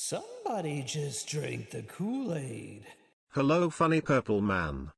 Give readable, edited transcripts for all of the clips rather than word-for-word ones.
Somebody just drank the Kool-Aid. Hello, funny purple man.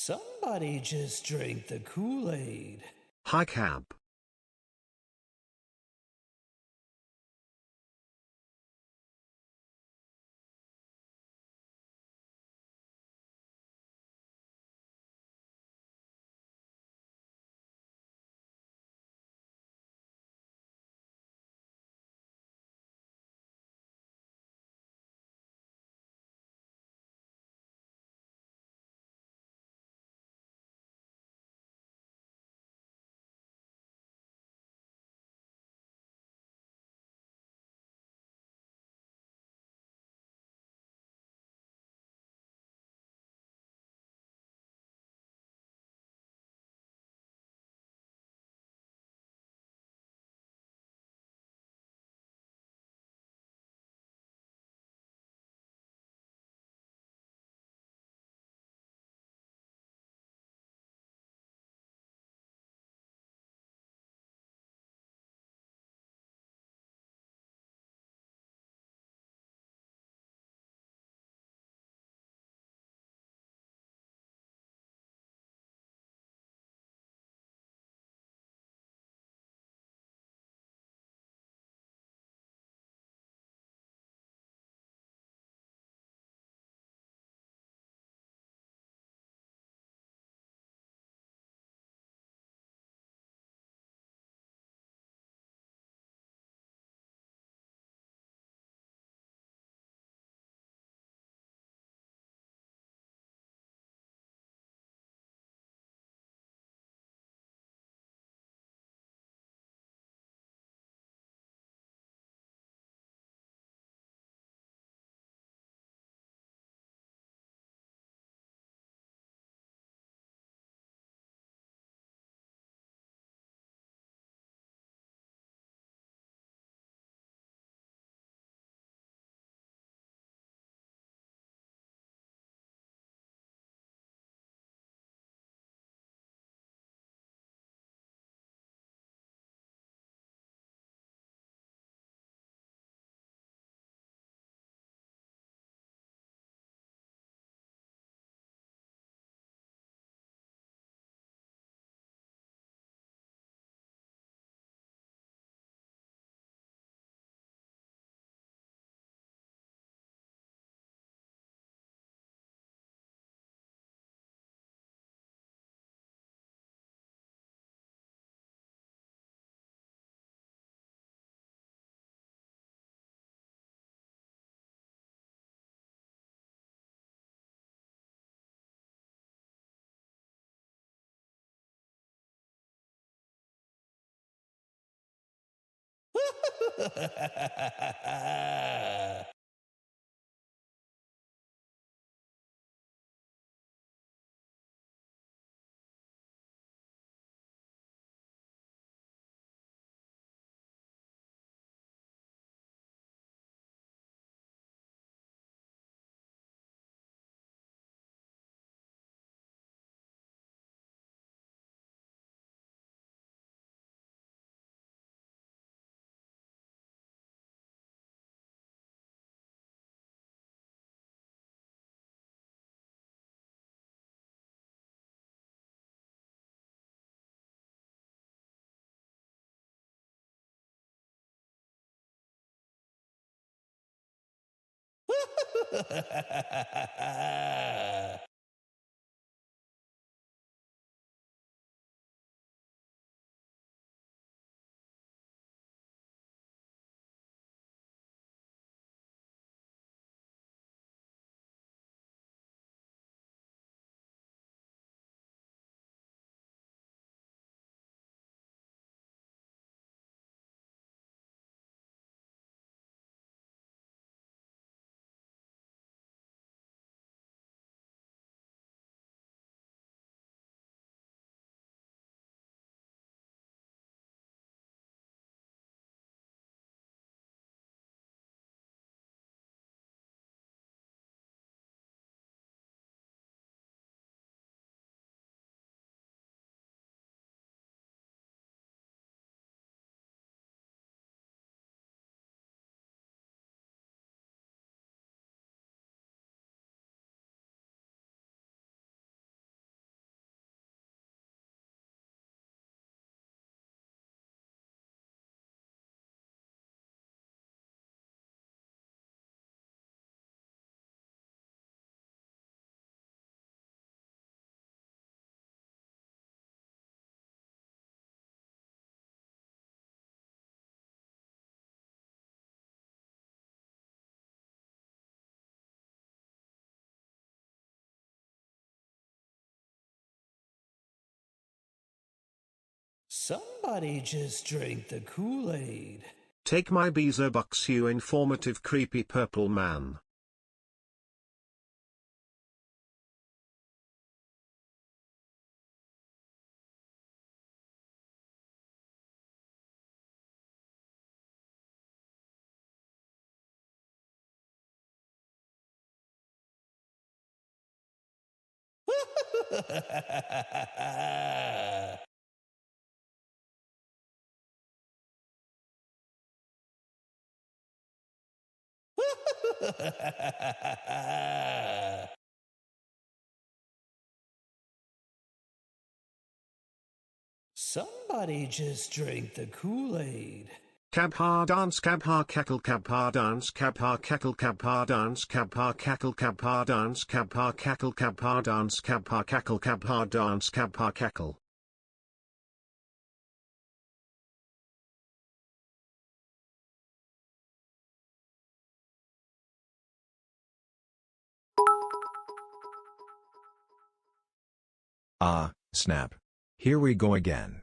Somebody just drank the Kool-Aid. Hi cab. Somebody just drank the Kool-Aid. Take my beezer bucks, you informative creepy purple man. Somebody just drank the Kool-Aid. Cabha dance, cabha cackle, cabha dance, cabha cackle, cabha dance, cabha cackle, cabha dance, cabha cackle, cabha dance, cabha cackle, cabha dance, cabha cackle. Ah, snap. Here we go again.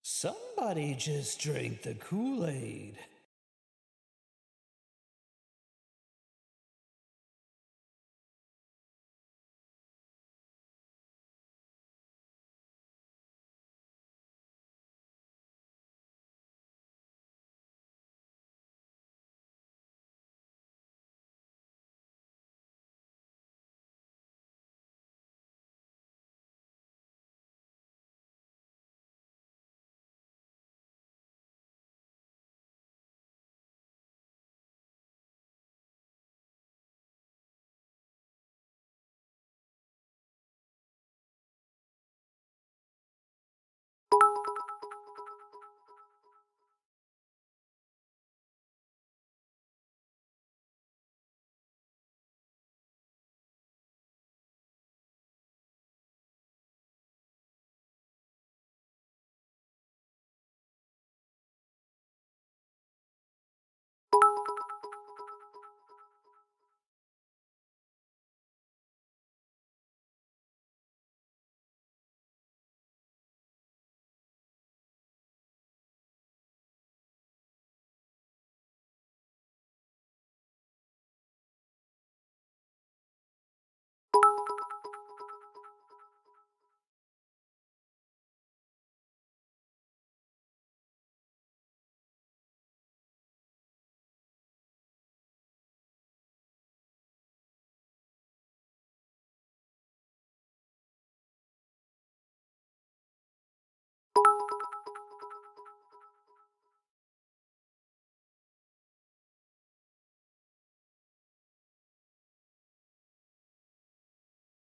Somebody just drank the Kool-Aid.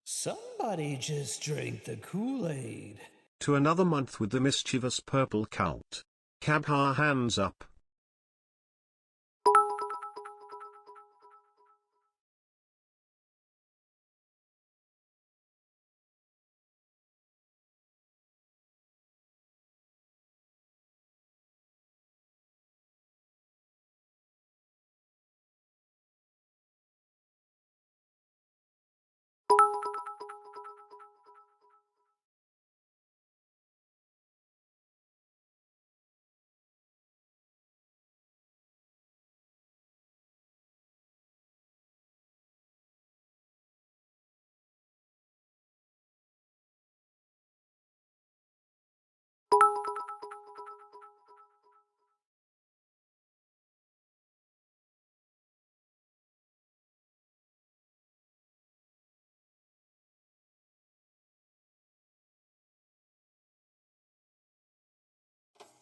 Somebody just drank the Kool-Aid. To another month with the mischievous purple cult. Cabha hands up.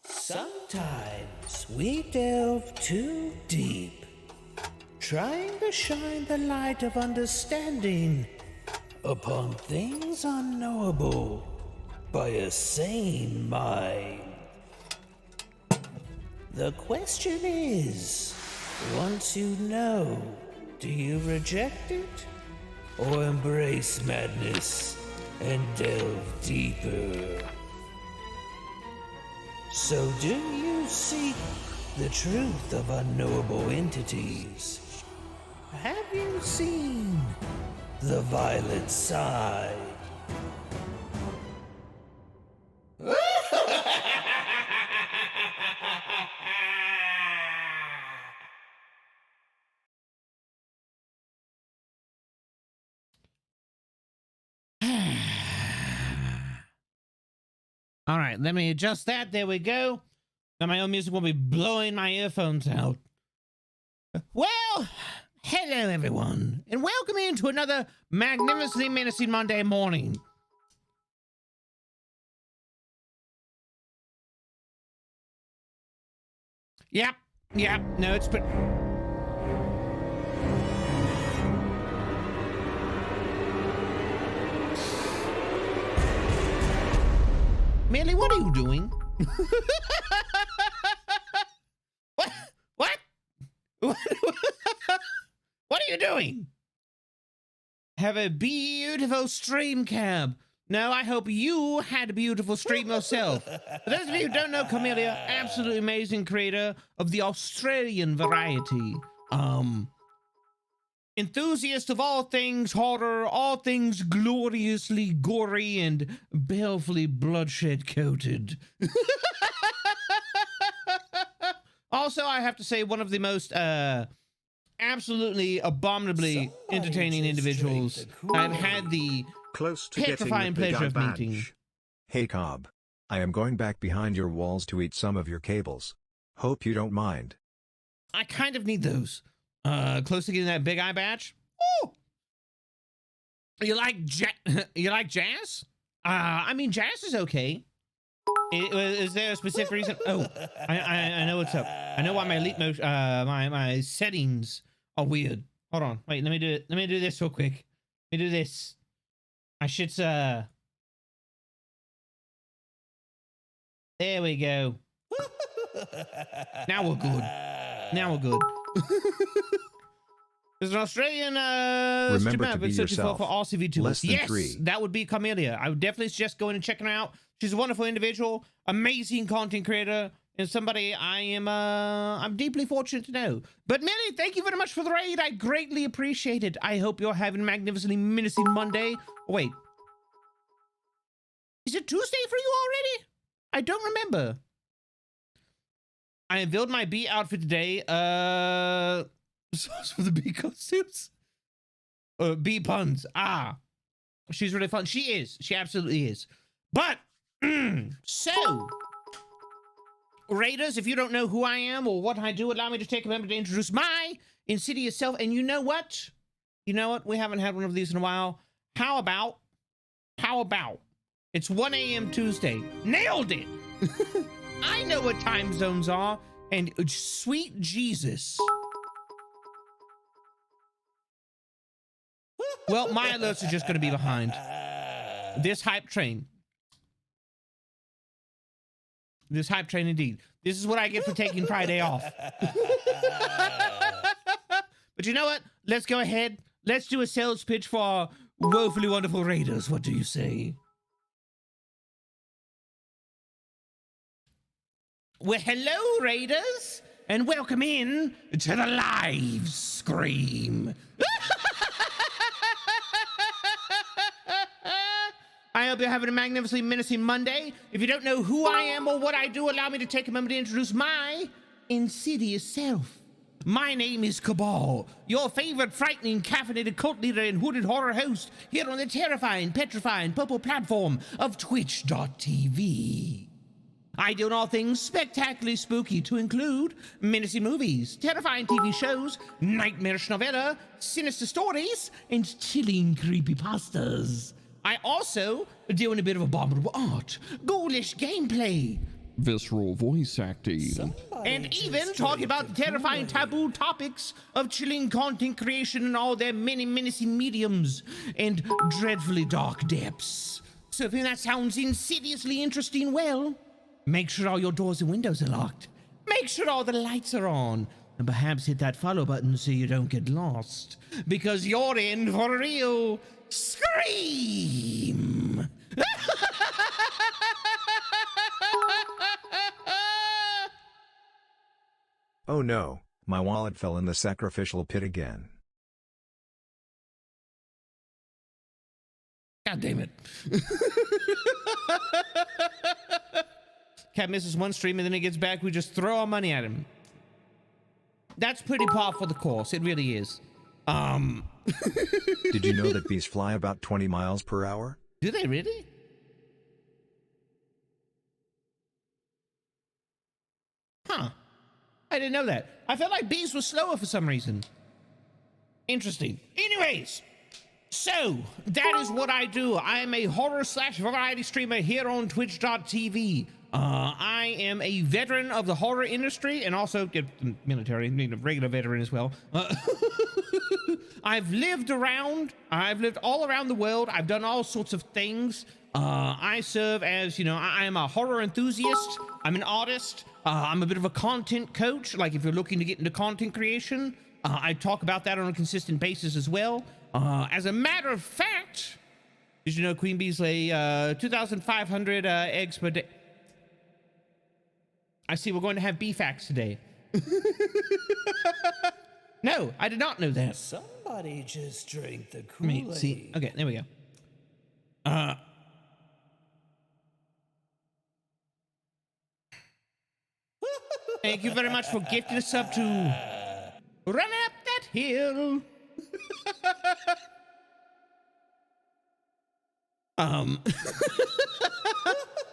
Sometimes we delve too deep, trying to shine the light of understanding upon things unknowable by a sane mind. The question is, once you know, do you reject it or embrace madness and delve deeper? So do you seek the truth of unknowable entities? Have you seen the violet side? All right, let me adjust that. There we go. Now my own music will be blowing my earphones out. Well, hello everyone, and welcome into another magnificently menacing Monday morning. Yep, no, it's pretty... Millie, what are you doing? What? What are you doing? Have a beautiful stream cab. No, I hope you had a beautiful stream yourself. For those of you who don't know Camellia, absolutely amazing creator of the Australian variety. Enthusiast of all things horror, all things gloriously gory and balefully bloodshed coated. Also, I have to say, one of the most absolutely abominably entertaining individuals I've had the Close to getting petrifying the big pleasure eye of meeting. badge. Hey Cobb. I am going back behind your walls to eat some of your cables. Hope you don't mind. I kind of need those. Close to getting that big eye badge. Ooh. You like you like jazz? I mean, jazz is okay. Is there a specific reason? Oh, I know what's up. I know why my leap motion, my settings are weird. Hold on, wait. Let me do it. Let me do this real quick. Let me do this. I should there we go. Now we're good. Now we're good. There's an Australian Remember to be searching yourself. for RCV tools. Less than Yes, 3. that would be Camellia. I would definitely suggest going and checking her out. She's a wonderful individual, amazing content creator, and somebody I'm deeply fortunate to know. But Millie, thank you very much for the raid. I greatly appreciate it. I hope you're having a magnificently menacing Monday. Oh, wait. Is it Tuesday for you already? I don't remember. I unveiled my bee outfit today. Sauce for the bee costumes? Bee puns. Ah. She's really fun. She is. She absolutely is. But, so, Raiders, if you don't know who I am or what I do, allow me to take a moment to introduce my insidious self. And you know what? You know what? We haven't had one of these in a while. How about, it's 1 a.m. Tuesday. Nailed it! I know what time zones are, and sweet Jesus. Well, my alerts are just going to be behind this hype train. This hype train indeed. This is what I get for taking Friday off. But you know what? Let's go ahead. Let's do a sales pitch for our woefully wonderful Raiders. What do you say? Well, hello, Raiders, and welcome in to the live scream. I hope you're having a magnificently menacing Monday. If you don't know who I am or what I do, allow me to take a moment to introduce my insidious self. My name is Cabal, your favorite frightening, caffeinated cult leader and hooded horror host here on the terrifying, petrifying, purple platform of Twitch.tv. I do all things spectacularly spooky to include menacing movies, terrifying TV shows, nightmarish novella, sinister stories, and chilling creepypastas. I also do a bit of abominable art, ghoulish gameplay, visceral voice acting, and even talking about the terrifying taboo topics of chilling content creation and all their many menacing mediums and dreadfully dark depths. So if that sounds insidiously interesting, well, make sure all your doors and windows are locked. Make sure all the lights are on. And perhaps hit that follow button so you don't get lost. Because you're in for real. Scream! Oh no, my wallet fell in the sacrificial pit again. God damn it. Cat misses one stream and then he gets back. We just throw our money at him. That's pretty par for the course. It really is. Did you know that bees fly about 20 miles per hour? Do they really? Huh. I didn't know that. I felt like bees were slower for some reason. Interesting. Anyways, so that is what I do. I am a horror / variety streamer here on twitch.tv. I am a veteran of the horror industry and also military, I mean, a regular veteran as well. I've lived all around the world. I've done all sorts of things. I serve as, I am a horror enthusiast. I'm an artist. I'm a bit of a content coach. Like if you're looking to get into content creation, I talk about that on a consistent basis as well. As a matter of fact, did you know queen bees lay 2,500 eggs per day? I see we're going to have bee facts today. No, I did not know that. Somebody just drank the Kool-Aid. See, okay, there we go. Thank you very much for gifting us up to Run Up That Hill.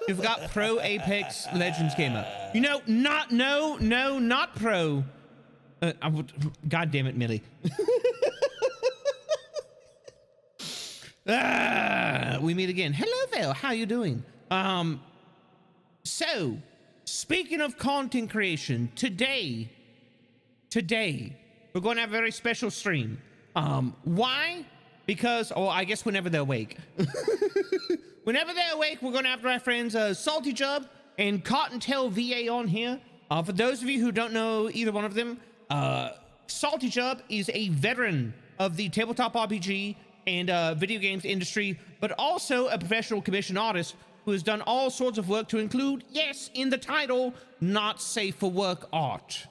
You've got Pro Apex Legends Gamer. Not Pro. God damn it, Millie. We meet again. Hello, Val. How you doing? So, speaking of content creation, today, we're going to have a very special stream. Why? Because, I guess whenever they're awake. Whenever they're awake, we're going to have our friends Salty Jub and Cottontail VA on here. For those of you who don't know either one of them, Salty Jub is a veteran of the tabletop RPG and video games industry, but also a professional commissioned artist who has done all sorts of work to include, yes, in the title, not safe for work art.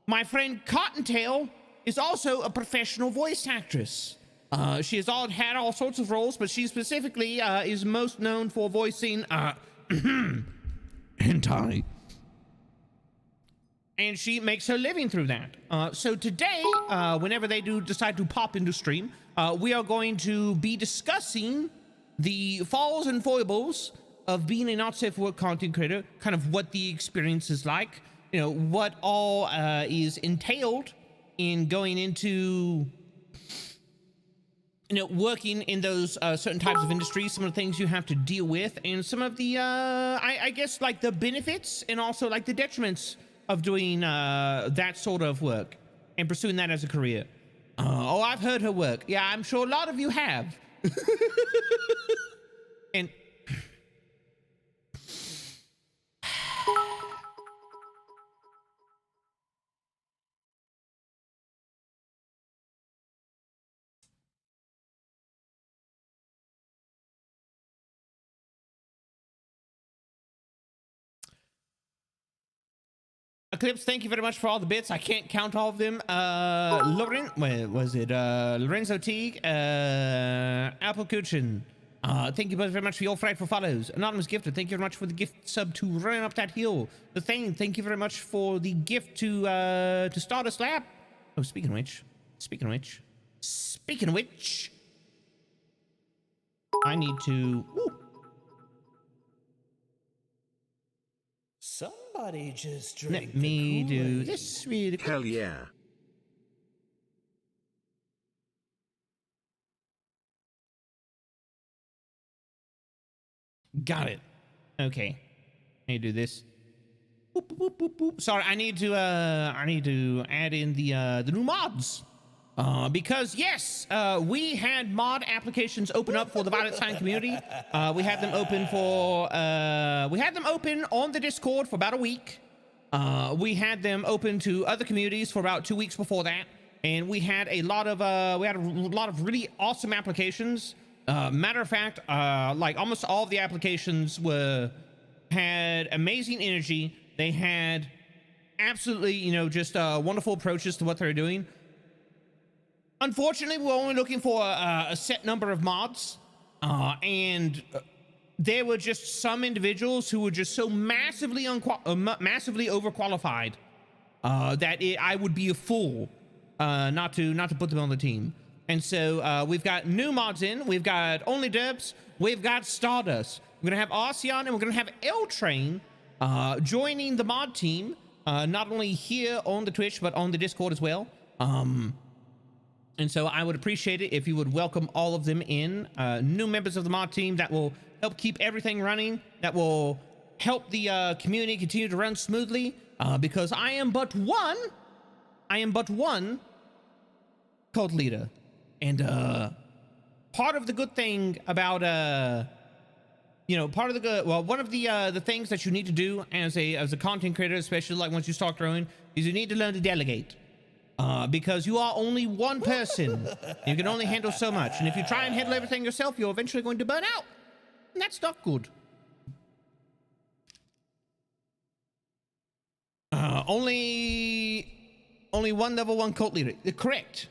My friend Cottontail is also a professional voice actress. She has had all sorts of roles, but she specifically is most known for voicing hentai. And she makes her living through that. So today, whenever they do decide to pop into stream, we are going to be discussing the falls and foibles of being a not safe for work content creator, kind of what the experience is like, what all is entailed in going into working in those certain types of industries, some of the things you have to deal with, and some of the, I guess, like the benefits and also like the detriments of doing that sort of work and pursuing that as a career. I've heard her work. Yeah, I'm sure a lot of you have. And Eclipse, thank you very much for all the bits. I can't count all of them. Lorenzo Teague, Apple Kuchin. Thank you both very much for your frightful follows. Anonymous Gifter, thank you very much for the gift sub to Run Up That Hill. The Thane, thank you very much for the gift to Stardust Lab. Oh, speaking of which, I need to. Ooh. Somebody just drank Let me the do Kool-Aid. this really quick. Hell yeah. Got it. Okay. Let me do this. Boop, boop, boop, boop, boop. Sorry, I need to add in the new mods. Because yes, we had mod applications open up for the Violet Sign community. We had them open on the Discord for about a week. We had them open to other communities for about 2 weeks before that, and we had a lot of really awesome applications. Matter of fact, like almost all of the applications had amazing energy. They had absolutely, just wonderful approaches to what they're doing. Unfortunately, we're only looking for a set number of mods, and there were just some individuals who were just so massively overqualified that I would be a fool not to put them on the team. And so we've got new mods in. We've got Only Dubs. We've got Stardust. We're gonna have Arceon, and we're gonna have L Train joining the mod team, not only here on the Twitch but on the Discord as well. And so I would appreciate it if you would welcome all of them in, new members of the mod team that will help keep everything running, that will help the community continue to run smoothly, because I am but one cult leader. And part of the good thing about one of the things that you need to do as a content creator, especially like once you start growing, is you need to learn to delegate. Because you are only one person. You can only handle so much. And if you try and handle everything yourself, you're eventually going to burn out. And that's not good. Only one level 1 cult leader. Correct.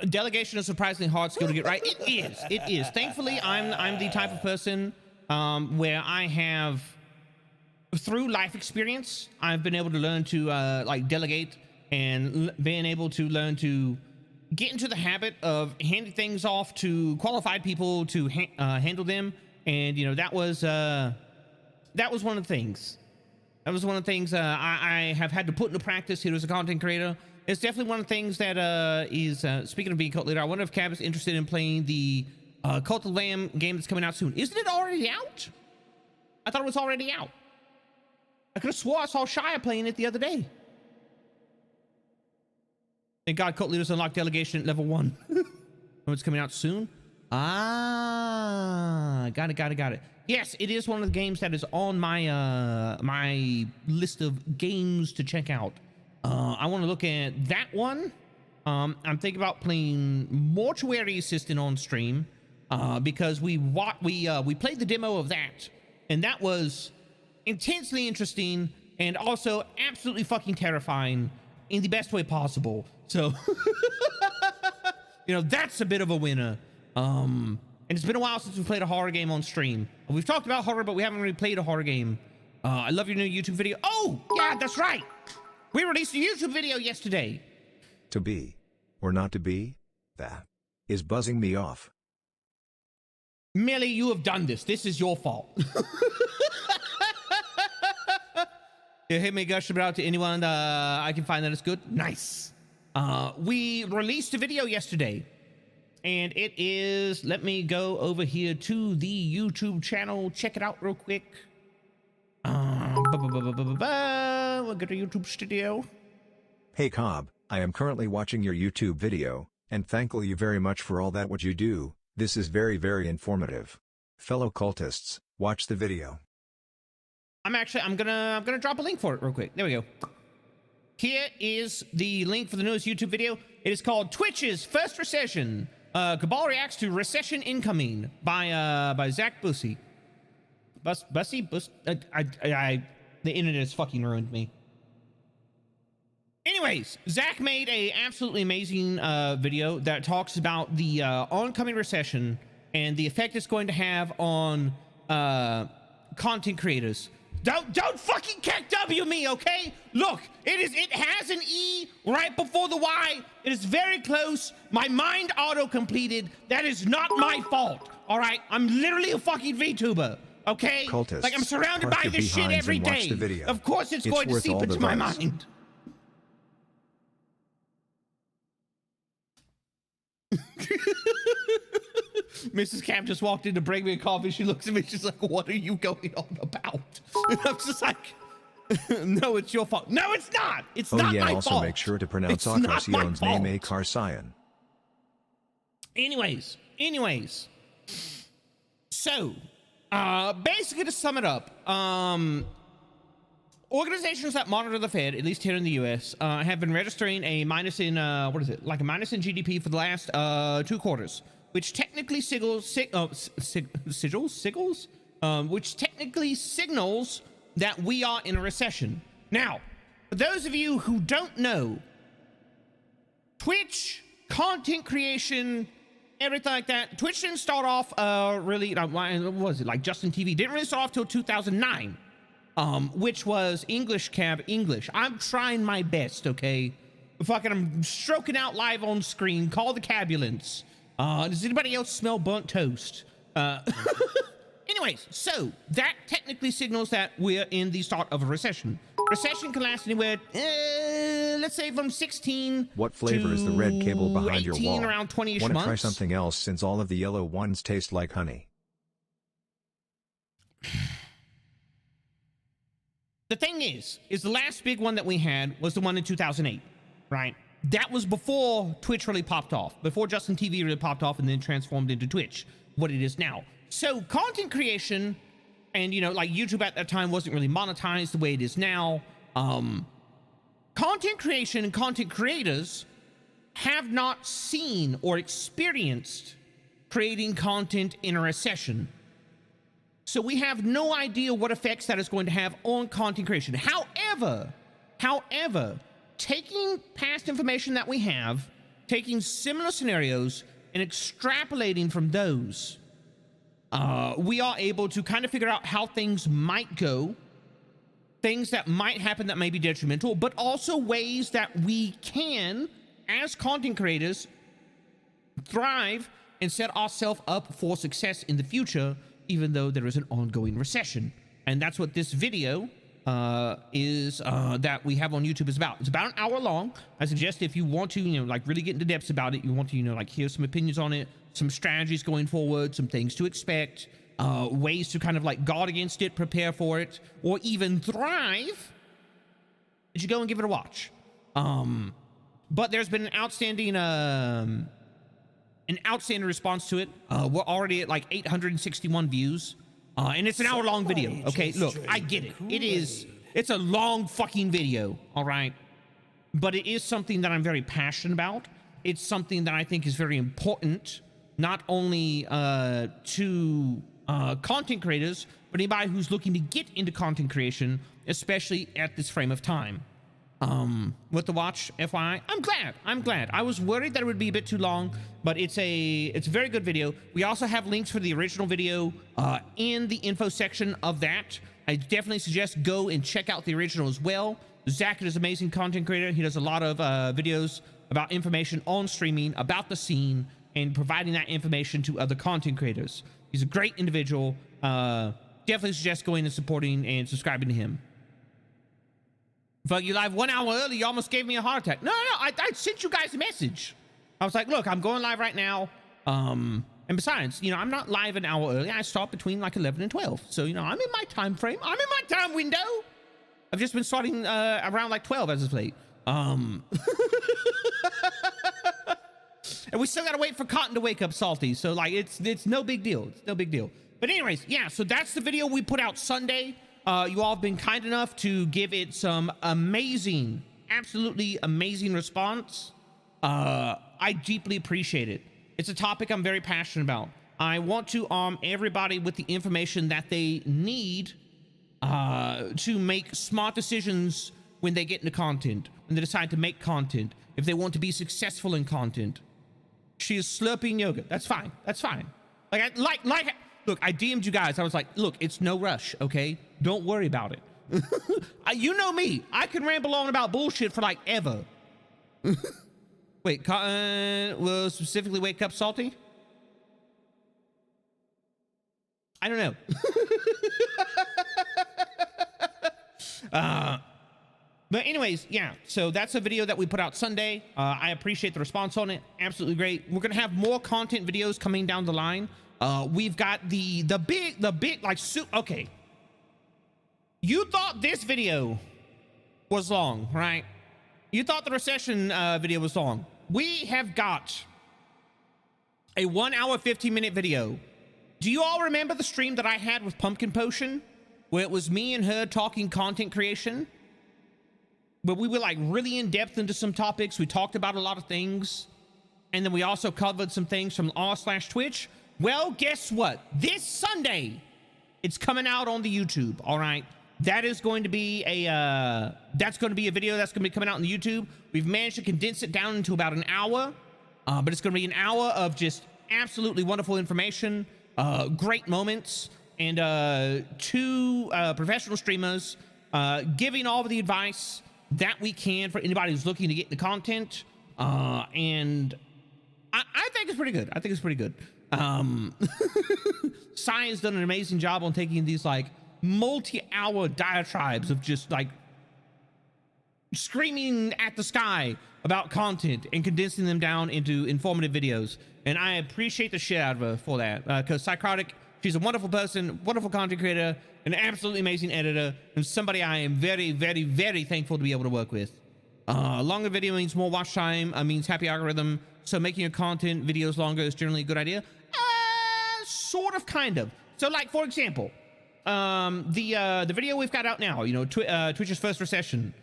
Delegation is surprisingly hard skill to get right. It is. Thankfully, I'm the type of person where I have, through life experience, I've been able to learn to like delegate, and being able to learn to get into the habit of handing things off to qualified people to handle them. And that was one of the things. That was one of the things I have had to put into practice here as a content creator. It's definitely one of the things that is, speaking of being cult leader, I wonder if Cab is interested in playing the Cult of Lamb game that's coming out soon. Isn't it already out? I thought it was already out. I could have swore I saw Shia playing it the other day. Thank God cult leaders unlock delegation at level 1. Oh, it's coming out soon? Ah, got it. Yes, it is one of the games that is on my my list of games to check out. I want to look at that one. I'm thinking about playing Mortuary Assistant on stream, because we played the demo of that, and that was intensely interesting and also absolutely fucking terrifying in the best way possible. So, that's a bit of a winner. And it's been a while since we played a horror game on stream. We've talked about horror, but we haven't really played a horror game. I love your new YouTube video. Oh, yeah, that's right. We released a YouTube video yesterday. To be or not to be, that is buzzing me off. Millie, you have done this. This is your fault. You hit me gush about to anyone I can find that is good. Nice. We released a video yesterday, and it is, let me go over here to the YouTube channel. Check it out real quick. We'll go to YouTube studio. Hey Cobb, I am currently watching your YouTube video, and thank you very much for all that what you do. This is very, very informative. Fellow cultists, watch the video. I'm gonna drop a link for it real quick. There we go. Here is the link for the newest YouTube video. It is called Twitch's First Recession. Cabal reacts to recession incoming by Zach Bussy. The internet has fucking ruined me. Anyways, Zach made a absolutely amazing video that talks about the oncoming recession and the effect it's going to have on content creators. Don't fucking KW me, okay? Look, it has an E right before the Y. It is very close. My mind auto-completed. That is not my fault, all right? I'm literally a fucking VTuber, okay? Cultists, like, I'm surrounded by this shit every day. Of course it's going to seep into my mind. Mrs. Cam just walked in to bring me a coffee. She looks at me. She's like, what are you going on about? And I'm just like, no, it's your fault. No, it's not. It's not my also fault. make sure to pronounce It's not my Acarcion's fault. name Acarcion. Anyways. So, basically to sum it up, organizations that monitor the Fed, at least here in the U.S., have been registering a minus in, like a minus in GDP for the last 2 quarters, which technically which technically signals that we are in a recession. Now, for those of you who don't know, Twitch, content creation, everything like that, Twitch didn't start off really, what was it, like Justin TV? Didn't really start off till 2009. Which was English Cab English. I'm trying my best, okay? Fucking, I'm stroking out live on screen. Call the cabulance. Does anybody else smell burnt toast? Anyways, so that technically signals that we're in the start of a recession. Recession can last anywhere, let's say from 16. What flavor is the red cable behind your 18, wall? around 20-ish Want to months. try something else since all of the yellow ones taste like honey? The thing is the last big one that we had was the one in 2008, right? That was before Twitch really popped off, before Justin TV really popped off and then transformed into Twitch, what it is now. So content creation, and you know, like YouTube at that time wasn't really monetized the way it is now. Content creation and content creators have not seen or experienced creating content in a recession. So we have no idea what effects that is going to have on content creation. However, taking past information that we have, taking similar scenarios and extrapolating from those, we are able to kind of figure out how things might go, things that might happen that may be detrimental, but also ways that we can, as content creators, thrive and set ourselves up for success in the future, even though there is an ongoing recession. And that's what this video that we have on YouTube is about. It's about an hour long. I suggest if you want to, you know, like really get into depths about it, you want to, you know, like hear some opinions on it, some strategies going forward, some things to expect, ways to kind of like guard against it, prepare for it, or even thrive, that you go and give it a watch. But there's been an outstanding response to it. We're already at like 861 views, and it's an hour-long video. Okay, look, I get it. It's a long fucking video, all right? But it is something that I'm very passionate about. It's something that I think is very important, not only to content creators, but anybody who's looking to get into content creation, especially at this frame of time. With the watch, FYI, I'm glad. I was worried that it would be a bit too long, but it's a very good video. We also have links for the original video in the info section of that. I definitely suggest go and check out the original as well. Zach is an amazing content creator. He does a lot of videos about information on streaming, about the scene, and providing that information to other content creators. He's a great individual. Definitely suggest going and supporting and subscribing to him. Fuck you live 1 hour early. You almost gave me a heart attack. No, I sent you guys a message. I was like, look, I'm going live right now. And besides, you know, I'm not live an hour early. I start between like 11 and 12. So, you know, I'm in my time frame. I'm in my time window. I've just been starting around like 12 as of late. And we still gotta wait for Cotton to wake up salty. So like, it's no big deal. It's no big deal. But anyways, yeah, so that's the video we put out Sunday. You all have been kind enough to give it some amazing, absolutely amazing response. I deeply appreciate it. It's a topic I'm very passionate about. I want to arm everybody with the information that they need to make smart decisions when they get into content, when they decide to make content, if they want to be successful in content. She is slurping yogurt. That's fine. That's fine. Look, I DM'd you guys. I was like, look, it's no rush, okay? Don't worry about it. You know me. I can ramble on about bullshit for like ever. Wait, Cotton will specifically wake up salty? I don't know. But anyways, yeah, so that's a video that we put out Sunday. I appreciate the response on it. Absolutely great. We're gonna have more content videos coming down the line. We've got the big like okay. You thought this video was long, right? You thought the recession video was long. We have got a 1 hour 15-minute video. Do you all remember the stream that I had with Pumpkin Potion, where it was me and her talking content creation? But we were like really in depth into some topics. We talked about a lot of things. And then we also covered some things from r/Twitch. Well, guess what? This Sunday, it's coming out on the YouTube, all right? That is going to be a, that's going to be a video that's going to be coming out on the YouTube. We've managed to condense it down into about an hour, but it's going to be an hour of just absolutely wonderful information, great moments, and 2 professional streamers giving all of the advice that we can for anybody who's looking to get the content. And I think it's pretty good. I think it's pretty good. Sai has done an amazing job on taking these like multi-hour diatribes of just like screaming at the sky about content and condensing them down into informative videos. And I appreciate the shit out of her for that, because Psychotic, she's a wonderful person, wonderful content creator, an absolutely amazing editor, and somebody I am very, very, very thankful to be able to work with. Longer video means more watch time, means happy algorithm. So making your content videos longer is generally a good idea. Sort of, kind of. So like, for example, the video we've got out now, you know, Twitch's first recession.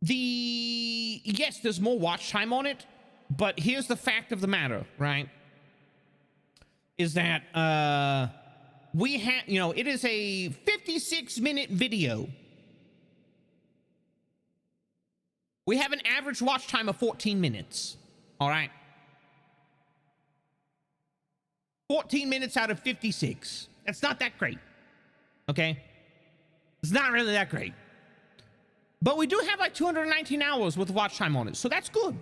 Yes, there's more watch time on it, but here's the fact of the matter, right? Is that, we have, you know, it is a 56-minute video. We have an average watch time of 14 minutes. All right. 14 minutes out of 56. That's not that great. Okay. It's not really that great. But we do have like 219 hours with watch time on it. So that's good.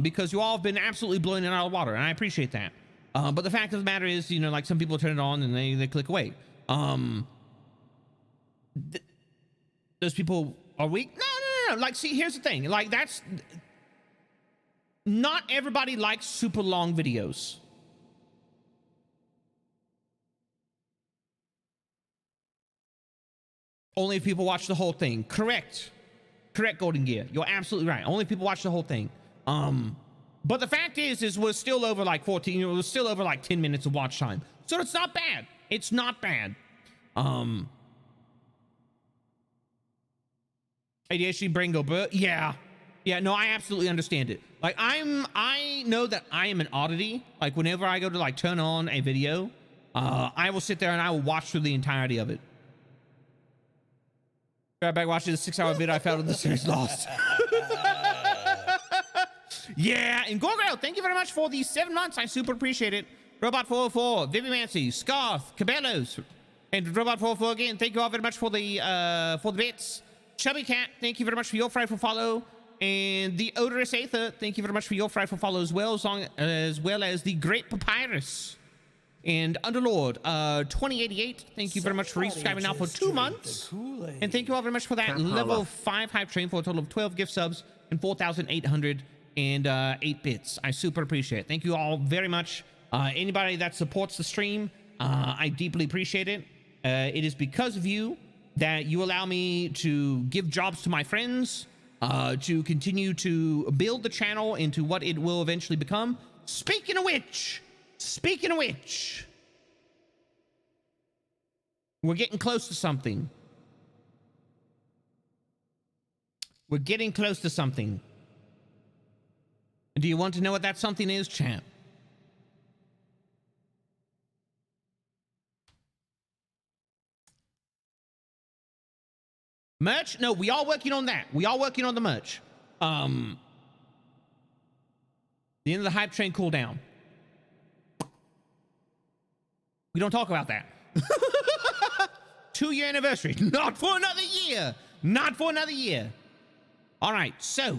Because you all have been absolutely blowing it out of the water. And I appreciate that. But the fact of the matter is, you know, like some people turn it on and they click away. Those people are weak. No. Like, see, here's the thing. Like, that's not everybody likes super long videos. Only if people watch the whole thing. Correct, Golden Gear. You're absolutely right. Only if people watch the whole thing. But the fact is we're still over like 14. You know, we're still over like 10 minutes of watch time. So it's not bad. It's not bad. ADHD brain go, but yeah, no, I absolutely understand it. Like I know that I am an oddity. Like whenever I go to like turn on a video, I will sit there and I will watch through the entirety of it. Right back watching the 6-hour video I found in the series Lost. Yeah, and Gorgrel, thank you very much for the 7 months. I super appreciate it. Robot 404, Vivi Mancy, Scarf, Cabellos, and Robot 404 again. Thank you all very much for the bits. Chubby Cat, thank you very much for your frightful follow. And the Odorous Aether, thank you very much for your frightful follow as well, as well as the Great Papyrus. And Underlord, 2088, thank you very much for resubscribing now for 2 months. And thank you all very much for that level 5 hype train for a total of 12 gift subs and 4,808 bits. I super appreciate it. Thank you all very much. Anybody that supports the stream, I deeply appreciate it. It is because of you that you allow me to give jobs to my friends, to continue to build the channel into what it will eventually become. Speaking of which, we're getting close to something. We're getting close to something. Do you want to know what that something is, champ? Merch? No, we are working on that. We are working on the merch. The end of the hype train cooldown. We don't talk about that. 2-year anniversary. Not for another year. Not for another year. All right. So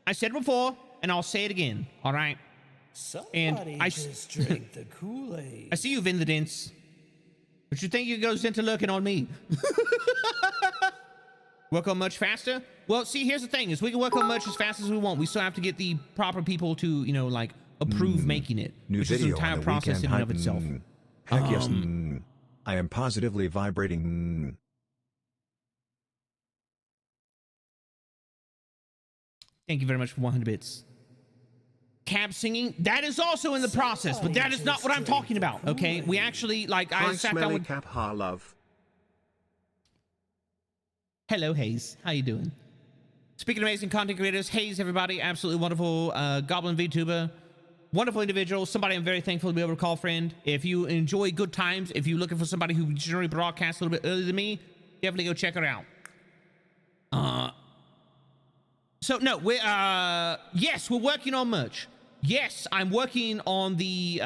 I said before, and I'll say it again. All right. Somebody just drank the Kool-Aid. I see you, Vin the Dents. But you think you goes into looking on me? Work on much faster? Well, see, here's the thing: is we can work on much as fast as we want. We still have to get the proper people to, you know, like approve making it, New which is an video entire on the process in weekend and of itself. Heck yes. I am positively vibrating. Thank you very much for 100 bits. Cab singing, that is also in the process, but that is not what I'm talking about. Okay, we actually, like, I Hi, sat down smelly with. cap ha love. Hello, Hayes. How you doing? Speaking of amazing content creators, Hayes, everybody, absolutely wonderful Goblin VTuber, wonderful individual, somebody I'm very thankful to be able to call friend. If you enjoy good times, if you're looking for somebody who generally broadcasts a little bit earlier than me, definitely go check her out. So no, we're yes, we're working on merch. Yes, I'm working on the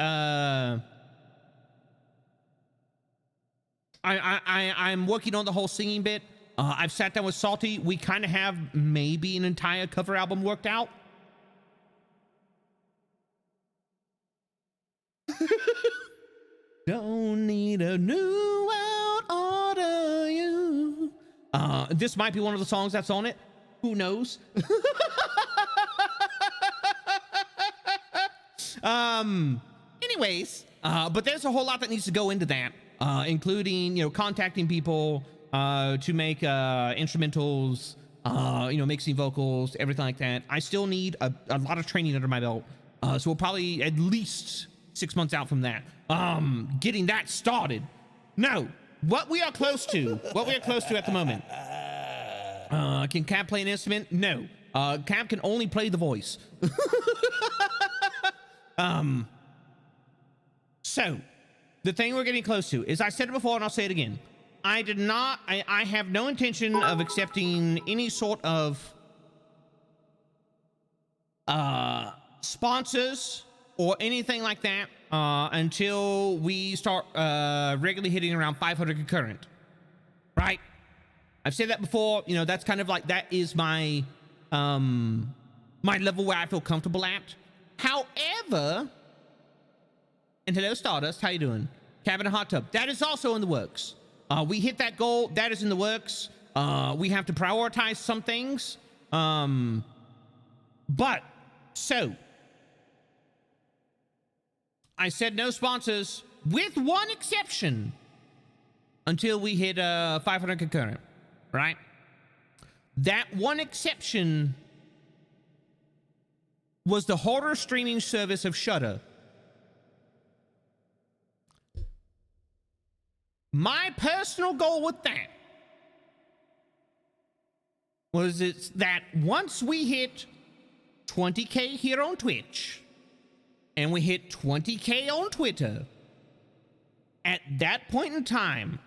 I'm working on the whole singing bit. I've sat down with Salty. We kind of have maybe an entire cover album worked out. Don't need a new out order, you. This might be one of the songs that's on it. Who knows? Anyways, but there's a whole lot that needs to go into that, including, you know, contacting people to make instrumentals, you know, mixing vocals, everything like that. I still need a lot of training under my belt, so we're probably at least 6 months out from that. Getting that started. No, what we are close to at the moment. Can Cab play an instrument? No. Cab can only play the voice. So the thing we're getting close to is, I said it before and I'll say it again. I have no intention of accepting any sort of sponsors or anything like that until we start regularly hitting around 500 concurrent, right? I've said that before. You know, that's kind of like, that is my my level where I feel comfortable at. However, and hello Stardust, how you doing? Cabin and hot tub, that is also in the works. We hit that goal, that is in the works. We have to prioritize some things. But so I said no sponsors, with one exception, until we hit 500 concurrent, right? That one exception was the horror streaming service of Shudder. My personal goal with that was that once we hit 20K here on Twitch and we hit 20K on Twitter, at that point in time,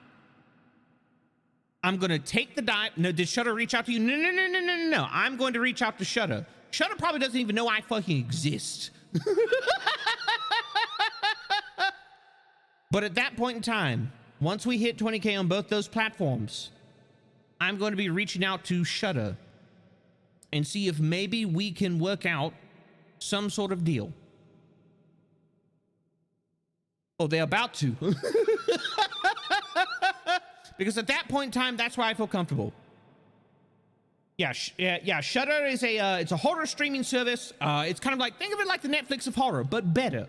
I'm going to take the dive. No, did Shudder reach out to you? No. I'm going to reach out to Shudder. Shudder probably doesn't even know I fucking exist. But at that point in time, once we hit 20K on both those platforms, I'm going to be reaching out to Shudder and see if maybe we can work out some sort of deal. Oh, they're about to. Because at that point in time, that's where I feel comfortable. Yeah, Shudder is it's a horror streaming service. It's kind of like, think of it like the Netflix of horror, but better.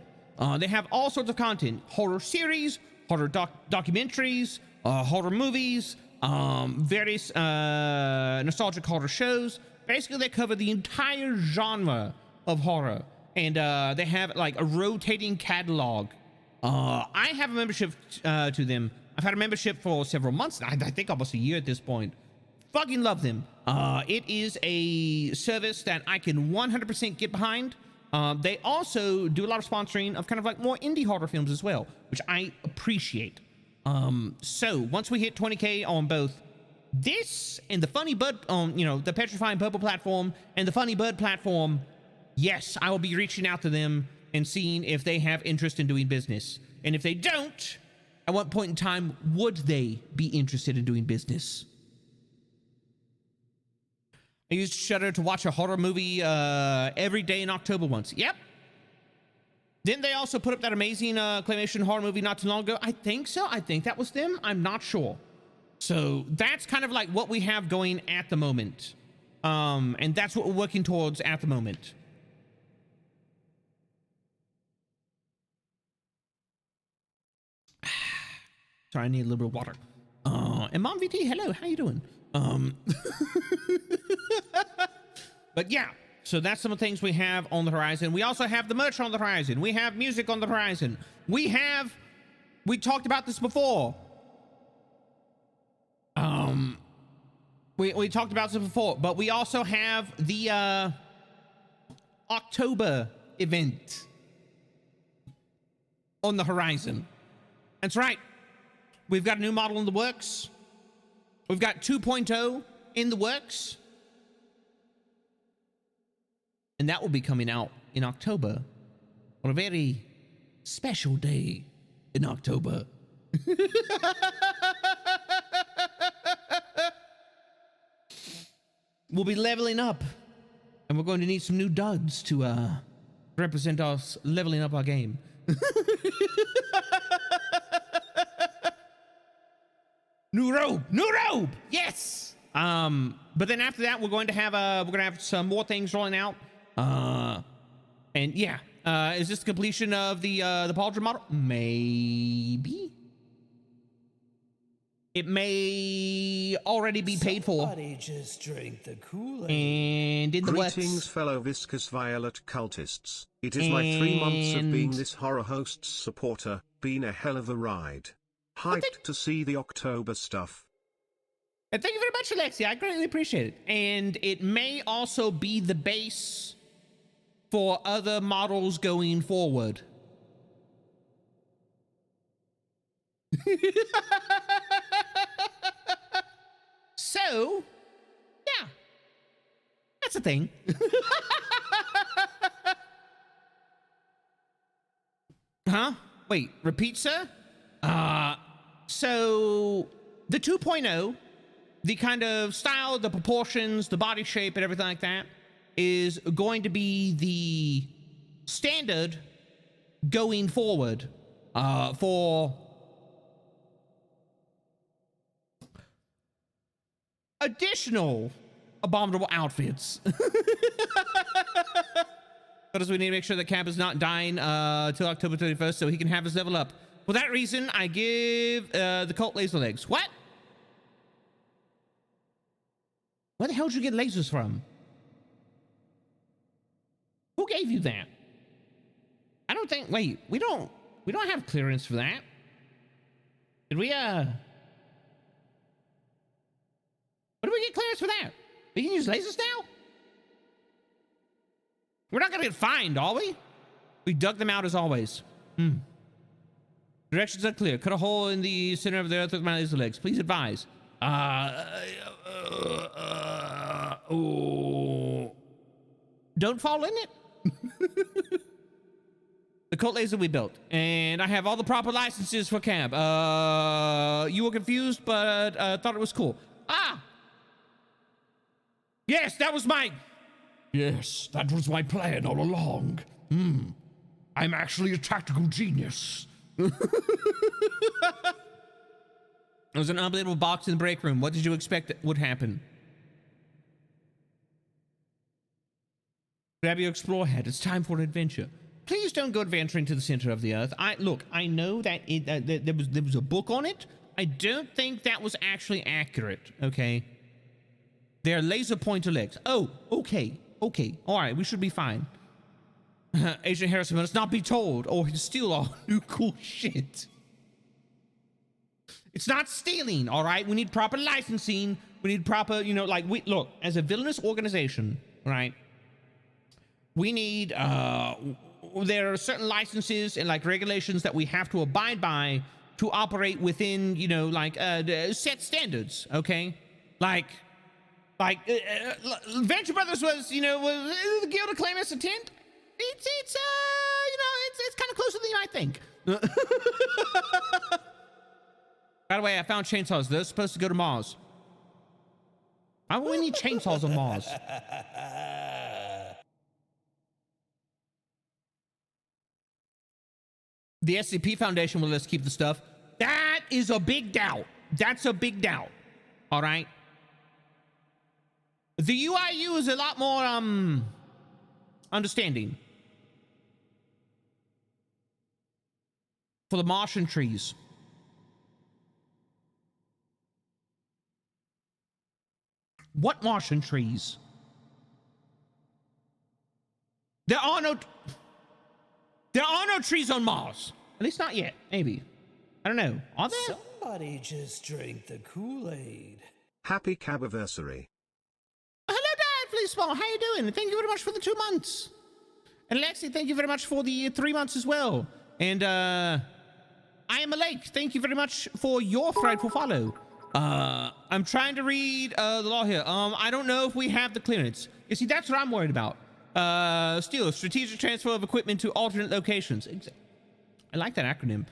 They have all sorts of content: horror series, horror documentaries, horror movies, various nostalgic horror shows. Basically, they cover the entire genre of horror, and they have like a rotating catalog. I have a membership to them. I've had a membership for several months. I think almost a year at this point. Fucking love them. It is a service that I can 100% get behind. They also do a lot of sponsoring of kind of like more indie horror films as well, which I appreciate. So once we hit 20K on both this and the Funny Bird on, you know, the Petrifying Purple platform and the Funny Bird platform, yes, I will be reaching out to them and seeing if they have interest in doing business. And if they don't, at what point in time would they be interested in doing business? I used Shudder to watch a horror movie every day in October once. Yep. Didn't they also put up that amazing claymation horror movie not too long ago? I think so. I think that was them. I'm not sure. So that's kind of like what we have going at the moment. And that's what we're working towards at the moment. Sorry, I need a little bit of water. And Mom VT, hello, how you doing? But yeah, so that's some of the things we have on the horizon. We also have the merch on the horizon. We have music on the horizon. We talked about this before. We talked about this before, but we also have the October event on the horizon. That's right. We've got a new model in the works. We've got 2.0 in the works. And that will be coming out in October on a very special day in October. We'll be leveling up, and we're going to need some new duds to represent us leveling up our game. New robe, yes. But then after that, we're going to have some more things rolling out. And yeah, is this the completion of the Pauldron model? Maybe. It may already be paid for. Somebody just drink the Kool-Aid. And in the works. Greetings, fellow viscous violet cultists. It is my 3 months of being this horror host's supporter. Been a hell of a ride. Hyped to see the October stuff. And thank you very much, Alexia. I greatly appreciate it. And it may also be the base for other models going forward. So, yeah, that's a thing. Huh? Wait, repeat, sir? So the 2.0, the kind of style, the proportions, the body shape, and everything like that is going to be the standard going forward for additional abominable outfits. Because we need to make sure that Cab is not dying till October 31st so he can have his level up. For that reason, I give the cult laser legs. What? Where the hell did you get lasers from? Who gave you that? I don't think, wait, we don't have clearance for that. Did we, What do we get clearance for that? We can use lasers now? We're not gonna get fined, are we? We dug them out as always. Directions are clear. Cut a hole in the center of the earth with my laser legs. Please advise. Don't fall in it. The cult laser we built, and I have all the proper licenses for Cab. You were confused, but thought it was cool. Yes, that was my plan all along. I'm actually a tactical genius. There was an unbelievable box in the break room. What did you expect would happen? Grab your explore head. It's time for an adventure. Please don't go adventuring to the center of the earth. Look, I know that there was a book on it. I don't think that was actually accurate, okay? They're laser pointer legs. Oh, okay. All right, we should be fine. Agent Harrison, let's not be told, or he'll steal all new cool shit. It's not stealing, all right? We need proper licensing. We need proper, look, as a villainous organization, right? We need, there are certain licenses and regulations that we have to abide by to operate within, set standards, okay? Venture Brothers was, was the Guild of Claim as a tent. It's kind of closer than you might think. By the way, I found chainsaws. They're supposed to go to Mars. Why would we need chainsaws on Mars? The SCP Foundation will let us keep the stuff. That is a big doubt. That's a big doubt. All right. The UIU is a lot more understanding for the Martian trees. What Martian trees? There are no trees on Mars. At least not yet. Maybe. I don't know. Are there? Somebody just drank the Kool-Aid. Happy Cabiversary. Hello, Dad, please small. How you doing? Thank you very much for the 2 months. And Lexi, thank you very much for the 3 months as well. And I am a Lake. Thank you very much for your frightful follow. I'm trying to read the law here. I don't know if we have the clearance. You see, that's what I'm worried about. Still, strategic transfer of equipment to alternate locations. I like that acronym.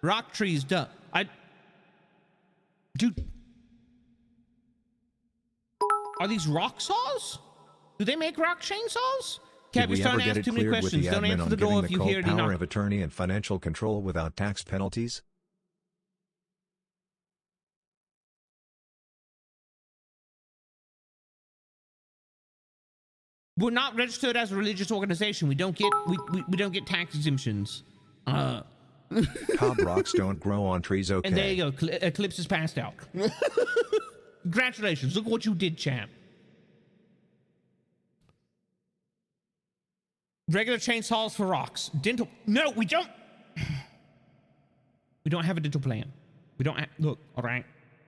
Rock trees, duh. Dude. Are these rock saws? Do they make rock chainsaws? Did we ever get it too many cleared with the questions. Don't admin answer on the door giving if the you cult hear any power knock. of attorney and financial control without tax penalties? We're not registered as a religious organization. We don't get tax exemptions. Cob rocks don't grow on trees, okay. And there you go. Eclipse is passed out. Congratulations. Look what you did, champ. Regular chainsaws for rocks. Dental. No, we don't. We don't have a dental plan. We don't have, look, all right.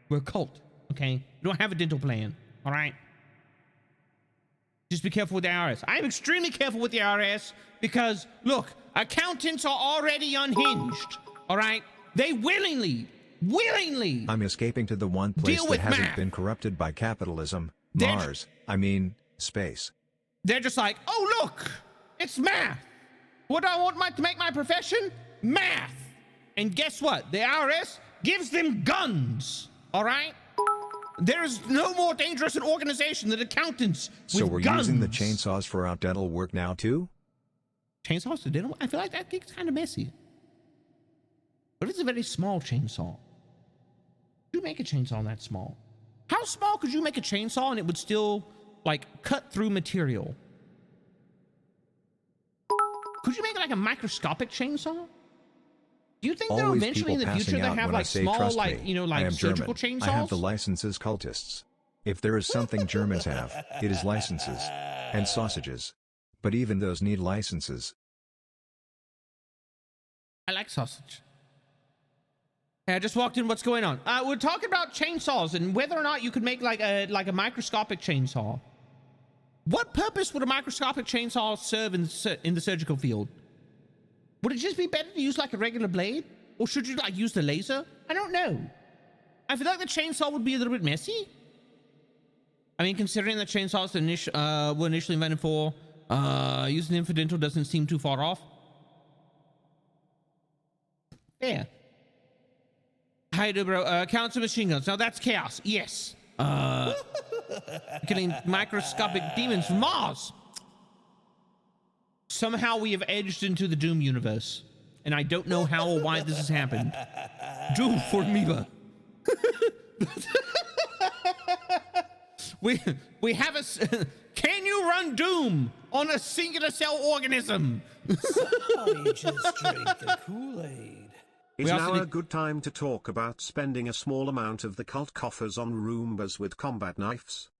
We're a cult, okay? We don't have a dental plan, all right? Just be careful with the IRS. I am extremely careful with the IRS because, look, accountants are already unhinged, all right? They willingly. I'm escaping to the one place Deal that with hasn't math. been corrupted by capitalism, They're- Mars. I mean, space. They're just like, oh, look, it's math. What do I want to make my profession? Math. And guess what? The IRS gives them guns, all right? There is no more dangerous an organization than accountants So with we're guns. using the chainsaws for our dental work now, too? Chainsaws to dental? I feel like that gets kind of messy. What if it's a very small chainsaw? Could you make a chainsaw that small? How small could you make a chainsaw and it would still, like, cut through material? Could you make like a microscopic chainsaw? Do you think they'll Always eventually in people the future passing they'll out have when I like say small, trust like, me. you know, I like am surgical German. chainsaws? I have the licenses cultists. If there is something Germans have, it is licenses. And sausages. But even those need licenses. I like sausage. Hey, I just walked in. What's going on? We're talking about chainsaws and whether or not you could make like a microscopic chainsaw. What purpose would a microscopic chainsaw serve in the surgical field? Would it just be better to use like a regular blade? Or should you like use the laser? I don't know. I feel like the chainsaw would be a little bit messy. I mean, considering that chainsaws were initially invented for, using them for dental doesn't seem too far off. Yeah. How you doing, bro? Counts of machine guns. Now that's chaos. Yes. Killing microscopic demons from Mars. Somehow we have edged into the Doom universe. And I don't know how or why this has happened. Doom for amoeba. we have a... Can you run Doom on a singular cell organism? Somebody just drank the Kool-Aid. Is We also now need- a good time to talk about spending a small amount of the cult coffers on Roombas with combat knives?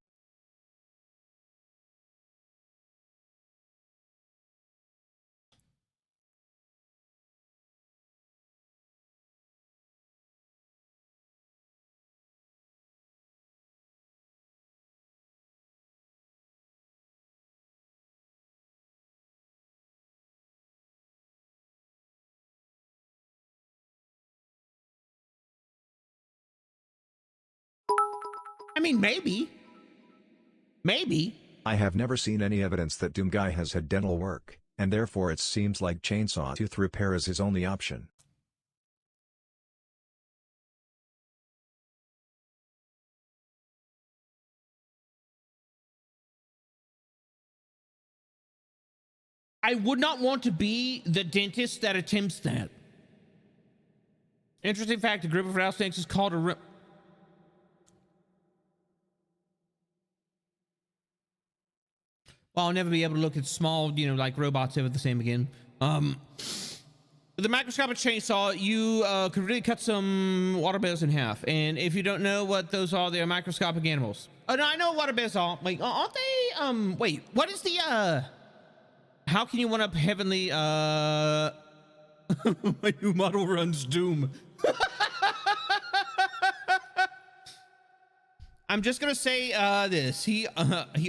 I mean, maybe. Maybe. I have never seen any evidence that Doom Guy has had dental work, and therefore it seems like chainsaw tooth repair is his only option. I would not want to be the dentist that attempts that. Interesting fact, a group of rattlesnakes is called a well, I'll never be able to look at small, you know, like robots ever the same again. With the microscopic chainsaw, you could really cut some water bears in half. And if you don't know what those are, they're microscopic animals. Oh, no, I know what water bears are. Wait, aren't they, wait, what is the, how can you one-up heavenly, my new model runs Doom. I'm just gonna say, this. He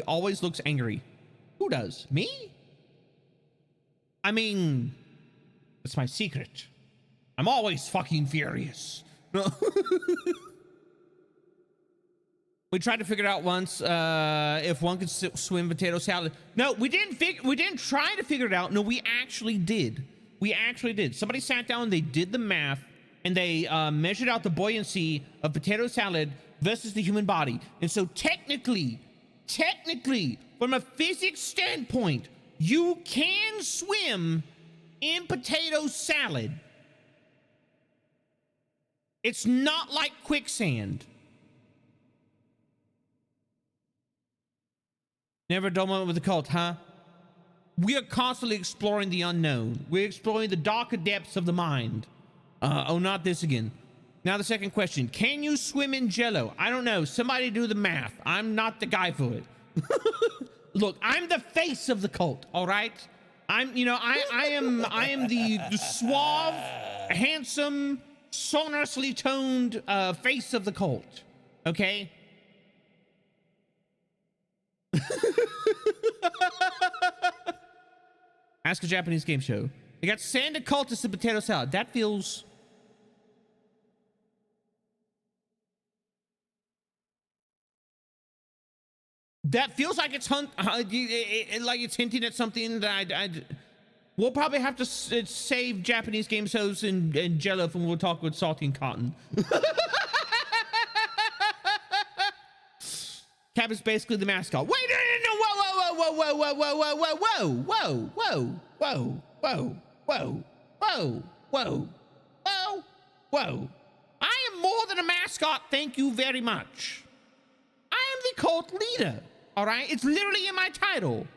always looks angry. Who does? Me? I mean, it's my secret. I'm always fucking furious. We tried to figure out once if one could swim potato salad. No, we didn't try to figure it out. No, we actually did. We actually did. Somebody sat down, they did the math, and they measured out the buoyancy of potato salad versus the human body. And so technically, from a physics standpoint, you can swim in potato salad. It's not like quicksand. Never a dull moment with the cult, huh? We are constantly exploring the unknown. We're exploring the darker depths of the mind. Oh, not this again. Now the second question. Can you swim in Jello? I don't know. Somebody do the math. I'm not the guy for it. Look, I'm the face of the cult, all right? I'm, you know, I am the suave, handsome, sonorously toned face of the cult, okay? Ask a Japanese game show. They got sand occultists and potato salad. That feels... That feels like it's like it's hinting at something that we'll probably have to save Japanese game shows and Jello when we'll talk with Salty and Cotton. Cap is basically the mascot. Wait, no, whoa. I am more than a mascot, thank you very much. I am the cult leader, all right? It's literally in my title.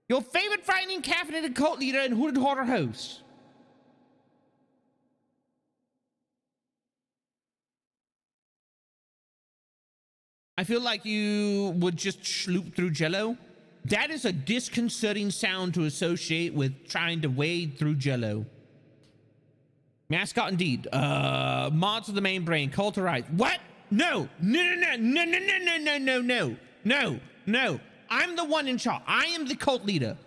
Your favorite frightening caffeinated cult leader and hooded horror host. I feel like you would just sloop through Jello. That is a disconcerting sound to associate with trying to wade through Jello. Mascot indeed. Mods of the main brain. Cult to right. What? No. No. I'm the one in charge. I am the cult leader.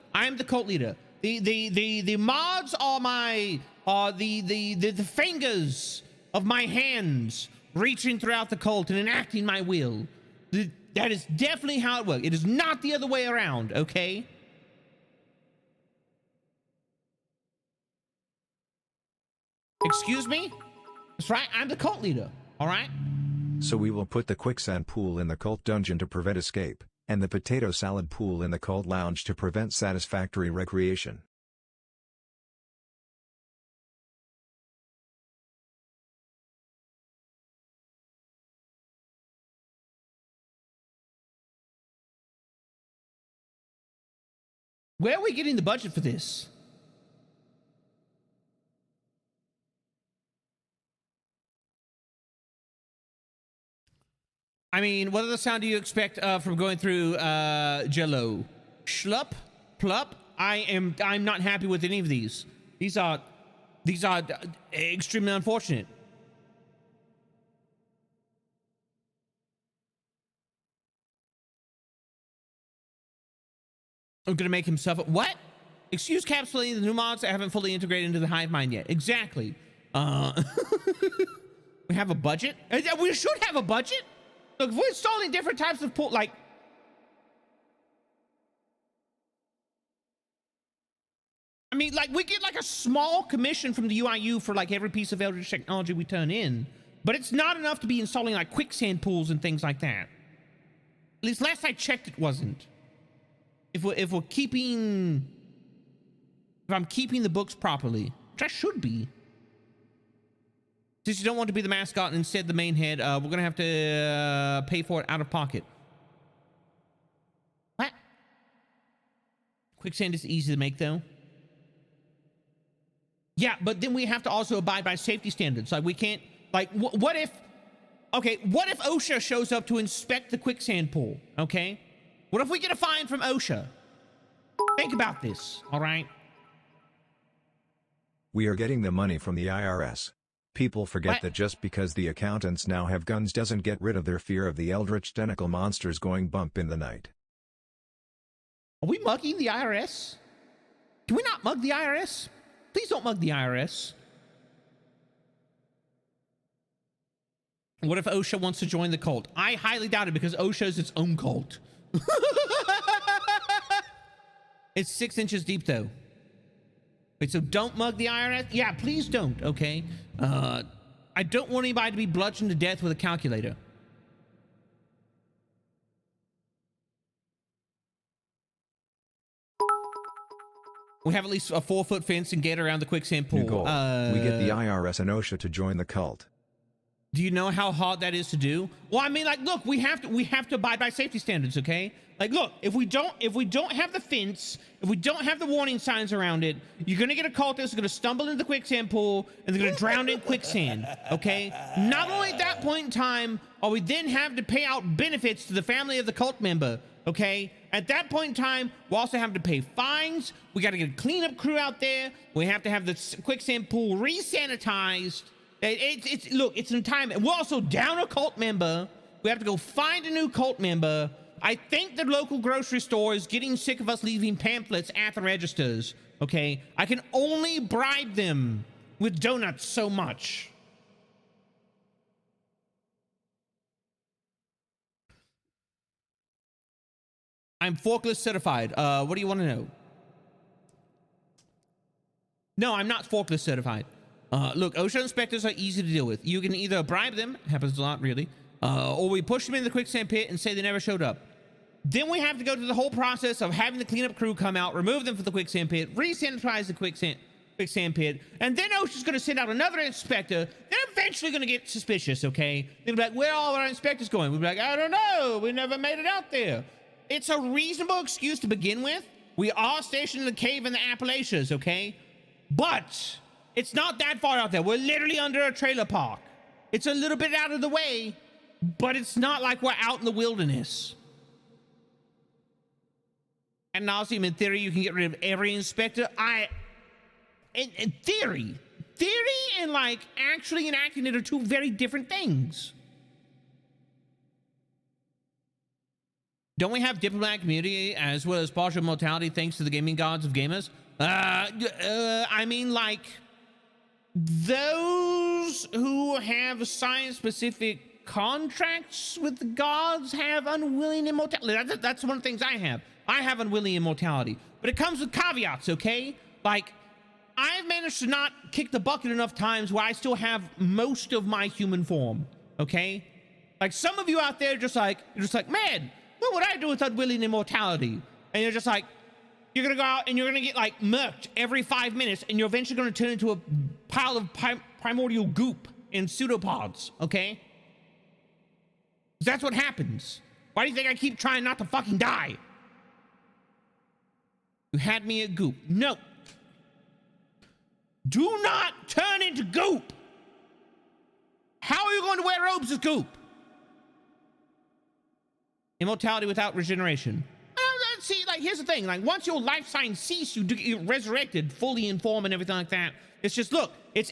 The mods are my the fingers of my hands reaching throughout the cult and enacting my will. That is definitely how it works. It is not the other way around, okay? Excuse me? That's right, I'm the cult leader, all right? So we will put the quicksand pool in the cult dungeon to prevent escape, and the potato salad pool in the cult lounge to prevent satisfactory recreation. Where are we getting the budget for this? I mean, what other sound do you expect from going through Jello? Schlup? Plup? I'm not happy with any of these. These are extremely unfortunate. I'm gonna make him suffer. What? Excuse capsulating the new mods that haven't fully integrated into the hive mind yet. Exactly. We have a budget? We should have a budget. Look, if we're installing different types of pool, like, I mean, like, we get like a small commission from the UIU for like every piece of Eldritch technology we turn in, but it's not enough to be installing like quicksand pools and things like that. At least last I checked, it wasn't. if I'm keeping the books properly, which I should be. Since you don't want to be the mascot and instead the main head, we're gonna have to pay for it out of pocket. What? Quicksand is easy to make though. Yeah, but then we have to also abide by safety standards. Like we can't, like what if OSHA shows up to inspect the quicksand pool, okay? What if we get a fine from OSHA? Think about this, all right? We are getting the money from the IRS. People forget What? that just because the accountants now have guns doesn't get rid of their fear of the eldritch tentacle monsters going bump in the night. Are we mugging the IRS? Can we not mug the IRS? Please don't mug the IRS. What if OSHA wants to join the cult? I highly doubt it because OSHA is its own cult. It's 6 inches deep though. Wait, so don't mug the IRS? Yeah, please don't, okay? I don't want anybody to be bludgeoned to death with a calculator. We have at least a 4-foot fence and gate around the quicksand pool. New goal. We get the IRS and OSHA to join the cult. Do you know how hard that is to do? Well, I mean, like, look, we have to abide by safety standards, okay? Like, look, if we don't have the fence, if we don't have the warning signs around it, you're gonna get a cultist who's gonna stumble into the quicksand pool and they're gonna drown in quicksand, okay? Not only at that point in time are we then have to pay out benefits to the family of the cult member, okay? At that point in time, we also have to pay fines. We gotta get a cleanup crew out there. We have to have the quicksand pool re-sanitized. Look, it's an time. We're also down a cult member. We have to go find a new cult member. I think the local grocery store is getting sick of us leaving pamphlets at the registers, okay? I can only bribe them with donuts so much. I'm forklift certified. What do you want to know? No, I'm not forklift certified. Look, OSHA inspectors are easy to deal with. You can either bribe them, happens a lot really, or we push them in the quicksand pit and say they never showed up. Then we have to go through the whole process of having the cleanup crew come out, remove them from the quicksand pit, re-sanitize the quicksand pit, and then OSHA's gonna send out another inspector. They're eventually gonna get suspicious, okay? They'll be like, where are all our inspectors going? We'll be like, I don't know, we never made it out there. It's a reasonable excuse to begin with. We are stationed in the cave in the Appalachians, okay? But it's not that far out there. We're literally under a trailer park. It's a little bit out of the way, but it's not like we're out in the wilderness. And also, in theory, you can get rid of every inspector. In theory and like actually enacting it are two very different things. Don't we have diplomatic immunity as well as partial mortality thanks to the gaming gods of gamers? I mean, like, those who have science-specific contracts with the gods have unwilling immortality. That's one of the things I have. I have unwilling immortality, but it comes with caveats, okay? Like, I've managed to not kick the bucket enough times where I still have most of my human form, okay? Like, some of you out there you're just like, man, what would I do with unwilling immortality? And you're just like, you're gonna go out and you're gonna get like murked every 5 minutes and you're eventually gonna turn into a pile of primordial goop and pseudopods, okay? That's what happens. Why do you think I keep trying not to fucking die? You had me at goop. No. Do not turn into goop. How are you going to wear robes as goop? Immortality without regeneration. See, like, here's the thing. Like, once your life signs cease, you're resurrected, fully in form and everything like that. It's just, look, it's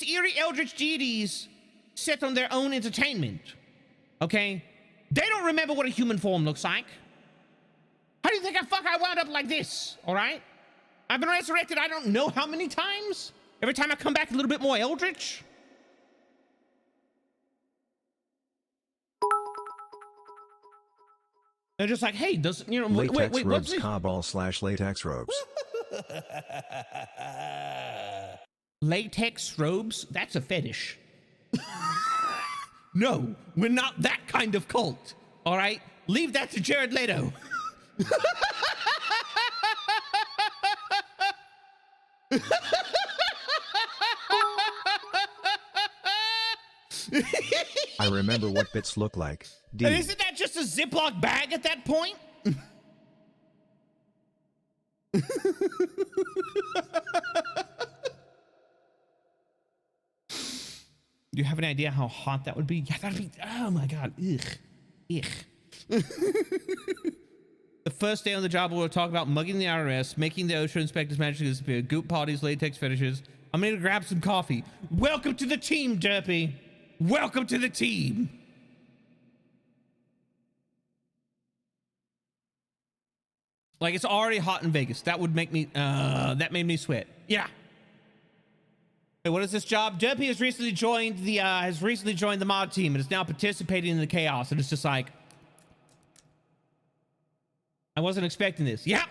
eerie eldritch deities set on their own entertainment. Okay? They don't remember what a human form looks like. How do you think I wound up like this? All right? I've been resurrected I don't know how many times. Every time I come back a little bit more eldritch. They're just like, hey, does, you know, Latex wait, robes, what's Cabal/latex robes. Latex robes? That's a fetish. No, we're not that kind of cult. All right? Leave that to Jared Leto. I remember what bits look like. D. And isn't that just a Ziploc bag at that point? Do you have any idea how hot that would be? Yeah, that'd be, oh my God, ugh, ugh. The first day on the job, we'll talk about mugging the IRS, making the OSHA inspectors magically disappear, goop parties, latex fetishes. I'm gonna grab some coffee. Welcome to the team, Derpy. Welcome to the team. Like, it's already hot in Vegas. That would make me, that made me sweat. Yeah. Hey, what is this job? Derpy has recently joined the mod team and is now participating in the chaos. And it's just like, I wasn't expecting this. Yeah.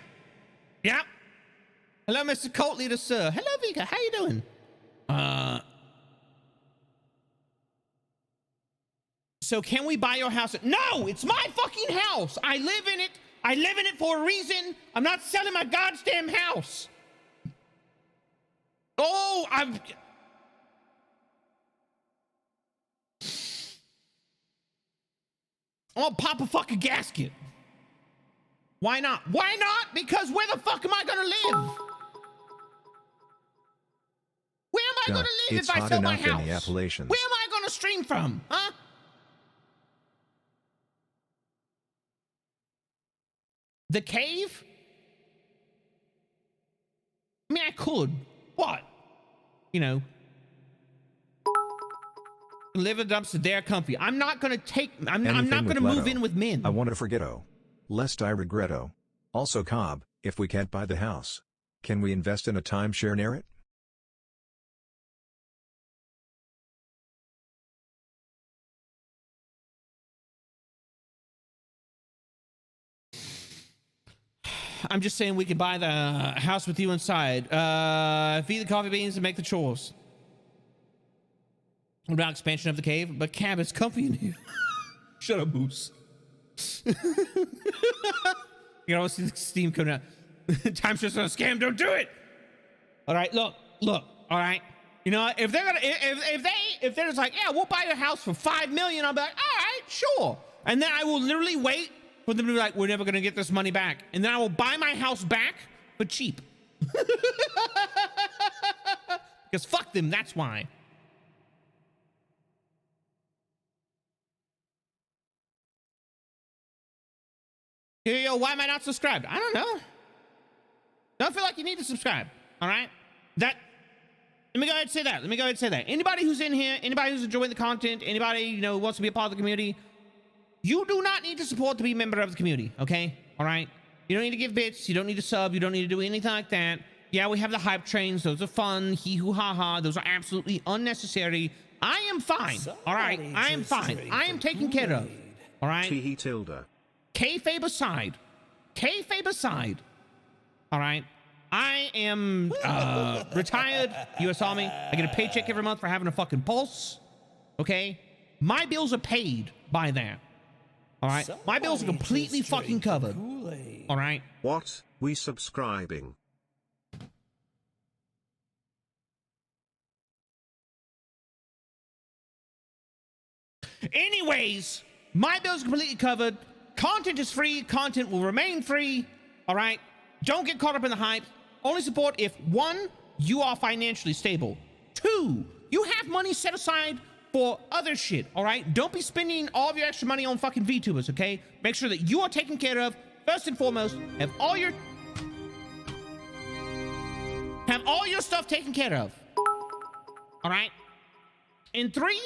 Yeah. Hello, Mr. Cult Leader, sir. Hello, Vika. How you doing? So can we buy your house? No, it's my fucking house. I live in it. I live in it for a reason. I'm not selling my goddamn house. Oh, I want to pop a fucking gasket. Why not? Why not? Because where the fuck am I gonna live? Where am I gonna live if I sell my house? Where am I gonna stream from? Huh? The cave? I mean, I could. What? You know, live in a dumpster, they're comfy. I'm not gonna take, I'm not gonna move in with men. I want to forget-o. Lest I regret-o. Also, Cobb, if we can't buy the house, can we invest in a timeshare near it? I'm just saying we could buy the house with you inside. Feed the coffee beans and make the chores. What about expansion of the cave? But Cab is comfy in here. Shut up, Moose. You can always see the steam coming out. Time's just a scam. Don't do it. All right, look. All right. You know, if they're gonna, if they're just like, yeah, we'll buy your house for $5 million, I'll be like, all right, sure. And then I will literally wait for them to be like, we're never gonna get this money back. And then I will buy my house back for cheap. Because fuck them, that's why. Yo, why am I not subscribed? I don't know. Don't feel like you need to subscribe, all right? Let me go ahead and say that. Anybody who's in here, anybody who's enjoying the content, anybody, you know, wants to be a part of the community, you do not need to support to be a member of the community, okay? All right? You don't need to give bits. You don't need to sub. You don't need to do anything like that. Yeah, we have the hype trains. Those are fun. Hee-hoo-ha-ha. Those are absolutely unnecessary. I am fine, all right? I am fine. I am taken care of, all right? Tee tilde. Kayfabe aside, all right? I am retired. You saw me. I get a paycheck every month for having a fucking pulse, okay? My bills are paid by that. All right, my bills are completely fucking covered. All right. What? We subscribing? Anyways, my bills are completely covered. Content is free. Content will remain free. All right. Don't get caught up in the hype. Only support if 1, you are financially stable. 2, you have money set aside for other shit, all right? Don't be spending all of your extra money on fucking VTubers, okay? Make sure that you are taken care of, first and foremost. Have all your stuff taken care of, all right? And 3,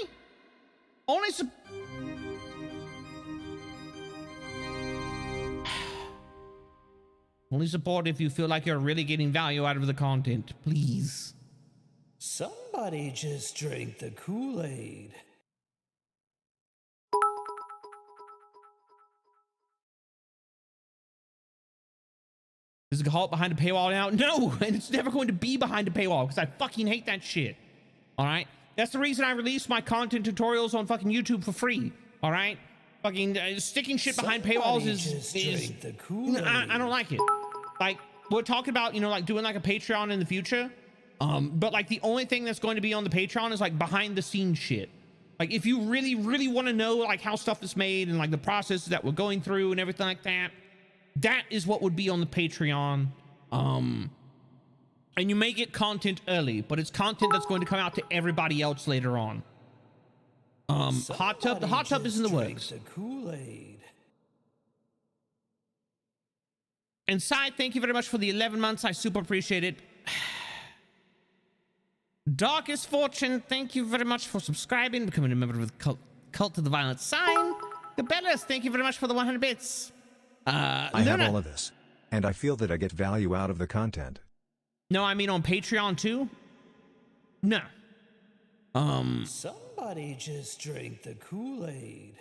only support if you feel like you're really getting value out of the content, please. Somebody just drank the Kool-Aid. Is the halt behind a paywall now? No, and it's never going to be behind a paywall because I fucking hate that shit. All right? That's the reason I release my content tutorials on fucking YouTube for free. All right? Fucking sticking shit behind paywalls is the Kool-Aid. I don't like it. Like, we're talking about, you know, like doing like a Patreon in the future. But like the only thing that's going to be on the Patreon is like behind the scenes shit. Like if you really, really want to know like how stuff is made and like the processes that we're going through and everything like that, that is what would be on the Patreon. And you may get content early, but it's content that's going to come out to everybody else later on. The hot tub is in the works. The Kool-Aid. And Sai, thank you very much for the 11 months. I super appreciate it. Darkest Fortune, thank you very much for subscribing, becoming a member of the Cult of the Violent Sign. Cabellas, thank you very much for the 100 bits. I have all of this, and I feel that I get value out of the content. No, I mean on Patreon too? No. Somebody just drank the Kool-Aid.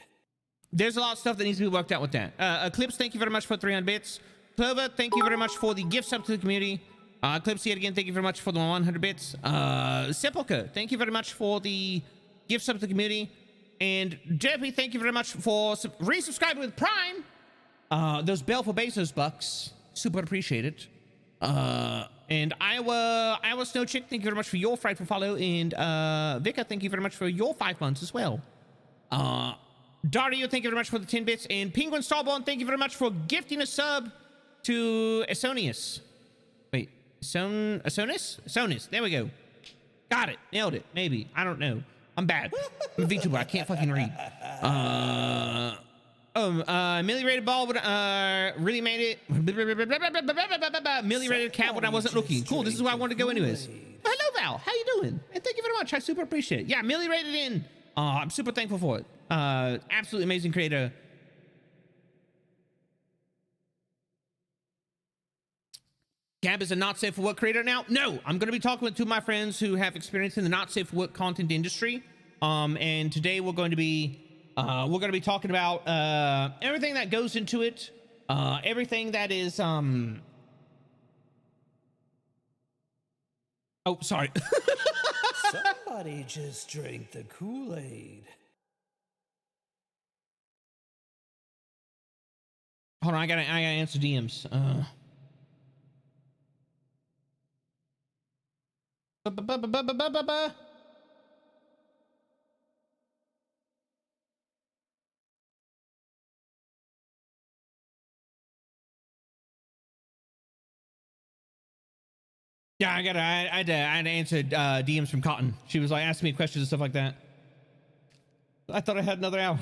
There's a lot of stuff that needs to be worked out with that. Eclipse, thank you very much for 300 bits. Clover, thank you very much for the gifts up to the community. Eclipse, yet again, thank you very much for the 100 bits. Sepulchre, thank you very much for the gifts up to the community. And Jerpy, thank you very much for resubscribing with Prime. Those Bell for Bezos bucks, super appreciate it. And Iowa Snow Chick, thank you very much for your frightful follow. And Vika, thank you very much for your 5 months as well. Dario, thank you very much for the 10 bits. And Penguin Starborn, thank you very much for gifting a sub to Esonius. Wait, Sonis? There we go. Got it. Nailed it. Maybe. I don't know. I'm bad. I'm a VTuber. I can't fucking read. Millie Rated Ball really made it. Millie Rated Cat when I wasn't looking. Cool. This is where I wanted to go anyways. Hello, Val. How you doing? And thank you very much. I super appreciate it. Yeah, Millie Rated in. I'm super thankful for it. Absolutely amazing creator. Gab is a not safe for work creator now. No, I'm going to be talking with two of my friends who have experience in the not safe for work content industry. And today we're going to be talking about everything that goes into it, everything that is oh, sorry. Somebody just drank the Kool-Aid. Hold on, I gotta answer DMs. Yeah, I had to answer DMs from Cotton. She was like asking me questions and stuff like that. I thought I had another hour.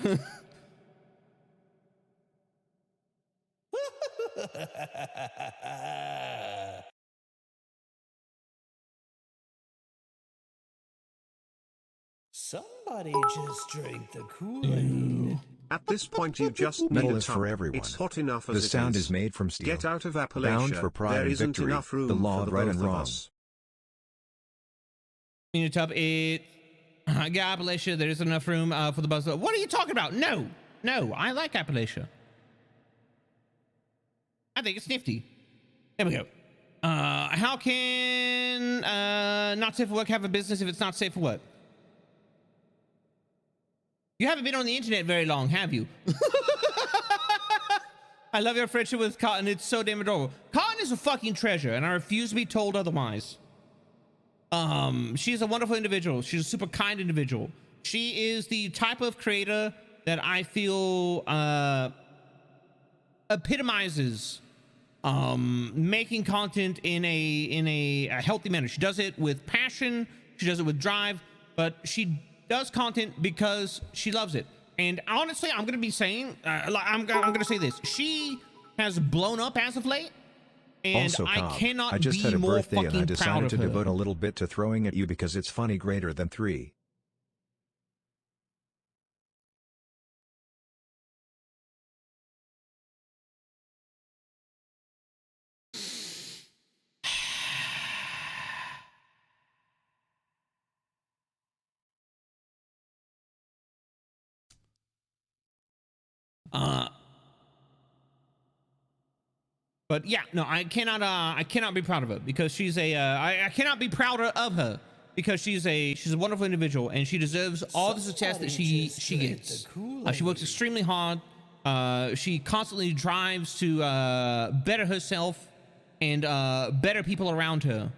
Somebody just drank the Kool-Aid. At this point you just need Metal a is tub. for everyone. It's hot enough as The it sound is. is made from steel. Get out of Appalachia. Bound for pride there and isn't victory. enough room The law for of the right both and of wrong. us. In your tub, yeah, Appalachia, there isn't enough room for the buzz. What are you talking about? No, I like Appalachia. I think it's nifty. There we go. How can not safe for work have a business if it's not safe for work? You haven't been on the internet very long, have you? I love your friendship with Cotton. It's so damn adorable. Cotton is a fucking treasure, and I refuse to be told otherwise. She's a wonderful individual. She's a super kind individual. She is the type of creator that I feel epitomizes making content in a healthy manner. She does it with passion. She does it with drive, but she does content because she loves it. And honestly, I'm gonna be saying, I'm gonna say this: she has blown up as of late, and Also, I Cobb, cannot I just be had a more birthday fucking and I proud decided of to her. devote a little bit to throwing at you because it's funny greater than 3. But yeah, no, I cannot be proud of her because she's a, I cannot be prouder of her because she's a wonderful individual, and she deserves all the success that she gets. She works extremely hard. She constantly drives to better herself and better people around her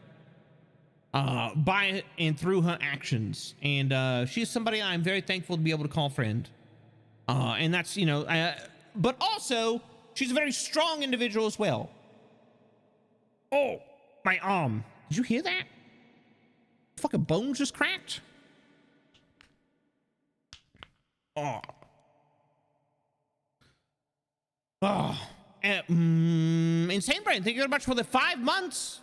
by and through her actions. And she's somebody I'm very thankful to be able to call friend. And that's, you know, but also she's a very strong individual as well. Oh, my arm. Did you hear that? Fucking bones just cracked. Oh. Oh. Insane Brain, thank you very much for the 5 months.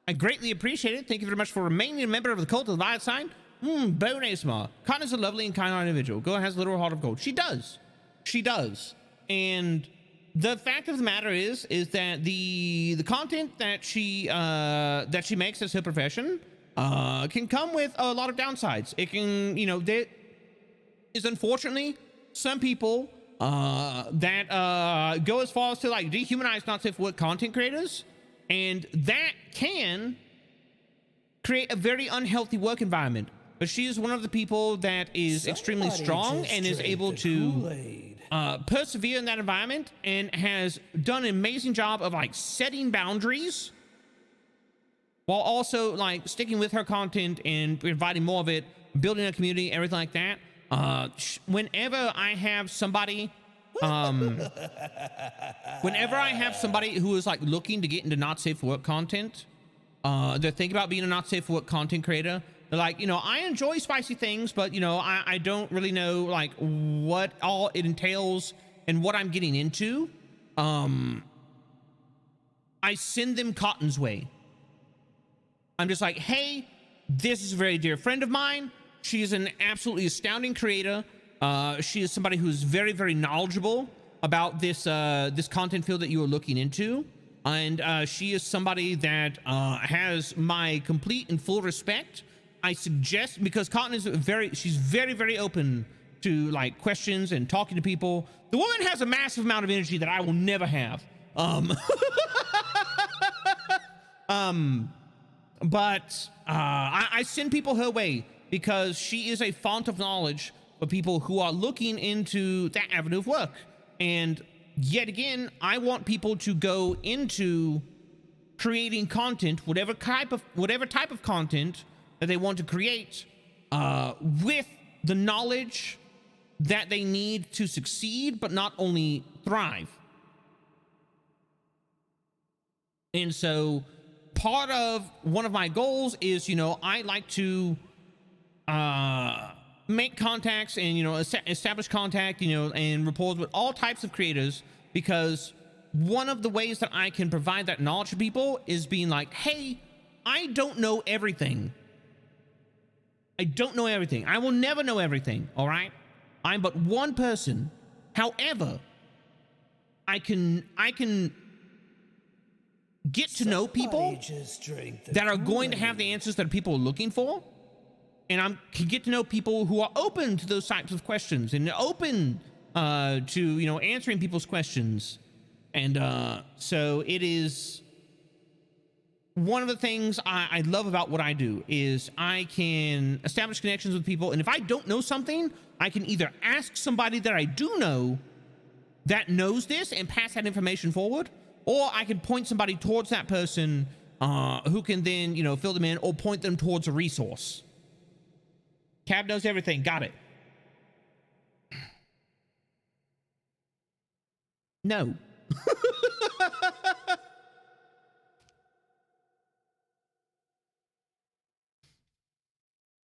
I greatly appreciate it. Thank you very much for remaining a member of the Cult of the Violet Sign. Bone ASMR. Cotton is a lovely and kind-hearted individual. Girl has a literal heart of gold. She does. She does. And the fact of the matter is that the content that she makes as her profession can come with a lot of downsides. It can, you know, there is unfortunately some people that go as far as to like dehumanize not safe for work content creators, and that can create a very unhealthy work environment. But she is one of the people that is extremely strong and is able to persevere in that environment, and has done an amazing job of like setting boundaries while also like sticking with her content and providing more of it, building a community, everything like that. Whenever I have somebody who is like looking to get into not safe for work content, they're thinking about being a not safe for work content creator, they're like, you know, I enjoy spicy things, but you know, I don't really know like what all it entails and what I'm getting into. I send them Cotton's way. I'm just like, hey, this is a very dear friend of mine. She is an absolutely astounding creator. She is somebody who's very, very knowledgeable about this this content field that you are looking into. And she is somebody that has my complete and full respect. I suggest, because Cotton is she's very, very open to like questions and talking to people. The woman has a massive amount of energy that I will never have. But I send people her way because she is a font of knowledge for people who are looking into that avenue of work. And yet again, I want people to go into creating content, whatever type of content that they want to create, with the knowledge that they need to succeed, but not only thrive. And so part of one of my goals is, you know, I like to make contacts and, you know, establish contact, you know, and rapport with all types of creators, because one of the ways that I can provide that knowledge to people is being like, hey, I don't know everything. I don't know everything. I will never know everything. All right. I'm but one person. However, I can get to know people that are going to have the answers that people are looking for. And I can get to know people who are open to those types of questions and open to, you know, answering people's questions. And so it is one of the things I love about what I do is I can establish connections with people. And if I don't know something, I can either ask somebody that I do know that knows this and pass that information forward, or I can point somebody towards that person who can then, you know, fill them in or point them towards a resource. Cab knows everything. Got it. No.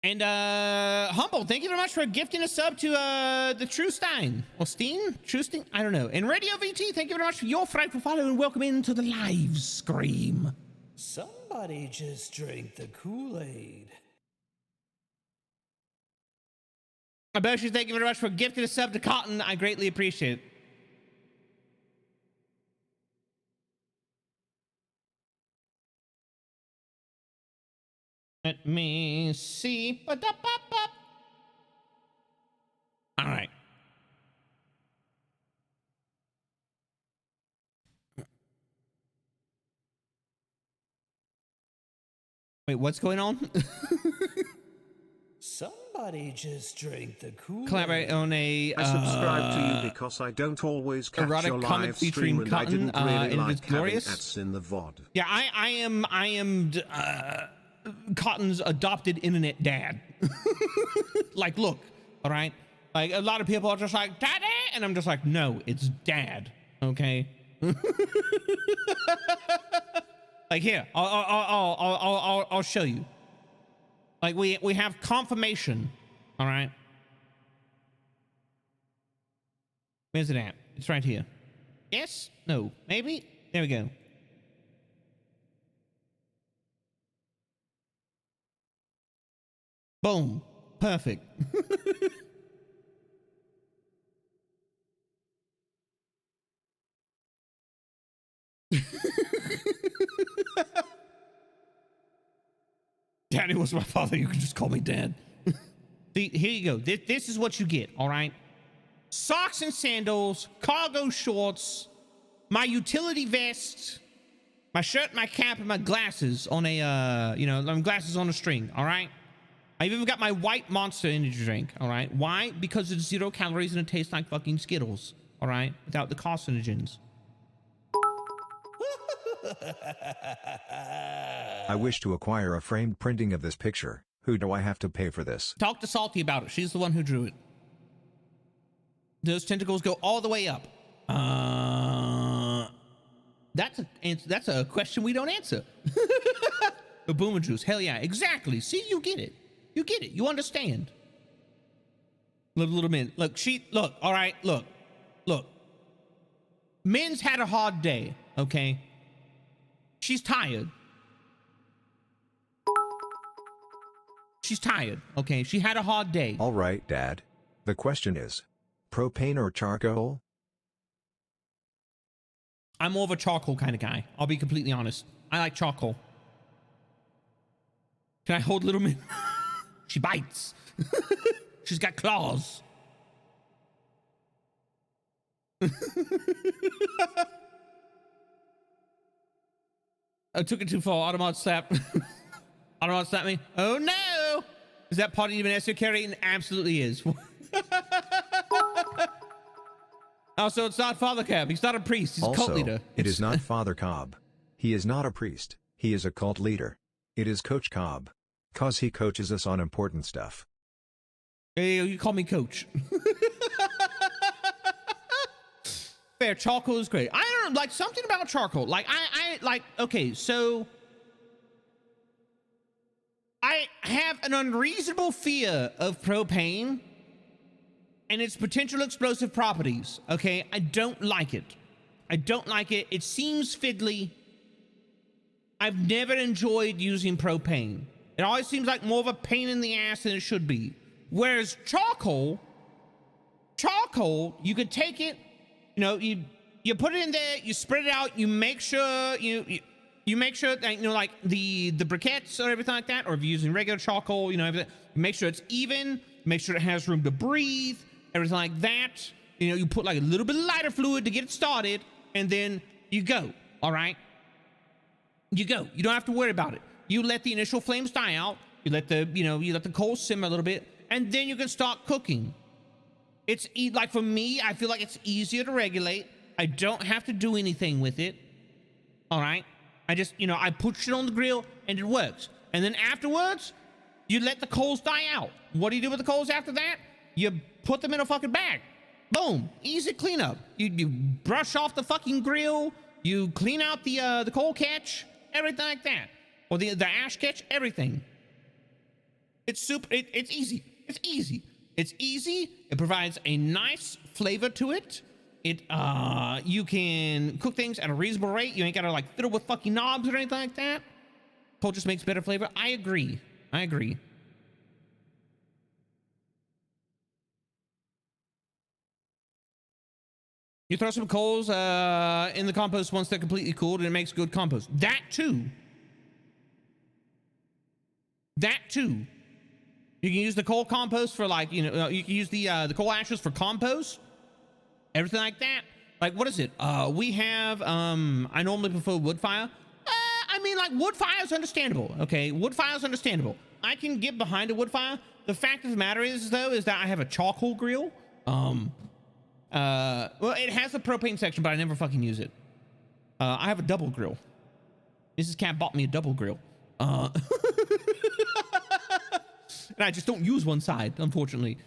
And Humble, thank you very much for gifting a sub to the Trustein or Steen, Trustein, I don't know. And Radio VT, thank you very much for your frightful follow and welcome into the live scream. Somebody just drank the Kool-Aid. Aboshi, thank you very much for gifting a sub to Cotton. I greatly appreciate it. Let me see. All right. Wait, what's going on? Somebody just drank the Kool-Aid. Collaborate on a I subscribe to you because I don't always catch erotic your comic live featuring stream, and I didn't Cotton, really and like it's having glorious. ads in the VOD. Yeah, I am Cotton's adopted internet dad. Like, look, all right. Like, a lot of people are just like, Daddy, and I'm just like, no, it's Dad. Okay. Like, here, I'll show you. Like, we have confirmation. All right. Where's it at? It's right here. Yes? No? Maybe? There we go. Boom. Perfect. Daddy was my father. You can just call me Dad. See, here you go. This is what you get, all right? Socks and sandals, cargo shorts, my utility vest, my shirt, my cap, and my glasses on a, glasses on a string, all right? I've even got my white Monster energy drink, all right? Why? Because it's 0 calories and it tastes like fucking Skittles, all right? Without the carcinogens. I wish to acquire a framed printing of this picture. Who do I have to pay for this? Talk to Salty about it. She's the one who drew it. Those tentacles go all the way up. That's a question we don't answer. The boomer juice. Hell yeah, exactly. See, you get it. You get it. You understand. Little Min. Look, all right, look. Min's had a hard day, okay? She's tired. She's tired, okay? She had a hard day. All right, Dad. The question is, propane or charcoal? I'm more of a charcoal kind of guy. I'll be completely honest. I like charcoal. Can I hold Little Min? She bites. She's got claws. I took it too far. Automod slap. Automod slap me. Oh no! Is that part even esoteric? Absolutely is. Oh, so it's not Father Cab. He's not a priest. He's a cult leader. It is not Father Cobb. He is not a priest. He is a cult leader. It is Coach Cobb. 'Cause he coaches us on important stuff. Hey, you call me Coach. Fair. Charcoal is great. I don't know, like something about charcoal. Like I like, okay, so I have an unreasonable fear of propane and its potential explosive properties. Okay, I don't like it. I don't like it. It seems fiddly. I've never enjoyed using propane. It always seems like more of a pain in the ass than it should be. Whereas charcoal, you could take it, you put it in there, you spread it out, you make sure you make sure that, like the briquettes or everything like that, or if you're using regular charcoal, everything, make sure it's even, make sure it has room to breathe, everything like that. You put like a little bit of lighter fluid to get it started, and then you go, all right? You go. You don't have to worry about it. You let the initial flames die out. You let the coals simmer a little bit, and then you can start cooking. It's like, for me, I feel like it's easier to regulate. I don't have to do anything with it. All right. I just, I push it on the grill and it works. And then afterwards, you let the coals die out. What do you do with the coals after that? You put them in a fucking bag. Boom. Easy cleanup. You brush off the fucking grill. You clean out the coal catch, everything like that. Or the ash catch, everything. It's super, it's easy. It's easy. It's easy. It provides a nice flavor to it. You can cook things at a reasonable rate. You ain't gotta like fiddle with fucking knobs or anything like that. Coal just makes better flavor. I agree. You throw some coals in the compost once they're completely cooled, and it makes good compost. That too. You can use the coal compost for like, you can use the coal ashes for compost, everything like that. Like, what is it? We have, I normally prefer wood fire. I mean, like, wood fire is understandable, okay? Wood fire is understandable. I can get behind a wood fire. The fact of the matter is, though, is that I have a charcoal grill. Well, it has a propane section, but I never fucking use it. I have a double grill. Mrs. Cat bought me a double grill. And I just don't use one side, unfortunately.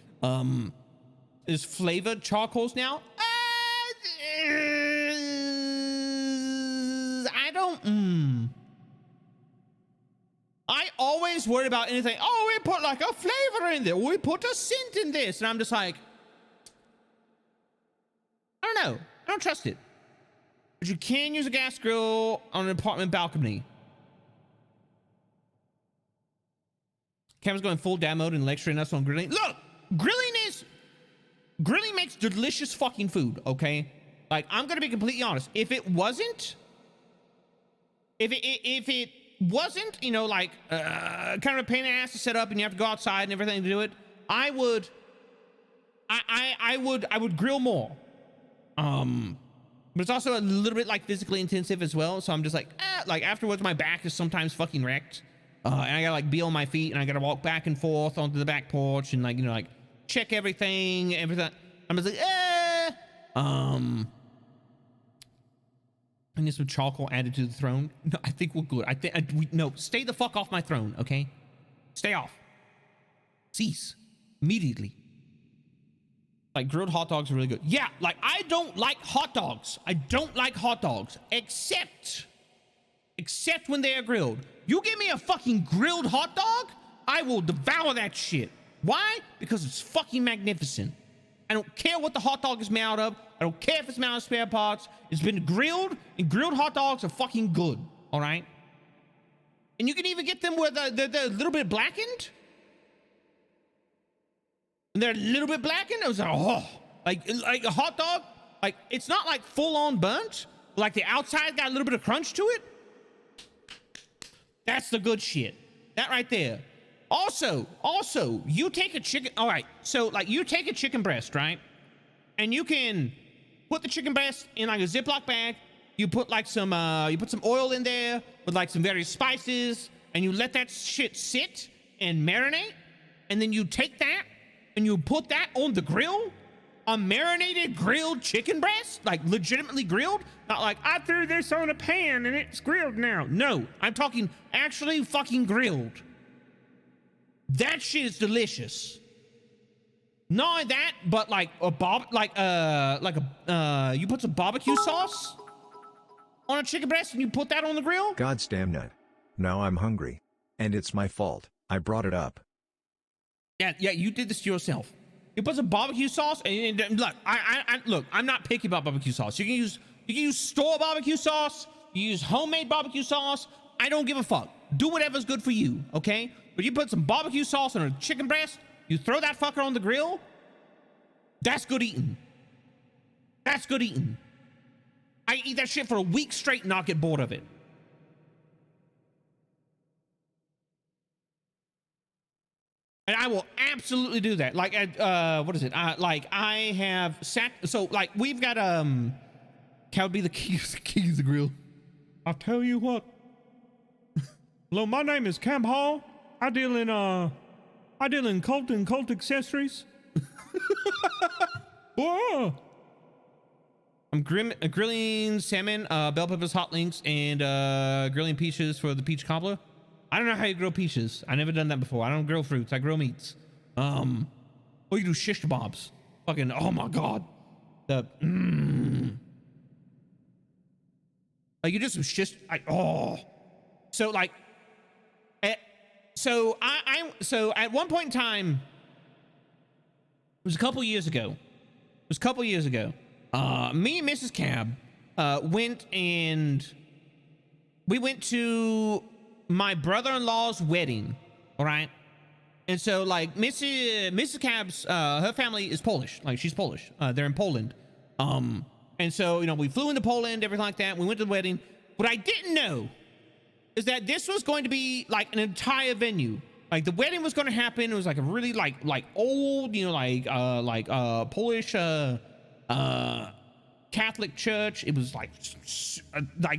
Is flavored charcoals now? I don't. I always worry about anything. Oh, we put like a flavor in there. We put a scent in this. And I'm just like, I don't know. I don't trust it. But you can use a gas grill on an apartment balcony. Cam's going full dad mode and lecturing us on grilling. Look, grilling makes delicious fucking food, okay? Like, I'm gonna be completely honest. If it wasn't, you know, like, kind of a pain in the ass to set up and you have to go outside and everything to do it, I would grill more. But it's also a little bit like physically intensive as well. So I'm just like, like afterwards, my back is sometimes fucking wrecked. And I gotta like be on my feet and I gotta walk back and forth onto the back porch and like, you know, like check everything. I'm just like, I need some charcoal added to the throne. No, I think we're good. No, stay the fuck off my throne, okay? Stay off. Cease. Immediately. Like, grilled hot dogs are really good. Yeah, like, I don't like hot dogs. I don't like hot dogs. Except when they are grilled. You give me a fucking grilled hot dog, I will devour that shit. Why? Because it's fucking magnificent. I don't care what the hot dog is made out of. I don't care if it's made out of spare parts. It's been grilled, and grilled hot dogs are fucking good, all right? And you can even get them where they're a little bit blackened. And they're a little bit blackened. It was like, oh, like a hot dog. Like, it's not like full on burnt. Like the outside got a little bit of crunch to it. That's the good shit. That right there. Also, you take a chicken. All right. So like you take a chicken breast, right? And you can put the chicken breast in like a Ziploc bag. You put like some oil in there with like some various spices, and you let that shit sit and marinate. And then you take that and you put that on the grill, a marinated grilled chicken breast, like legitimately grilled. Not like I threw this on a pan and it's grilled now. No, I'm talking actually fucking grilled. That shit is delicious. Not only that, but like you put some barbecue sauce on a chicken breast and you put that on the grill. God's damn nut. Now I'm hungry. And it's my fault. I brought it up. Yeah, you did this to yourself. You put some barbecue sauce and look, look, I'm not picky about barbecue sauce. You can use store barbecue sauce, you use homemade barbecue sauce. I don't give a fuck. Do whatever's good for you, okay? But you put some barbecue sauce on a chicken breast, you throw that fucker on the grill, that's good eating. That's good eating. I eat that shit for a week straight and not get bored of it. And I will absolutely do that. Like, what is it? Like, I have so like we've got Cal would be the keys to the grill. I'll tell you what. Hello, my name is Cam Hall. I deal in cult and cult accessories. Whoa. I'm grilling salmon, bell peppers, hot links, and grilling peaches for the peach cobbler. I don't know how you grill peaches. I never done that before. I don't grill fruits. I grill meats. Or you do shish kebabs. Fucking, oh my God. Like you do some shish. So like, so at one point in time, it was a couple years ago. Me and Mrs. Cab we went to my brother-in-law's wedding, all right? And so like Mrs. Cab's her family is Polish. Like she's Polish. They're in Poland. And so, you know, we flew into Poland, everything like that. We went to the wedding. What I didn't know is that this was going to be like an entire venue. Like the wedding was going to happen. It was like a really like old, you know, Polish Catholic church. It was like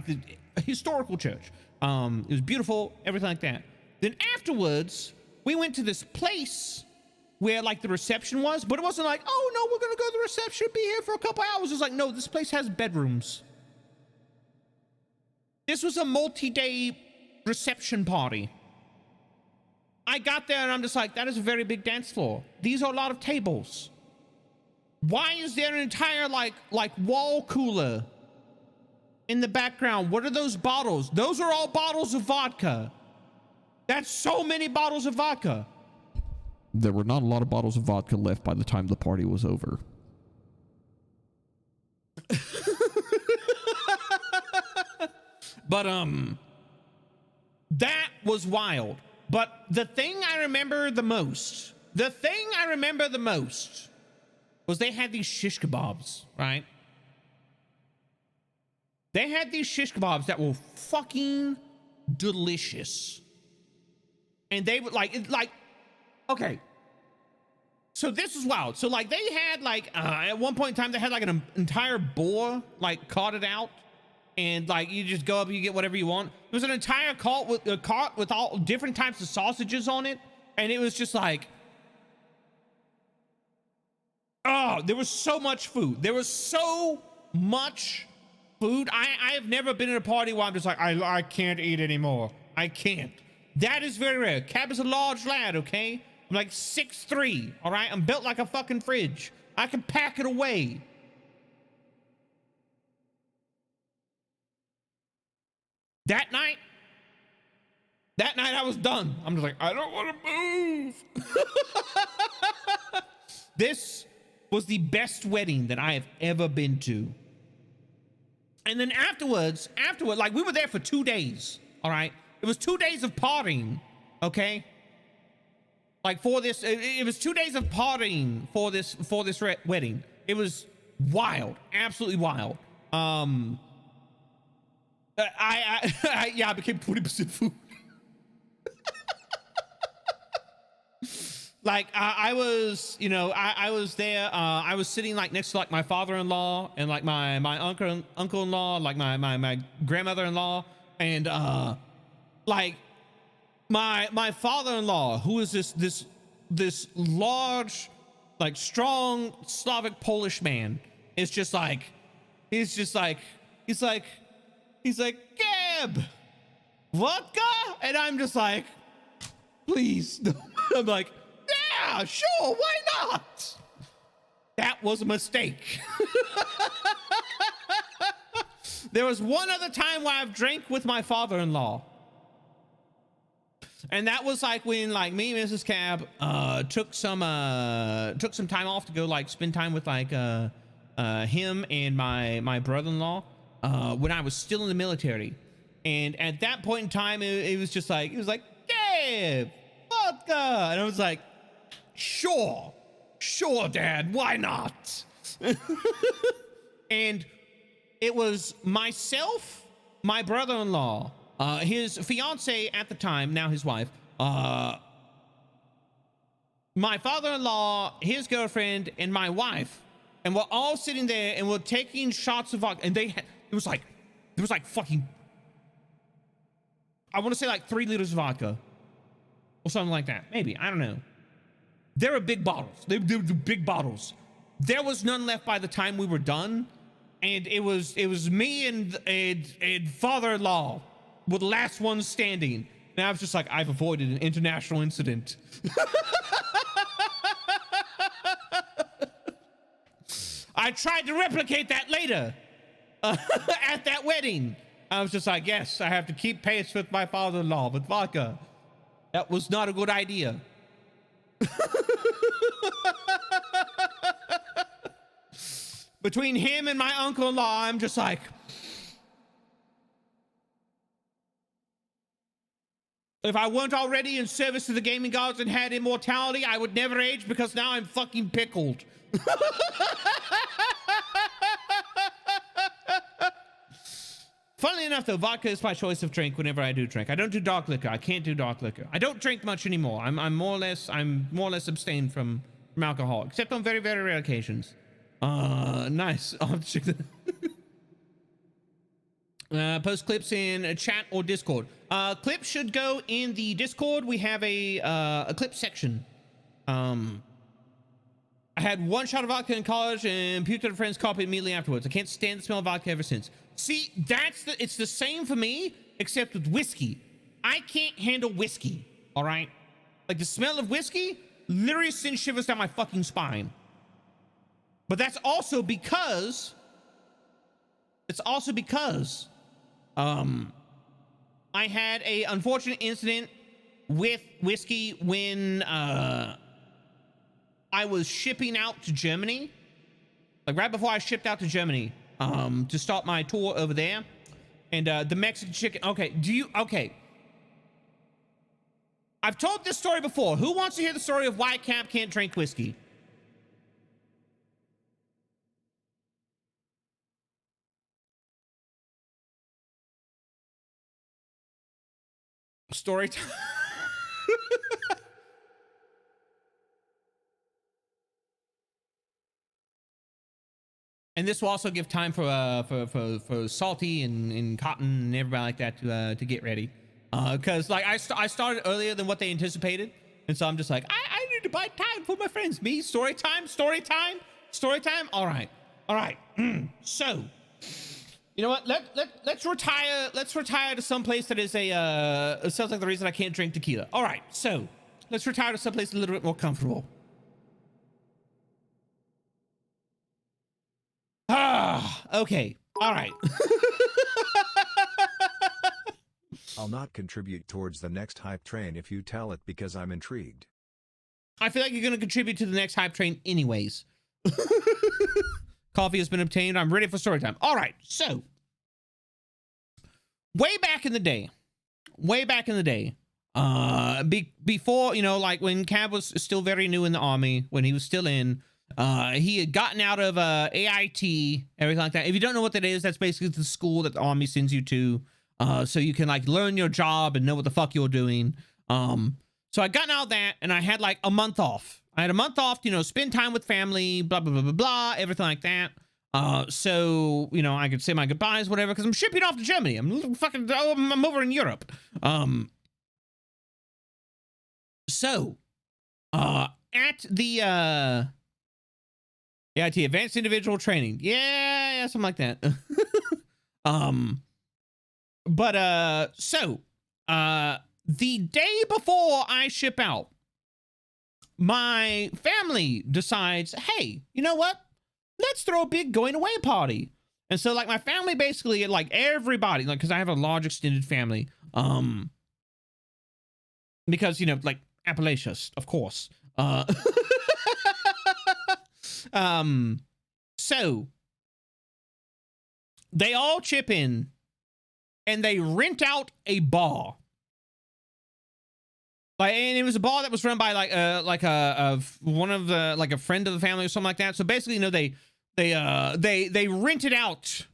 the historical church. It was beautiful, everything like that. Then afterwards, we went to this place where like the reception was, but it wasn't like, oh no, we're gonna go to the reception, be here for a couple hours. It's like, no, this place has bedrooms. This was a multi-day reception party. I got there and I'm just like, that is a very big dance floor. These are a lot of tables. Why is there an entire like wall cooler in the background? What are those bottles? Those are all bottles of vodka. That's so many bottles of vodka. There were not a lot of bottles of vodka left by the time the party was over. But that was wild. But the thing I remember the most was they had these shish kebabs, right? They had these shish kebabs that were fucking delicious. And they would like, okay. So this is wild. So like they had like, at one point in time, they had like an entire boar, like carted out. And like, you just go up, you get whatever you want. There was an entire cart with all different types of sausages on it. And it was just like, oh, there was so much food. There was so much food. I have never been at a party where I'm just like, I can't eat anymore. I can't. That is very rare. Cab is a large lad, okay? I'm like 6'3", all right? I'm built like a fucking fridge. I can pack it away. That night I was done. I'm just like, I don't want to move. This was the best wedding that I have ever been to. And then afterward, like we were there for 2 days, all right? It was 2 days of partying, okay? Like for this, it was 2 days of partying for this wedding. It was wild, absolutely wild. I became 20% food. Like I was, you know, I was there. I was sitting like next to like my father-in-law and like my uncle-in-law, like my grandmother-in-law, and like my father-in-law, who is this large, like strong Slavic Polish man, is just like, he's like, Gab, vodka? And I'm just like, please. I'm like, yeah, sure, why not? That was a mistake. There was one other time where I've drank with my father-in-law. And that was like when like me and Mrs. Cab took some time off to go like spend time with like him and my brother-in-law when I was still in the military. And at that point in time, it was just like, it was like, yeah, vodka. And I was like, sure, Dad, why not? And it was myself, my brother-in-law, his fiance at the time, now his wife, my father-in-law, his girlfriend, and my wife. And we're all sitting there and we're taking shots of vodka. And there was like fucking, I want to say like 3 liters of vodka or something like that. Maybe, I don't know. They were big bottles. They were big bottles. There was none left by the time we were done. And it was me and father-in-law were the last ones standing. And I was just like, I've avoided an international incident. I tried to replicate that later at that wedding. I was just like, yes, I have to keep pace with my father-in-law with vodka. That was not a good idea. Between him and my uncle-in-law, I'm just like, if I weren't already in service to the gaming gods and had immortality, I would never age because now I'm fucking pickled. Funnily enough, though, vodka is my choice of drink whenever I do drink. I don't do dark liquor. I can't do dark liquor. I don't drink much anymore. I'm more or less abstained from alcohol, except on very, very rare occasions. Nice. I'll have to check that. Post clips in chat or Discord. Clips should go in the Discord. We have a clip section. I had one shot of vodka in college and puked at a friend's carpet immediately afterwards. I can't stand the smell of vodka ever since. See, it's the same for me, except with whiskey. I can't handle whiskey, all right? Like the smell of whiskey literally sends shivers down my fucking spine. But that's also because, I had a unfortunate incident with whiskey when, I was shipping out to Germany, like right before I shipped out to Germany, to start my tour over there. And the Mexican chicken. Okay, I've told this story before. Who wants to hear the story of why Cap can't drink whiskey? Story time. And this will also give time for Salty and Cotton and everybody like that to get ready, because like I started earlier than what they anticipated, and so I'm just like I need to buy time for my friends. Me, story time. All right. So, you know what? Let's retire to some place that is it sounds like the reason I can't drink tequila. All right, so let's retire to someplace a little bit more comfortable. Okay. All right. I'll not contribute towards the next hype train if you tell it because I'm intrigued. I feel like you're going to contribute to the next hype train anyways. Coffee has been obtained. I'm ready for story time. All right. So, way back in the day, before, you know, like when Cab was still very new in the army, when he was still in, he had gotten out of AIT, everything like that. If you don't know what that is, that's basically the school that the army sends you to, so you can like learn your job and know what the fuck you're doing. So I gotten out of that, and I had like a month off. I had a month off, you know, spend time with family, blah blah blah blah blah, everything like that. So you know, I could say my goodbyes, whatever, because I'm shipping off to Germany. I'm over in Europe. So at the AIT, Advanced Individual Training. Yeah, something like that. So the day before I ship out, my family decides, hey, you know what? Let's throw a big going away party. And so like my family basically, like everybody, like, cause I have a large extended family, because, you know, like Appalachians, of course. So they all chip in and they rent out a bar. Like, and it was a bar that was run by one of the, like a friend of the family or something like that. So basically, you know, they rented out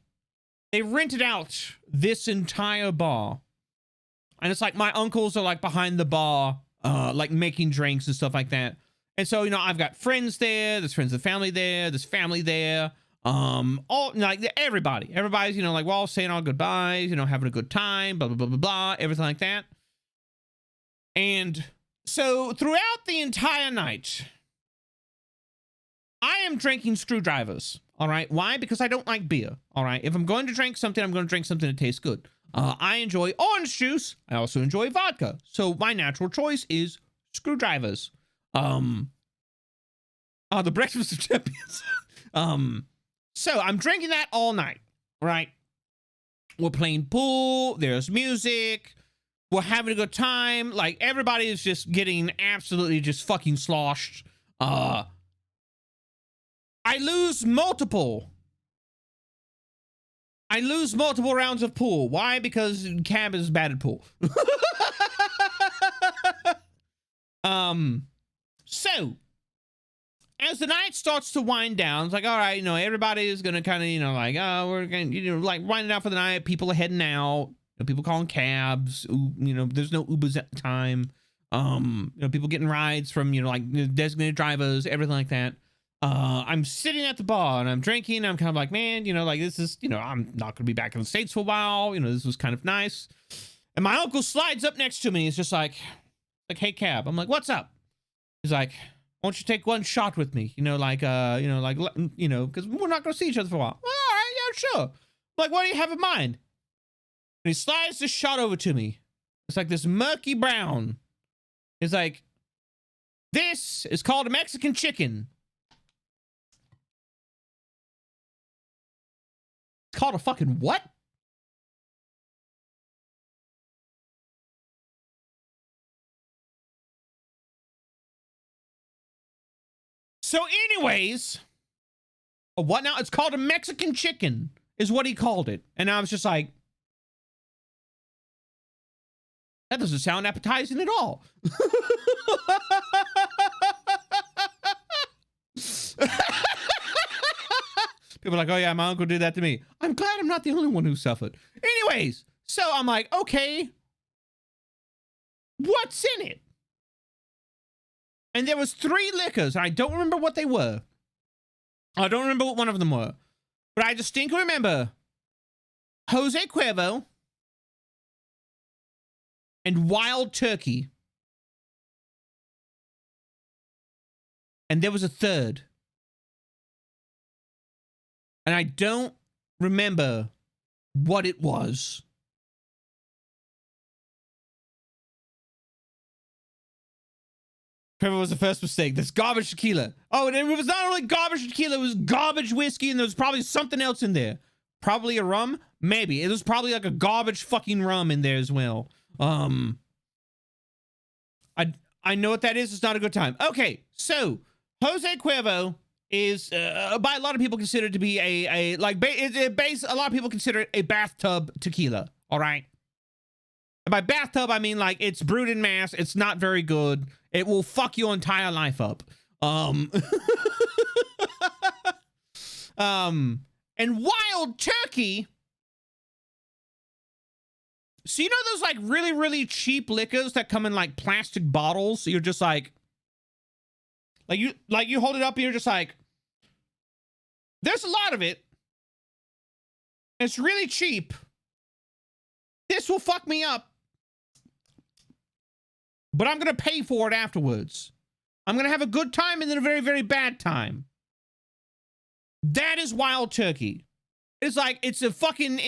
this entire bar. And it's like my uncles are like behind the bar, like making drinks and stuff like that. And so, you know, I've got friends there, there's friends of the family there, there's family there, all like everybody's, you know, like we're all saying our goodbyes, you know, having a good time, blah, blah, blah, blah, blah, everything like that. And so throughout the entire night, I am drinking screwdrivers. All right. Why? Because I don't like beer. All right. If I'm going to drink something, I'm going to drink something that tastes good. I enjoy orange juice. I also enjoy vodka. So my natural choice is screwdrivers. The Breakfast of Champions. So I'm drinking that all night, right? We're playing pool. There's music. We're having a good time. Like everybody is just getting absolutely just fucking sloshed. I lose multiple rounds of pool. Why? Because Cab is bad at pool. So as the night starts to wind down, it's like, all right, you know, everybody is gonna kind of, you know, like, oh, we're gonna, you know, like winding down for the night. People are heading out. You know, people calling cabs. You know, there's no Ubers at the time. You know, people getting rides from, you know, like designated drivers, everything like that. I'm sitting at the bar and I'm drinking. I'm kind of like, man, like this is, I'm not gonna be back in the States for a while. This was kind of nice. And my uncle slides up next to me. He's just like, hey, Cab. I'm like, what's up? He's like, why don't you take one shot with me? Because we're not gonna see each other for a while. Well, all right, yeah, sure. I'm like, what do you have in mind? And he slides this shot over to me. It's like this murky brown. He's like, this is called a Mexican chicken. It's called a fucking what? So anyways, what now? It's called a Mexican chicken is what he called it. And I was just like, that doesn't sound appetizing at all. People are like, oh yeah, my uncle did that to me. I'm glad I'm not the only one who suffered. Anyways, so I'm like, okay, what's in it? And there was 3 liquors. I don't remember what they were. I don't remember what one of them were. But I distinctly remember Jose Cuervo and Wild Turkey. And there was a 3rd. And I don't remember what it was. Trevor was the first mistake. That's garbage tequila. Oh, and it was not only garbage tequila, it was garbage whiskey, and there was probably something else in there. Probably a rum? Maybe. It was probably like a garbage fucking rum in there as well. I know what that is. It's not a good time. Okay, so Jose Cuervo is by a lot of people considered to be a lot of people consider it a bathtub tequila. All right. And by bathtub, I mean like it's brewed in mass. It's not very good. It will fuck your entire life up. And Wild Turkey. So you know those like really, really cheap liquors that come in like plastic bottles? So you're just like you hold it up and you're just like, there's a lot of it. It's really cheap. This will fuck me up. But I'm going to pay for it afterwards. I'm going to have a good time and then a very, very bad time. That is Wild Turkey. It's like, it's a fucking,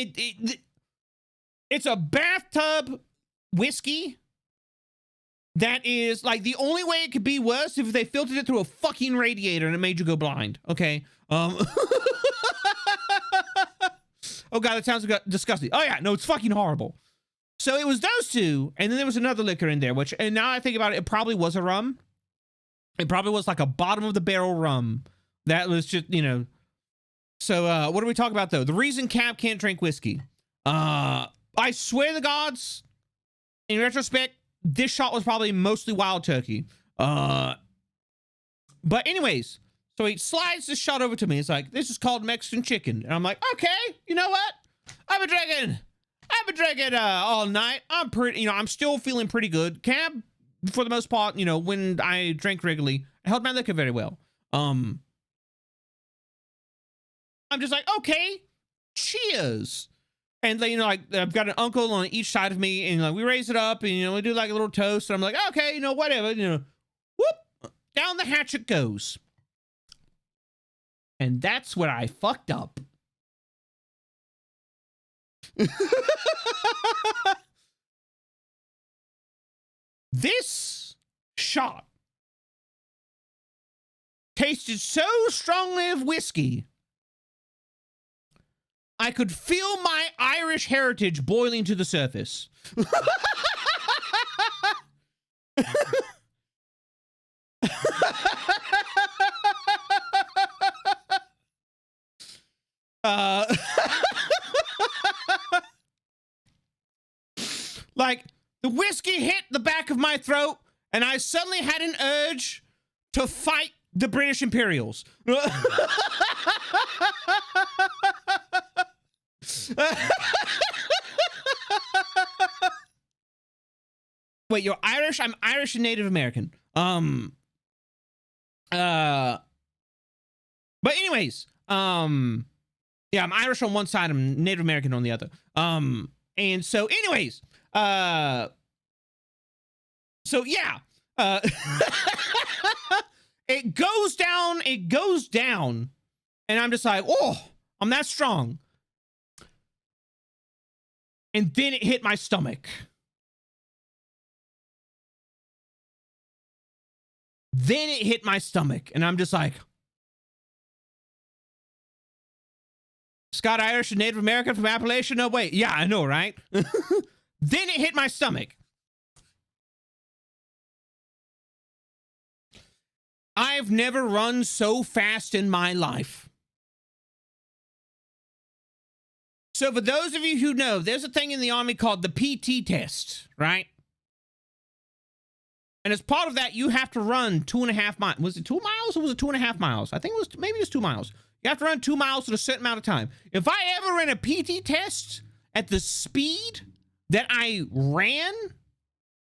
it's a bathtub whiskey that is like the only way it could be worse if they filtered it through a fucking radiator and it made you go blind. Okay. Oh God, that sounds disgusting. Oh yeah, no, it's fucking horrible. So it was those 2, and then there was another liquor in there, which, and now I think about it, it probably was a rum. It probably was like a bottom of the barrel rum. That was just, So what are we talking about though? The reason Cap can't drink whiskey. I swear to gods, in retrospect, this shot was probably mostly Wild Turkey. But anyways, so he slides this shot over to me. It's like, this is called Mexican chicken. And I'm like, okay, you know what? I've been drinking all night. I'm pretty, I'm still feeling pretty good. Cab, for the most part, when I drank regularly, I held my liquor very well. I'm just like, okay, cheers. And then, I've got an uncle on each side of me, and we raise it up, and we do like a little toast. And I'm like, okay, whatever, whoop, down the hatch it goes. And that's where I fucked up. This shot tasted so strongly of whiskey, I could feel my Irish heritage boiling to the surface. Like, the whiskey hit the back of my throat, and I suddenly had an urge to fight the British Imperials. Wait, you're Irish? I'm Irish and Native American. But anyways, yeah, I'm Irish on one side, I'm Native American on the other. And so anyways, so yeah, it goes down, and I'm just like, oh, I'm that strong. And then it hit my stomach. Then it hit my stomach, and I'm just like, Scott Irish and Native American from Appalachia? No, wait. Yeah, I know, right? Then it hit my stomach. I've never run so fast in my life. So for those of you who know, there's a thing in the Army called the PT test, right? And as part of that, you have to run 2.5 miles. Was it 2 miles or was it 2.5 miles? I think it was, maybe it was 2 miles. You have to run 2 miles at a certain amount of time. If I ever ran a PT test at the speed that I ran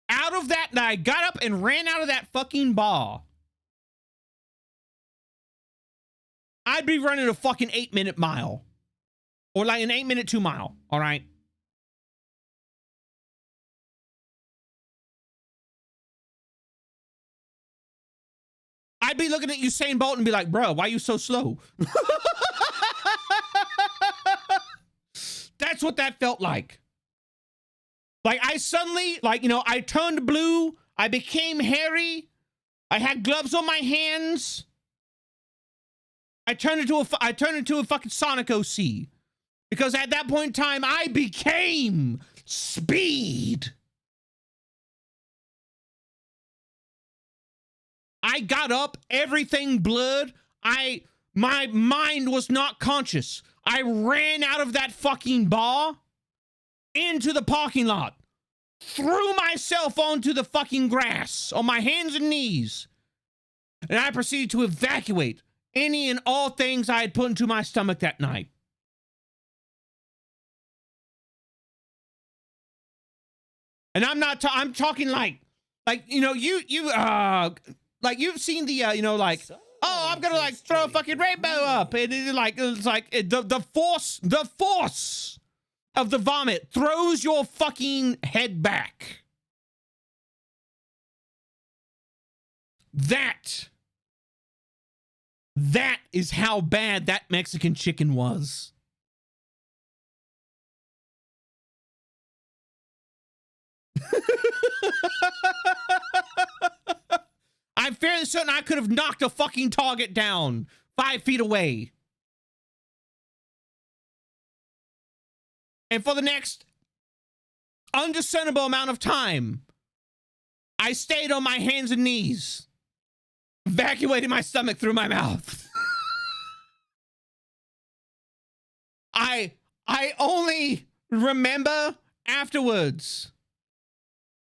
out of that I got up and ran out of that fucking bar, I'd be running a fucking 8-minute mile. Or like an 8-minute 2 mile, all right? I'd be looking at Usain Bolt and be like, bro, why are you so slow? That's what that felt like. Like I suddenly, like, you know, I turned blue. I became hairy. I had gloves on my hands. I turned into a fucking Sonic OC. Because at that point in time, I became speed. I got up, everything blurred. My mind was not conscious. I ran out of that fucking bar into the parking lot, threw myself onto the fucking grass on my hands and knees, and I proceeded to evacuate any and all things I had put into my stomach that night. And I'm talking like, you know, like you've seen the, you know, like, oh, I'm gonna like throw a fucking rainbow up, and it's like the force of the vomit throws your fucking head back. That is how bad that Mexican chicken was. I'm fairly certain I could have knocked a fucking target down 5 feet away. And for the next undiscernible amount of time, I stayed on my hands and knees, evacuating my stomach through my mouth. I only remember afterwards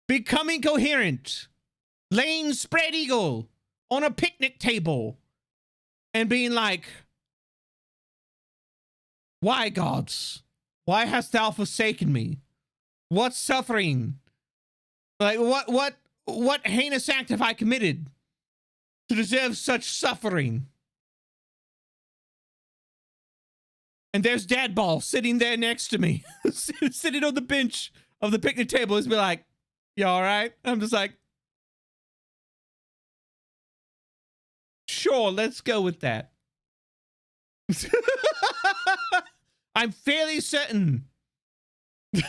becoming coherent, laying spread eagle on a picnic table and being like, why, gods? Why hast thou forsaken me? What suffering? Like, what heinous act have I committed to deserve such suffering? And there's Dad Ball sitting there next to me, sitting on the bench of the picnic table. He's be like, you all right? I'm just like, sure, let's go with that. I'm fairly certain that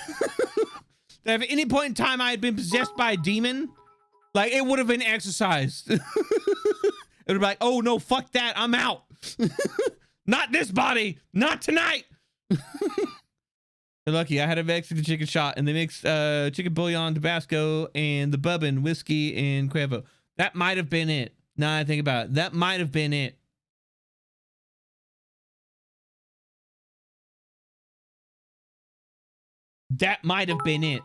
if at any point in time I had been possessed by a demon, like it would have been exorcised. It would be like, oh no, fuck that, I'm out. Not this body, not tonight. Lucky, I had a Mexican chicken shot and they mixed chicken bouillon, Tabasco, and the bourbon, whiskey, and Cuervo. That might have been it. Now I think about it, that might have been it. That might have been it.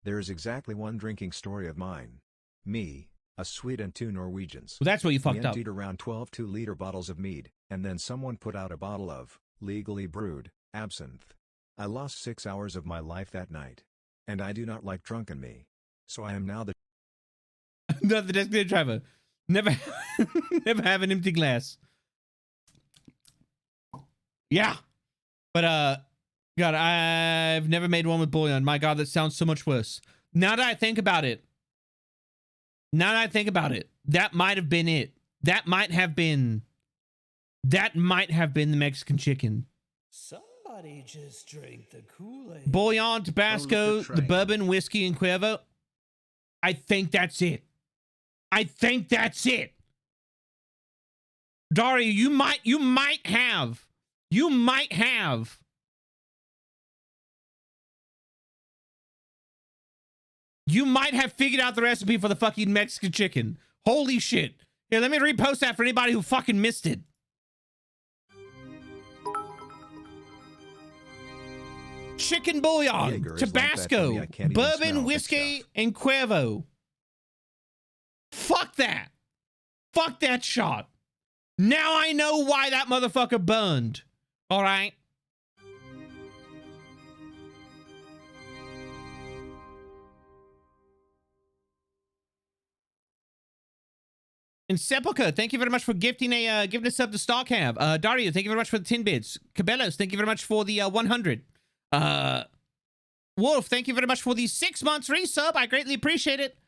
There is exactly one drinking story of mine. Me, a Swede and 2 Norwegians. Well, that's what you fucked up. We emptied around 12 2-liter bottles of mead, and then someone put out a bottle of legally brewed absinthe. I lost 6 hours of my life that night. And I do not like drunken me. So I am now the not the designated driver. Never, never have an empty glass. Yeah. But, God, I've never made one with bouillon. My God, that sounds so much worse. Now that I think about it, that might have been it. That might have been the Mexican chicken. Somebody just drank the Kool-Aid. Bouillon, Tabasco, the bourbon, whiskey, and Cuervo. I think that's it. Daria, you might have figured out the recipe for the fucking Mexican chicken. Holy shit. Here, let me repost that for anybody who fucking missed it. Chicken bouillon, Tabasco, bourbon, whiskey, and Cuervo. Fuck that. Fuck that shot. Now I know why that motherfucker burned. All right. And Sepulchre, thank you very much for gifting a sub to Starcab. Dario, thank you very much for the 10 bits. Cabellos, thank you very much for the 100. Wolf, thank you very much for the 6 months resub. I greatly appreciate it.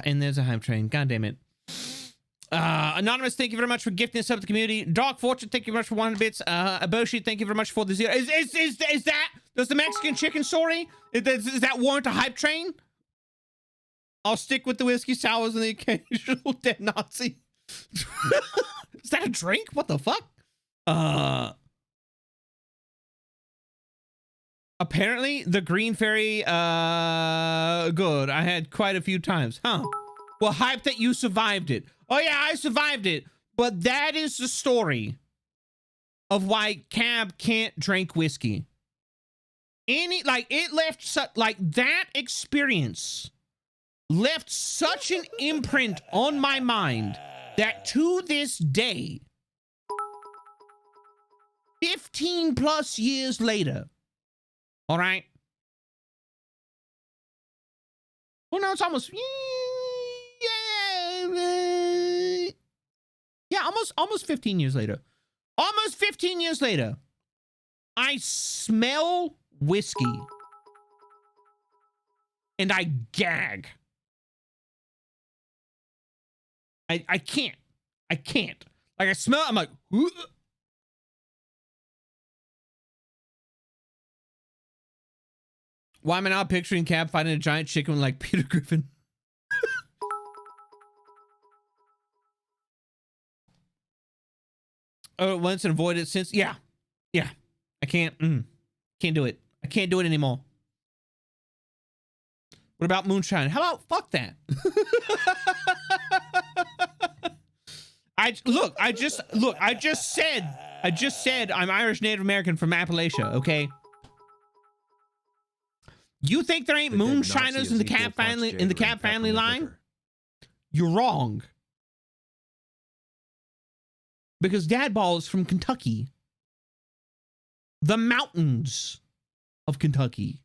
And there's a hype train. God damn it. Anonymous, thank you very much for gifting a sub to the community. Dark Fortune, thank you very much for 100 bits. Aboshi, thank you very much for the 0. Is that does the Mexican chicken story? Is that warrant a hype train? I'll stick with the whiskey sours and the occasional dead Nazi. Is that a drink? What the fuck? Apparently, the Green Fairy, good. I had quite a few times. Huh. Well, hype that you survived it. Oh, yeah, I survived it. But that is the story of why Cab can't drink whiskey. It left, that experience left such an imprint on my mind that to this day, 15 plus years later, all right? Well, no, it's almost, almost 15 years later. Almost 15 years later, I smell whiskey and I gag. I can't. Like, I smell, I'm like, ugh. Why am I not picturing Cab fighting a giant chicken like Peter Griffin? Oh, once and avoid it since. Yeah. I can't. Can't do it. I can't do it anymore. What about moonshine? How about fuck that? I just said I'm Irish Native American from Appalachia, okay? You think there ain't moonshiners in the Cab family line? You're wrong. Because Dadball is from Kentucky. The mountains of Kentucky.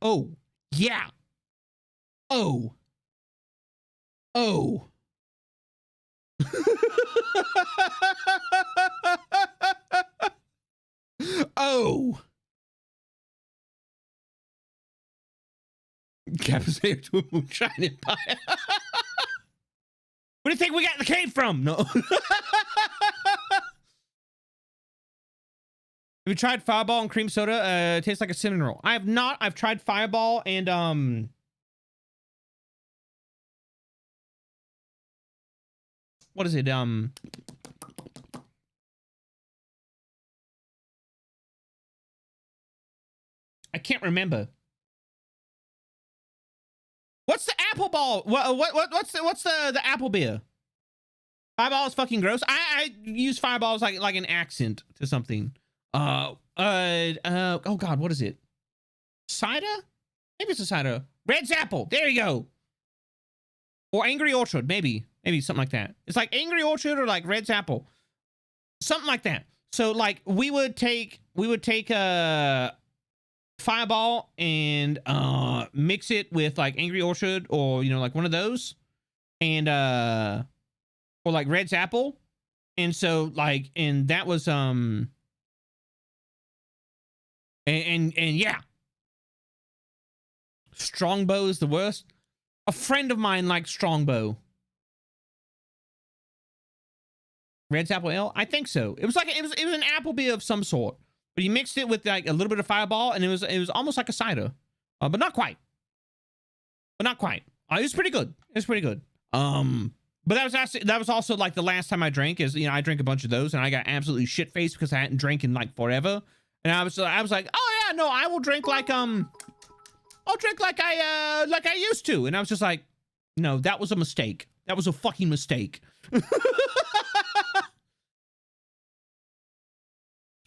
Oh, yeah. Oh. Oh. Captain to a moonshine empire. Where do you think we got the cave from? No. Have you tried Fireball and cream soda? It tastes like a cinnamon roll. I have not. I've tried Fireball and what is it? I can't remember. What's the apple ball? What's the apple beer? Fireball is fucking gross. I use Fireball as like an accent to something. Oh God, what is it? Cider? Maybe it's a cider. Red's apple. There you go. Or Angry Orchard, maybe something like that. It's like Angry Orchard or like Red's apple. Something like that. So like we would take a Fireball and mix it with like Angry Orchard or like one of those, and or like Red's Apple. And so like, and that was and yeah, Strongbow is the worst. A friend of mine likes Strongbow. Red's Apple Ale? I think so. It was like it was an apple beer of some sort, but he mixed it with like a little bit of Fireball, and it was almost like a cider, but not quite. It was pretty good. But that was also like the last time I drank. Is I drank a bunch of those, and I got absolutely shit faced because I hadn't drank in like forever, and I was like, oh yeah, no, I will drink like I used to, and I was just like, no, that was a mistake. That was a fucking mistake.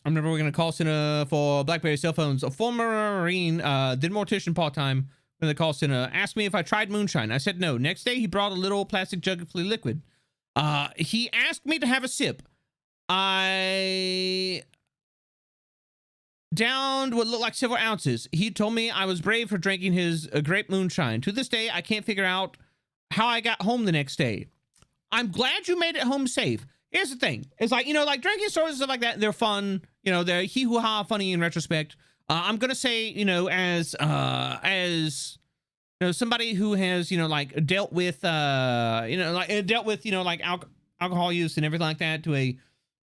I remember working in a call center for BlackBerry cell phones. A former Marine did mortician part-time in the call center, asked me if I tried moonshine. I said no. Next day, he brought a little plastic jug of liquid. He asked me to have a sip. I downed what looked like several ounces. He told me I was brave for drinking his grape moonshine. To this day, I can't figure out how I got home the next day. I'm glad you made it home safe. Here's the thing. It's like, like drinking stories and stuff like that, they're fun. They're hee-hoo-ha funny in retrospect. I'm going to say, as somebody who has, like dealt with, alcohol use and everything like that to a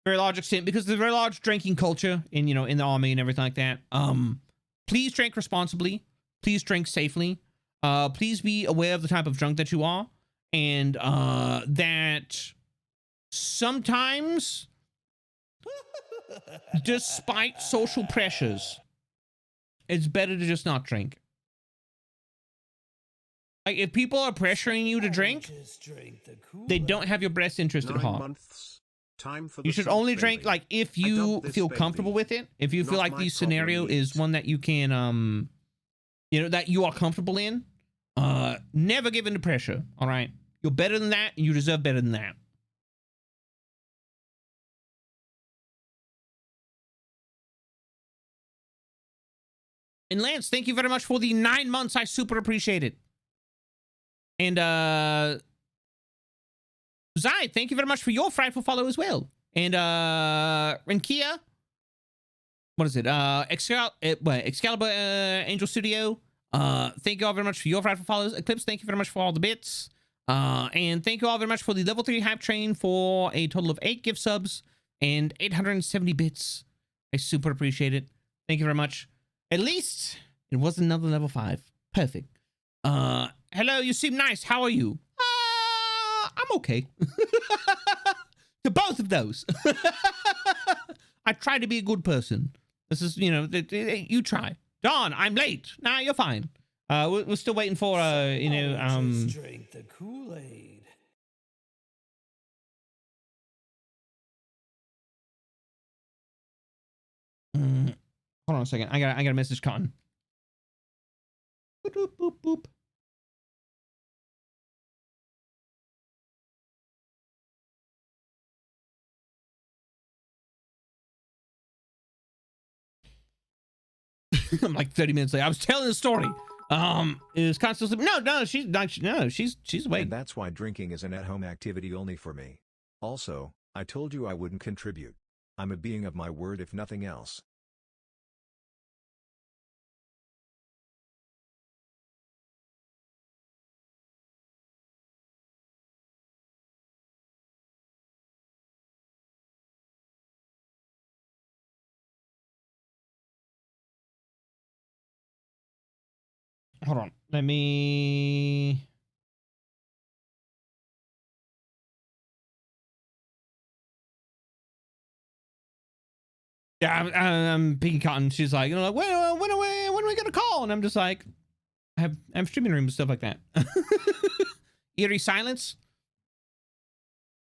very large extent, because there's a very large drinking culture in, in the army and everything like that. Please drink responsibly. Please drink safely. Please be aware of the type of drunk that you are, and that sometimes, despite social pressures, it's better to just not drink. Like, if people are pressuring you to drink, they don't have your best interest at heart. You should only drink, like, if you feel comfortable with it. If you feel like the scenario is one that you can, that you are comfortable in. Never give in to pressure, all right? You're better than that, and you deserve better than that. And Lance, thank you very much for the 9 months. I super appreciate it. And Zai, thank you very much for your frightful follow as well. And Renkia, what is it? Excalibur Angel Studio. Thank you all very much for your frightful follows. Eclipse, thank you very much for all the bits. And thank you all very much for the level 3 hype train for a total of 8 gift subs and 870 bits. I super appreciate it. Thank you very much. At least it wasn't another level 5. Perfect. Hello, you seem nice. How are you? I'm okay. To both of those. I try to be a good person. This is, you try. Dawn, I'm late. Nah, you're fine. We're still waiting for, Just drink the Kool-Aid. Hold on a second. I got a message, Cotton. Boop, boop, boop, boop. I'm like 30 minutes late. I was telling the story. Is Cotton still sleeping? No, she's awake. And that's why drinking is an at-home activity only for me. Also, I told you I wouldn't contribute. I'm a being of my word if nothing else. Hold on. Let me... Yeah, I'm picking Cotton. She's like, when are we gonna call? And I'm just like, I'm streaming room and stuff like that. Eerie silence.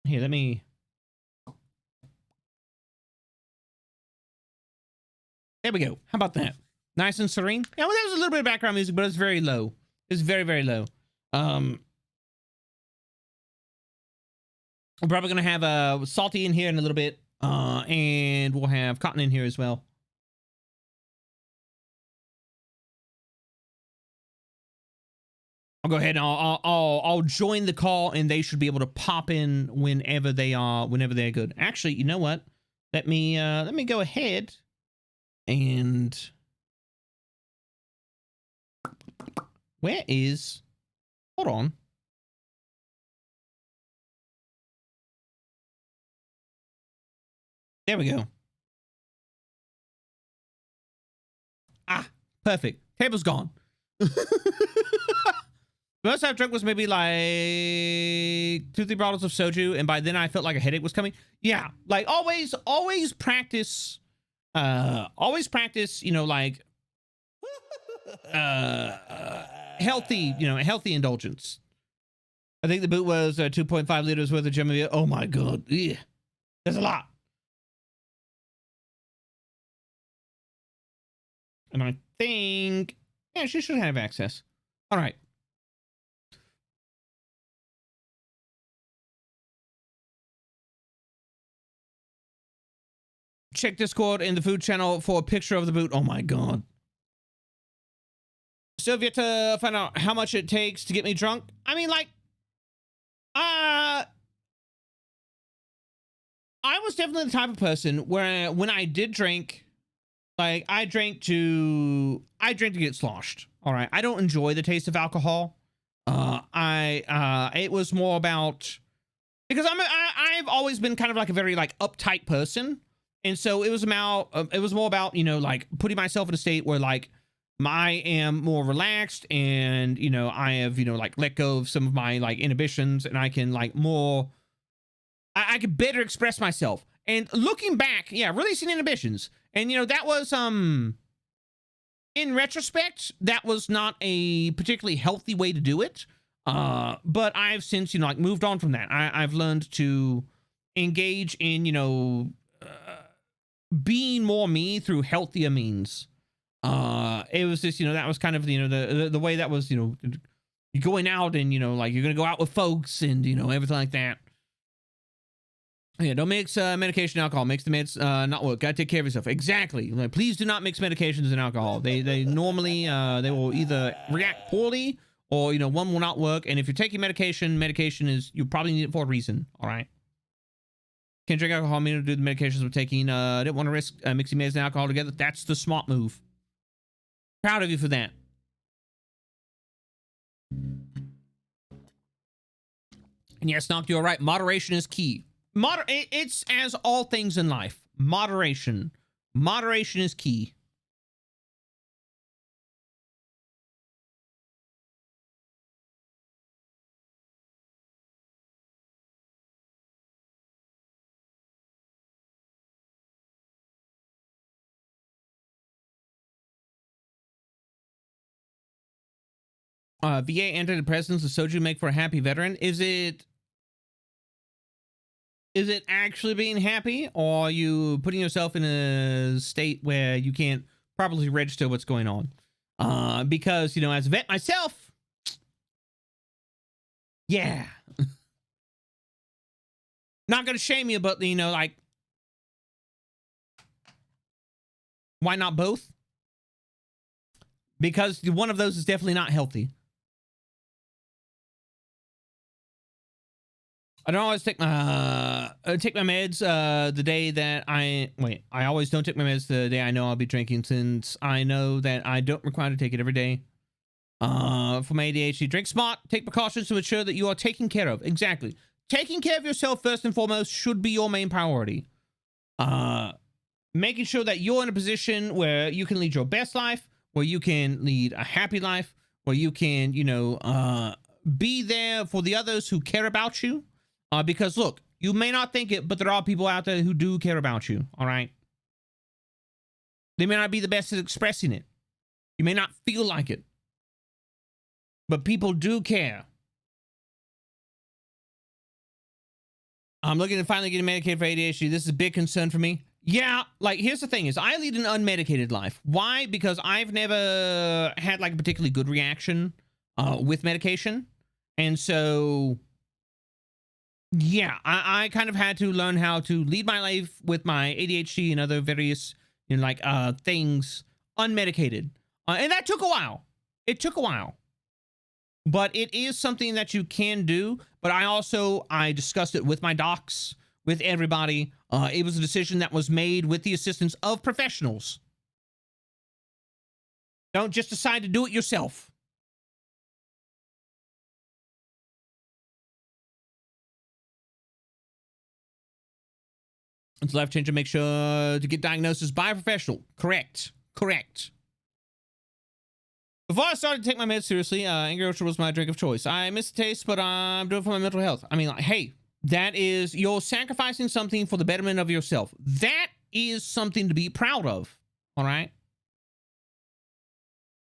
Here, let me. There we go. How about that? Nice and serene. Yeah, well, there's a little bit of background music, but it's very low. It's very, very low. I'm probably gonna have Salty in here in a little bit. And we'll have Cotton in here as well. I'll go ahead and I'll join the call, and they should be able to pop in whenever they're good. Actually, you know what? Let me go ahead and hold on. There we go. Ah, perfect. Table's gone. Most I've drunk was maybe like 2-3 bottles of soju, and by then I felt like a headache was coming. Yeah, like always practice, you know, like healthy indulgence. I think the boot was 2.5 liters worth of gem beer. Oh my god, yeah, there's a lot. And I think, yeah, she should have access. All right. Check Discord in the food channel for a picture of the boot. Oh my god. So if you have to find out how much it takes to get me drunk, I mean, like, I was definitely the type of person where when I did drink, like, I drank to get sloshed. All right. I don't enjoy the taste of alcohol. It was more about, because I've always been kind of like a very like uptight person. And so it was more about, you know, like putting myself in a state where like I am more relaxed, and, you know, I have, you know, like let go of some of my like inhibitions, and I can like more, I can better express myself. And looking back, yeah, releasing inhibitions. And, you know, that was, in retrospect, that was not a particularly healthy way to do it. But I've since, you know, like moved on from that. I've learned to engage in, you know, being more me through healthier means. It was just, you know, that was kind of, you know, the way that was, you know, you're going out and, you know, like you're going to go out with folks and, you know, everything like that. Yeah, don't mix medication and alcohol. Makes the meds not work. Gotta take care of yourself. Exactly. Like, please do not mix medications and alcohol. They normally, they will either react poorly, or, you know, one will not work. And if you're taking medication is, you probably need it for a reason. All right. Can't drink alcohol. I mean, to do the medications we're taking. I didn't want to risk mixing meds and alcohol together. That's the smart move. Proud of you for that. And yes, Knock, you're right. Moderation is key. It's as all things in life. Moderation. Moderation is key. VA antidepressants, the soju make for a happy veteran. Is it actually being happy, or are you putting yourself in a state where you can't properly register what's going on? Because, you know, as a vet myself, yeah. Not gonna shame you, but, you know, like, why not both? Because one of those is definitely not healthy. I don't always take my meds the day that I always don't take my meds the day I know I'll be drinking, since I know that I don't require to take it every day. For my ADHD, drink smart, take precautions to ensure that you are taken care of. Exactly. Taking care of yourself first and foremost should be your main priority. Making sure that you're in a position where you can lead your best life, where you can lead a happy life, where you can, you know, be there for the others who care about you. Because look, you may not think it, but there are people out there who do care about you. All right. They may not be the best at expressing it. You may not feel like it, but people do care. I'm looking to finally get medicated for ADHD. This is a big concern for me. Yeah, like, here's the thing is, I lead an unmedicated life. Why? Because I've never had like a particularly good reaction with medication. And so Yeah, I kind of had to learn how to lead my life with my ADHD and other various, you know, like things unmedicated. And that took a while. It took a while. But it is something that you can do. But I discussed it with my docs, with everybody. It was a decision that was made with the assistance of professionals. Don't just decide to do it yourself. It's life changer. Make sure to get diagnosis by a professional. Correct. Correct. Before I started to take my meds seriously, Angry Orchard was my drink of choice. I miss the taste, but I'm doing it for my mental health. I mean, like, hey, that is, you're sacrificing something for the betterment of yourself. That is something to be proud of. All right.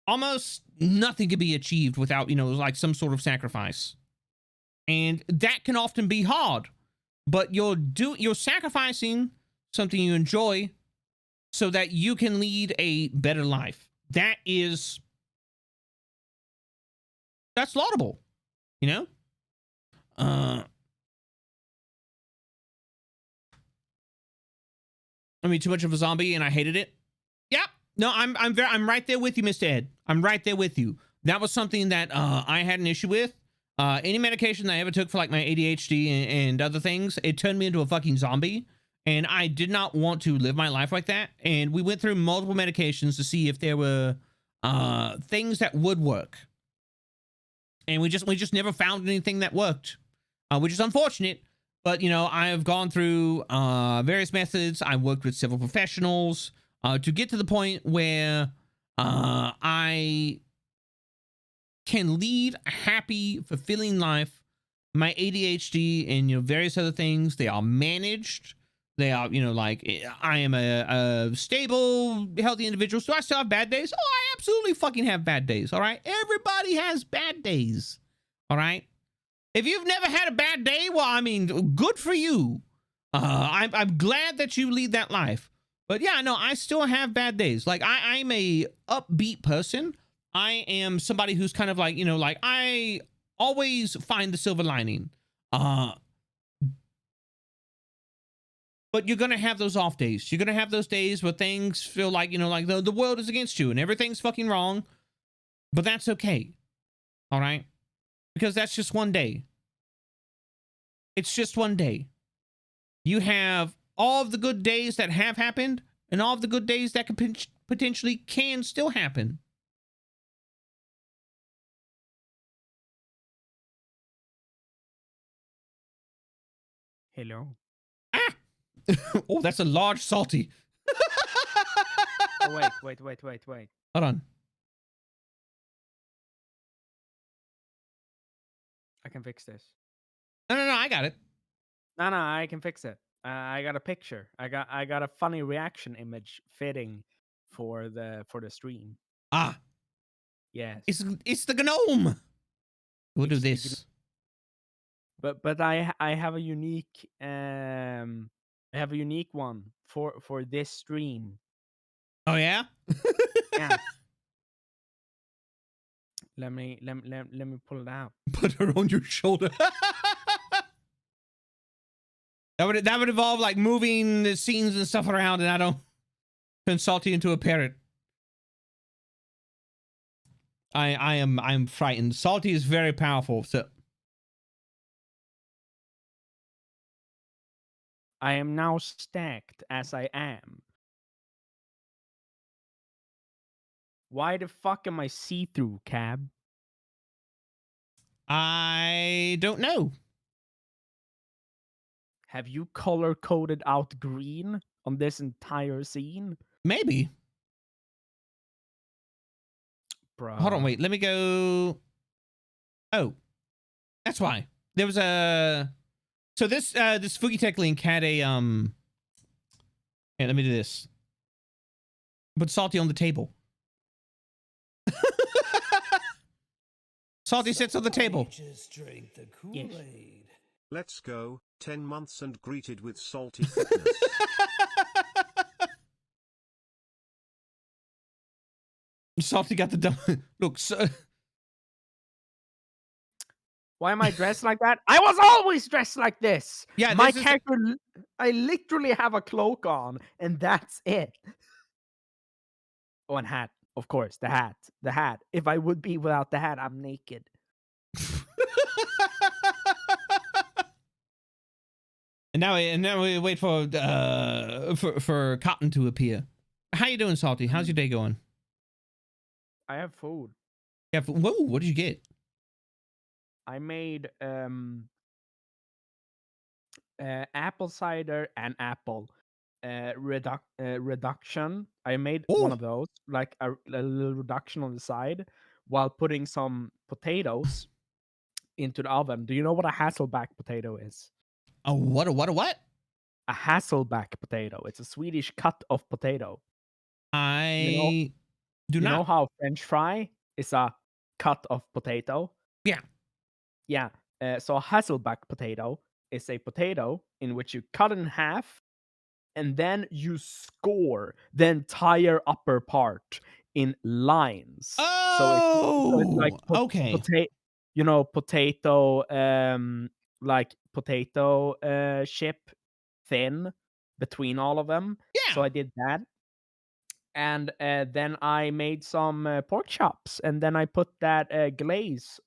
Almost nothing can be achieved without, you know, like some sort of sacrifice. And that can often be hard, but you're sacrificing something you enjoy so that you can lead a better life. That's laudable, you know? I mean, too much of a zombie and I hated it. Yep. No, I'm right there with you, Mr. Ed. I'm right there with you. That was something that I had an issue with. Any medication that I ever took for like my ADHD and other things, it turned me into a fucking zombie. And I did not want to live my life like that. And we went through multiple medications to see if there were things that would work. And we just never found anything that worked, which is unfortunate. But, you know, I have gone through various methods. I worked with several professionals to get to the point where I can lead a happy, fulfilling life. My ADHD and, you know, various other things, they are managed. They are, you know, like, I am a stable, healthy individual. So I still have bad days. Oh, I absolutely fucking have bad days. All right. Everybody has bad days. All right. If you've never had a bad day, well, I mean, good for you. I'm glad that you lead that life. But yeah, no, I still have bad days. Like I'm a upbeat person. I am somebody who's kind of like, you know, like I always find the silver lining. But you're going to have those off days. You're going to have those days where things feel like, you know, like the world is against you and everything's fucking wrong. But that's okay. All right? Because that's just one day. It's just one day. You have all of the good days that have happened and all of the good days that could potentially can still happen. Hello. Ah! Oh, that's a large salty. Oh, wait. Hold on. I can fix this. No, I got it. No, I can fix it. I got a picture. I got a funny reaction image fitting for the stream. Ah. Yes. It's the gnome. We'll do this. But I have a unique one for this stream. Oh yeah? Yeah. Let me pull it out. Put her on your shoulder. That would involve like moving the scenes and stuff around, and I don't turn Salty into a parrot. I'm frightened. Salty is very powerful, so I am now stacked as I am. Why the fuck am I see-through, Cab? I don't know. Have you color-coded out green on this entire scene? Maybe. Bruh. Hold on, wait. Let me go. Oh, that's why. There was a. So this Foogie Tech link had a Hey, let me do this. Put Salty on the table. Salty sits on the table. Just drink the Kool-Aid. Let's go, 10 months and greeted with salty fitness. Salty got the dumb. Look, so... Why am I dressed like that? I was always dressed like this. Yeah, my this is- character. I literally have a cloak on, and that's it. Oh, and hat, of course. The hat. The hat. If I would be without the hat, I'm naked. And now we wait for Cotton to appear. How you doing, Salty? How's your day going? I have food. Yeah. Whoa! What did you get? I made apple cider and apple reduction. I made one Ooh. of those, like a little reduction on the side, while putting some potatoes into the oven. Do you know what a Hasselback potato is? Oh, what? A Hasselback potato. It's a Swedish cut of potato. I do You not know how French fry is a cut of potato? Yeah. Yeah. So a Hasselback potato is a potato in which you cut in half and then you score the entire upper part in lines. So it's like okay. potato like potato chip thin between all of them. Yeah. So I did that. And then I made some pork chops, and then I put that glaze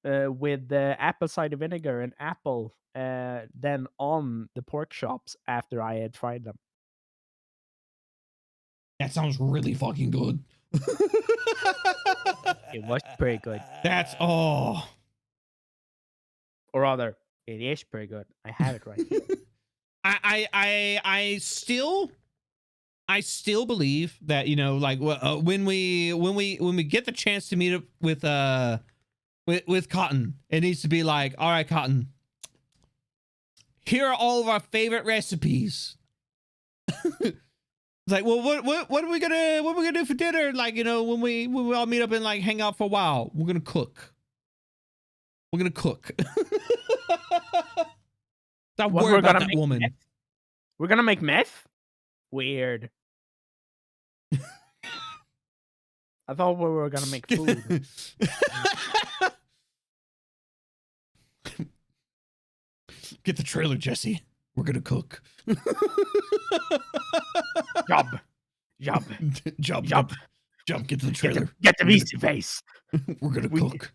with the apple cider vinegar and apple then on the pork chops after I had fried them. That sounds really fucking good. It was pretty good. That's Or rather, it is pretty good. I have it right here. I still believe that, you know, like when we get the chance to meet up with Cotton, it needs to be like, all right, Cotton, here are all of our favorite recipes. It's like, well, what are we gonna do for dinner? Like, you know, when we all meet up and like hang out for a while, we're gonna cook. We're gonna cook. Don't worry about that woman. Meth? We're gonna make meth? Weird. I thought we were gonna make food. Get the trailer, Jesse. We're gonna cook. Job. Get to the trailer. Get the beastie face. We're gonna cook.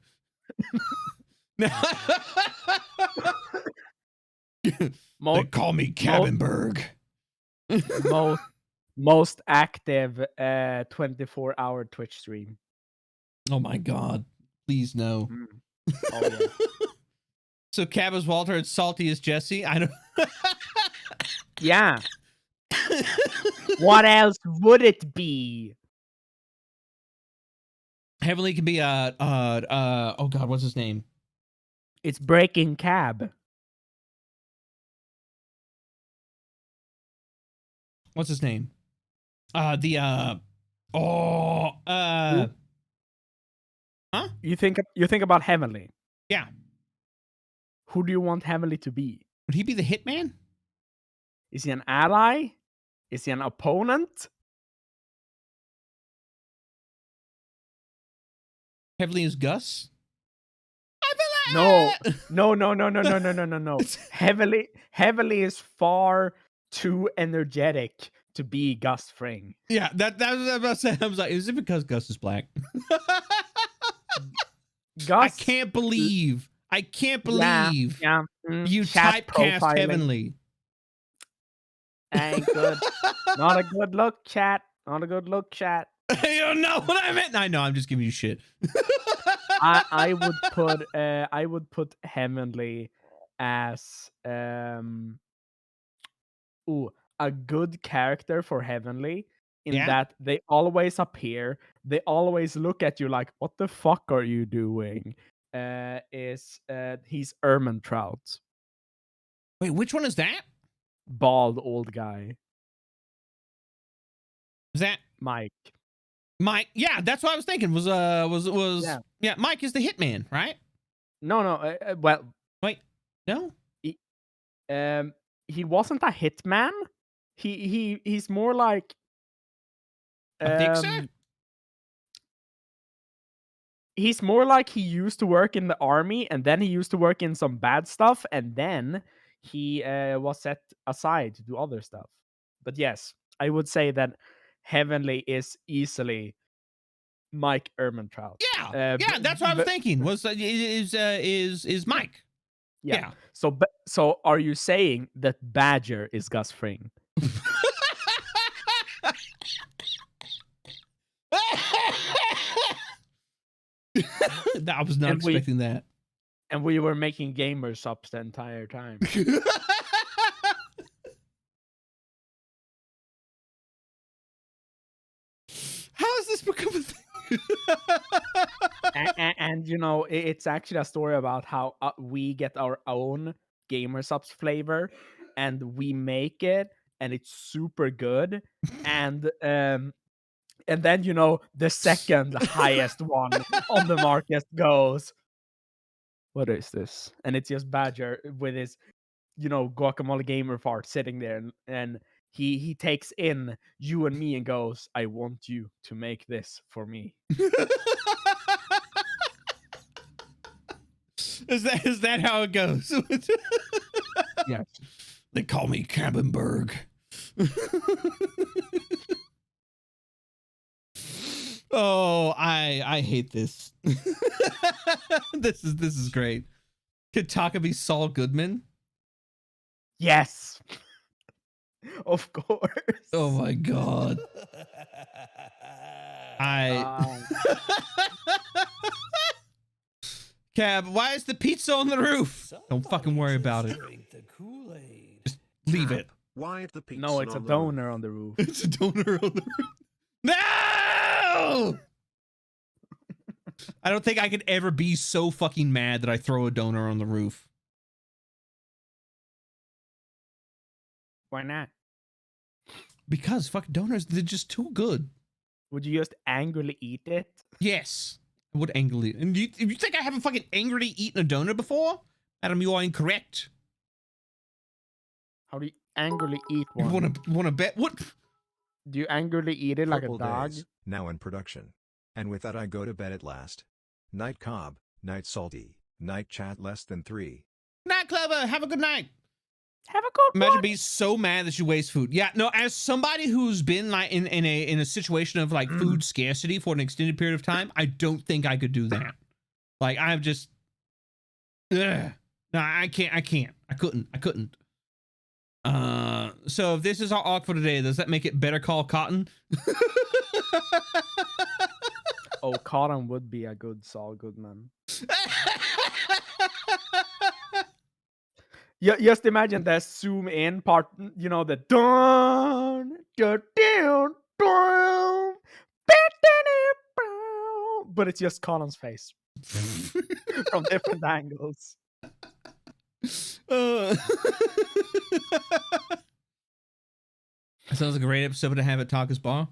They call me Cabinberg. Most active 24-hour Twitch stream. Oh my god. Please no. Oh yeah. So Cab is Walter and Salty is Jesse. I don't. Yeah. What else would it be? Heavenly can be oh god, what's his name? It's Breaking Cab. What's his name? Huh? You think about Heavenly. Yeah. Who do you want Heavenly to be? Would he be the hitman? Is he an ally? Is he an opponent? Heavenly is Gus? No. Heavily is far too energetic to be Gus Fring. Yeah, that was what I was about to say. I was like, is it because Gus is black? Gus, I can't believe yeah, you typecast Heavenly. Ain't good. Not a good look, chat. Not a good look, chat. You don't know what I meant. I know. I'm just giving you shit. I would put Heavenly as a good character for Heavenly in that they always appear, they always look at you like, what the fuck are you doing? He's Ermentrout. Wait, which one is that? Bald old guy. Is that Mike? Yeah, that's what I was thinking. Was yeah, Mike is the hitman, right? No. Well, wait, no. He wasn't a hitman. He's more like a fixer. he's more like he used to work in the army, and then he used to work in some bad stuff, and then he was set aside to do other stuff. But yes, I would say that Heavenly is easily Mike Ehrmantraut. Yeah, that's what I was thinking. Is Mike? Yeah. So are you saying that Badger is Gus Fring? I was not expecting that. And we were making gamer subs the entire time. How has this become a thing? and you know, it's actually a story about how we get our own gamer subs flavor, and we make it, and it's super good, and then, you know, the second highest one on the market goes, what is this? And it's just Badger with his, you know, guacamole gamer fart sitting there, and he takes in you and me and goes, I want you to make this for me. Is that how it goes? Yes. They call me Cabenberg. Oh, I hate this. This is great. Could Taka be Saul Goodman? Yes. Of course. Oh my god. Cab, why is the pizza on the roof? Don't fucking worry about it. Just leave it. Why is the pizza? No, it's a donor on the roof. It's a donor on the roof. No! I don't think I could ever be so fucking mad that I throw a donor on the roof. Why not? Because fucking donors, they're just too good. Would you just angrily eat it? Yes. I would angrily. And you think I haven't fucking angrily eaten a donor before? Adam, you are incorrect. How do you angrily eat one? You wanna bet? What? Do you angrily eat it like Purple a dog? Days, now in production. And with that I go to bed at last. Night Cobb, night Salty, night Chat less than 3. Night, Clover. Have a good night. Have a good Imagine one. being so mad that you waste food. Yeah, no, as somebody who's been like in a situation of like food scarcity for an extended period of time, I don't think I could do that. Like I'm just no, I couldn't. So if this is our arc for today, does that make it Better Call Cotton? Oh, Cotton would be a good Saul Goodman. Yeah, just imagine that zoom in part, you know, the dun, dun, dun, dun, but it's just Colin's face from different angles. That sounds like a great episode to have at Taka's Bar.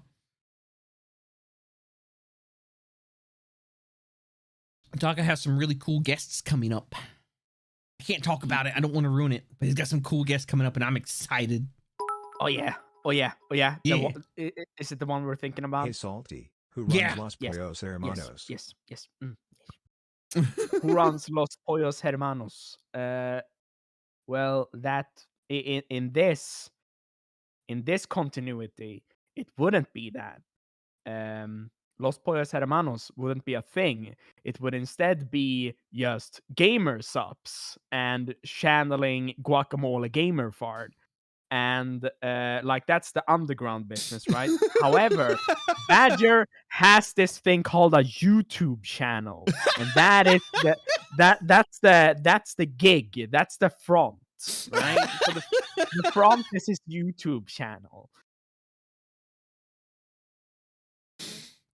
Taka has some really cool guests coming up. I can't talk about it. I don't want to ruin it, but he's got some cool guests coming up, and I'm excited. Oh yeah. Yeah. Yeah. Is it the one we're thinking about? Hey Salty, who runs Yeah. Los Pollos Hermanos? Yes. Who runs Los Pollos Hermanos? Well, that in this continuity, it wouldn't be that. Los Pollos Hermanos wouldn't be a thing. It would instead be just gamer subs and channeling guacamole gamer fart. And like that's the underground business, right? However, Badger has this thing called a YouTube channel, and that is that's the gig, that's the front, right? So the front is his YouTube channel.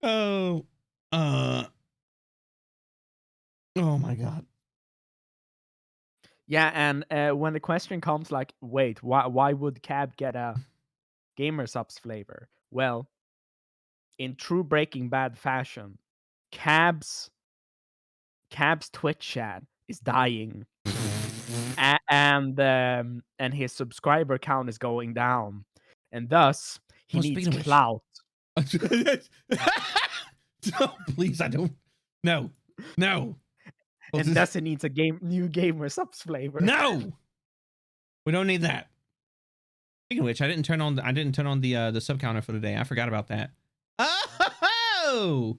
Oh my god. Yeah, and when the question comes like, wait, why would Cab get a gamer subs flavor? Well, in true Breaking Bad fashion, Cab's Twitch chat is dying, and his subscriber count is going down, and thus he Well, needs speaking of which- clout. No, please, I don't. No, No. Well, And Dustin needs a new gamer subs flavor. No. We don't need that. Speaking of which, I didn't turn on the sub counter for today. I forgot about that. Oh.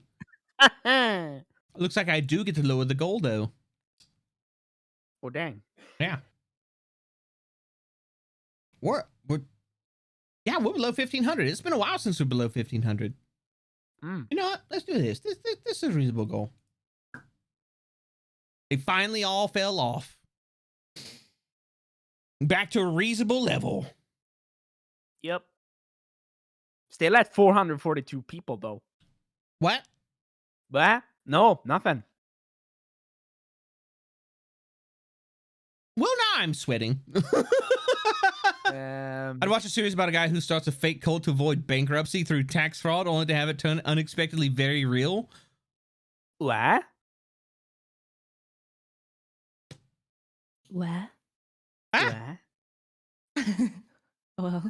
Looks like I do get to lower the goal though. Oh dang. Yeah. We're below 1,500. It's been a while since we're below 1,500. You know what? Let's do this. This is a reasonable goal. They finally all fell off. Back to a reasonable level. Yep. Still at 442 people though. What? What? No, nothing. Well, now I'm sweating. I'd watch a series about a guy who starts a fake cult to avoid bankruptcy through tax fraud, only to have it turn unexpectedly very real. What? What? Ah! Well,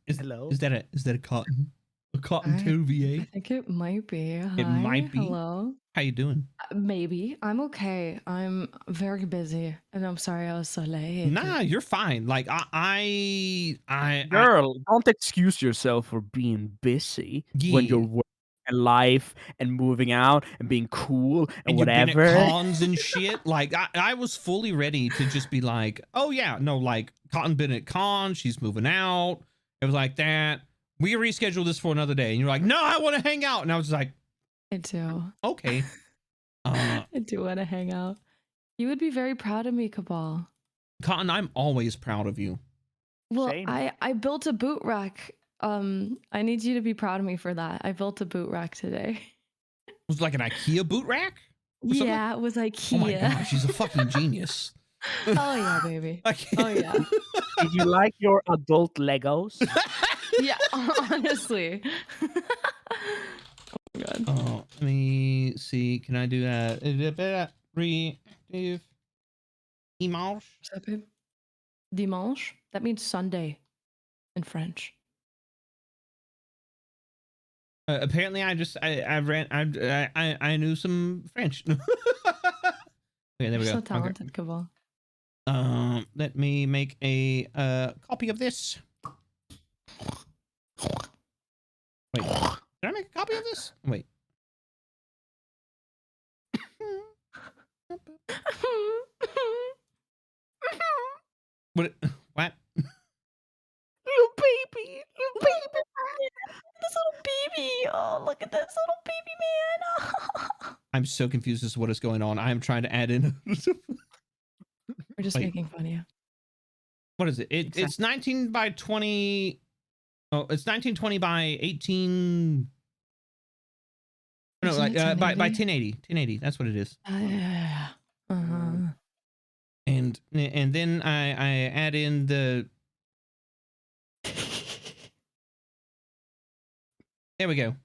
Hello? Is that a cotton toe VA? I think it might be. Hi, It might be. Hello. How you doing? Maybe. I'm okay. I'm very busy, and I'm sorry I was so late. Nah, you're fine. Like Girl, don't excuse yourself for being busy when you're working and life and moving out and being cool and whatever. You've been at cons and shit. Like I was fully ready to just be like, oh yeah, no, like Cotton been at cons, she's moving out. It was like that. We rescheduled this for another day, and you're like, no, I want to hang out, and I was just like, I do. okay. I do want to hang out. You would be very proud of me, Cabal. Cotton, I'm always proud of you. Well, Same. I built a boot rack. I need you to be proud of me for that. I built a boot rack today. It was like an IKEA boot rack? Or something? Yeah, it was IKEA. Oh my god, she's a fucking genius. Oh yeah, baby. Oh yeah. Did you like your adult Legos? Yeah, honestly. Oh my god. Oh, let me see. Can I do that? Is it better? Reactive dimanche? What's up, babe? Dimanche? That means Sunday in French. Apparently, I knew some French. Okay, there we You're go. so talented, Cabal. Let me make a copy of this. Wait, did I make a copy of this? Wait. What? What? Little baby. This little baby. Oh, look at this little baby man. I'm so confused as to what is going on. I am trying to add in. We're just Wait. making fun of you. What is it? It's 19 by 20. Oh, it's 1920 by 18. No, Isn't like it by 1080? 1080. That's what it is. Yeah. And then I add in the. There we go.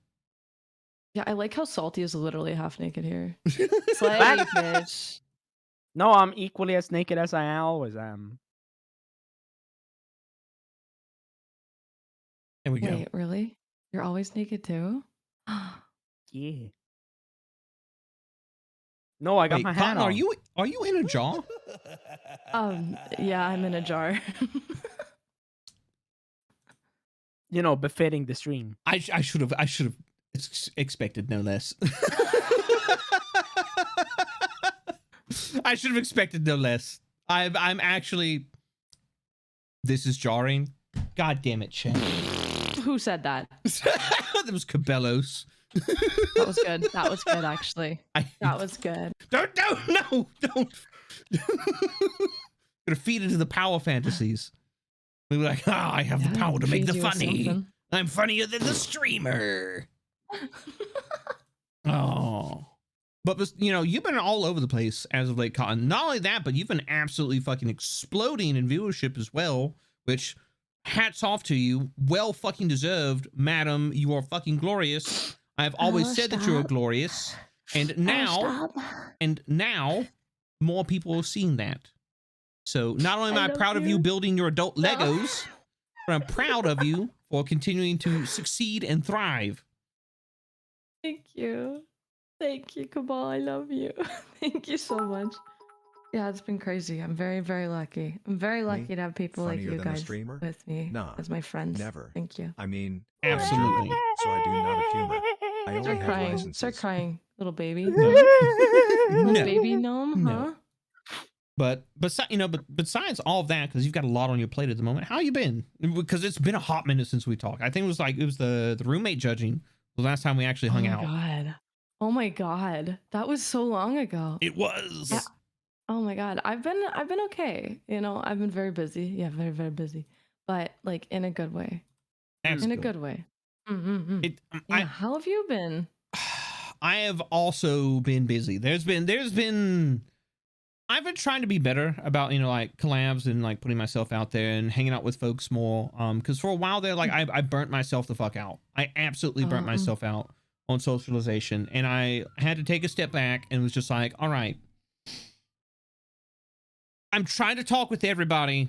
Yeah, I like how Salty is literally half naked here. That- Bitch. No, I'm equally as naked as I always am. There we go. Wait, really? You're always naked too? Yeah. No, I got Wait, my hat Cotton, on. are you in a jar? Yeah, I'm in a jar. You know, befitting the stream. I should have expected no less. I should have expected no less. I'm actually. This is jarring. God damn it, Chen. Who said that? That was Cabellos. That was good. That was good, actually. That was good. Don't. Gonna feed into the power fantasies. We were like, I have the power to make the feed you with funny. something. I'm funnier than the streamer. Oh. But, you know, you've been all over the place as of late, Cotton. Not only that, but you've been absolutely fucking exploding in viewership as well, which hats off to you. Well fucking deserved, madam. You are fucking glorious. I've always said that you're glorious. And now, more people have seen that. So not only am I proud of you building your adult Legos, but I'm proud of you for continuing to succeed and thrive. Thank you. Thank you, Cabal. I love you. Thank you so much. Yeah, it's been crazy. I'm very, very lucky. I'm very lucky to have people like Funnier you than a guys streamer? with me Nah, as my friends. never. Thank you. I mean, Absolutely. I'm Jewish, so I do not of humor. I only Start have crying. licenses. Start crying, little baby. No. Little No. baby gnome, No. huh? But besides all of that, because you've got a lot on your plate at the moment, how you been? Because it's been a hot minute since we talked. I think it was the roommate judging the last time we actually hung out. God. Oh my god. That was so long ago. It was. Yeah. Oh my god. I've been okay. You know, I've been very busy. Yeah, very, very busy. But like in a good way. That's in a good way. It, Yeah, how have you been? I have also been busy. There's been I've been trying to be better about, you know, like collabs and like putting myself out there and hanging out with folks more. Because for a while there, like I burnt myself the fuck out. I absolutely burnt myself out on socialization, and I had to take a step back and was just like, all right, I'm trying to talk with everybody,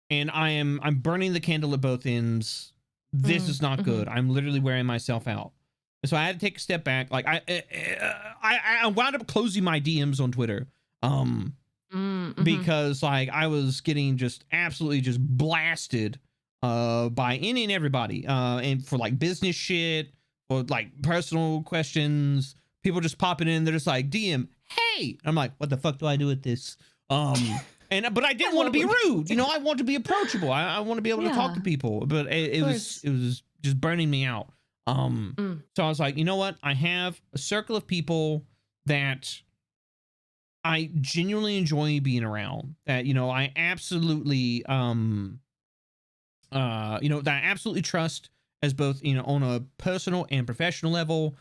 and I'm burning the candle at both ends. This is not good. I'm literally wearing myself out. So I had to take a step back. Like I wound up closing my DMs on Twitter. Because like I was getting just absolutely just blasted by any and everybody and for like business shit or like personal questions, people just popping in, they're just like, DM, hey, I'm like, what the fuck do I do with this? But I didn't want to be rude, you know. I want to be approachable. I want to be able to talk to people, but it was just burning me out. So I was like, you know what, I have a circle of people that I genuinely enjoy being around, that, you know, I absolutely, you know, that I absolutely trust as both, you know, on a personal and professional level.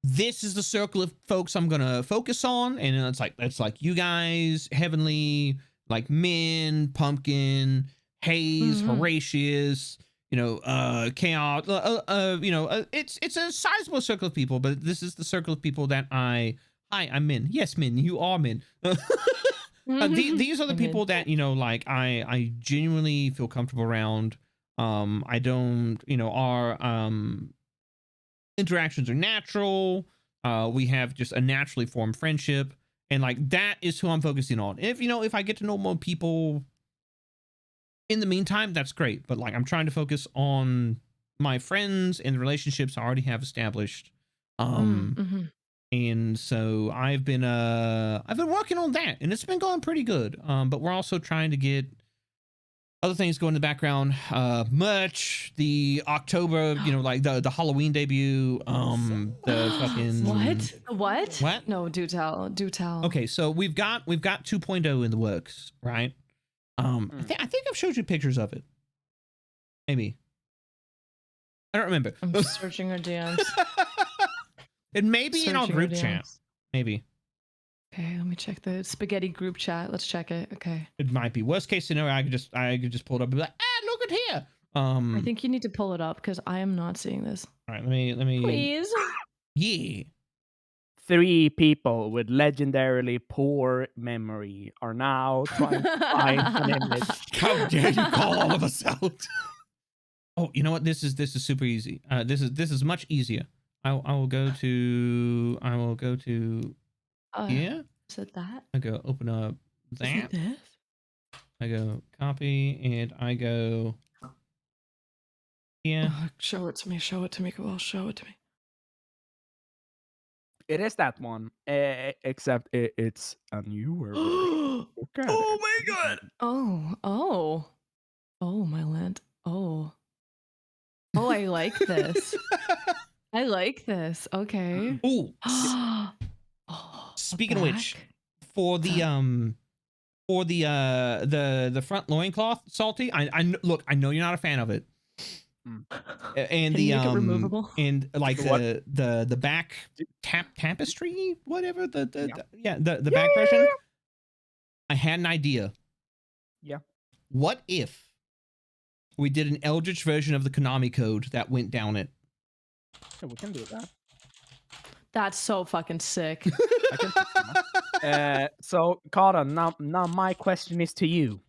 This is the circle of folks I'm going to focus on. And it's like you guys, Heavenly, like Min, Pumpkin, Hayes, Horatius, you know, Chaos, you know, it's a sizable circle of people, but this is the circle of people that Hi, I'm Min. Yes, Min, you are Min. These are the people that, you know, like I genuinely feel comfortable around. I don't, you know, our interactions are natural. We have just a naturally formed friendship, and like that is who I'm focusing on. If, you know, if I get to know more people in the meantime, that's great. But like I'm trying to focus on my friends and the relationships I already have established. And so I've been working on that, and it's been going pretty good. But we're also trying to get other things going in the background. Merch, the October, you know, like the Halloween debut, the fucking what? No, do tell. Okay, so we've got 2.0 in the works, right? I think I've showed you pictures of it. Maybe. I don't remember. I'm searching our DMs. It may be in our group chat. Maybe. Okay, let me check the spaghetti group chat. Let's check it. Okay. It might be. Worst case scenario, I could just pull it up and be like, look at here. I think you need to pull it up because I am not seeing this. All right, let me. Please. Yeah. 3 people with legendarily poor memory are now trying to find an image. How dare you call all of us out? Oh, you know what? This is super easy. This is much easier. I will go to here. Is it that? I go open up that. Is it this? I go copy, and I go here. Oh, show it to me. Well, show it to me. It is that one, except it's a newer version. Oh my god! Oh, my land. Oh, I like this. I like this. Okay. Ooh. Speaking of which, for the front loincloth, Salty, I look, I know you're not a fan of it. And Can you make it removable? And like the back tapestry, whatever, the back version. I had an idea. Yeah. What if we did an Eldritch version of the Konami code that went down it? Yeah, we can do that. That's so fucking sick. So, Kara, now my question is to you.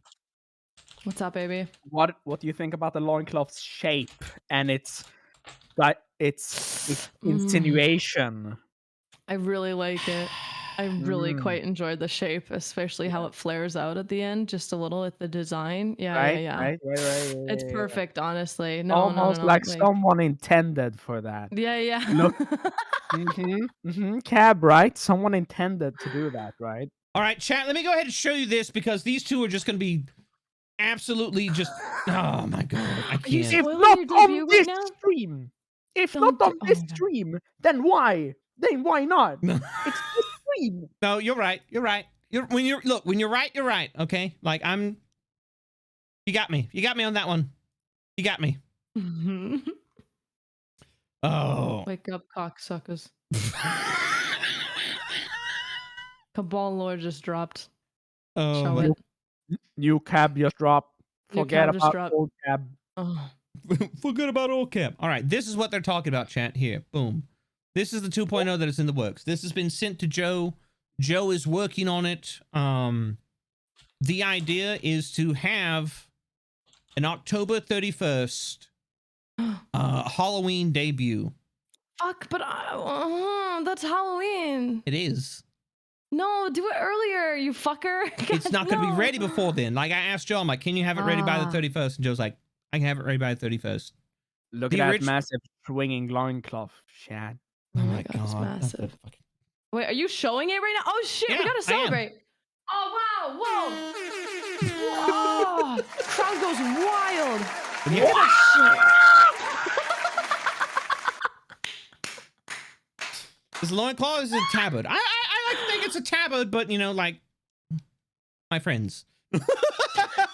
What's up, baby? What do you think about the loincloth's shape and its insinuation I really like it. I really quite enjoyed the shape, especially how it flares out at the end, just a little at the design. Yeah, yeah. It's perfect, honestly. No, Almost no. like someone intended for that. Yeah. Look. Cab, right? Someone intended to do that, right? All right, chat, let me go ahead and show you this because these two are just going to be absolutely just... Oh, my God. I you can't. If spoiling not your debut on right this now? stream. If Don't not on do- oh this my God. stream, then why? Then why not? No. It's this stream. No, you're right. You're right. When you're right, you're right. Okay, like you got me. You got me on that one. You got me. Oh. Wake up, cocksuckers. Cabal lore just dropped. Oh Show my. it. New cab just dropped. New Forget cab just about dropped. old cab. Oh. Forget about old cap. All right, this is what they're talking about, chat. Here, boom. This is the 2.0 that is in the works. This has been sent to Joe. Joe is working on it. The idea is to have an October 31st Halloween debut. Fuck, but that's Halloween. It is. No, do it earlier, you fucker. It's not going to be ready before then. Like, I asked Joe, I'm like, can you have it ready by the 31st? And Joe's like, I can have it ready by the 31st. Look The at that orig- massive swinging loincloth, Chad. Oh my God, it's massive. Wait, are you showing it right now? Oh shit, we Yeah, gotta I am. celebrate. Oh wow, whoa. Whoa. Crowd goes wild. Yeah. Look at This loincloth is a tabard. I like to think it's a tabard, but, you know, like, my friends. that shit.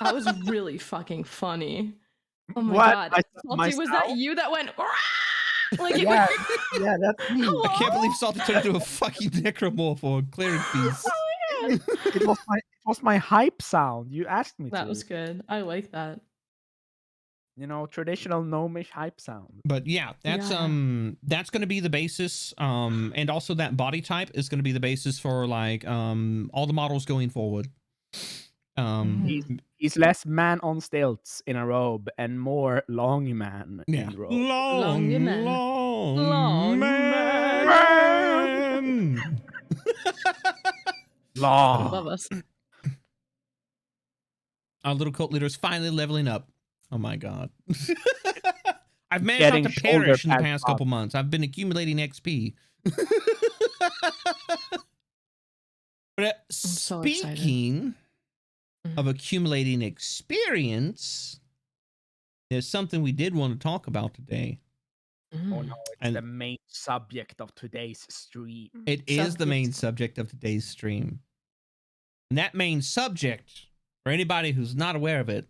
That was really fucking funny. Oh my What? God. Salty, was that you that went like it Yeah, went... yeah, that's me. I can't believe Salty turned into a fucking necromorph or cleric beast. Oh my God. It was my hype sound. You asked me That to. was good. I like that. You know, traditional gnomish hype sound. But yeah, that's going to be the basis. And also that body type is going to be the basis for like all the models going forward. He's less man on stilts in a robe and more long man in a robe. Long man. Long man. Long. Love us. Our little cult leader is finally leveling up. Oh my God. I've managed Getting not to perish in the shoulder past pads couple months. I've been accumulating XP. But so speaking of accumulating experience, there's something we did want to talk about today. Oh no, it's And- the main subject of today's stream. It is the main subject of today's stream. And that main subject, for anybody who's not aware of it,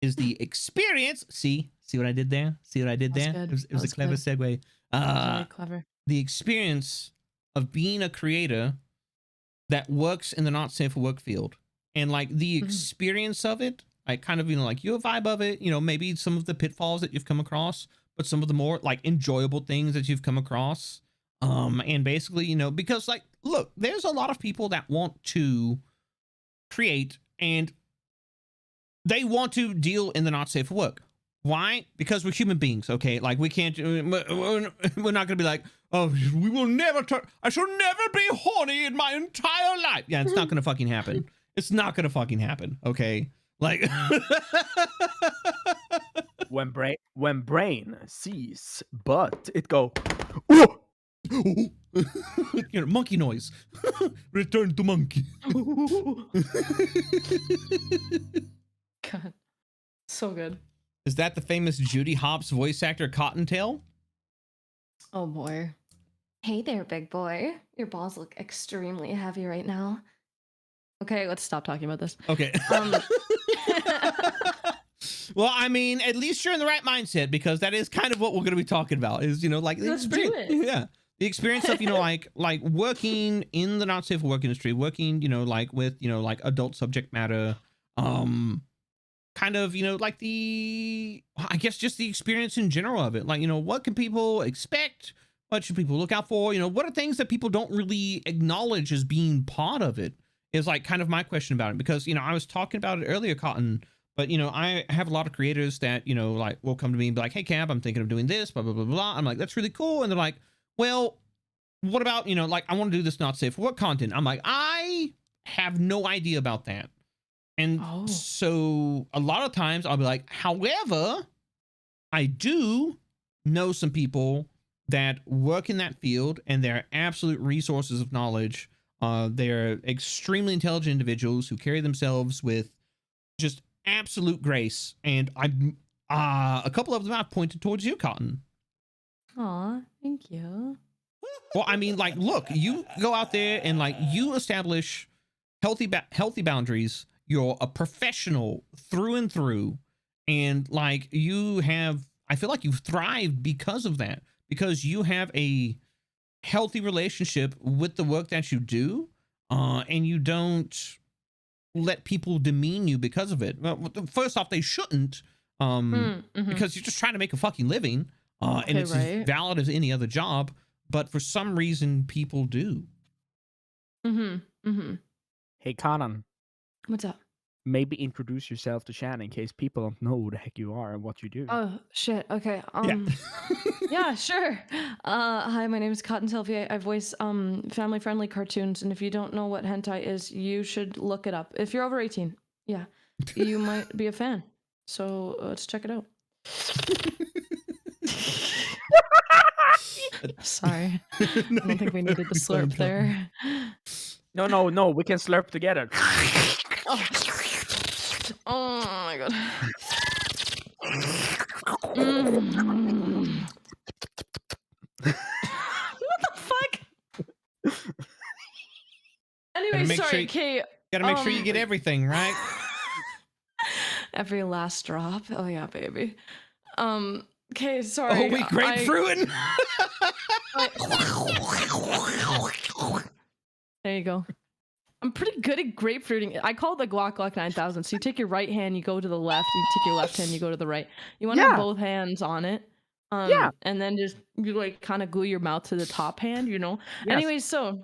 is the experience. See what I did there? See what I did That's there? good. It was a That's clever good. segue. Very clever. The experience of being a creator that works in the not safe for work field, and like the experience of it, like kind of, you know, like your vibe of it, you know, maybe some of the pitfalls that you've come across, but some of the more like enjoyable things that you've come across. And basically, you know, because like, look, there's a lot of people that want to create and they want to deal in the not safe for work. Why? Because we're human beings, okay? Like we can't, we're not gonna be like, oh, we will never turn, I shall never be horny in my entire life. Yeah, it's not gonna fucking happen. It's not gonna fucking happen, okay? Like, When brain sees butt, it go. "Oh!" you know, monkey noise. Return to monkey. God. So good. Is that the famous Judy Hopps voice actor Cottontail? Oh boy. Hey there, big boy. Your balls look extremely heavy right now. Okay, let's stop talking about this. Okay. Well, I mean, at least you're in the right mindset, because that is kind of what we're going to be talking about is, you know, like, Let's do it. Yeah. The experience of, you know, like working in the not safe for work industry, working, you know, like with, you know, like adult subject matter, kind of, you know, like I guess just the experience in general of it. Like, you know, what can people expect? What should people look out for? You know, what are things that people don't really acknowledge as being part of it is like kind of my question about it, because, you know, I was talking about it earlier, Cotton, but, you know, I have a lot of creators that, you know, like will come to me and be like, hey, Cab, I'm thinking of doing this, blah, blah, blah, blah. I'm like, that's really cool. And they're like, well, what about, you know, like, I want to do this not safe for work content. I'm like, I have no idea about that. And so a lot of times I'll be like, however, I do know some people that work in that field and they're absolute resources of knowledge. They're extremely intelligent individuals who carry themselves with just absolute grace. And a couple of them I've pointed towards you, Cotton. Aw, thank you. Well, I mean, like, look, you go out there and like you establish healthy boundaries. You're a professional through and through. And like you have, I feel like you've thrived because of that, because you have a healthy relationship with the work that you do. And you don't let people demean you because of it. Well, first off, they shouldn't, because you're just trying to make a fucking living. And it's as valid as any other job. But for some reason, people do. Hey, Conan. What's up? Maybe introduce yourself to Shannon in case people don't know who the heck you are and what you do. Oh, shit. Okay. Yeah, sure. Hi, my name is Cotton Sylvia. I voice family-friendly cartoons, and if you don't know what hentai is, you should look it up. If you're over 18, yeah, you might be a fan. So let's check it out. Sorry. I don't think we needed the slurp there. No. We can slurp together. Oh my god. What the fuck? Anyway, sorry, Kate. Gotta make sure you get everything, right? Every last drop. Oh yeah, baby. Okay, sorry. Oh, we grapefruiting. There you go. I'm pretty good at grapefruiting. I call it the Glock 9000. So you take your right hand, you go to the left. You take your left hand, you go to the right. You want to have both hands on it. And then just you like kind of glue your mouth to the top hand, you know. Yes. Anyways, so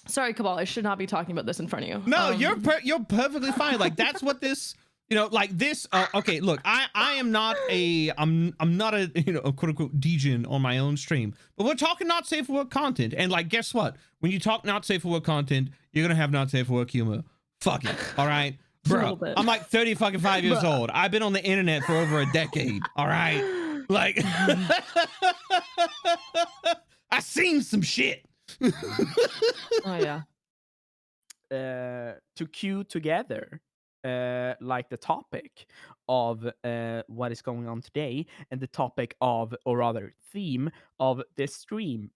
sorry, Cabal. I should not be talking about this in front of you. No, you're perfectly fine. Like that's what this. You know, like this. Okay, look, I am not I'm not a a quote unquote degen on my own stream, but we're talking not safe for work content, and like, guess what? When you talk not safe for work content, you're gonna have not safe for work humor. Fuck it, all right, bro. I'm like 35 years old. I've been on the internet for over a decade. All right, like I seen some shit. Oh yeah. To cue together. Like the topic of what is going on today and the topic of, or rather theme of this stream.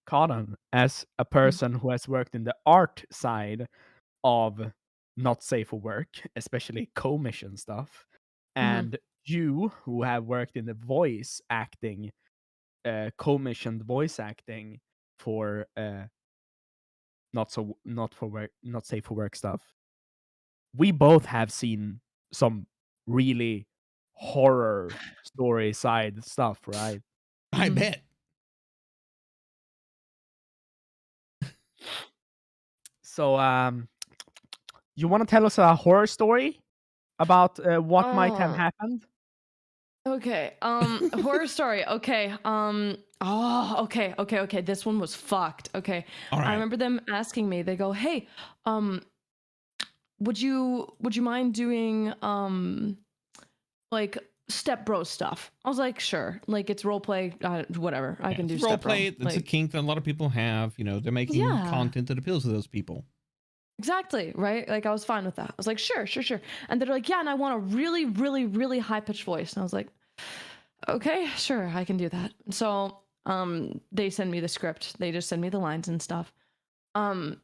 Conan, as a person who has worked in the art side of not safe for work, especially commission stuff, and you who have worked in the voice acting, commissioned voice acting for not safe for work stuff. We both have seen some really horror story side stuff, right? I bet. So, you want to tell us a horror story about what might have happened? Okay. Horror story. Okay. Okay. This one was fucked. Okay. All right. I remember them asking me. They go, "Hey, would you mind doing like step bro stuff?" I was like, sure. Like it's role play, whatever. I can do role step play. It's like, a kink that a lot of people have. You know, they're making content that appeals to those people. Exactly, right? Like I was fine with that. I was like, sure. And they're like, yeah, and I want a really, really, really high pitched voice. And I was like, okay, sure, I can do that. So they send me the script. They just send me the lines and stuff. And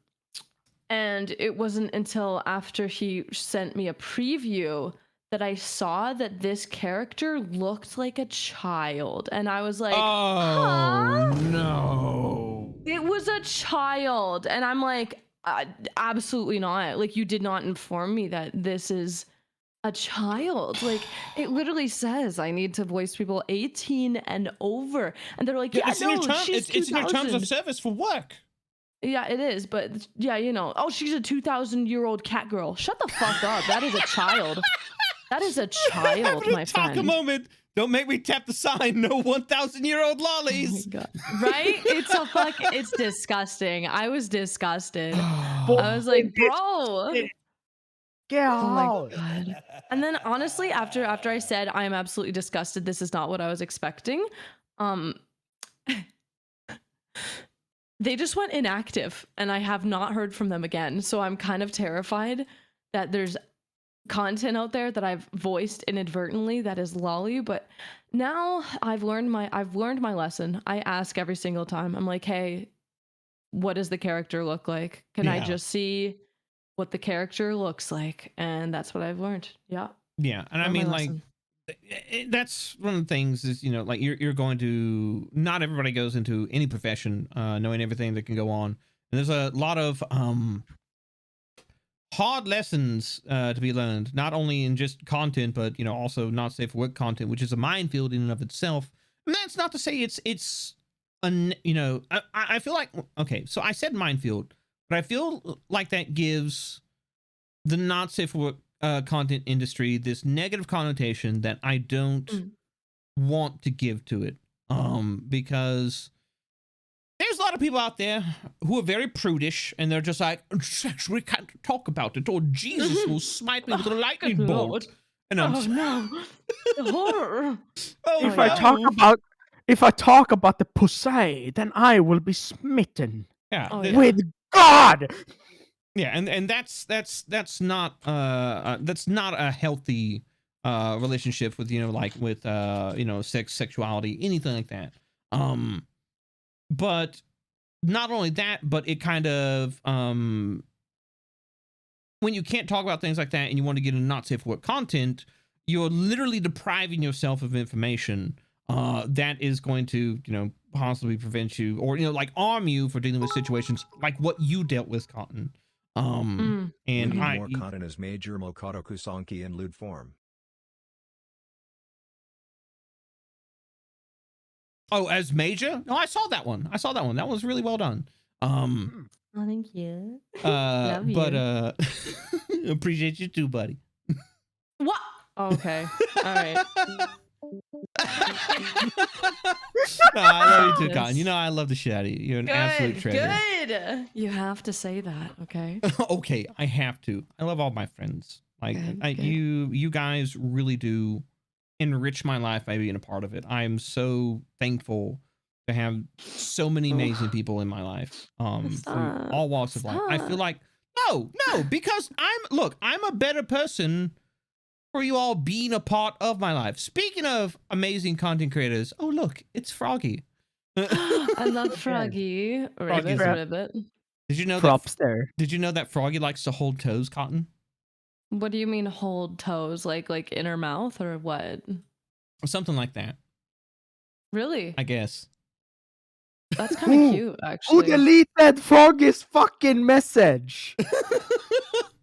it wasn't until after he sent me a preview that I saw that this character looked like a child. And I was like, oh, no. It was a child. And I'm like, absolutely not. Like, you did not inform me that this is a child. Like, it literally says I need to voice people 18 and over. And they're like, yeah, it's in your terms of service for work. Yeah, it is, but yeah, oh, she's a 2,000-year-old cat girl. Shut the fuck up. That is a child. That is a child, my friend. Talk a moment Don't make me tap the sign. No 1,000-year-old lollies. Oh my God. Right? It's so fucking. It's disgusting. I was disgusted. I was like, bro. Get Oh my out. God. And then honestly, after I said I am absolutely disgusted, this is not what I was expecting. They just went inactive, and I have not heard from them again. So I'm kind of terrified that there's content out there that I've voiced inadvertently that is lolly, but now I've learned my lesson. I ask every single time. I'm like, hey, what does the character look like? Can I just see what the character looks like? And that's what I've learned. Yeah. Yeah. And I mean, like, that's one of the things is, you know, like you're going to, not everybody goes into any profession knowing everything that can go on. And there's a lot of hard lessons to be learned, not only in just content, but, you know, also not safe for work content, which is a minefield in and of itself. And that's not to say it's you know, I feel like, okay, so I said minefield, but I feel like that gives the not safe for work content industry this negative connotation that I don't want to give to it, because there's a lot of people out there who are very prudish, and they're just like, we can't talk about it, or Jesus will smite me with a lightning bolt. And I'm no, the horror. If I talk about the pussy, then I will be smitten. Yeah, with God. Yeah, and that's not a healthy relationship with, you know, like with you know, sexuality, anything like that. But not only that, but it kind of when you can't talk about things like that and you want to get into not safe for work content, you're literally depriving yourself of information that is going to, you know, possibly prevent you, or, you know, like arm you for dealing with situations like what you dealt with, Cotton. And more content is major Mokoto Kusanki in lewd form. Oh, as major? No, I saw that one. That was really well done. Oh, thank you. Love you. But appreciate you too, buddy. What? Okay. All right. No, I love you too, Cotton. You know I love the shit out of you. You're an absolute treasure. Good. You have to say that, okay? Okay, I have to. I love all my friends. Like, good. You guys really do enrich my life by being a part of it. I am so thankful to have so many amazing people in my life, from all walks of life. I feel like no, because I'm a better person for you all being a part of my life. Speaking of amazing content creators, oh look, it's Froggy. I love Froggy. Ribbit. Did you know Props there? Did you know that Froggy likes to hold toes, Cotton? What do you mean hold toes? Like in her mouth or what? Something like that. Really? I guess. That's kind of cute, actually. Who deleted Froggy's fucking message?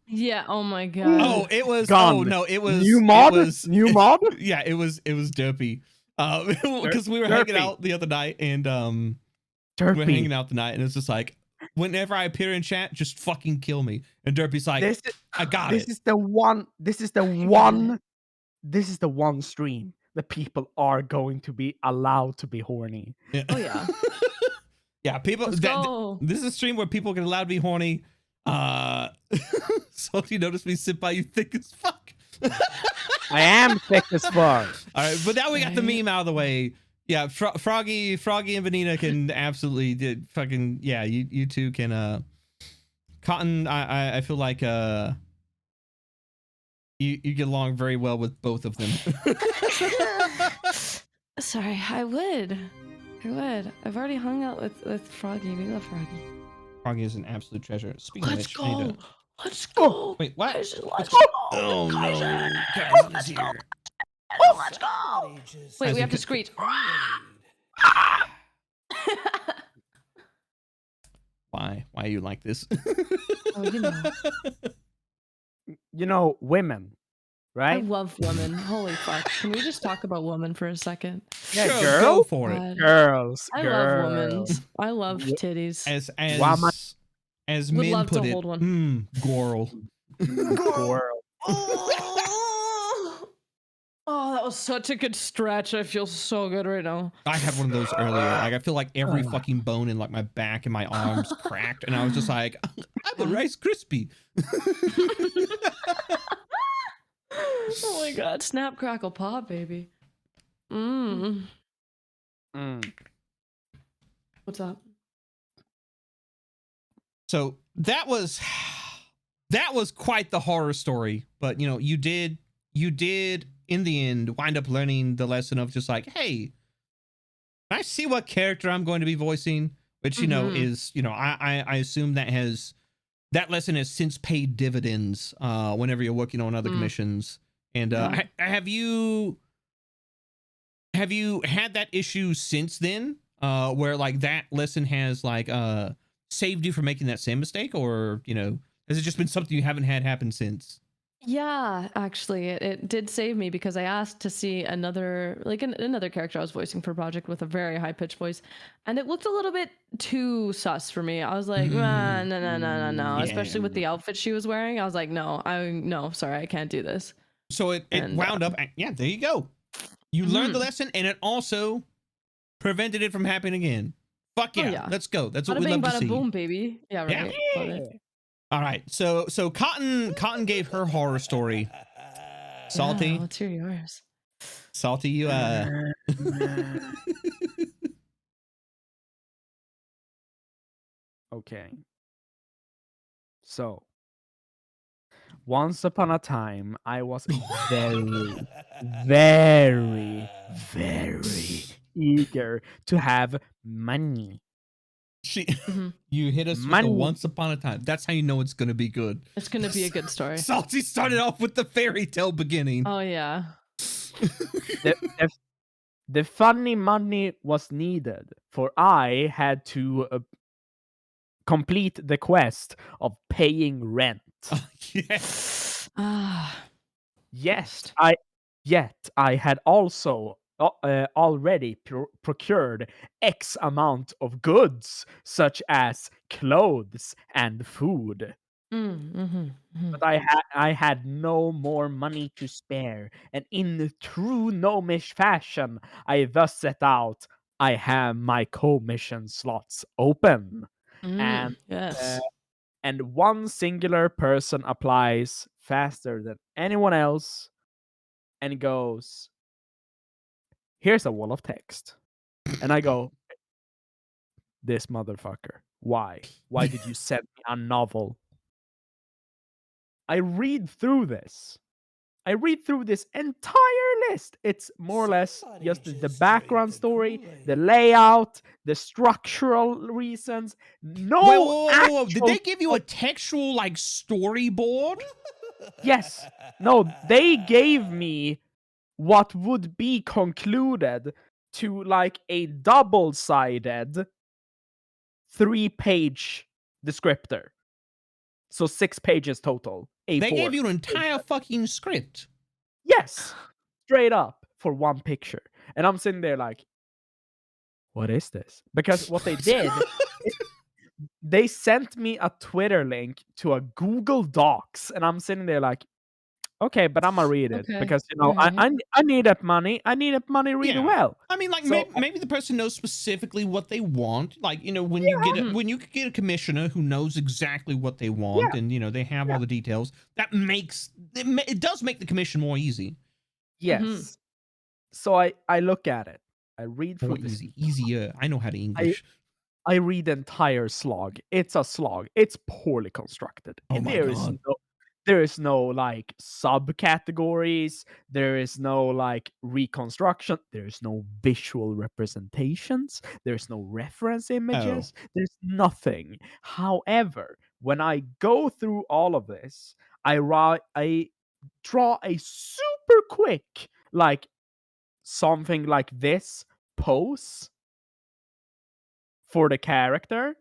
Yeah. Oh my God. Oh, it was. Gone. Oh no, it was new mod. New mod. Yeah, it was Derpy. Because we were hanging out the other night, and we were hanging out the night, and it's just like, whenever I appear in chat, just fucking kill me. And Derpy's like, I got it. This is the one stream that people are going to be allowed to be horny. Yeah. Oh yeah. Yeah, people. This is a stream where people get allowed to be horny. So if you notice me sit by you thick as fuck. I am thick as fuck. All right, but now we got the meme out of the way. Yeah, Froggy and Vanita can absolutely fucking, yeah, you two can Cotton, I feel like you get along very well with both of them. Sorry, I would. I've already hung out with Froggy. We love Froggy. Froggy is an absolute treasure. Speaking of which, Let's go. Wait, what? Let's go. Oh no, Kaizen is here. Oh, let's go. Wait, we have to screech. Why are you like this? Oh, you know. You know, women, right? I love women. Holy fuck. Can we just talk about women for a second? Yeah, girl, go for it. Girls. I love women. I love titties. As would men love put to it, hold one. Goral. Girl. Oh, that was such a good stretch. I feel so good right now. I had one of those earlier. Like I feel like every fucking bone in like my back and my arms cracked, and I was just like, I'm a Rice Krispie. Oh my god, snap crackle pop, baby. What's up? So that was quite the horror story, but you know, you did in the end wind up learning the lesson of just like, hey, I see what character I'm going to be voicing, which you know is, you know, I assume that lesson has since paid dividends whenever you're working on other commissions. And have you had that issue since then, where like that lesson has like saved you from making that same mistake, or you know, has it just been something you haven't had happen since? Yeah, actually, it did save me because I asked to see another character I was voicing for a project with a very high pitched voice, and it looked a little bit too sus for me. I was like, no, no, especially with the outfit she was wearing. I was like, no, sorry, I can't do this. So it wound up, yeah, there you go. You learned the lesson, and it also prevented it from happening again. Fuck yeah, yeah. Let's go. That's what Bada we bing, love to bada see. boom, baby. Yeah, right. Yeah. All right, so Cotton gave her horror story. Salty, yeah, let's hear yours. Salty, you Okay. So, once upon a time, I was very, very, very eager to have money. You hit us with the once upon a time. That's how you know it's going to be good. It's going to be a good story. Salty started off with the fairy tale beginning. Oh, yeah. The funny money was needed, for I had to complete the quest of paying rent. Yes. Yet I had also already procured X amount of goods, such as clothes and food. But I had no more money to spare, and in true gnomish fashion, I thus set out. I have my commission slots open, and yes. And one singular person applies faster than anyone else, and goes, "Here's a wall of text," and I go, "This motherfucker, why? Why did you send me a novel?" I read through this entire list. It's more or less just the background story, the layout, the structural reasons. Whoa. Did they give you a textual like storyboard? Yes. No, they gave me what would be concluded to like a double-sided 3-page descriptor. So 6 pages total. A4. They gave you an entire fucking script. Yes. Straight up for one picture. And I'm sitting there like, what is this? Because what they did, they sent me a Twitter link to a Google Docs, and I'm sitting there like, okay, but I'm gonna read it because you know I need that money. I need that money really well. I mean, like maybe the person knows specifically what they want. Like, you know, when you get a commissioner who knows exactly what they want, and you know they have all the details, that makes it does make the commission more easy. Yes. So I look at it. I read through this. Easier. I know how to English. I read the entire slog. It's a slog. It's poorly constructed. Oh and my God. There is no like subcategories. There is no like reconstruction. There's no visual representations. There's no reference images. There's nothing. However, when I go through all of this, I draw a super quick like something like this pose for the character,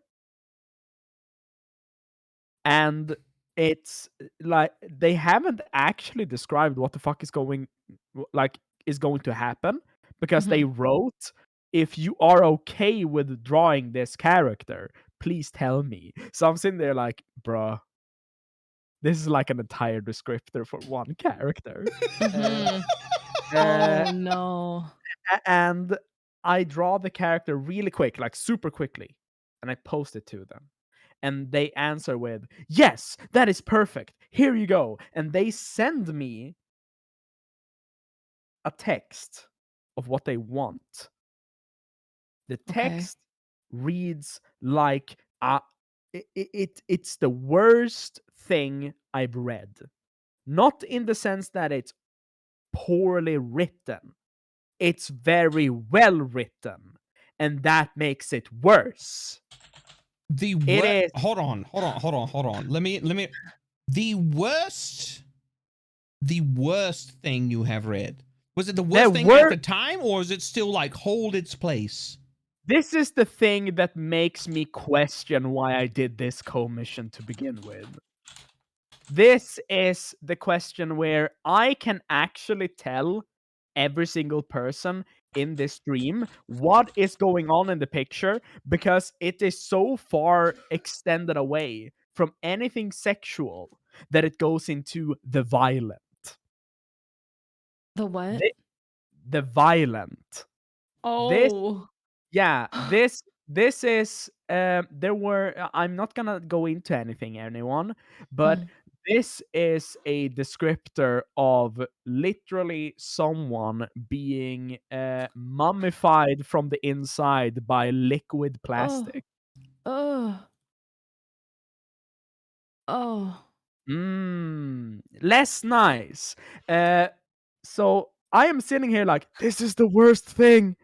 and it's like they haven't actually described what the fuck is going to happen, because they wrote, if you are okay with drawing this character, please tell me. So I'm sitting there like, bruh, this is like an entire descriptor for one character. Oh no. And I draw the character really quick, like super quickly, and I post it to them. And they answer with, "Yes, that is perfect. Here you go." And they send me a text of what they want. The text reads like it's the worst thing I've read. Not in the sense that it's poorly written. It's very well written, and that makes it worse. The It is. Hold on. Let me. The worst thing you have read. Was it the worst thing at the time, or is it still like hold its place? This is the thing that makes me question why I did this commission to begin with. This is the question where I can actually tell every single person in this stream what is going on in the picture, because it is so far extended away from anything sexual that it goes into the violent. The what? The violent. Oh. This is there were I'm not gonna go into anything, anyone, but this is a descriptor of literally someone being mummified from the inside by liquid plastic. Oh. Less nice. So I am sitting here like, this is the worst thing.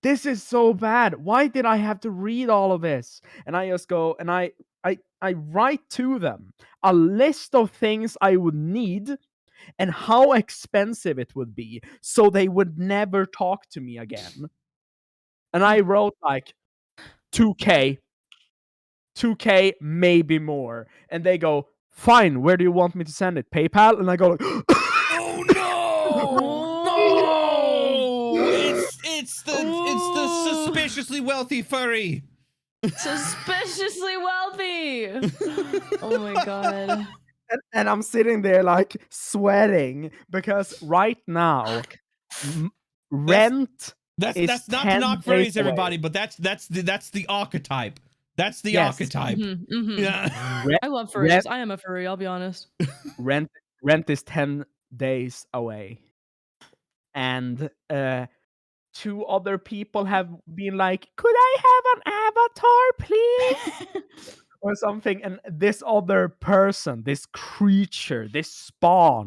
This is so bad. Why did I have to read all of this? And I just go and I write to them a list of things I would need and how expensive it would be, so they would never talk to me again. And I wrote like 2K, maybe more. And they go, fine, where do you want me to send it? PayPal? And I go like, oh no! It's the suspiciously wealthy furry. Suspiciously wealthy. Oh my god. And I'm sitting there like sweating because right now rent that's not to knock furries, everybody, but that's the archetype. That's the archetype. Yeah. I love furries. I am a furry, I'll be honest. Rent is 10 days away. And 2 other people have been like, could I have an avatar, please? Or something. And this other person, this creature, this spawn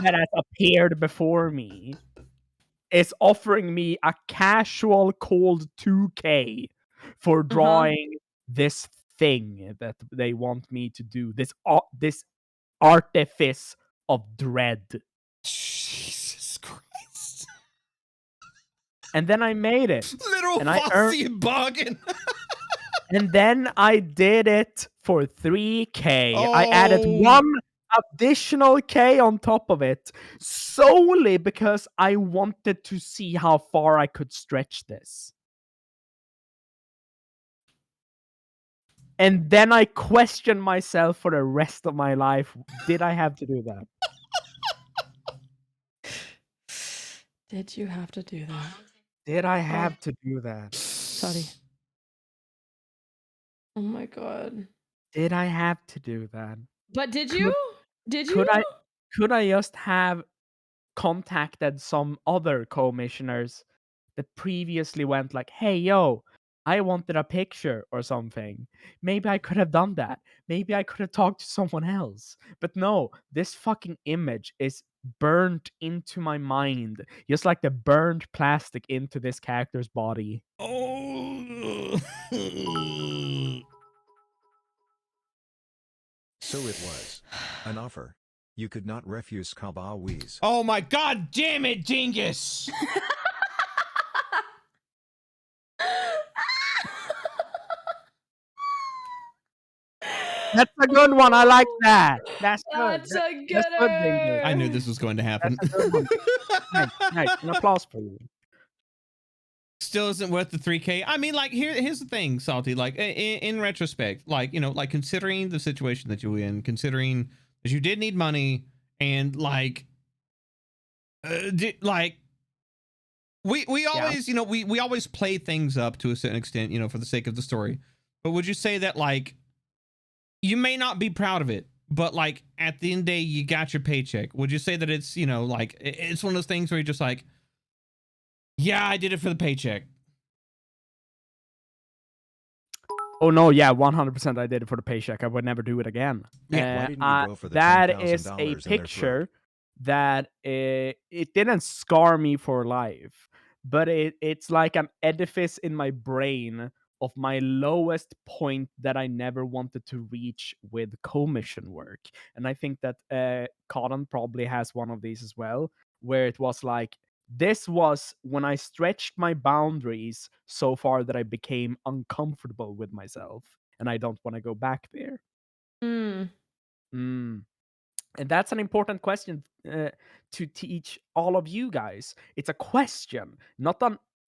that has appeared before me is offering me a casual cold 2K for drawing this thing that they want me to do. This artifice of dread. Jesus Christ. And then I made it. Little fussy bargain. And then I did it for 3K. I added 1 additional K on top of it, solely because I wanted to see how far I could stretch this. And then I questioned myself for the rest of my life. Did I have to do that? Did you have to do that? Did I have to do that? Sorry. Oh my god. Did I have to do that? But did you? Could I just have contacted some other commissioners that previously went like, hey, yo, I wanted a picture or something. Maybe I could have done that. Maybe I could have talked to someone else. But no, this fucking image is burnt into my mind, just like the burned plastic into this character's body. So it was an offer you could not refuse, Kabawi's. Oh my god damn it, Dingus! That's a good one. I like that. That's good. That's a good one. I knew this was going to happen. Nice. An applause for you. Still isn't worth the 3K. I mean, like, here's the thing, Salty. Like, in retrospect, like, you know, like, considering the situation that you were in, considering that you did need money, and like, like we always, you know, we always play things up to a certain extent, you know, for the sake of the story. But would you say that, like, you may not be proud of it, but like at the end of the day, you got your paycheck? Would you say that it's, you know, like it's one of those things where you're just like, yeah, I did it for the paycheck? Oh no, yeah, 100% I did it for the paycheck. I would never do it again. Yeah, why didn't you go for the that is a $10,000 in their throat? picture that it didn't scar me for life, but it's like an edifice in my brain of my lowest point that I never wanted to reach with commission work. And I think that Cotton probably has one of these as well, where it was like, this was when I stretched my boundaries so far that I became uncomfortable with myself, and I don't want to go back there. Mm. And that's an important question to teach all of you guys. It's a question, not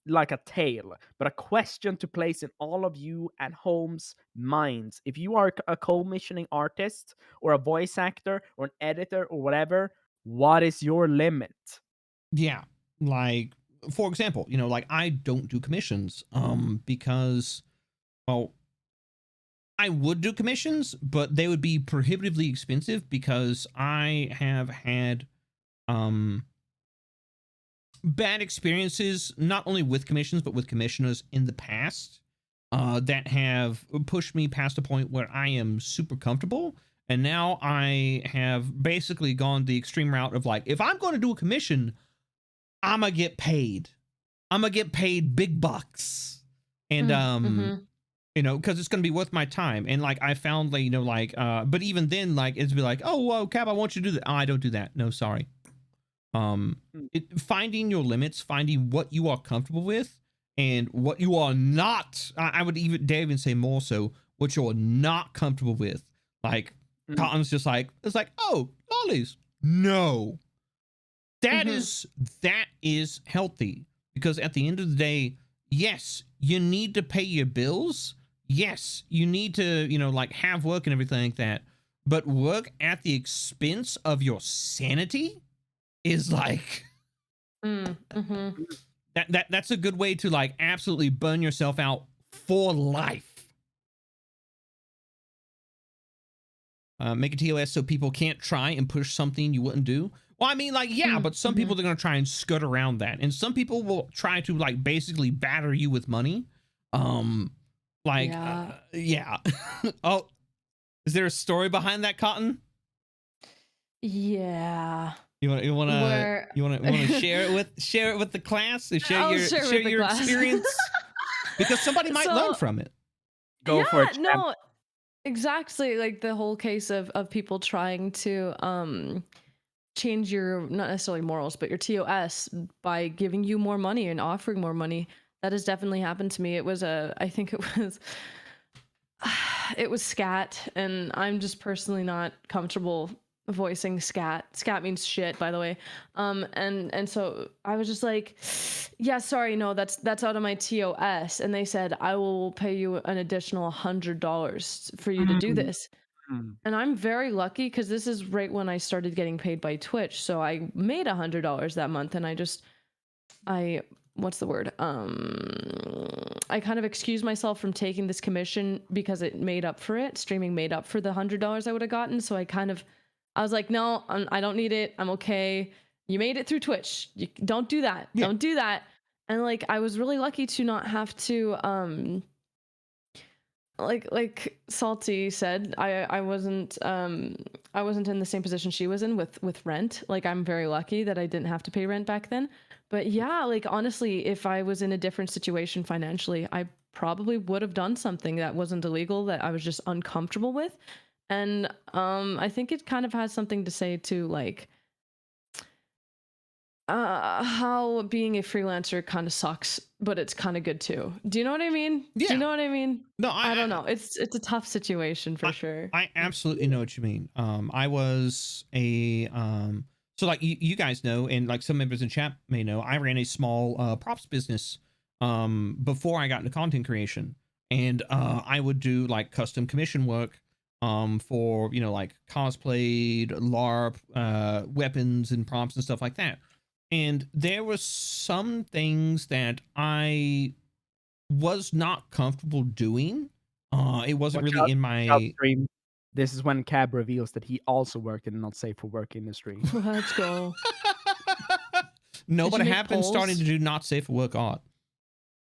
like a tale, but a question to place in all of you at home's minds. If you are a commissioning artist or a voice actor or an editor or whatever, what is your limit? Yeah, like, for example, you know, like I don't do commissions because, well, I would do commissions, but they would be prohibitively expensive because I have had bad experiences, not only with commissions, but with commissioners in the past that have pushed me past a point where I am super comfortable. And now I have basically gone the extreme route of like, if I'm going to do a commission, I'm going to get paid. I'm going to get paid big bucks. And, you know, because it's going to be worth my time. And like, I found, like, you know, like, but even then, like, it's be like, oh, whoa, Cap, I want you to do that. Oh, I don't do that. No, sorry. Finding your limits, finding what you are comfortable with and what you are not. I would even dare even say more so what you're not comfortable with. Like, Cotton's just like, it's like, oh, lollies. No, that is healthy, because at the end of the day, yes, you need to pay your bills. Yes, you need to, you know, like have work and everything like that. But work at the expense of your sanity is like, that's a good way to like absolutely burn yourself out for life. Make a TOS so people can't try and push something you wouldn't do. Well, I mean, like, yeah, but some people are going to try and skirt around that. And some people will try to like basically batter you with money. Like, yeah. Oh, is there a story behind that, Cotton? Yeah. You want to share it with the class, and share your experience, because somebody might learn from it. Go for it. No, exactly. Like the whole case of people trying to change your, not necessarily morals, but your TOS by giving you more money and offering more money. That has definitely happened to me. It was I think it was scat, and I'm just personally not comfortable voicing scat. Scat means shit, by the way. And so I was just like, yeah, sorry, no, that's out of my TOS. And they said, I will pay you an additional $100 for you to do this. And I'm very lucky because this is right when I started getting paid by Twitch. So I made $100 that month, and what's the word? I kind of excused myself from taking this commission because it made up for it. Streaming made up for the $100 I would have gotten. So I was like, no, I don't need it. I'm okay. You made it through Twitch. You don't do that. Yeah. Don't do that. And like, I was really lucky to not have to, like Salty said, I wasn't in the same position she was in with rent. Like, I'm very lucky that I didn't have to pay rent back then. But yeah, like, honestly, if I was in a different situation financially, I probably would have done something that wasn't illegal, that I was just uncomfortable with. And I think it kind of has something to say to like how being a freelancer kind of sucks, but it's kind of good too. Do you know what I mean? Yeah. Do you know what I mean? No, I don't know. It's a tough situation for sure. I absolutely know what you mean. I was a so like you guys know, and like some members in chat may know, I ran a small props business before I got into content creation, and I would do like custom commission work for, you know, like cosplayed LARP weapons and prompts and stuff like that. And there were some things that I was not comfortable doing. It wasn't Watch really out, in watch out, my... stream. This is when Cab reveals that he also worked in the not safe for work industry. Let's go. No, Did but you I make have been starting polls? to do not safe for work art.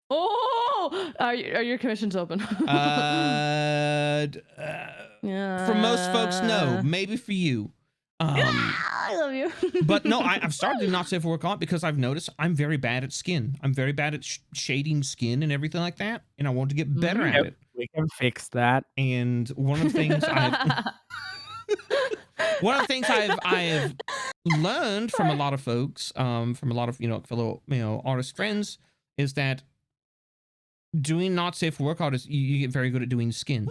Oh, are your commissions open? For most folks, no. Maybe for you. I love you. But no, I've started to not safe for work art because I've noticed I'm very bad at skin. I'm very bad at shading skin and everything like that, and I want to get better at it. We can fix that. And one of the things I've learned from a lot of folks, from a lot of fellow artist friends, is that doing not safe for work art is you get very good at doing skin.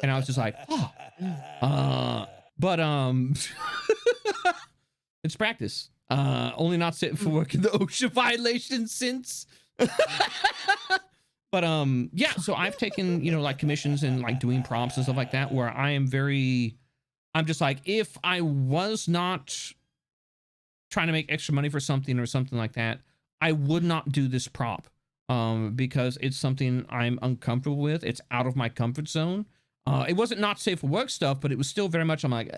And I was just like, but it's practice. Only not safe for work in the OSHA violation since. But yeah, so I've taken like commissions and like doing prompts and stuff like that where I'm just like, if I was not trying to make extra money for something or something like that, I would not do this prop because it's something I'm uncomfortable with. It's out of my comfort zone. It wasn't not safe for work stuff, but it was still very much, I'm like,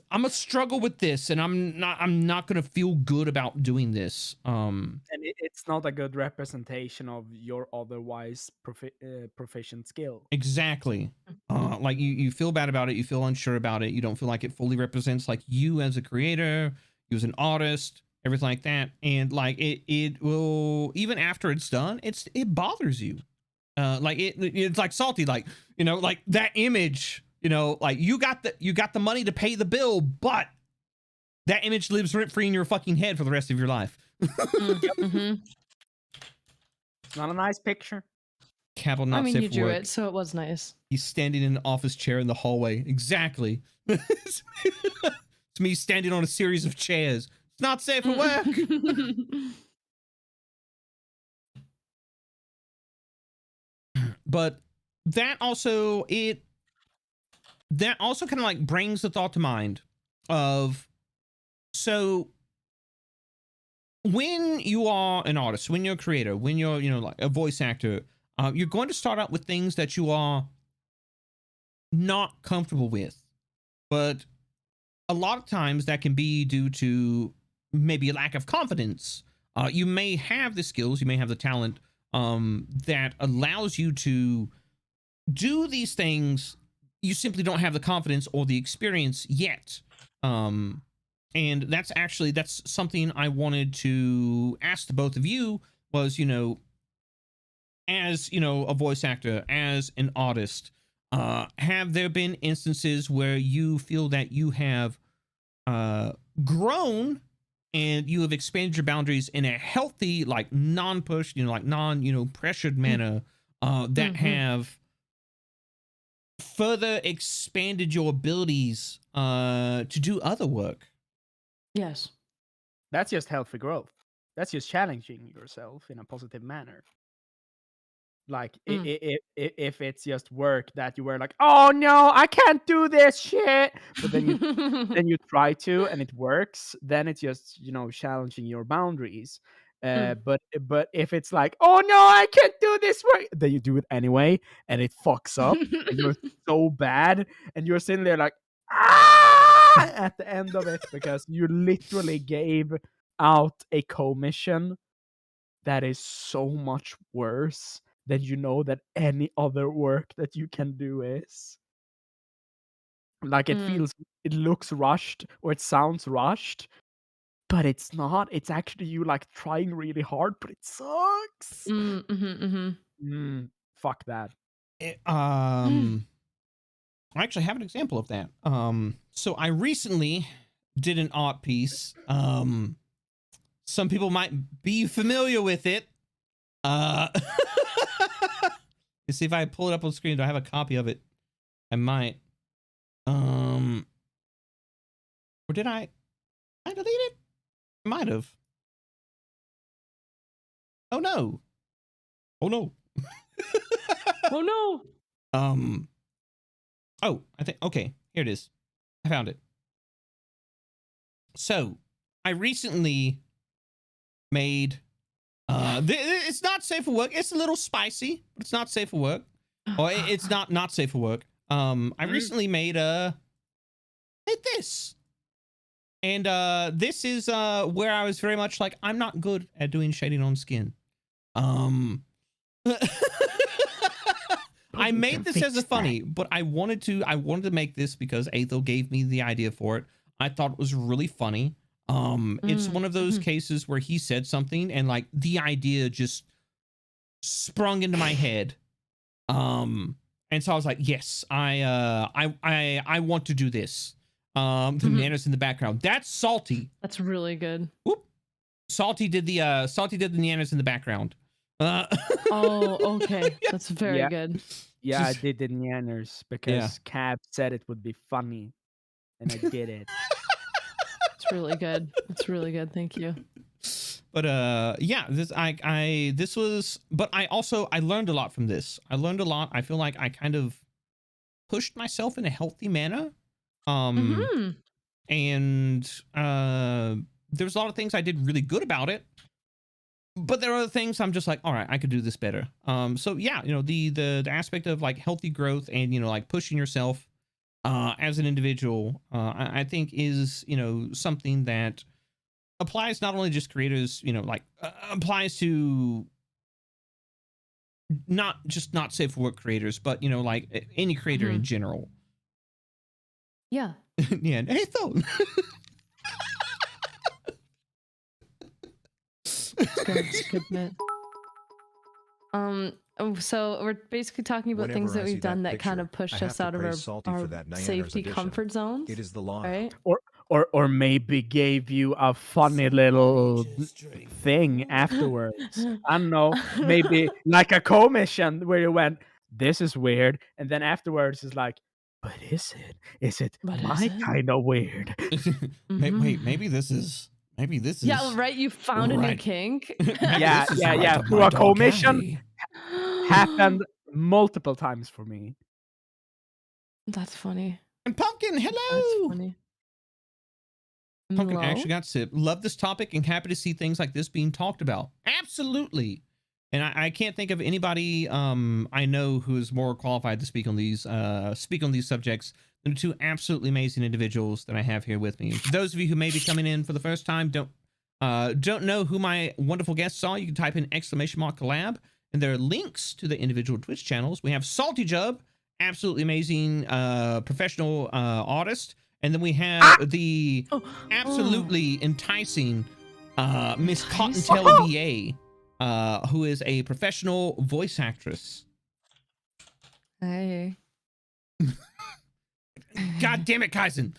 I'm gonna struggle with this, and I'm not gonna feel good about doing this. And it's not a good representation of your otherwise proficient skill. Exactly. Like you feel bad about it, you feel unsure about it, you don't feel like it fully represents like you as a creator, you as an artist, everything like that. And like it will, even after it's done, it bothers you. Like it's like salty, like like that image. Like you got the money to pay the bill, but that image lives rent free in your fucking head for the rest of your life. Mm-hmm. It's not a nice picture. Cabell not safe you for drew work. it, so it was nice. He's standing in an office chair in the hallway. Exactly. It's me standing on a series of chairs. It's not safe for work. But that also kind of like brings the thought to mind of, so when you are an artist, when you're a creator, when you're like a voice actor, you're going to start out with things that you are not comfortable with, but a lot of times that can be due to maybe a lack of confidence. You may have the skills, you may have the talent that allows you to do these things. You simply don't have the confidence or the experience yet. And that's something I wanted to ask the both of you was, as, a voice actor, as an artist, have there been instances where you feel that you have grown and you have expanded your boundaries in a healthy, like non-pushed, like pressured manner, that have further expanded your abilities to do other work? Yes. That's just healthy growth. That's just challenging yourself in a positive manner. Like if it's just work that you were like, oh no, I can't do this shit, but then you try to and it works, then it's just challenging your boundaries. But if it's like, oh no, I can't do this work, then you do it anyway and it fucks up and you're so bad and you're sitting there like at the end of it because you literally gave out a commission that is so much worse than that any other work that you can do is. Like it looks rushed or it sounds rushed, but it's not. It's actually you like trying really hard, but it sucks. Fuck that. I actually have an example of that. So I recently did an art piece. Some people might be familiar with it. Let's see if I pull it up on screen. Do I have a copy of it? I might. Or did I delete it? I might have. Oh no. Oh no. Oh no. Oh, I think, okay, here it is. I found it. So I recently made it's not safe for work. It's a little spicy, but it's not safe for work. Or it's not safe for work. I recently made this. And this is where I was very much like, I'm not good at doing shading on skin. I made this as a funny, but I wanted to make this because Aethel gave me the idea for it. I thought it was really funny. It's one of those cases where he said something and like the idea just sprung into my head. And so I was like, yes, I want to do this. The bananas in the background. That's Salty. That's really good. Whoop. Salty did the bananas in the background. Oh, okay. That's very good. Yeah, I did the Nyanners because Cab said it would be funny, and I did it. It's really good. It's really good. Thank you. But yeah, but I learned a lot from this. I learned a lot. I feel like I kind of pushed myself in a healthy manner. And there's a lot of things I did really good about it. But there are other things I'm just like, all right, I could do this better. So yeah, you know, the aspect of like healthy growth and, you know, like pushing yourself as an individual, I think is, you know, something that applies not only just creators, you know, like applies to not safe for work creators, but, you know, like any creator in general. Yeah. Yeah. Hey, Phil. It's good bit. So we're basically talking about things that we've done that kind of pushed us out of our safety comfort zones. It is the law. Right? Or maybe gave you a funny little thing afterwards. I don't know. Maybe like a commission where you went, this is weird. And then afterwards it's like, but is it? Is it my kind of weird? Wait, maybe this is. Yeah, right. You found a new kink. yeah. Through a commission happened multiple times for me. That's funny. And Pumpkin, hello. That's funny. Pumpkin actually got sip. Love this topic and happy to see things like this being talked about. Absolutely. And I can't think of anybody I know who is more qualified to speak on these subjects than the two absolutely amazing individuals that I have here with me. For those of you who may be coming in for the first time, don't know who my wonderful guests are, you can type in !collab, and there are links to the individual Twitch channels. We have Salty Jub, absolutely amazing professional artist, and then we have the absolutely enticing Miss Cottontail VA. Who is a professional voice actress. Hey. God damn it, Kaizen.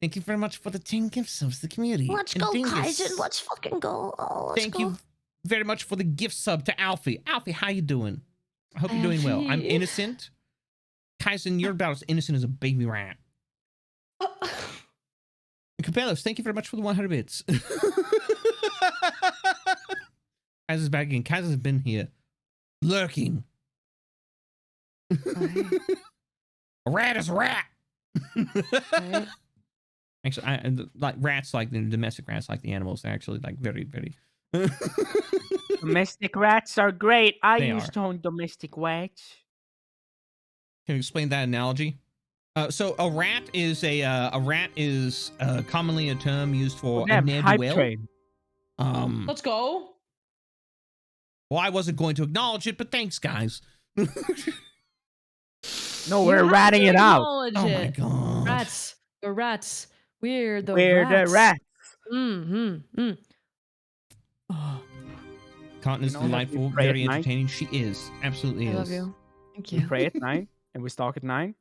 Thank you very much for the 10 gift subs to the community. Let's go, Kaizen. Let's fucking go. Thank you very much for the gift sub to Alfie. Alfie, how you doing? I hope you're doing well. I'm innocent. Kaizen, you're about as innocent as a baby rat. Cabellos, thank you very much for the 100 bits. Kaz is back again. Kaz has been here, lurking. A rat is a rat. Right. Actually, like rats, like the domestic rats, like the animals. They're actually like very, very. Domestic rats are great. I used to own domestic rats. Can you explain that analogy? So a rat is commonly a term used for a ne'er do well. Let's go. Well, I wasn't going to acknowledge it, but thanks, guys. No, we're ratting it out. Oh my god. Rats. We're rats. We're the rats. Oh. Cotton is delightful, very entertaining. She is. Absolutely is. I love you. Thank you. We pray at 9 and we stalk at 9.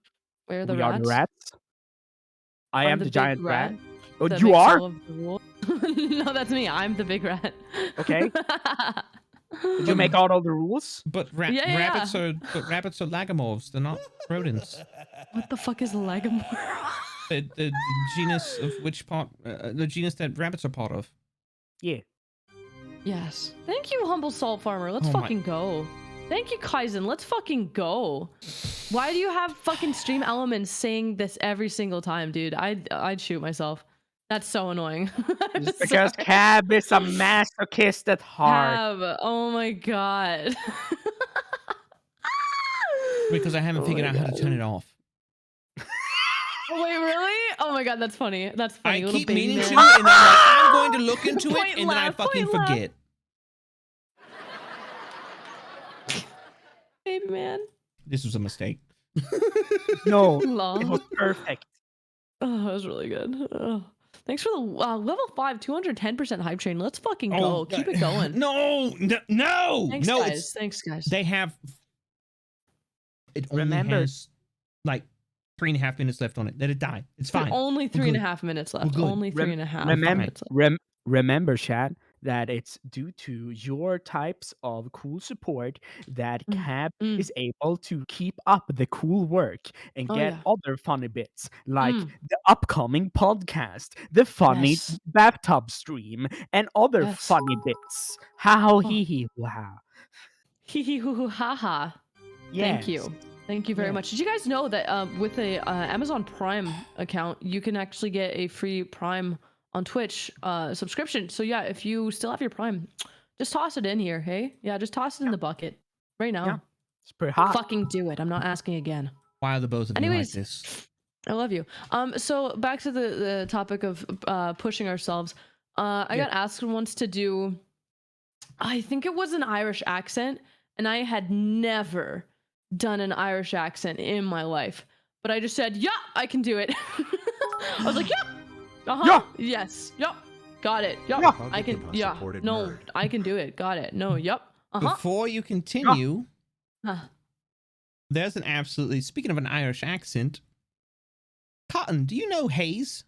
We're the we rats. Are the rats. I am the giant rat. Oh, that you are? No, that's me. I'm the big rat. Okay. Did you make all of the rules? But rabbits are lagomorphs. They're not rodents. What the fuck is a lagomorph? The genus of which part? The genus that rabbits are part of. Yeah. Yes. Thank you, humble salt farmer. Let's fucking go. Thank you, Kaizen. Let's fucking go. Why do you have fucking stream elements saying this every single time, dude? I'd shoot myself. That's so annoying. Just because Cab is a masochist at heart. Cab. Oh my god. Because I haven't figured out how to turn it off. Oh, wait, really? Oh my god, that's funny. That's funny. I Little keep baby meaning man. to, and I'm like, I'm going to look into it, Point and then I left, fucking point left. forget. Baby man. This was a mistake. No, Lol. it was perfect. Oh, that was really good. Oh. Thanks for the level 5, 210% hype train. Let's fucking go. Oh, Keep it going. No. Thanks, No, guys. Thanks, guys. they have. It only Remember- has like 3.5 minutes left on it. Let it die. It's fine. Only We're good. 3.5 minutes left. We're good. Only 3.5 Remember, minutes left. remember, Chad, that it's due to your types of cool support that Cab is able to keep up the cool work and Oh, get yeah. other funny bits, like the upcoming podcast, the funny Yes. bathtub stream, and other Yes. funny bits. How hee hee wow. Hee hee hoo hoo ha ha. Thank you. Thank you very much. Did you guys know that with a Amazon Prime account, you can actually get a free Prime on Twitch subscription? So yeah, if you still have your Prime, just toss it in here, hey? Yeah, just toss it in the bucket right now. Yeah. It's pretty hot. Fucking do it. I'm not asking again. Why are the both of you like Anyways, this? I love you. So back to the topic of pushing ourselves. I got asked once to do, I think it was an Irish accent, and I had never done an Irish accent in my life. But I just said, yeah, I can do it. I was like, yeah. Yeah. Yes. Yep. Got it. Yep. Yeah. I can. Yeah. Supported No, nerd. I can do it. Got it. No. Yep. Before you continue, Huh. there's an absolutely, speaking of an Irish accent, Cotton, do you know Hayes?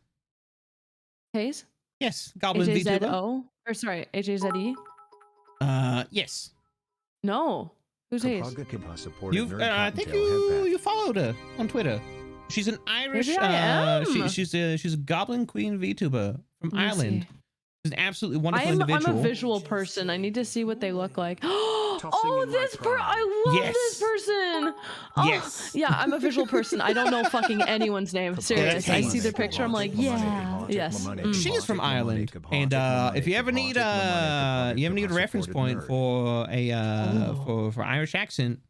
Hayes? Yes, Goblin VTuber. H-A-Z-O? Or sorry, H-A-Z-E? Yes. No. Who's Hayes? You've, I think you followed her on Twitter. She's an Irish. Maybe I am. She's a Goblin Queen VTuber from Let me Ireland. see. She's an absolutely wonderful individual. I'm a visual person. I need to see what they look like. Tossing Oh, in my this prime. I love Yes. this person. Oh, Yes. Yeah, I'm a visual person. I don't know fucking anyone's name. Serious. I see their picture. I'm like, yeah. Yes. She is from Ireland, and if you ever need a reference point for a for Irish accent,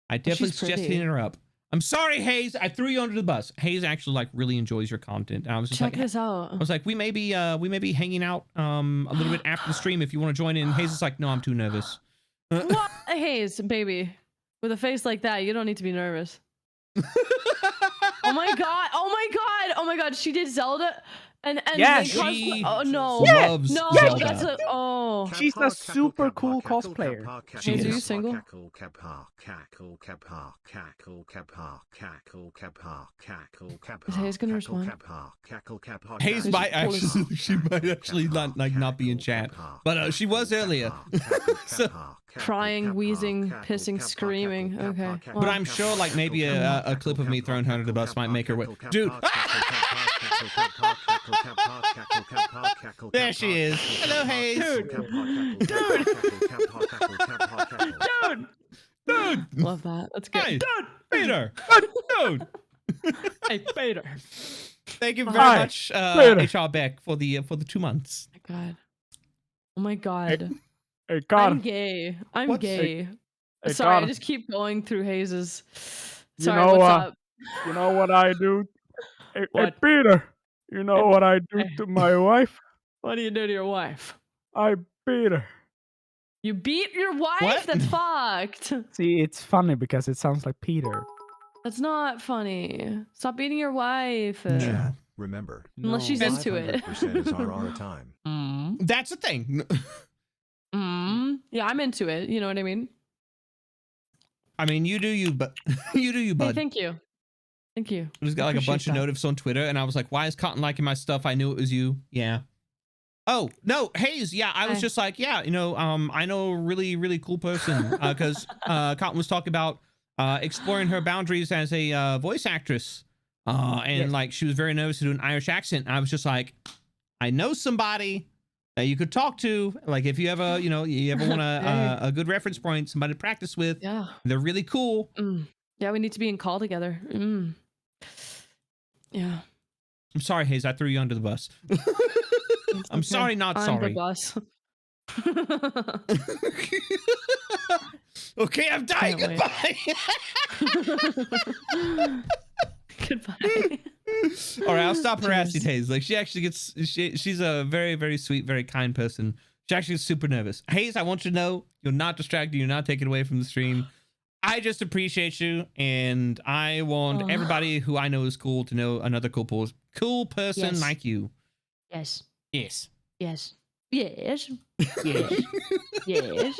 I definitely she's suggest pretty. hitting her up. I'm sorry, Hayes. I threw you under the bus. Hayes actually like really enjoys your content. And I was just Check like, this out. I was like, we may be hanging out a little bit after the stream if you want to join in. And Hayes is like, no, I'm too nervous. What? Hayes, baby. With a face like that, you don't need to be nervous. Oh my god. Oh my god. Oh my god. She did Zelda. And Yeah, they she oh no. loves No, Zelda. that's a oh. She's a super cool cosplayer. She Hayes, are you is. single? Is Hayes gonna respond? Hayes might actually, she might actually not be in chat, but she was earlier. So, Crying, wheezing, pissing, screaming. Okay. but I'm sure like maybe a clip of me throwing her under the bus might make her way. Dude, there she is. Hello, Hayes. Dude. Love that. That's good. Hey, Peter. Dude. Hey, Peter. Thank you very Hi, much, Peter. HR Beck, for the 2 months. Oh my god. Oh my god. Hey, I'm God. gay. I'm What's- gay. Hey, Sorry, I God. just keep going through Hayes's. You Sorry, know, what's up? You know what I do? Hey, What? Peter. You know what I do to my wife? What do you do to your wife? I beat her. You beat your wife? What? That's fucked. See, it's funny because it sounds like Peter. That's not funny. Stop beating your wife. Chad, remember. Unless she's into it. 500% is RR time. That's the thing. Yeah, I'm into it. You know what I mean? I mean, you do you, but you do you, Hey, bud. thank you. Thank you. I just got like a Appreciate bunch of that. notifs on Twitter, and I was like, "Why is Cotton liking my stuff?" I knew it was you. Yeah. Oh no, Hayes. Yeah, I was Hi. just like, yeah, I know a really cool person because Cotton was talking about exploring her boundaries as a voice actress, and Yes. like she was very nervous to do an Irish accent. And I was just like, I know somebody that you could talk to. Like if you ever want a good reference point, somebody to practice with. Yeah. They're really cool. Yeah, we need to be in call together. Yeah. I'm sorry, Hayes. I threw you under the bus. I'm sorry, not I'm sorry. the bus. Okay, I'm dying. Can't Goodbye. Goodbye. All right, I'll stop harassing Cheers. Hayes. Like, she actually gets, she's a very, very sweet, very kind person. She actually gets super nervous. Hayes, I want you to know you're not distracted. You're not taken away from the stream. I just appreciate you, and I want everybody who I know is cool to know another cool person Yes. like you. Yes. Yes. Yes. Yes. Yes. Yes.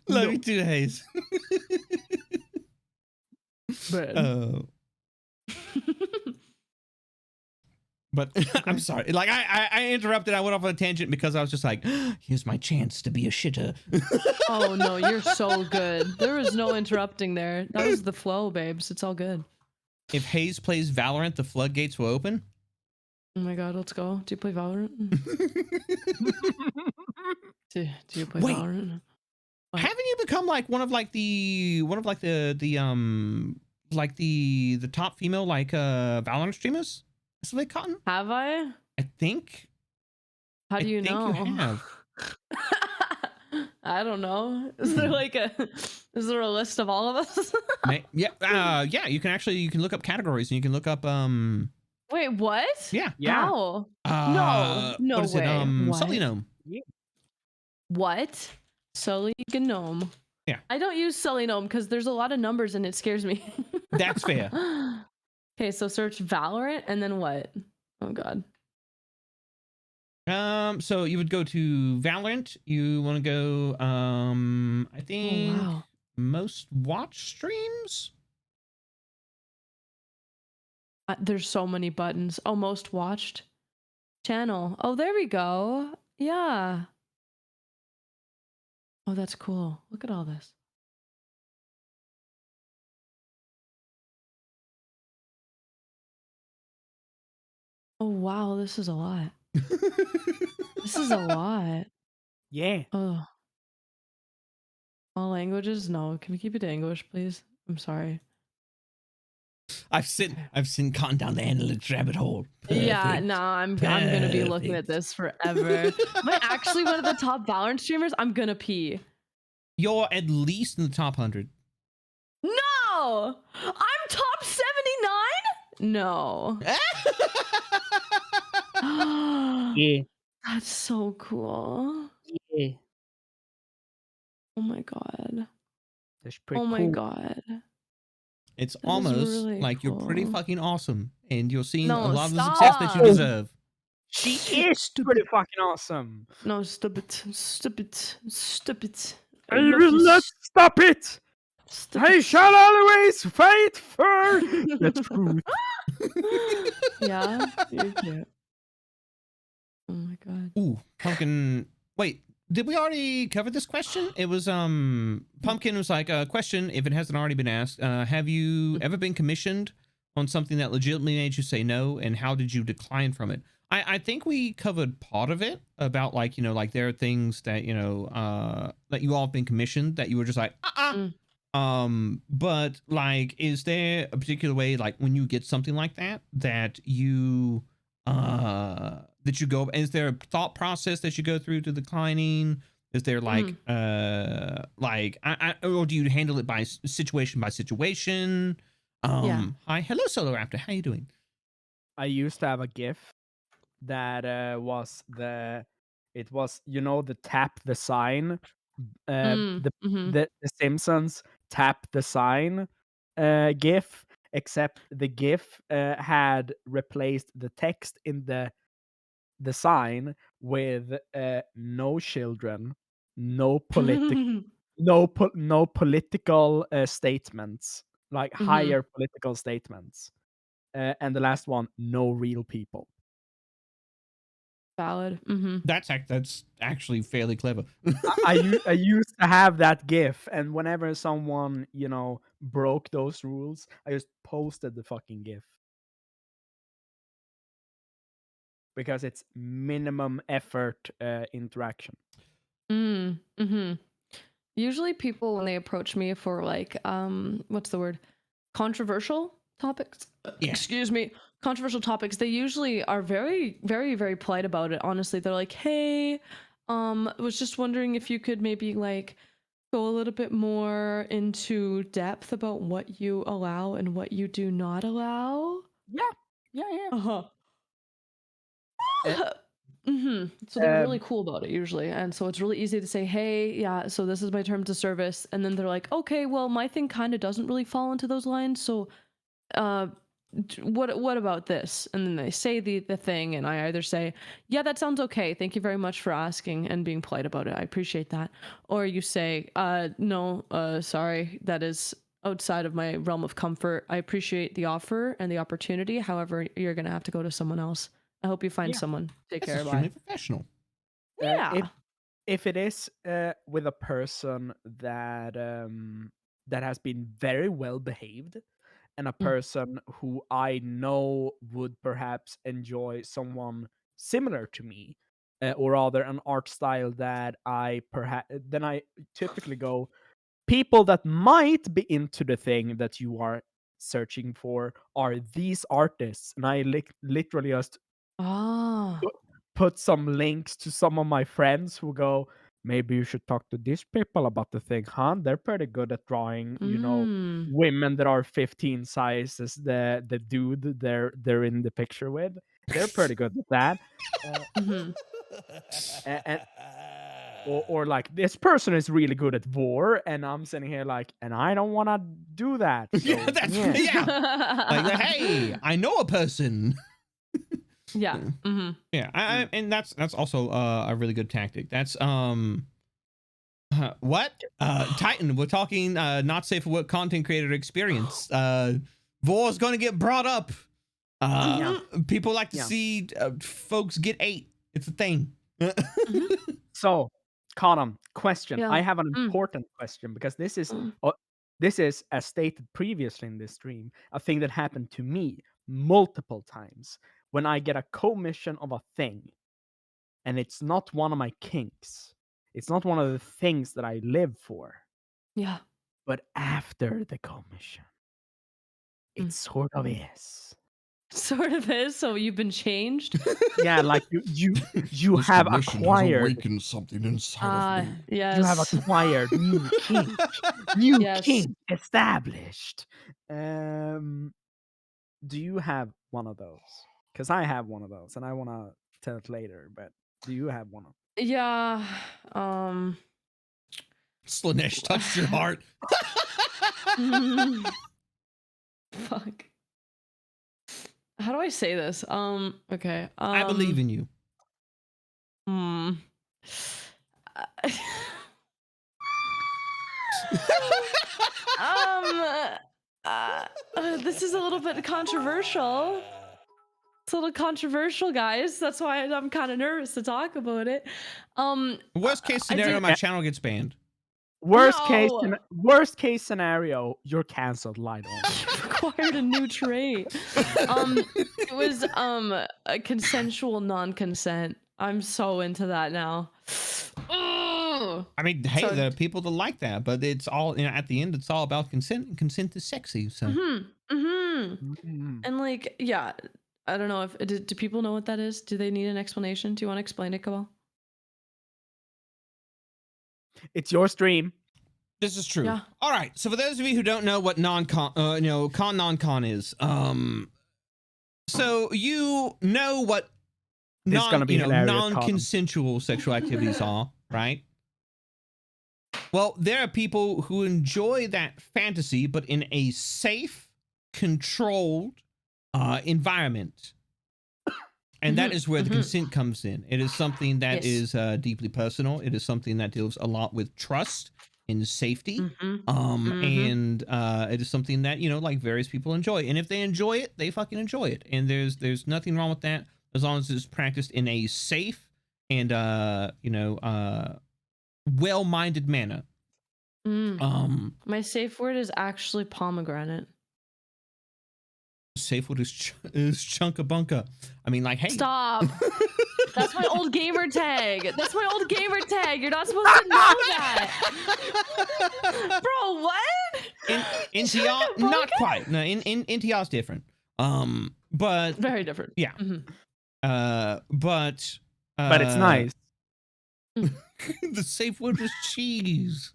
Love you too, Hayes. But I'm sorry. Like, I interrupted. I went off on a tangent because I was just like, here's my chance to be a shitter. Oh, no, you're so good. There was no interrupting there. That was the flow, babes. It's all good. If Hayes plays Valorant, the floodgates will open. Oh my god, let's go. Do you play Valorant? do you play Valorant? What? Haven't you become like one of the top female like Valorant streamers? Is that Cotton? Have I? I think. How do you know? You have. I don't know. Is there is there a list of all of us? Yeah. You can look up categories and you can look up Wait, what? Yeah. How? No what is way. It? What? Sully Gnome. Yeah. What? Sully Gnome. Yeah. I don't use Sully Gnome because there's a lot of numbers and it scares me. That's fair. Okay, so search Valorant and then what? Oh god. So you would go to Valorant. You want to go I think most watch streams. There's so many buttons. Oh, most watched channel. Oh, there we go. Yeah. Oh, that's cool. Look at all this. Oh, wow. This is a lot. This is a lot. Yeah. Oh. All languages? No. Can we keep it to English, please? I'm sorry. I've seen Cotton down the analytics rabbit hole. Perfect. Yeah, no, I'm gonna be looking at this forever. Am I actually one of the top Valorant streamers? I'm gonna pee. You're at least in the top 100. No! I'm top 79? No. Yeah. That's so cool. Yeah. Oh my god. That's pretty cool. cool. My god. It's That is almost really like you're pretty cool. fucking awesome, and you're seeing No, a lot of the stop. success that you deserve. She is pretty fucking awesome. No, stop it. Stop it. Stop it. I will not stop it. I shall always fight for the truth. Yeah, you're cute. Oh my god. Ooh, Pumpkin. Wait, did we already cover this question? It was Pumpkin was like a question, if it hasn't already been asked. Have you ever been commissioned on something that legitimately made you say no, and how did you decline from it? I think we covered part of it about like, you know, like there are things that, you know, that you all have been commissioned that you were just like, but like, is there a particular way, like when you get something like that, that you go, is there a thought process that you go through to declining? Is there like, or do you handle it by situation by situation? Hi, hello, Solo Raptor. How you doing? I used to have a GIF that was you know, the tap the sign, the Simpsons tap the sign GIF, except the GIF had replaced the text in the sign with no children, no political statements, like higher political statements, and the last one, no real people. Valid. That's actually fairly clever. I used to have that GIF, and whenever someone, you know, broke those rules, I just posted the fucking GIF. Because it's minimum effort interaction. Usually people, when they approach me for like, what's the word? Controversial topics. Yeah. Excuse me. controversial topics, they usually are very, very, very polite about it. Honestly, they're like, "Hey, was just wondering if you could maybe like go a little bit more into depth about what you allow and what you do not allow." Yeah. Uh-huh. Uh, So they're really cool about it usually, and so it's really easy to say, "Hey, yeah, so this is my terms of service," and then they're like, "Okay, well, my thing kind of doesn't really fall into those lines, so what about this?" And then they say the thing, and I either say, "Yeah, that sounds okay. Thank you very much for asking and being polite about it. I appreciate that," or you say, "No, sorry, that is outside of my realm of comfort. I appreciate the offer and the opportunity. However, you're gonna have to go to someone else. I hope you find someone. Take That's care. extremely Bye." professional. Yeah. If it is with a person that that has been very well behaved, and a person who I know would perhaps enjoy someone similar to me, or rather an art style that then I typically go, people that might be into the thing that you are searching for are these artists, and I literally just Ah. put some links to some of my friends who go, maybe you should talk to these people about the thing, huh? They're pretty good at drawing, women that are 15 sizes the dude they're in the picture with. They're pretty good at that. And or like, this person is really good at war, and I'm sitting here like, and I don't want to do that. So, Like, hey, I know a person. Yeah. Yeah, and that's also a really good tactic. That's what Titan. We're talking not safe for work content creator experience. War's gonna get brought up. People like to see folks get ate. It's a thing. So, Conam, question. Yeah. I have an important question, because this is as stated previously in this stream, a thing that happened to me multiple times. When I get a commission of a thing, and it's not one of my kinks, it's not one of the things that I live for. Yeah. But after the commission, it sort of is. Sort of is. So you've been changed. Yeah, like you have acquired awakened something inside of me. Yes. You have acquired new kink established. Do you have one of those? Because I have one of those, and I want to tell it later. But do you have one of? Yeah. Slanesh touched your heart. Fuck. How do I say this? Okay. I believe in you. This is a little bit controversial. It's a little controversial, guys. That's why I'm kind of nervous to talk about it. Worst case scenario, my channel gets banned. Worst case scenario, you're canceled. Light on. Acquired a new trait. It was a consensual non-consent. I'm so into that now. I mean, hey, there are people that like that, but it's all, at the end, it's all about consent, and consent is sexy. So. And like, yeah, I don't know if do people know what that is? Do they need an explanation? Do you want to explain it, Cabal? It's your stream. This is true. Yeah. All right. So for those of you who don't know what non-con, non-con is, so you know what non-consensual sexual activities are, right? Well, there are people who enjoy that fantasy, but in a safe, controlled environment. And that is where the consent comes in. It is something that is deeply personal. It is something that deals a lot with trust and safety. And it is something that, like various people enjoy. And if they enjoy it, they fucking enjoy it. And there's nothing wrong with that, as long as it's practiced in a safe and, well-minded manner. My safe word is actually pomegranate. Safe word is chunka-bunka. I mean, like, hey. Stop. That's my old gamer tag. You're not supposed to know that. Bro, what? In TR, not quite. No, in TR is different. But Very different. yeah. But it's nice. The safe word was cheese.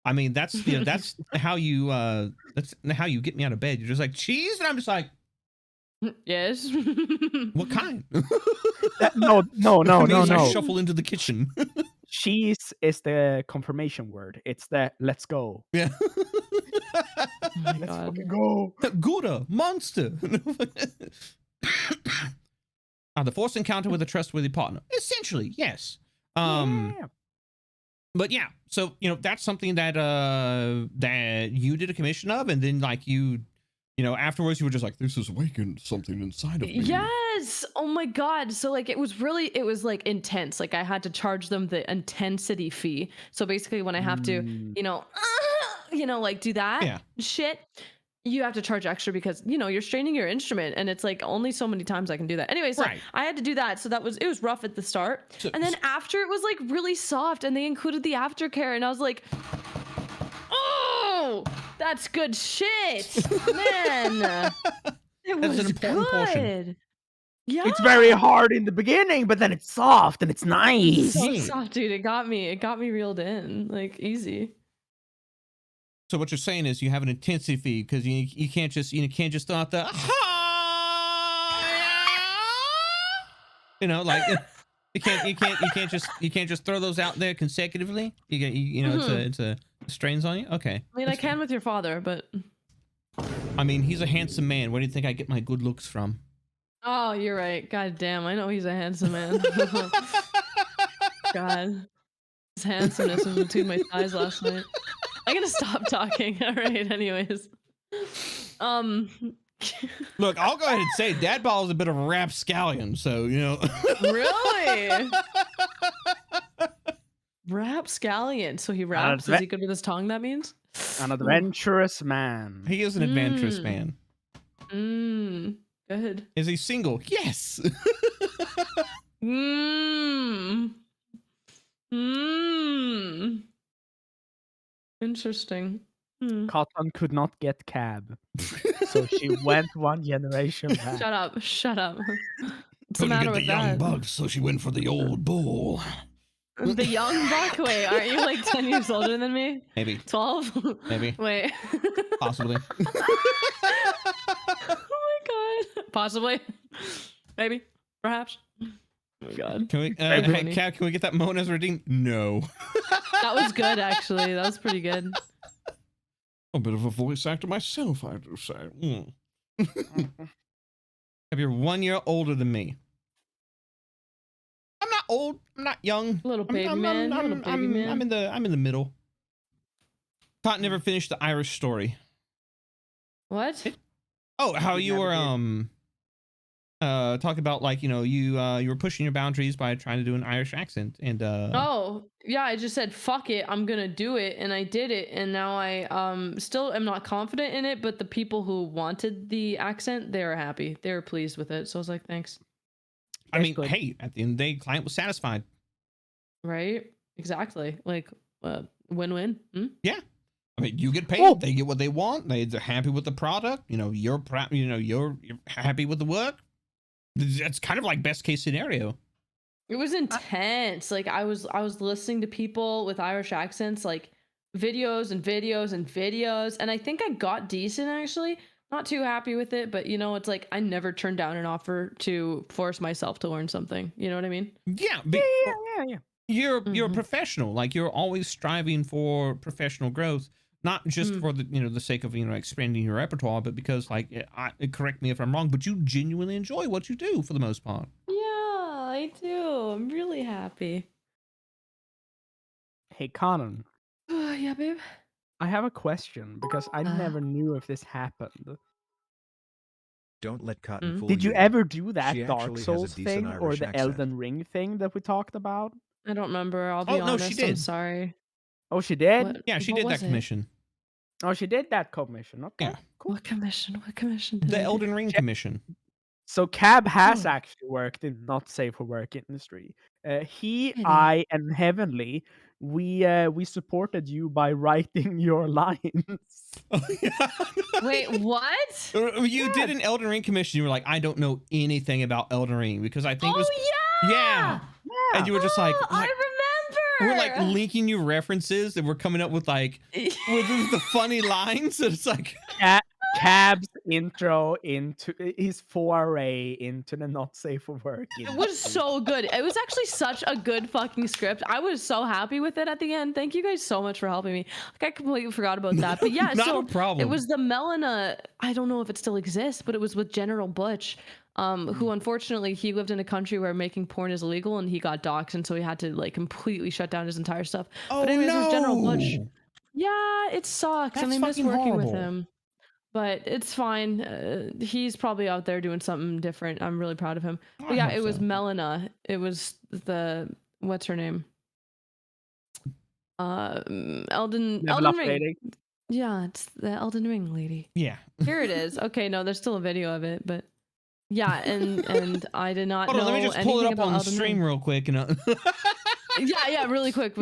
I mean, that's that's how you get me out of bed. You're just like, cheese, and I'm just like, yes. what kind? No. I shuffle into the kitchen. Cheese is the confirmation word. It's the let's go. Yeah. Oh my Let's God. fucking go. Gouda, monster. The forced encounter with a trustworthy partner. Essentially, yes. But yeah, so that's something that that you did a commission of, and then like you afterwards you were just like, This has awakened something inside of me. Yes. Oh my God. So like it was like intense. Like I had to charge them the intensity fee. So basically when I have to, like do that shit, you have to charge extra because you're straining your instrument, and it's like only so many times I can do that. Anyway, so I had to do that. So it was rough at the start. And then after it was like really soft, and they included the aftercare, and I was like, oh, that's good shit, man. It was an important portion. Yeah. It's very hard in the beginning, but then it's soft and it's nice. So soft, dude. It got me reeled in, like easy. So what you're saying is you have an intensity fee because you can't just start the like you can't just throw those out there consecutively. It's a strains on you. Okay. I mean, I can with your father, but I mean, he's a handsome man. Where do you think I get my good looks from? Oh, you're right. God damn, I know he's a handsome man. God, his handsomeness was between my thighs last night. I'm gonna stop talking. All right. Anyways, look, I'll go ahead and say Dad Ball is a bit of a rapscallion, so Really? Rapscallion. So he raps. Is he good with his tongue? That means an adventurous man. He is an adventurous man. Good. Is he single? Yes. Interesting. Cotton could not get cab, so she went one generation back. Shut up. What's the Couldn't matter get the with young that? buck, so she went for the old bull. The young buck? Wait, aren't you like 10 years older than me? Maybe. 12? Maybe. Wait. Possibly. Oh my God. Possibly. Maybe. Perhaps. Oh my God. Can we, hey, Cat, can we get that Mona's redeemed? No. That was good, actually. That was pretty good. A bit of a voice actor myself, I do say. If you're 1 year older than me. I'm not old. I'm not young. Little baby man. I'm in the middle. Cotton never finished the Irish story. What? How you were talking about like you were pushing your boundaries by trying to do an Irish accent and Oh yeah, I just said fuck it, I'm gonna do it, and I did it, and now I still am not confident in it, but the people who wanted the accent, they were happy, they were pleased with it, so I was like, thanks. I mean, hey, at the end of the day, client was satisfied. Right? Exactly. Like win-win. Yeah. I mean, you get paid, they get what they want, they're happy with the product, you're you're happy with the work. That's kind of like best case scenario. It was intense. Like I was listening to people with Irish accents, like videos and videos and videos, and I think I got decent actually. Not too happy with it, but it's like I never turned down an offer to force myself to learn something. You know what I mean? Yeah. Yeah. You're a professional. Like you're always striving for professional growth, not just for the the sake of expanding your repertoire, but because correct me if I'm wrong, but you genuinely enjoy what you do for the most part. Yeah, I do. I'm really happy. Hey, Conan. Yeah, babe. I have a question because I never knew if this happened. Don't let Cotton fool Did you ever do that She Dark actually has a Souls decent thing or Irish the accent. Elden Ring thing that we talked about? I don't remember. I'll be Oh, no, honest. she did. I'm sorry. Oh, she did? What- Yeah, she what did that was it? commission. Oh, she did that commission. Okay. Yeah. What commission? What commission? Did The I do? Elden Ring commission. So Cab has Oh. actually worked in not safe for work industry. He, Really? I, and Heavenly we supported you by writing your lines. Wait, what? You did an Elden Ring commission. You were like, I don't know anything about Elden Ring because I think it was yeah. And you were just like, I remember. We're like linking you references and we're coming up with like with the funny lines. And it's like Cab's intro into his foray into the not safe for work. It was so good. It was actually such a good fucking script. I was so happy with it at the end. Thank you guys so much for helping me. Like, I completely forgot about that. But yeah, not so a problem. It was the Melina. I don't know if it still exists, but it was with General Butch, who unfortunately he lived in a country where making porn is illegal, and he got doxxed, and so he had to like completely shut down his entire stuff. But anyways, it was General Butch. Yeah, it sucks, and I miss working with him. But it's fine. He's probably out there doing something different. I'm really proud of him. But yeah, it was Melina. It was the what's her name? Elden Ring. Lady. Yeah, it's the Elden Ring lady. Yeah. Here it is. Okay, no, there's still a video of it, but yeah, and I did not know. Hold on, let me just pull it up on the Elden stream Ring. real quick and Yeah, really quick.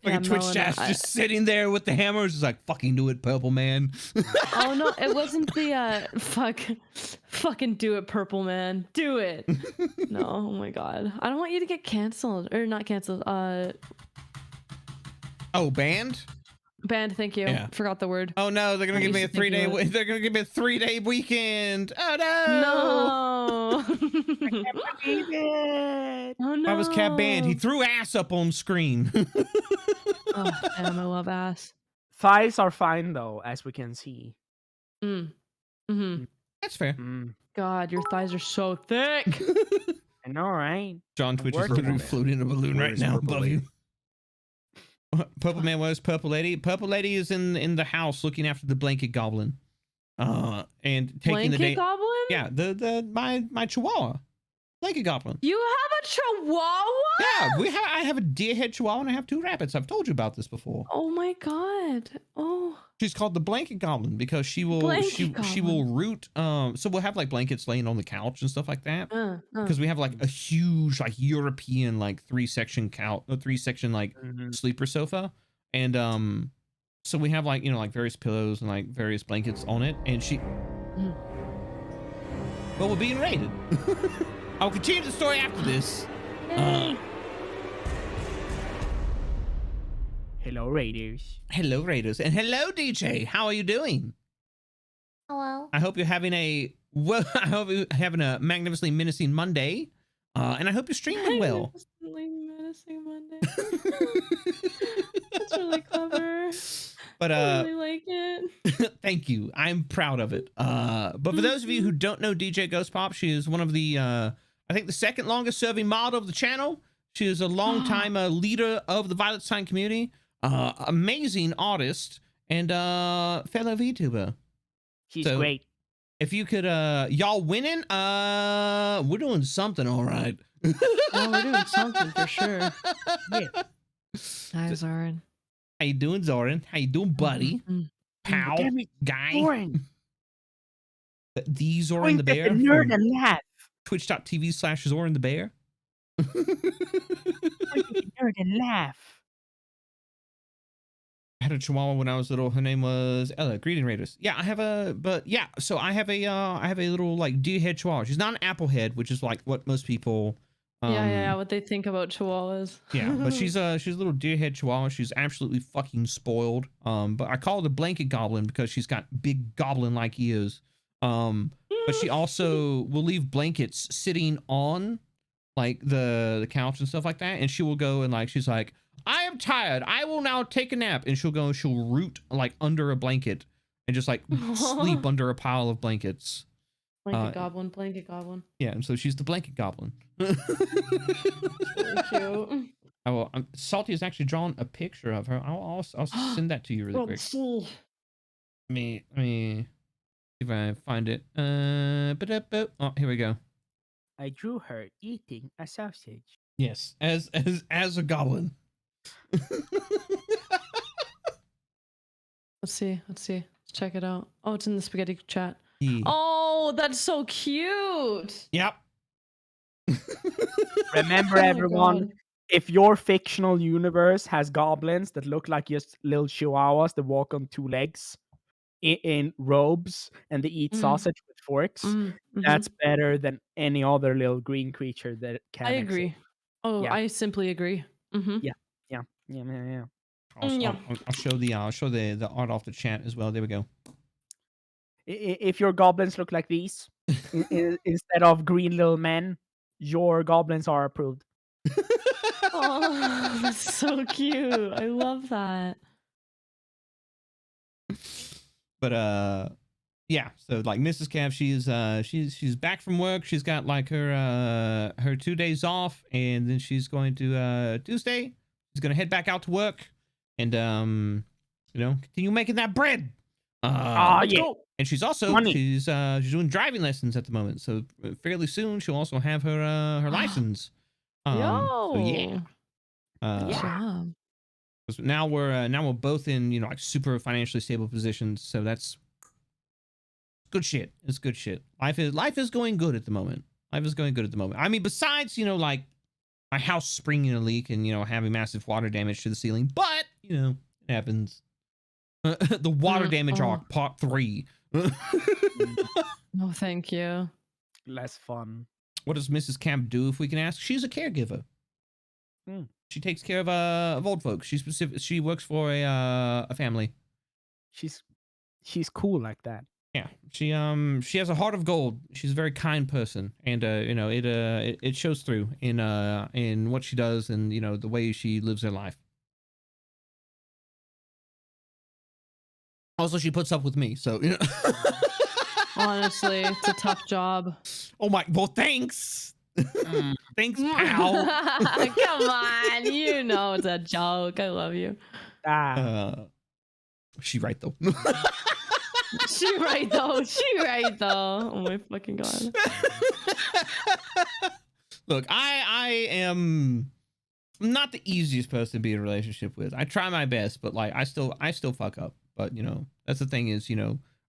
Fucking Twitch chat's just sitting there with the hammers, just like fucking do it, Purple Man. Oh no, it wasn't the fucking do it, Purple Man, do it. No, oh my god, I don't want you to get canceled or not canceled. Oh, banned. Banned. Thank you. Yeah. Forgot the word. Oh no, they're gonna give me a 3-day. They're gonna give me a 3-day weekend. Oh no. No. Oh no. Why was Cab banned? He threw ass up on screen. Oh damn, I love ass. Thighs are fine though, as we can see. That's fair. God, your thighs are so thick. I know, right? John Twitch is literally floating a balloon right now above you. Purple Man was Purple Lady. Purple Lady is in the house looking after the blanket goblin. And taking Blanket the day. goblin? Yeah, my chihuahua. Blanket goblin. You have a chihuahua? Yeah, I have a deer-head chihuahua and I have 2 rabbits. I've told you about this before. Oh my god. Oh. She's called the blanket goblin because she will root so we'll have like blankets laying on the couch and stuff like that. Because we have like a huge like European like 3-section like sleeper sofa. And so we have like, you know, like various pillows and like various blankets on it, and she but we're being raided. I'll continue the story after this. Hello, Raiders. Hello, Raiders. And hello, DJ. How are you doing? Hello. I hope you're having a magnificently menacing Monday. And I hope you're streaming well. Menacing Monday. That's really clever. But I really like it. Thank you. I'm proud of it. But for those of you who don't know DJ Ghost Pop, she is one of the I think the second longest serving mod of the channel. She is a long time leader of the Violet Sign community. Amazing artist and fellow VTuber. She's great. If you could y'all winning, we're doing something all right. Oh, we're doing something for sure. Yeah. Hi, Zoran. How you doing, Zoran? How you doing, buddy? Pal, guy. The Zoran the Bear. Nerd and laugh. Twitch.tv/Zoran the Bear. Nerd and laugh. I had a chihuahua when I was little. Her name was Ella. Greeting Raiders. Yeah, I have a little like deer head chihuahua. She's not an apple head, which is like what most people what they think about chihuahuas. Yeah, but she's a little deer head chihuahua. She's absolutely fucking spoiled. But I call her the blanket goblin because she's got big goblin like ears. But she also will leave blankets sitting on like the couch and stuff like that, and she will go and like she's like, I am tired, I will now take a nap, and she'll root like under a blanket and just like sleep under a pile of blankets. Blanket goblin. Yeah, and so she's the blanket goblin. Really cute. Salty has actually drawn a picture of her. I'll send that to you really quick. Let me see if I find it. Oh, here we go. I drew her eating a sausage. Yes, as a goblin. Let's see. Let's check it out. Oh, it's in the spaghetti chat. Yeah. Oh, that's so cute. Yep. Remember, everyone, if your fictional universe has goblins that look like just little chihuahuas that walk on two legs in robes and they eat sausage with forks, that's better than any other little green creature that can I exist. agree. Oh, Yeah. I simply agree. Yeah. I'll show the art off the chat as well. There we go. If your goblins look like these instead of green little men, your goblins are approved. Oh, that's so cute. I love that. But yeah, so like Mrs. Cav, she's back from work. She's got like her 2 days off, and then she's going to Tuesday. She's gonna head back out to work, and continue making that bread. Yeah. And she's also she's doing driving lessons at the moment. So fairly soon she'll also have her license. So yeah. Yeah. Now we're both in like super financially stable positions. So that's good shit. It's good shit. Life is going good at the moment. Life is going good at the moment. I mean, besides like my house springing a leak and having massive water damage to the ceiling, but it happens. The water damage arc part 3. No, thank you. Less fun. What does Mrs. Camp do, if we can ask? She's a caregiver. She takes care of old folks. She works for a family. She's cool like that. Yeah, she has a heart of gold. She's a very kind person, and it shows through in what she does and the way she lives her life. Also, she puts up with me, so Honestly, it's a tough job. Oh my! Well, thanks. Thanks, pal. Come on, it's a joke. I love you. She right though. She right though. Oh my fucking god. Look, I am not the easiest person to be in a relationship with. I try my best, but like I still fuck up. But that's the thing is,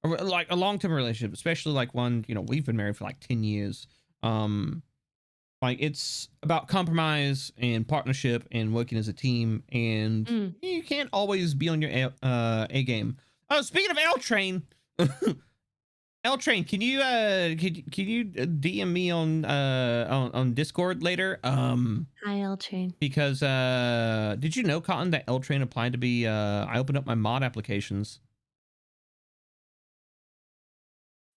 like a long-term relationship, especially like one, we've been married for like 10 years. Like it's about compromise and partnership and working as a team, and you can't always be on your A game. Oh, speaking of L Train, L Train, can you DM me on Discord later? Hi, L Train. Because did you know, Cotton, that L Train applied to be I opened up my mod applications.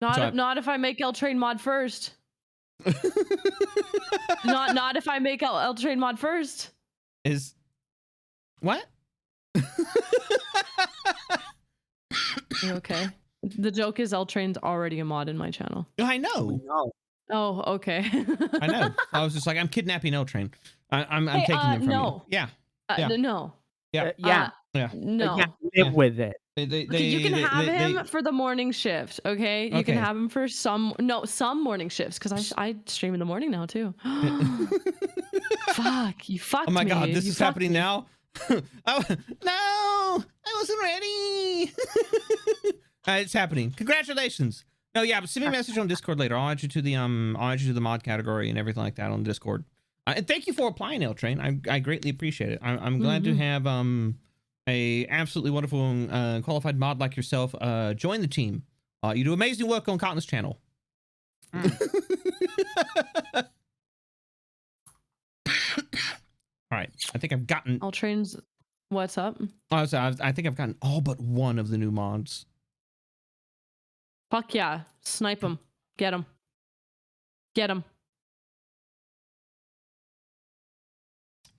Not if I make L Train mod first. not if I make L Train mod first. Is what? You okay? The joke is L Train's already a mod in my channel. I know. Oh, okay. I know. I was just like, I'm kidnapping L Train. I'm taking him from you. Yeah. No. Yeah. No. Live with it. You can have him for the morning shift, okay? You can have him for some morning shifts, because I stream in the morning now too. Fuck, you fucked me. Oh my god, this is happening now? Oh, no, I wasn't ready. It's happening. Congratulations. No, yeah, but send me a message on Discord later. I'll add you to the mod category and everything like that on Discord. And thank you for applying, L Train. I greatly appreciate it. I'm glad to have a absolutely wonderful qualified mod like yourself join the team. You do amazing work on Cotton's channel. All right, I think I've gotten. L Train's. What's up? I think I've gotten all but one of the new mods. Fuck yeah! Snipe him. Get him. Get him.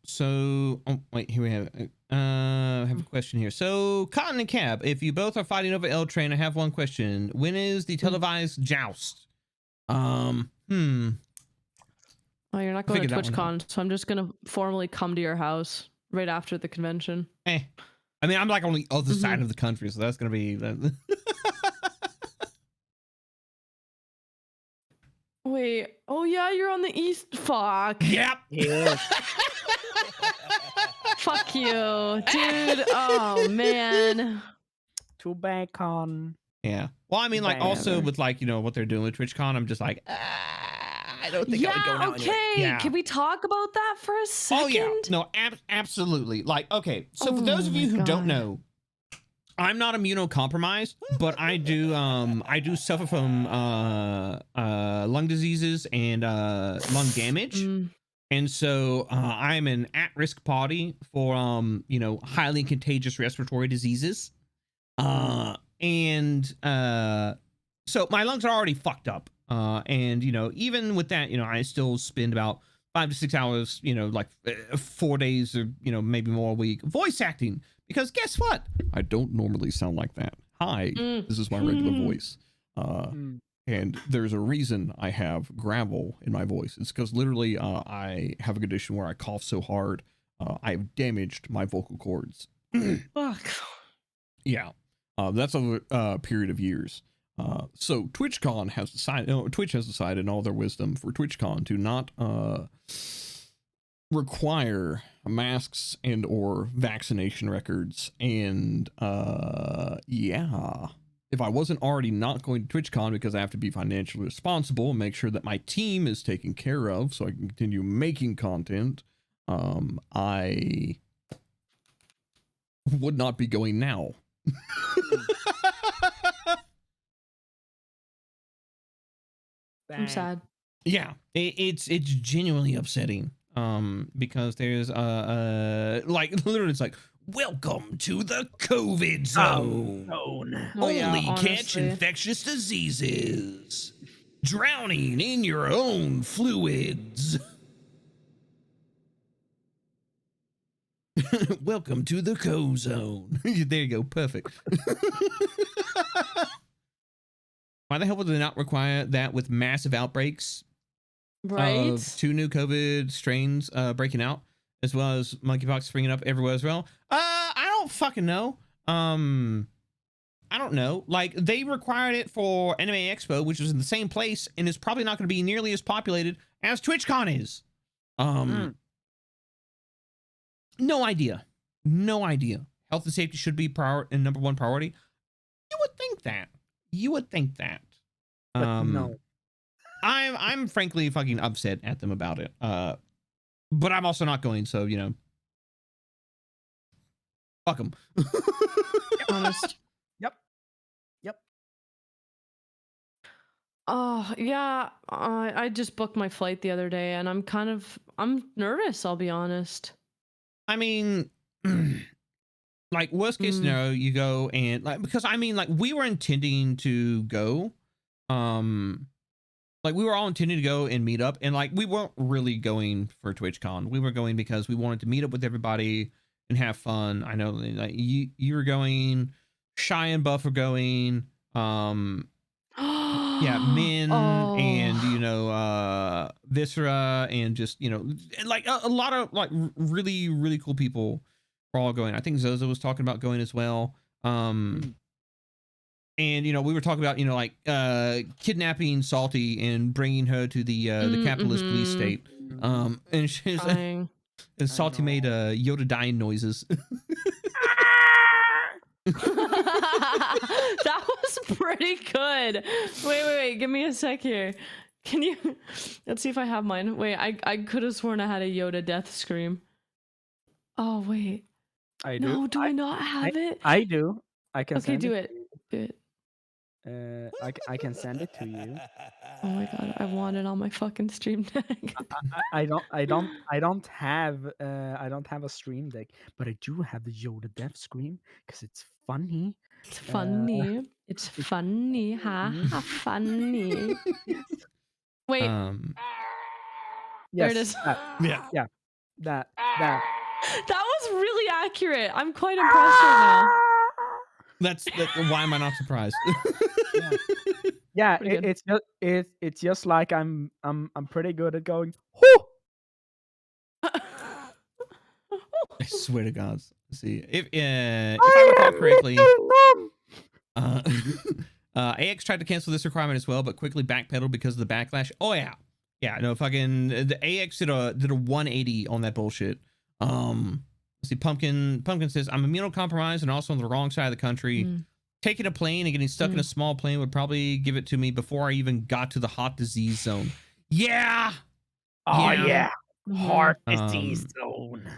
So, oh wait, here we have. I have a question here. So, Cotton and Cab, if you both are fighting over L Train, I have one question. When is the televised joust? Oh, you're not going to TwitchCon, so I'm just gonna formally come to your house right after the convention. I mean, I'm like on the other side of the country, so that's gonna be. Wait. Oh yeah, you're on the east. Fuck. Yep. Yeah. Fuck you, dude. Oh man. Too bad, Con. Yeah. Well, I mean, like, also with like what they're doing with TwitchCon, I'm just like, I I don't think I would go now okay. anyway. Yeah. Can we talk about that for a second? Oh yeah, no, absolutely. Like, okay, so for those of you who don't know, I'm not immunocompromised, but I do suffer from lung diseases and lung damage. And so I'm an at-risk party for highly contagious respiratory diseases. So my lungs are already fucked up. And even with that, I still spend about 5 to 6 hours, 4 days or maybe more a week voice acting, because guess what? I don't normally sound like that. Hi, this is my regular voice. And there's a reason I have gravel in my voice. It's because literally I have a condition where I cough so hard, I've damaged my vocal cords. Fuck. Yeah, that's over a period of years. So TwitchCon has decided, Twitch has decided in all their wisdom for TwitchCon to not require masks and or vaccination records. And yeah, if I wasn't already not going to TwitchCon because I have to be financially responsible and make sure that my team is taken care of so I can continue making content, I would not be going now. I'm sad. Yeah, it's genuinely upsetting. Because there's like literally it's like, welcome to the COVID zone. Only catch infectious diseases. Drowning in your own fluids. Welcome to the co-zone. There you go, perfect. Why the hell would they not require that with massive outbreaks? Right. Of 2 new COVID strains breaking out, as well as monkeypox springing up everywhere as well. I don't fucking know. I don't know. Like, they required it for Anime Expo, which is in the same place and is probably not going to be nearly as populated as TwitchCon is. No idea. No idea. Health and safety should be number one priority. You would think that. You would think that. But no. I'm frankly fucking upset at them about it. But I'm also not going, so fuck them. Honest. Yep. Oh yeah, I just booked my flight the other day, and I'm nervous. I'll be honest. I mean, like worst case scenario, you go and because we were intending to go, like we were all intending to go and meet up, and we weren't really going for TwitchCon. We were going because we wanted to meet up with everybody and have fun. I know you were going, Shy and Buff are going, yeah, Min and Viscera and just a lot of really, really cool people are all going. I think Zozo was talking about going as well. And we were talking about kidnapping Salty and bringing her to the capitalist police state. And she's and Salty made Yoda dying noises. That was pretty good. Wait, give me a sec here. Can you let's see if I have mine. Wait, I could have sworn I had a Yoda death scream. Oh wait. I do. No, do I not have it? I do. I can Okay, send do it. it. Do it. I can send it to you. Oh my god, I want it on my fucking stream deck. I don't have a stream deck, but I do have the Yoda death scream because it's funny. It's funny. It's funny. Ha ha funny. Wait. There it is. Yeah. That. That was really accurate. I'm quite impressed right now. That's why am I not surprised? Yeah, it's just like I'm pretty good at going. Whoo! I swear to God. Let's see if I recall correctly, AX tried to cancel this requirement as well, but quickly backpedaled because of the backlash. Oh yeah, no fucking the AX did a 180 on that bullshit. Let's see, Pumpkin says, I'm immunocompromised and also on the wrong side of the country. Taking a plane and getting stuck in a small plane would probably give it to me before I even got to the hot disease zone. Yeah. Oh yeah. Heart Um, disease zone.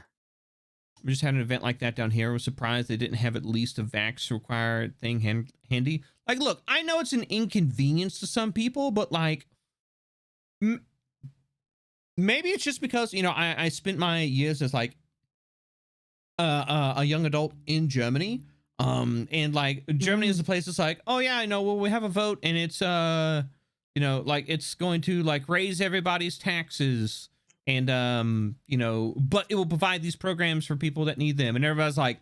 We just had an event like that down here. I was surprised they didn't have at least a vax required thing handy. Like, look, I know it's an inconvenience to some people, but like, maybe it's just because, you know, I spent my years as like a young adult in Germany. And like Germany is a place that's like, oh yeah, I know, well, we have a vote and it's, you know, like it's going to like raise everybody's taxes and, you know, but it will provide these programs for people that need them. And everybody's like,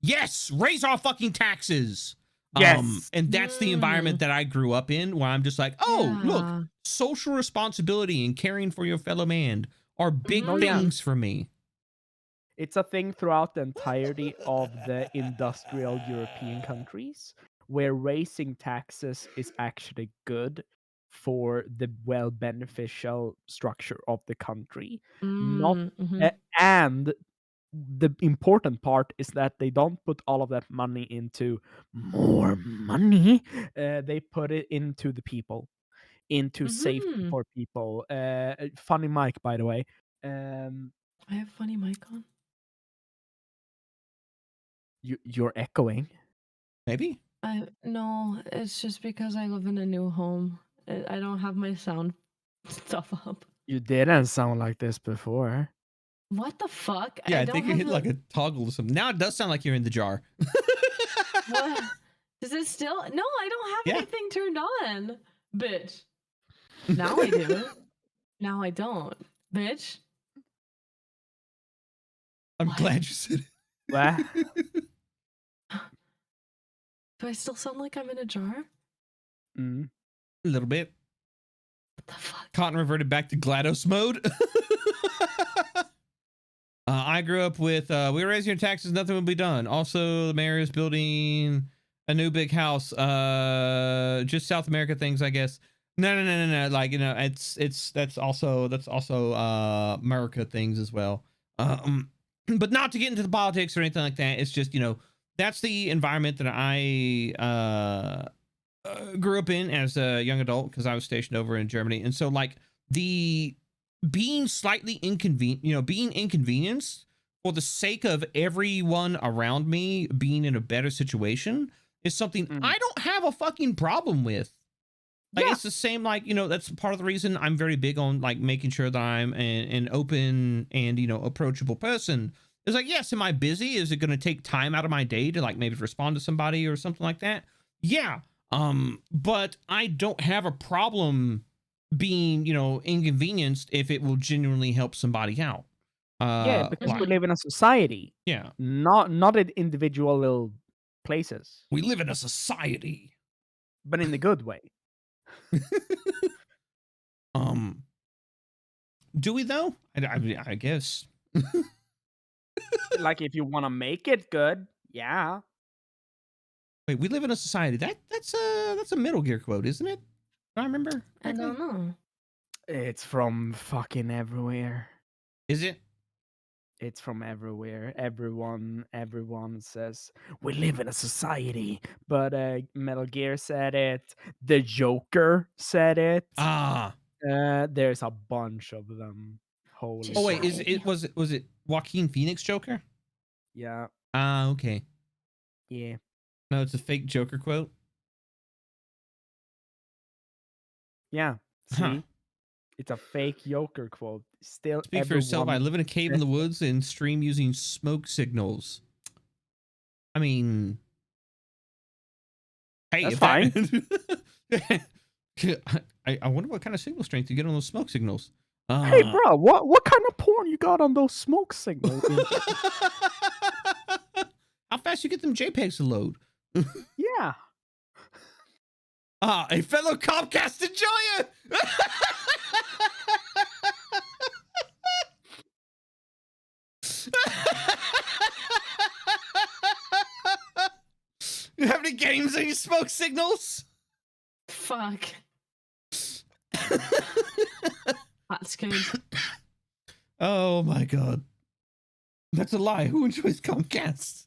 yes, raise our fucking taxes. Yes. And that's the environment that I grew up in, where I'm just like, oh, look, social responsibility and caring for your fellow man are big things for me. It's a thing throughout the entirety of the industrial European countries, where raising taxes is actually good for the beneficial structure of the country. And the important part is that they don't put all of that money into more money. They put it into the people, into safety for people. Funny mic, by the way. I have funny mic on. You're echoing. Maybe. No, it's just because I live in a new home. I don't have my sound stuff up. You didn't sound like this before. What the fuck? Yeah, I think you hit like a toggle or something. Now it does sound like you're in the jar. What? Is it still? No, I don't have anything turned on, bitch. Now I do. Now I don't, bitch. I'm glad you said it. What? Do I still sound like I'm in a jar? A little bit. What the fuck? Cotton reverted back to GLaDOS mode. I grew up with, we were raising your taxes, nothing will be done. Also, the mayor is building a new big house, just South America things, I guess. No. Like, you know, that's also America things as well. But not to get into the politics or anything like that. It's just, you know, that's the environment that I grew up in as a young adult, because I was stationed over in Germany. And so like being slightly being inconvenienced for the sake of everyone around me being in a better situation is something I don't have a fucking problem with. Like, it's the same, like, you know, that's part of the reason I'm very big on like making sure that I'm an open and, you know, approachable person. It's like, yes, am I busy? Is it going to take time out of my day to like maybe respond to somebody or something like that? Yeah. But I don't have a problem being, you know, inconvenienced if it will genuinely help somebody out. Yeah, because we live in a society. Yeah. Not in individual little places. We live in a society. But in the good way. Do we though? I guess. Like, if you want to make it good, yeah. Wait, we live in a society. That's a Metal Gear quote, isn't it? Do I remember? I don't know. It's from fucking everywhere. Is it? It's from everywhere. Everyone says we live in a society. But Metal Gear said it. The Joker said it. There's a bunch of them. Holy. Oh wait, was it Joaquin Phoenix Joker? Yeah. Okay. Yeah. No, it's a fake Joker quote. Yeah. See? It's a fake Joker quote. Still, speak for yourself. I live in a cave in the woods and stream using smoke signals. I mean, hey, that's fine. I wonder what kind of signal strength you get on those smoke signals. Hey, bro, what kind of porn you got on those smoke signals? How fast you get them JPEGs to load? Yeah. A fellow Comcast enjoyer. You have any games on your smoke signals? Fuck. That's good. Oh my god. That's a lie. Who enjoys Comcast?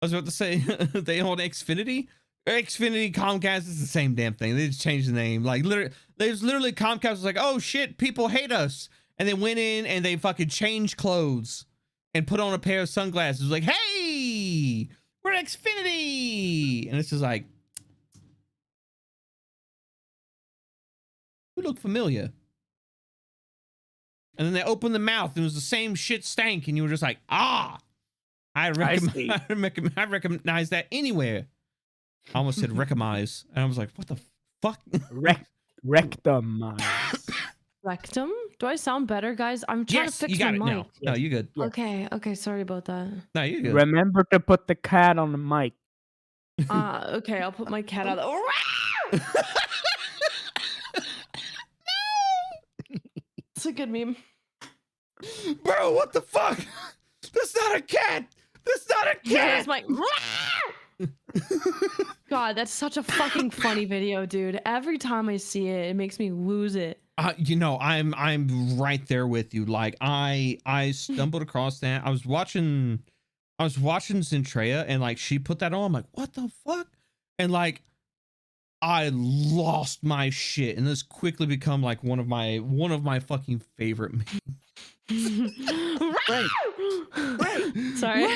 I was about to say they own Xfinity. Xfinity, Comcast is the same damn thing. They just changed the name. Like literally, there's literally Comcast was like, oh shit, people hate us, and they went in and they fucking changed clothes and put on a pair of sunglasses. Like, hey, we're Xfinity, and it's just like, we look familiar. And then they opened the mouth and it was the same shit stank, and you were just like, ah, I recognize that anywhere. I almost said recognize, and I was like, what the fuck? Rectum. Rectum? Do I sound better, guys? I'm trying to fix my mic. Now. No, you're good. Okay, sorry about that. No, you're good. Remember to put the cat on the mic. Okay, I'll put my cat out. It's a good meme. Bro, what the fuck? That's not a cat! That's not a cat! Yeah, it's my... God, that's such a fucking funny video, dude. Every time I see it, it makes me lose it. You know, I'm right there with you. Like I stumbled across that. I was watching Zentrea, and like she put that on. I'm like, what the fuck? And like I lost my shit, and this quickly become like one of my fucking favorite memes. Right. Sorry.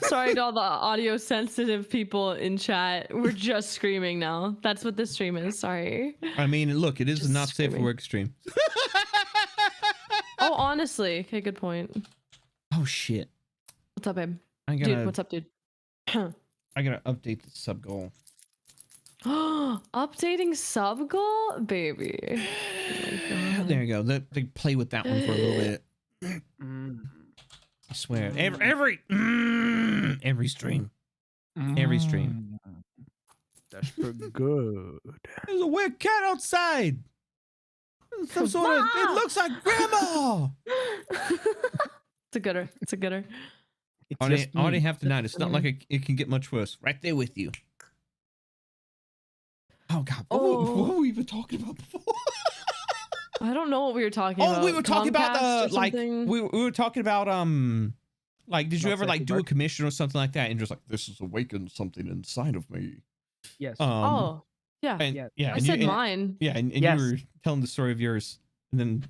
Sorry to all the audio sensitive people in chat. We're just screaming now. That's what this stream is. Sorry. I mean, look, it is Just not safe for screaming. work stream. Oh, honestly. Okay, good point. Oh shit. What's up, babe? Dude, what's up, dude? I gotta update the sub goal. Updating sub goal? Baby. Oh There you go. They play with that one for a little bit. I swear. Every stream. Every stream. That's pretty good. There's a weird cat outside. Some sort of, it looks like grandma. It's a gooder. It's a gooder. I already have tonight. It's not like it can get much worse. Right there with you. Oh God. What were we even talking about before? I don't know what we were talking about. Oh, we were talking about Comcast or like something? we were talking about like did you Not ever safe like for do a work. commission or something like that and just like this has awakened something inside of me. Yes. Oh, yeah. And, Yeah. yeah. I and said you, mine. Yeah, and Yes. you were telling the story of yours, and then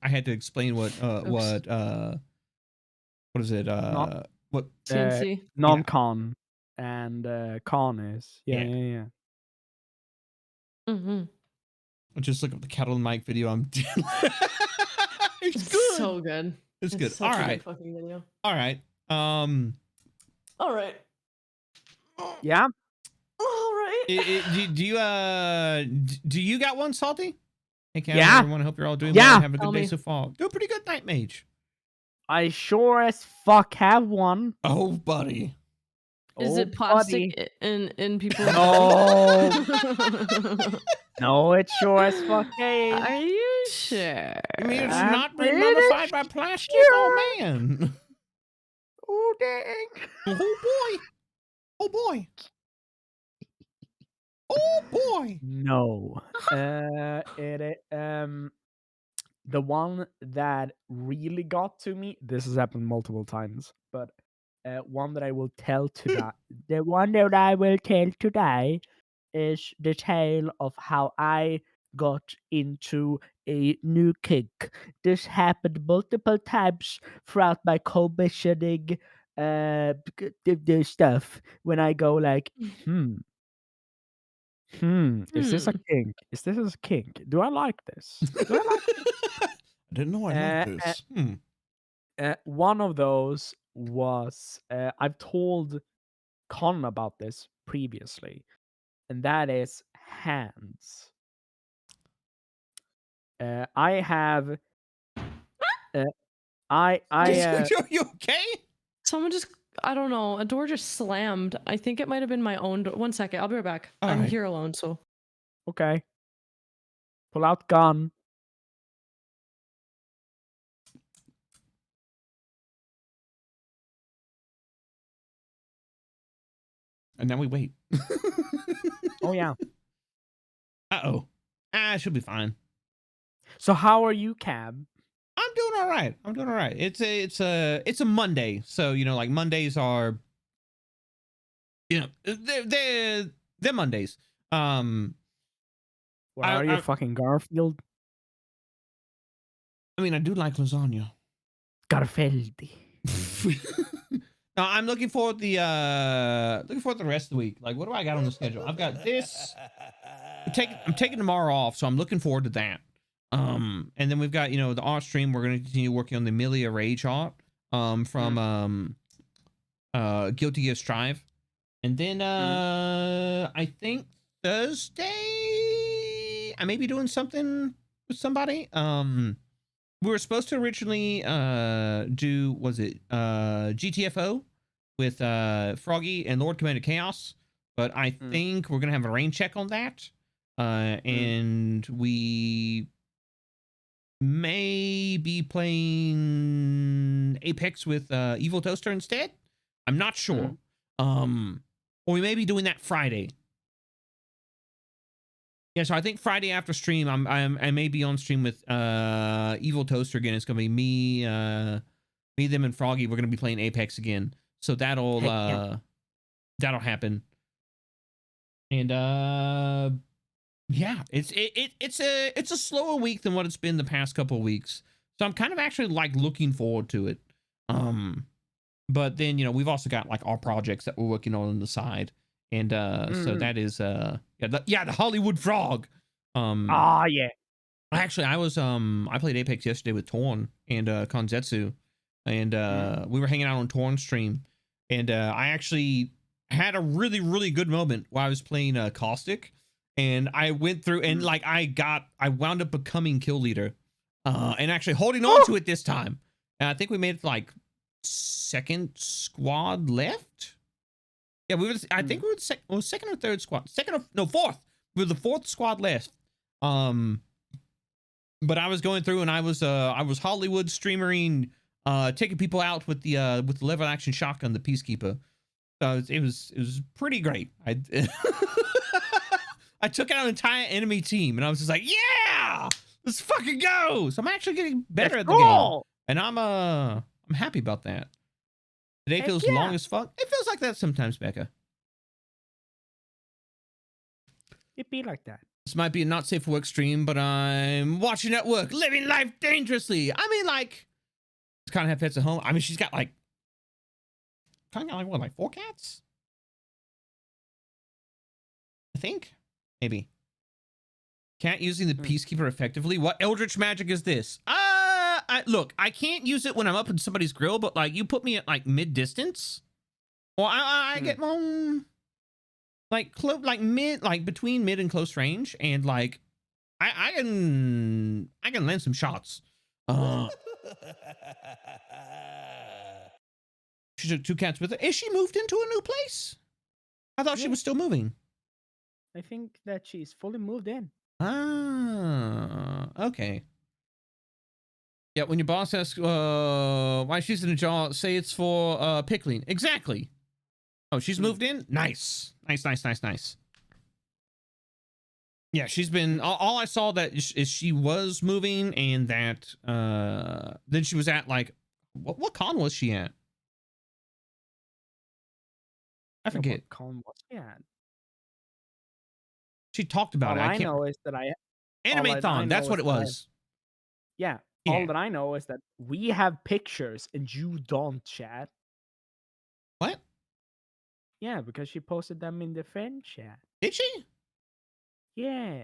I had to explain what is it? What CNC. Non-con and con is. Yeah. Mm-hmm. just look up the cattle and Mike video. It's It's good. so good. It's good. Such All a good right. fucking video. All right. All right. Yeah. All right. Do you got one, Salty? Hey, Cam, Yeah. everyone, I hope you're all doing Yeah. well and have a Tell good day me. so far. Do a pretty good night, Mage. I sure as fuck have one. Oh, buddy. Is Oh, it plastic buddy. in people's No. No, it sure as fuck ain't. Are you sure? I mean, it's I'm not been pretty modified by plastic. Oh, man. Oh, dang. Oh, boy. Oh, boy. Oh, boy. No. The one that really got to me, this has happened multiple times, but one that I will tell today, the one that I will tell today is the tale of how I got into a new kink. This happened multiple times throughout my commissioning the stuff when I go like, is this a kink? Is this a kink? Do I like this? Do I like I didn't know I liked this. one of those was I've told Con about this previously, and that is hands. I have You okay? Someone just, I don't know, a door just slammed. I think it might have been my own door. 1 second, I'll be right back. All I'm right. here alone, so. okay. Pull out gun. And now we wait. Oh yeah. Uh-oh. It should be fine. So how are you, Cab? I'm doing all right. I'm doing all right. It's a Monday, so you know, like Mondays are, you know, they're Mondays. Where are you, fucking Garfield? I mean, I do like lasagna. Garfield. No, I'm looking forward the rest of the week. Like, what do I got on the schedule? I've got this. I'm taking tomorrow off, so I'm looking forward to that. And then we've got, you know, the art stream. We're gonna continue working on the Amelia Rage art from Guilty Gear Strive. And then I think Thursday I may be doing something with somebody. We were supposed to originally do, was it GTFO with Froggy and Lord Commander Chaos, but I think we're gonna have a rain check on that. And we may be playing Apex with Evil Toaster instead. I'm not sure. Or we may be doing that Friday. Yeah, so I think Friday after stream, I may be on stream with Evil Toaster again. It's gonna be me, them, and Froggy. We're gonna be playing Apex again. So that'll happen. And yeah, it's a slower week than what it's been the past couple of weeks. So I'm kind of actually like looking forward to it. But then, you know, we've also got like our projects that we're working on the side. And so that is the Hollywood Frog. Yeah. Actually, I played Apex yesterday with Torn and Konzetsu, and we were hanging out on Torn stream, and I actually had a really, really good moment while I was playing Caustic, and I went through and like I wound up becoming kill leader, and actually holding on to it this time. And I think we made it like second squad left. Yeah, I think we were second or third squad. Fourth. We were the fourth squad left. But I was going through and I was Hollywood streamering, taking people out with the lever action shotgun, the Peacekeeper. So it was pretty great. I took out an entire enemy team and I was just like, yeah, let's fucking go. So I'm actually getting better at the game, and I'm happy about that. Today feels long as fuck. It feels like that sometimes, Becca. It be like that. This might be a not safe for work stream, but I'm watching at work, living life dangerously. I mean, like, it's kind of have pets at home. I mean, she's got like, kind of like what, like 4 cats? I think, maybe. Cat using the Peacekeeper effectively. What eldritch magic is this? Look, I can't use it when I'm up in somebody's grill, but like you put me at like mid distance, or I get like mid, like between mid and close range, and like I can land some shots. She took 2 cats with her. Is she moved into a new place? I thought she was still moving. I think that she's fully moved in. Okay. Yeah, when your boss asks why she's in a jar, say it's for pickling. Exactly. Oh, she's moved in? Nice. Nice. Yeah, she's been... All I saw that is she was moving, and that... then she was at, like... What con was she at? I forget. What con was she at? She talked about it. I know is that Anime-thon, that's what it was. Yeah. All that I know is that we have pictures and you don't, chat. What? Yeah, because she posted them in the friend chat. Did she? Yeah.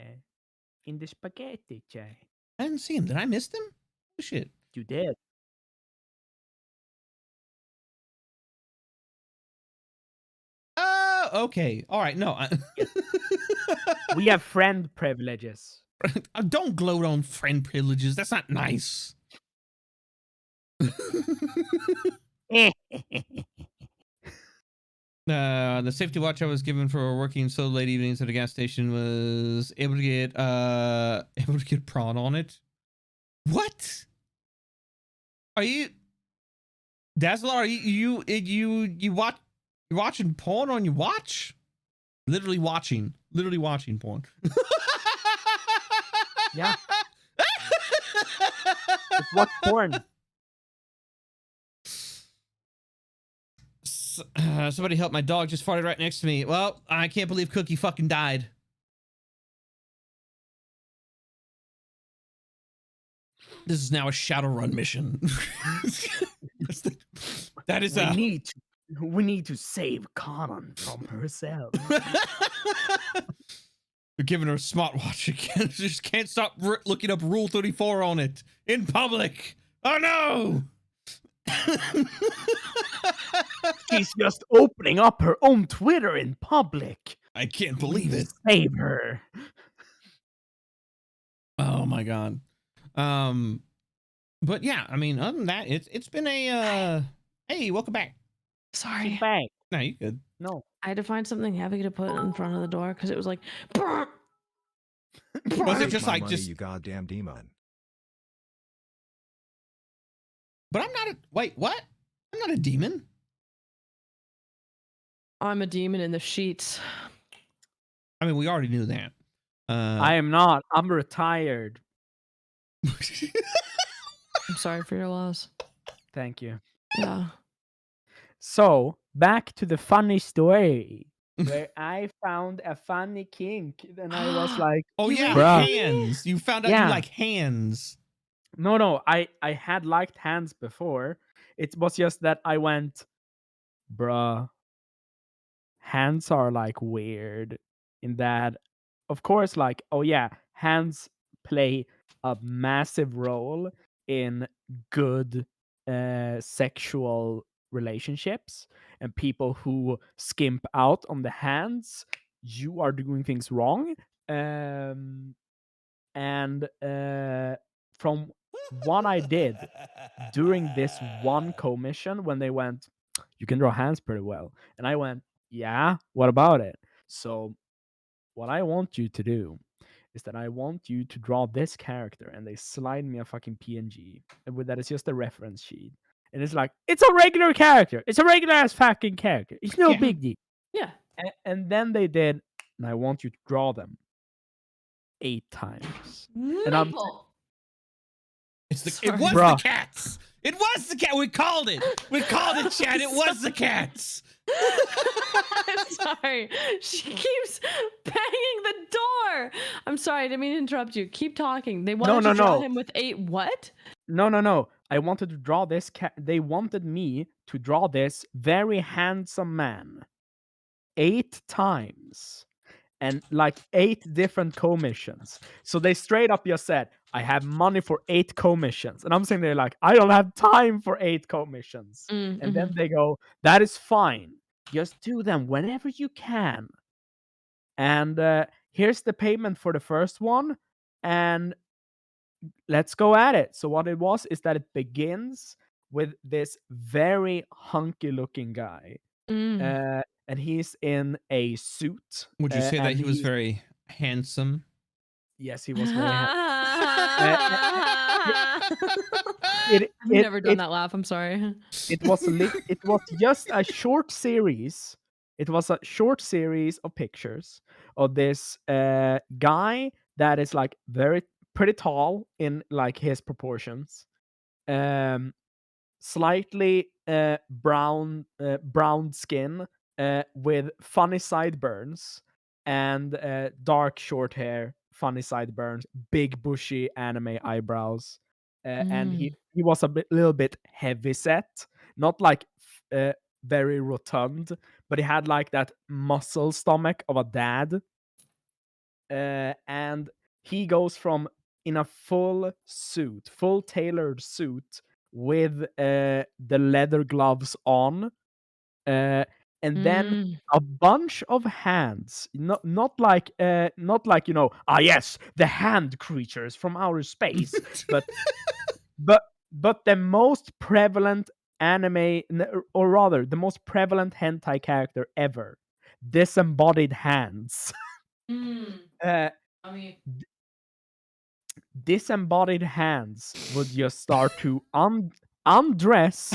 In the spaghetti chat. I didn't see them. Did I miss them? Oh, shit. You did. Oh, okay. All right. No. We have friend privileges. Don't gloat on friend privileges. That's not nice. The safety watch I was given for working so late evenings at a gas station was able to get prawn on it. What? Are you Dazzler? Are you watching porn on your watch? Literally watching porn. Yeah. Just watch porn. Somebody help, my dog just farted right next to me. Well, I can't believe Cookie fucking died. This is now a Shadowrun mission. That is we need to save Kanan from herself. We're giving her a smartwatch again. She just can't stop looking up Rule 34 on it in public. Oh no! She's just opening up her own Twitter in public. I can't believe it. Save her. Oh my god. But yeah, I mean, other than that, it's been a hey, welcome back. Sorry. Back. No, you good. No. I had to find something heavy to put in front of the door because it was like. Was it just My like money, just? you goddamn demon. But I'm not a wait. What? I'm not a demon. I'm a demon in the sheets. I mean, we already knew that. I am not. I'm retired. I'm sorry for your loss. Thank you. Yeah. So, back to the funny story where I found a funny kink and I was like, oh yeah, bruh. hands. You found out Yeah. you like hands. No, I had liked hands before. It was just that I went, bruh, hands are like weird in that, of course, like, oh yeah, hands play a massive role in good sexual relationships, and people who skimp out on the hands, you are doing things wrong. And from what I did during this one commission, when they went, you can draw hands pretty well, and I went, yeah, what about it? So what I want you to do is that I want you to draw this character, and they slide me a fucking PNG, and with that it's just a reference sheet, and it's like, it's a regular character, it's a regular ass fucking character, it's no big deal. Yeah. And then they did, and I want you to draw them 8 times. And I'm It was Bruh. the cats. It was the cat. We called it. We called it, Chad. It was the cats. I'm sorry. She keeps banging the door. I'm sorry. I didn't mean to interrupt you. Keep talking. They wanted to draw him with 8 what? No. I wanted to draw this cat. They wanted me to draw this very handsome man 8 times. And like 8 different commissions. So they straight up just said, I have money for 8 commissions. And I'm sitting there like, I don't have time for 8 commissions. And then they go, that is fine. Just do them whenever you can. And here's the payment for the first one. And let's go at it. So what it was is that it begins with this very hunky looking guy. And he's in a suit. Would you say that he was very handsome? Yes, he was very handsome. I've never done that laugh. I'm sorry. It was just a short series. It was a short series of pictures of this guy that is like pretty tall in like his proportions. Slightly brown skin. With funny sideburns and dark short hair, funny sideburns, big bushy anime eyebrows, and he was little bit heavy set, not like very rotund, but he had like that muscle stomach of a dad, and he goes from in a full tailored suit with the leather gloves on. And then a bunch of hands, not like yes, the hand creatures from outer space, but the most prevalent anime, or rather the most prevalent hentai character ever, disembodied hands. Disembodied hands would just start to undress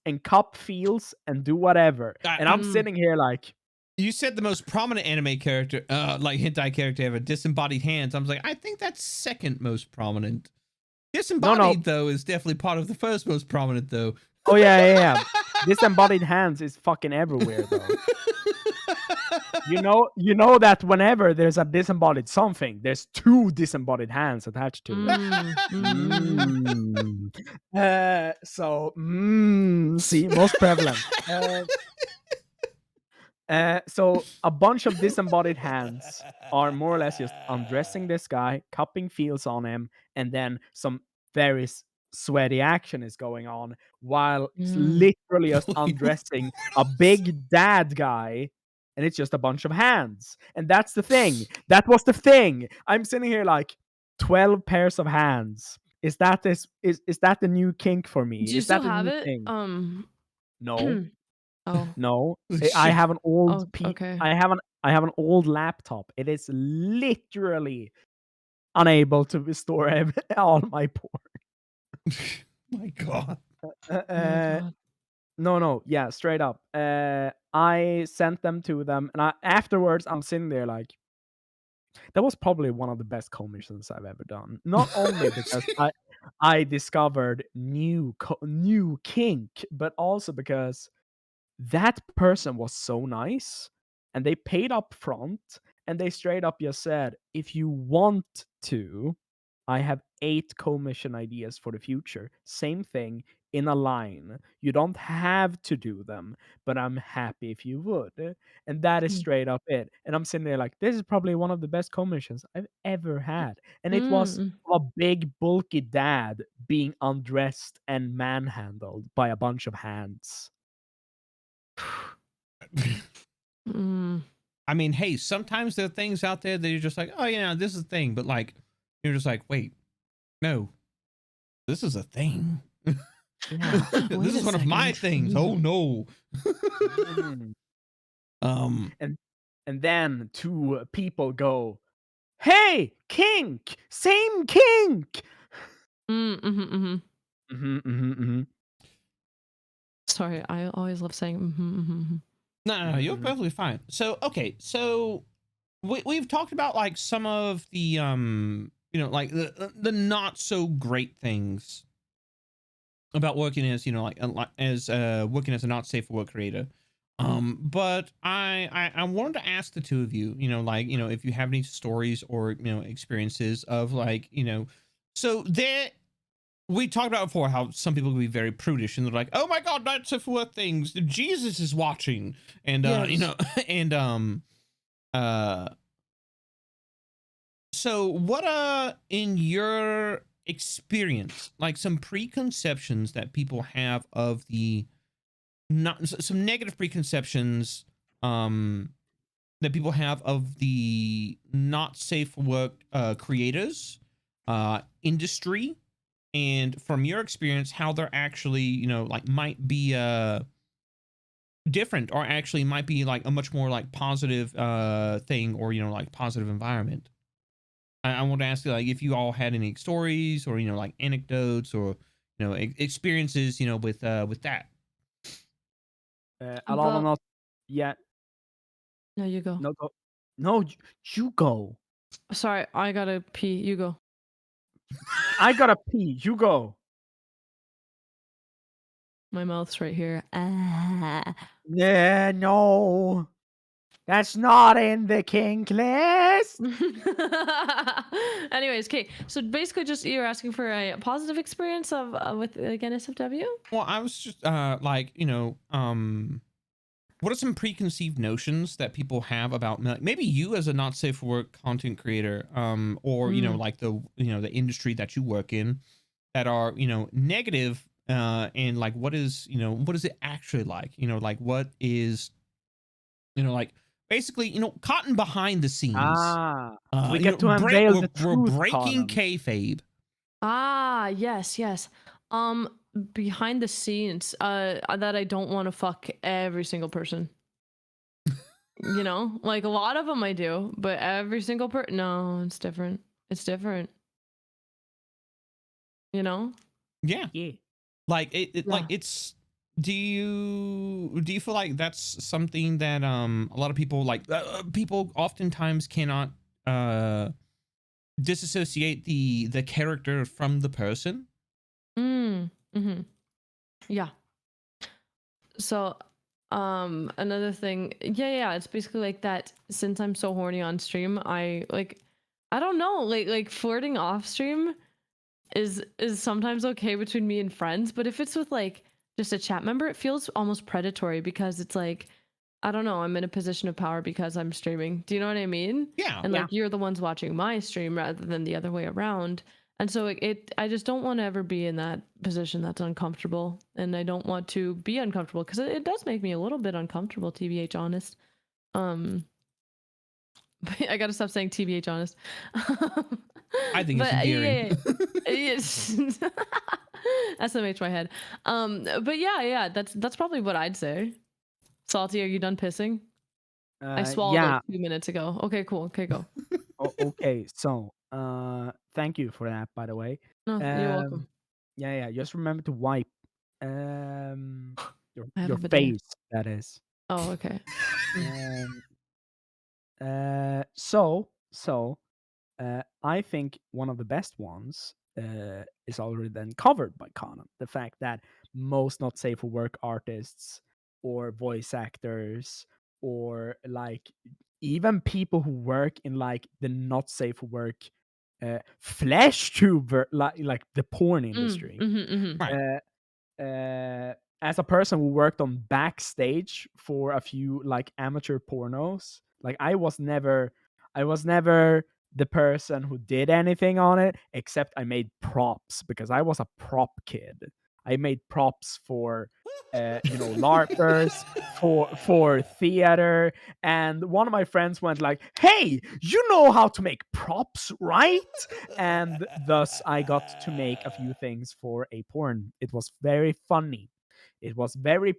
and cup feels and do whatever. And I'm sitting here like, You said the most prominent anime character, like hentai character ever, disembodied hands. I was like, I think that's second most prominent. Disembodied though is definitely part of the first most prominent though. Oh yeah. Disembodied hands is fucking everywhere though. You know that whenever there's a disembodied something, there's 2 disembodied hands attached to it. See, most prevalent. So a bunch of disembodied hands are more or less just undressing this guy, cupping feels on him, and then some very sweaty action is going on while literally just undressing a big dad guy, and it's just a bunch of hands. And that's the thing. That was the thing. I'm sitting here like 12 pairs of hands. Is that the new kink for me? Do you is still that have it? thing? No. Oh. No. I have an old okay. I have an old laptop. It is literally unable to store all my porn. My God. No. Yeah, straight up. I sent them to them, and afterwards I'm sitting there like, that was probably one of the best commissions I've ever done. Not only because I discovered new kink, but also because that person was so nice, and they paid up front, and they straight up just said, if you want to, I have 8 commission ideas for the future. Same thing in a line. You don't have to do them, but I'm happy if you would. And that is straight up it. And I'm sitting there like, this is probably one of the best commissions I've ever had. And it was a big, bulky dad being undressed and manhandled by a bunch of hands. I mean, hey, sometimes there are things out there that you're just like, oh yeah, this is a thing, but like you're just like, wait, no, this is a thing. This is one of my things. Oh no. And then 2 people go, hey, kink, same kink. Sorry, I always love saying No, you're perfectly fine. So, okay, so we've talked about like some of the like the not so great things about working as, working as a not safe for work creator. But I wanted to ask the 2 of you, if you have any stories or, experiences of like, so we talked about before how some people can be very prudish and they're like, oh my God, not safe for work things. Jesus is watching. And, so what, in your experience, like some preconceptions that people have of some negative preconceptions, that people have of the not safe for work, creators, industry, and from your experience, how they're actually, might be different, or actually might be like a much more like positive thing, or like positive environment. I want to ask you, like, if you all had any stories or like anecdotes or experiences with that. Alana, not yet. No, you go. No, go. No, you go. Sorry, I gotta pee. You go. I gotta pee. You go. My mouth's right here. Yeah, no. That's not in the kink list. Anyways, okay. So basically, just you're asking for a positive experience of with NSFW. Well, I was just what are some preconceived notions that people have about maybe you as a not safe for work content creator, or like the the industry that you work in, that are negative, and like what is it actually like, like what is like basically cotton behind the scenes. We get to unveil the truth. We're breaking kayfabe. Yes. Behind the scenes, that I don't want to fuck every single person. Like a lot of them I do, but every single person, no, it's different. It's different. Yeah. Like like do you feel like that's something that a lot of people like people oftentimes cannot disassociate the character from the person? Yeah. So another thing, yeah, it's basically like that. Since I'm so horny on stream, I don't know, like flirting off stream is sometimes okay between me and friends, but if it's with like just a chat member, it feels almost predatory because it's like, I don't know, I'm in a position of power because I'm streaming. Do you know what I mean? Yeah. And like you're the ones watching my stream rather than the other way around. And so I just don't want to ever be in that position that's uncomfortable. And I don't want to be uncomfortable because it does make me a little bit uncomfortable, TBH honest. I gotta stop saying TBH honest. I think it's endearing. Yeah. SMH my head. But yeah, that's probably what I'd say. Salty, are you done pissing? I swallowed like 2 minutes ago. Okay, cool. Okay, go. Okay, so thank you for that, by the way. No, you're welcome. Yeah. Just remember to wipe your bidet. face. That is. Oh, okay. I think one of the best ones is already then covered by Conan. The fact that most not safe for work artists or voice actors or like even people who work in like the not safe for work flesh tuber like the porn industry. As a person who worked on backstage for a few like amateur pornos, like I was never the person who did anything on it, except I made props because I was a prop kid. I made props for LARPers, for theater, and one of my friends went like, "Hey, you know how to make props, right?" And thus I got to make a few things for a porn. It was very funny. It was very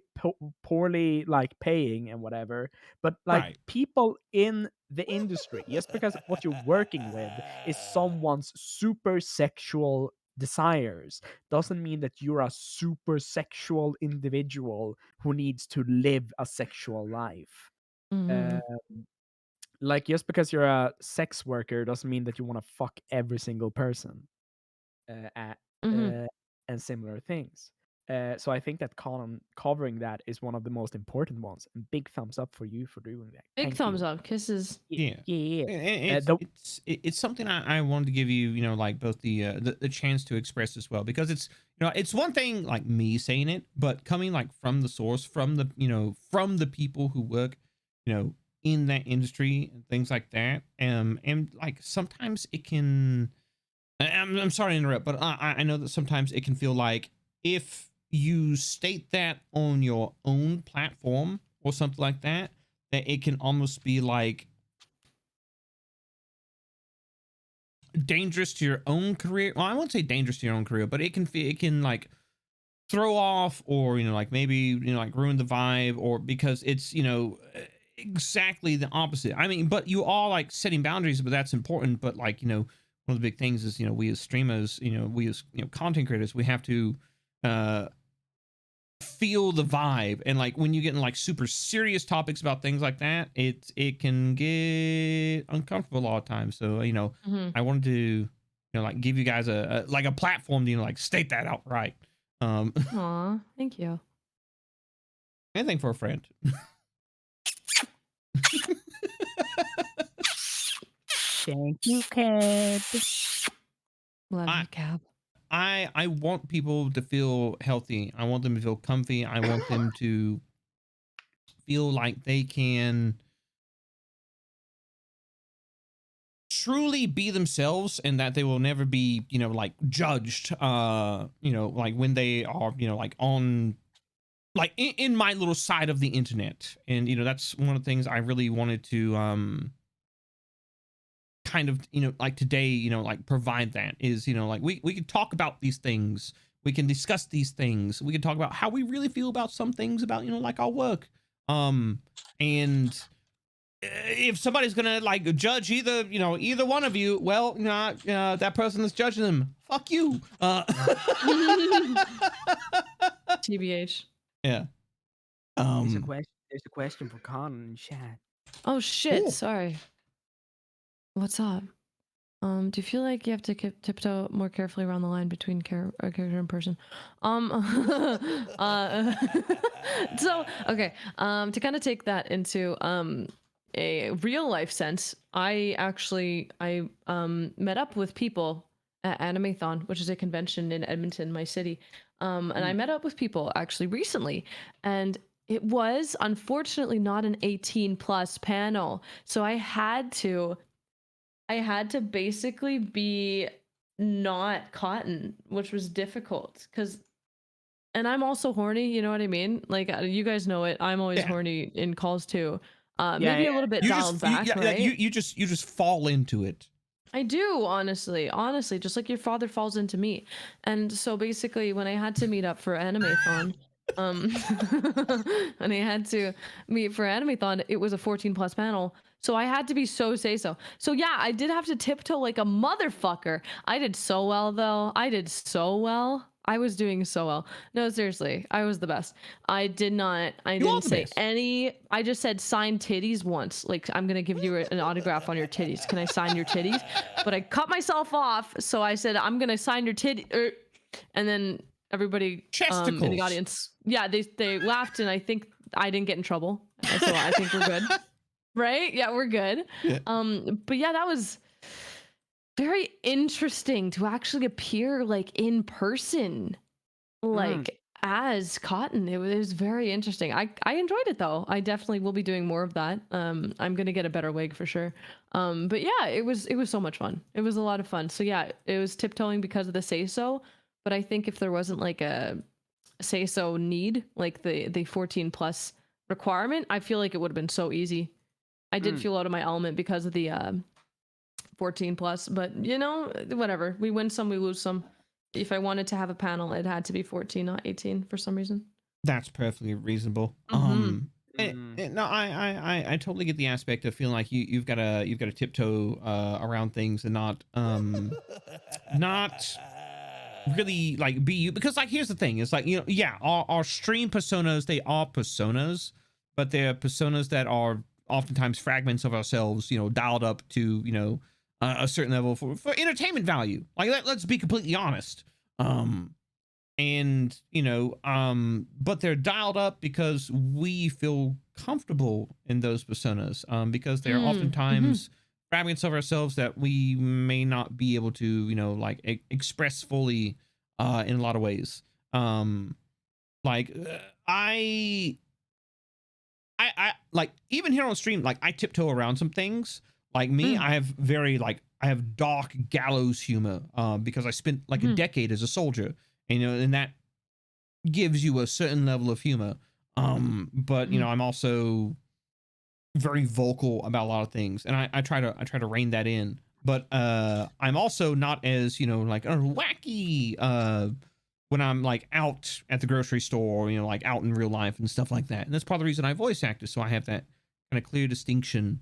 poorly like paying and whatever, but like people in the industry, just because what you're working with is someone's super sexual desires doesn't mean that you're a super sexual individual who needs to live a sexual life. Like just because you're a sex worker doesn't mean that you want to fuck every single person and similar things. So I think that Conan covering that is one of the most important ones. And big thumbs up for you for doing that. Big thumbs up, kisses. Yeah. And it's something I wanted to give you, like both the chance to express as well, because it's it's one thing like me saying it, but coming like from the source, from the from the people who work in that industry and things like that, and like sometimes it can. I'm sorry to interrupt, but I know that sometimes it can feel like if you state that on your own platform or something like that, that it can almost be like dangerous to your own career. Well, I won't say dangerous to your own career, but it can like throw off or like maybe like ruin the vibe, or because it's exactly the opposite. I mean, but you all like setting boundaries, but that's important. But like one of the big things is we as streamers, we as content creators, we have to feel the vibe. And like when you get in like super serious topics about things like that, it can get uncomfortable a lot of times. So I wanted to like give you guys a like a platform to like state that outright. Aw, thank you. Anything for a friend. Thank you, Cab. Love you, Cab. I want people to feel healthy. I want them to feel comfy. I want them to feel like they can truly be themselves, and that they will never be, like judged, like when they are, like on, like in my little side of the internet. And, that's one of the things I really wanted to, kind of like today like provide that is like we can talk about these things, we can discuss these things, we can talk about how we really feel about some things about like our work, and if somebody's gonna like judge either one of you, well that person that's judging them, fuck you. TBH. Yeah. There's a question for Connor in chat. Oh shit! Ooh. Sorry. What's up? Do you feel like you have to tiptoe more carefully around the line between character and person? So okay. To kind of take that into a real life sense, I met up with people at Animathon, which is a convention in Edmonton, my city. And I met up with people actually recently, and it was unfortunately not an 18+ panel, so I had to basically be not Cotton, which was difficult because, and I'm also horny, you know what I mean? Like you guys know it. I'm always horny in calls too. Maybe a little bit dialed back, right? You just fall into it. I do, honestly, just like your father falls into me. And so basically when I had to meet up for Animathon, and I had to meet for Animathon, it was a 14+ panel. So I had to be so. So yeah, I did have to tiptoe like a motherfucker. I did so well though. I did so well. I was doing so well. No, seriously, I was the best. I didn't say any. I just said sign titties once. Like, I'm going to give you an autograph on your titties. Can I sign your titties? But I cut myself off. So I said, I'm going to sign your titty. And then everybody in the audience, yeah, they laughed. And I think I didn't get in trouble. So I think we're good. Right? Yeah, we're good. Yeah. But yeah, that was very interesting to actually appear like in person, like as Cotton. It was very interesting. I enjoyed it though. I definitely will be doing more of that. I'm gonna get a better wig for sure. But yeah, it was so much fun. It was a lot of fun. So yeah, it was tiptoeing because of the say so. But I think if there wasn't like a say so need, like the 14+ requirement, I feel like it would have been so easy. I did feel out of my element because of the 14+, but you know, whatever. We win some, we lose some. If I wanted to have a panel, it had to be 14, not 18 for some reason. That's perfectly reasonable. No, I totally get the aspect of feeling like you've got to tiptoe around things and not really like be you, because like here's the thing, it's like, you know, yeah, our stream personas, they are personas, but they're personas that are oftentimes fragments of ourselves, you know, dialed up to, you know, a certain level for entertainment value. Like let's be completely honest. And you know, but they're dialed up because we feel comfortable in those personas, because they're oftentimes fragments of ourselves that we may not be able to, you know, like express fully in a lot of ways. Like I like, even here on stream, like I tiptoe around some things. Like me, I have dark gallows humor, because I spent like a decade as a soldier, and, you know, and that gives you a certain level of humor. But you know, I'm also very vocal about a lot of things, and I try to rein that in. But I'm also not as, you know, like wacky when I'm like out at the grocery store, or, you know, like out in real life and stuff like that. And that's part of the reason I voice acted, so I have that kind of clear distinction.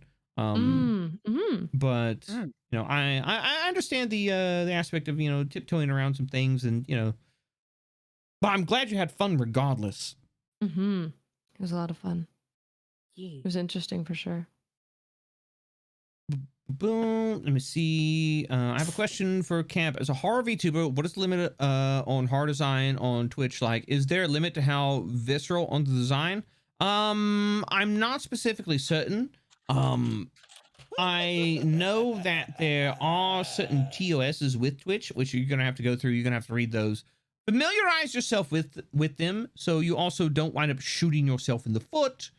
But you know, I understand the aspect of, you know, tiptoeing around some things, and, you know, but I'm glad you had fun regardless. It was a lot of fun. Yeah. It was interesting for sure. Boom. Let me see. I have a question for Camp. As a horror VTuber, what is the limit on horror design on Twitch? Like, is there a limit to how visceral on the design? I'm not specifically certain. I know that there are certain TOSs with Twitch, which you're gonna have to go through. You're gonna have to read those. Familiarize yourself with them, so you also don't wind up shooting yourself in the foot.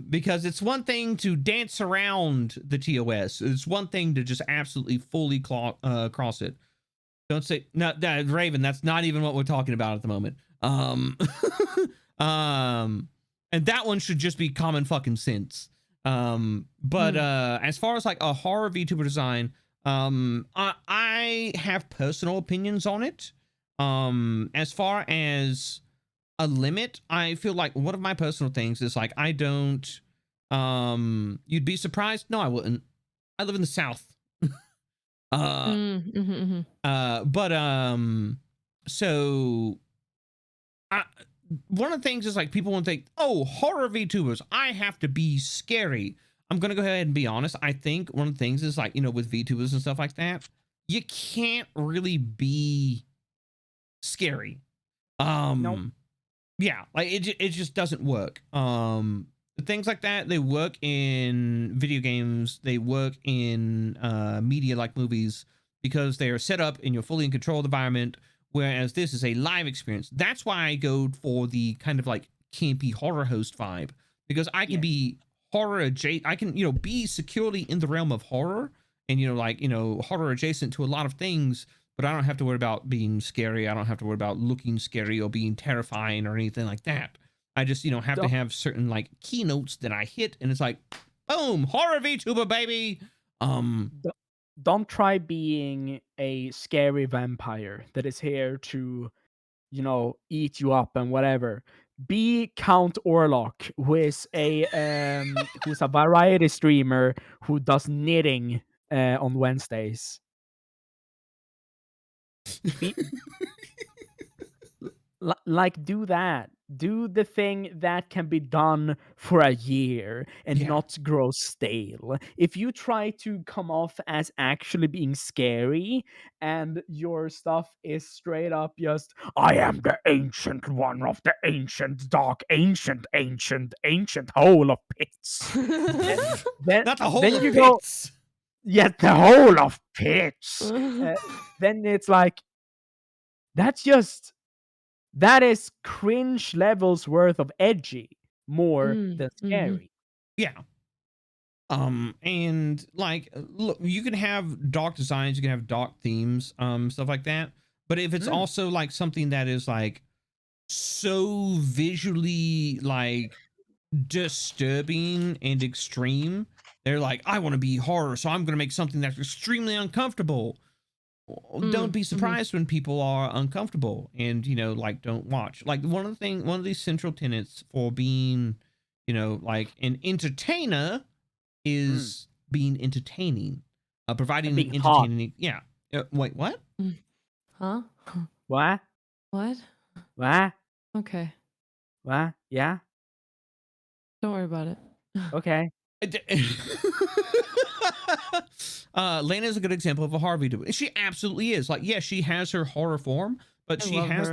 Because it's one thing to dance around the TOS. It's one thing to just absolutely fully cross it. Don't say no, Raven. That's not even what we're talking about at the moment. And that one should just be common fucking sense. But as far as like a horror VTuber design, I have personal opinions on it. As far as a limit, I feel like one of my personal things is like, I don't, you'd be surprised. No, I wouldn't. I live in the South. But so one of the things is like people want to think, oh, horror VTubers, I have to be scary. I'm gonna go ahead and be honest. I think one of the things is like, you know, with VTubers and stuff like that, you can't really be scary. Nope. Yeah, like it just doesn't work. Things like that, they work in video games, they work in media like movies because they are set up and you're fully in control of the environment, whereas this is a live experience. That's why I go for the kind of like campy horror host vibe, because I can be horror adjacent. I can, you know, be securely in the realm of horror and, you know, like, you know, horror adjacent to a lot of things, but I don't have to worry about being scary. I don't have to worry about looking scary or being terrifying or anything like that. I just, you know, have to have certain like keynotes that I hit, and it's like, boom, horror VTuber, baby. Don't try being a scary vampire that is here to, you know, eat you up and whatever. Be Count Orlok, who's a variety streamer who does knitting on Wednesdays. Like, do that. Do the thing that can be done for a year and not grow stale. If you try to come off as actually being scary and your stuff is straight up just, I am the ancient one of the ancient, dark, ancient hole of pits. then Not the whole then of you pits. Go, yeah, the whole of pits. Then it's like, that is cringe levels worth of edgy more than scary. Yeah. And like, look, you can have dark designs, you can have dark themes, stuff like that. But if it's also like something that is like so visually like disturbing and extreme, they're like, I want to be horror, so I'm going to make something that's extremely uncomfortable. Don't be surprised when people are uncomfortable and, you know, like, don't watch. Like, one of these central tenets for being, you know, like an entertainer is being entertaining, providing being entertaining. Yeah. Wait, what? Huh? What? What? What? Okay. What? Yeah. Don't worry about it. Okay. Lena is a good example of a horror VTuber. She absolutely is. Like, yes, she has her horror form, but she has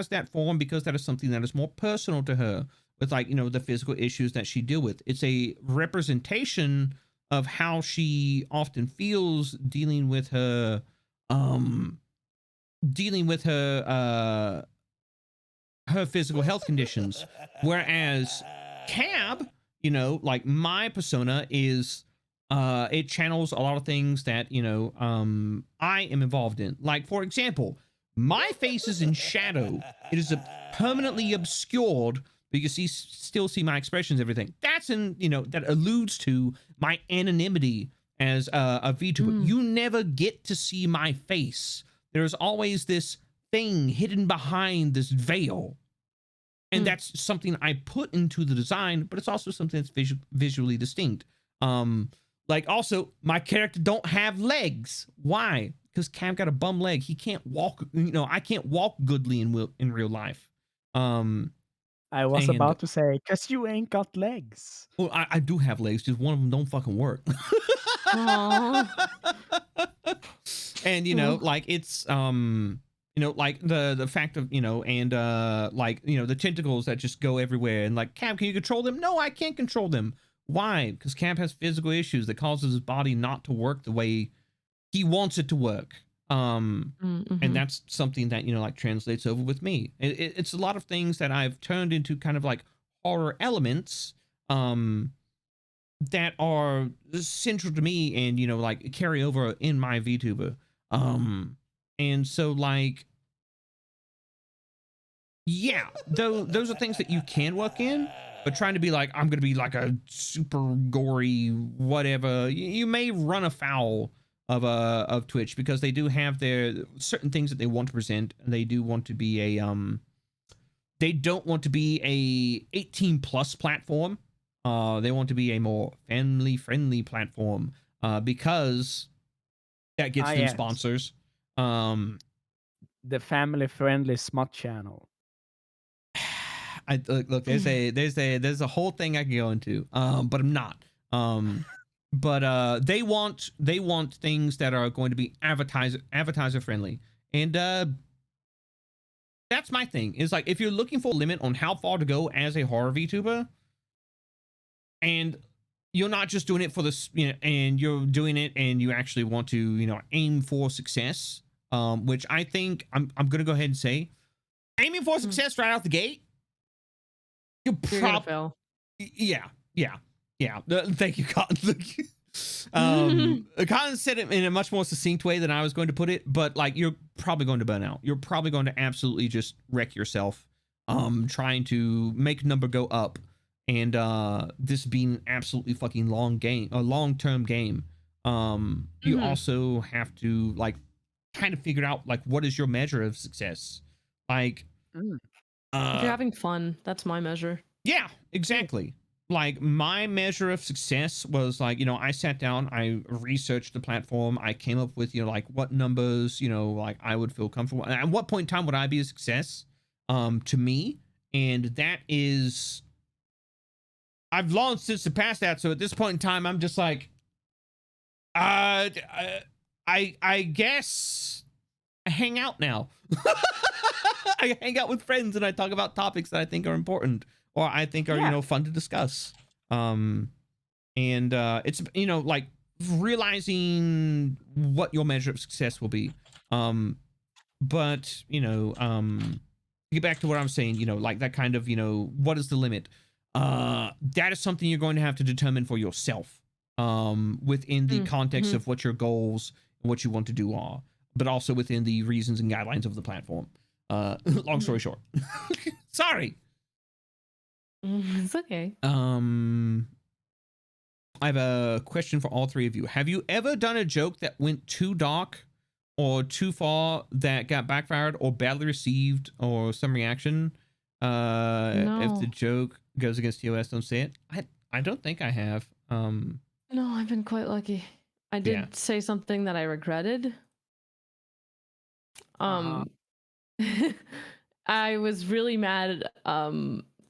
that form because that is something that is more personal to her, with, like, you know, the physical issues that she deal with. It's a representation of how she often feels dealing with her her physical health conditions. Whereas Cab, you know, like, my persona is it channels a lot of things that, you know, I am involved in. Like, for example, my face is in shadow. It is permanently obscured, but you can still see my expressions, everything. That's that alludes to my anonymity as a VTuber. You never get to see my face. There's always this thing hidden behind this veil. And that's something I put into the design, but it's also something that's visually distinct. Like, also, my character don't have legs. Why? Because Cam got a bum leg. He can't walk. You know, I can't walk goodly in real life. I was about to say, because you ain't got legs. Well, I do have legs, just one of them don't fucking work. And, you know, like, it's, you know, like, the fact of, you know, and, like, you know, the tentacles that just go everywhere. And, like, Cam, can you control them? No, I can't control them. Why? Because Cam has physical issues that causes his body not to work the way he wants it to work. And that's something that, you know, like, translates over with me. It's a lot of things that I've turned into kind of like horror elements that are central to me and, you know, like, carry over in my VTuber. And so, like, yeah, those are things that you can work in. But trying to be like, I'm going to be like a super gory whatever, you may run afoul of Twitch, because they do have their certain things that they want to present. And they do want to be a they don't want to be a 18 plus platform. They want to be a more family friendly platform, because that gets them sponsors. the family-friendly smut channel. Look, there's a whole thing I can go into, but I'm not. But they want things that are going to be advertiser friendly, and that's my thing. Is like, if you're looking for a limit on how far to go as a horror VTuber, and you're not just doing it for this, and you're doing it and you actually want to, aim for success, which I think I'm gonna go ahead and say, aiming for success right out the gate, you're gonna fail. Yeah. Thank you, Cotton. Cotton said it in a much more succinct way than I was going to put it, but like, you're probably going to burn out. You're probably going to absolutely just wreck yourself, trying to make number go up, and this being absolutely fucking long-term game. You also have to like kind of figure out like, what is your measure of success? Like, if you're having fun, that's my measure. Yeah, exactly. Like, my measure of success was like, I sat down, I researched the platform, I came up with, like, what numbers, like, I would feel comfortable. And at what point in time would I be a success, to me? And that is, I've long since surpassed that. So at this point in time, I'm just like, I guess I hang out now. I hang out with friends and I talk about topics that I think are important, or I think are, fun to discuss. And it's, like, realizing what your measure of success will be. But, to get back to what I'm saying, like that kind of, what is the limit? That is something you're going to have to determine for yourself, within the context of what your goals and what you want to do are, but also within the reasons and guidelines of the platform. Long story short. Sorry. It's okay. I have a question for all three of you. Have you ever done a joke that went too dark or too far that got backfired or badly received or some reaction? No. If the joke goes against TOS, don't say it. I don't think I have. No, I've been quite lucky. I did say something that I regretted. I was really mad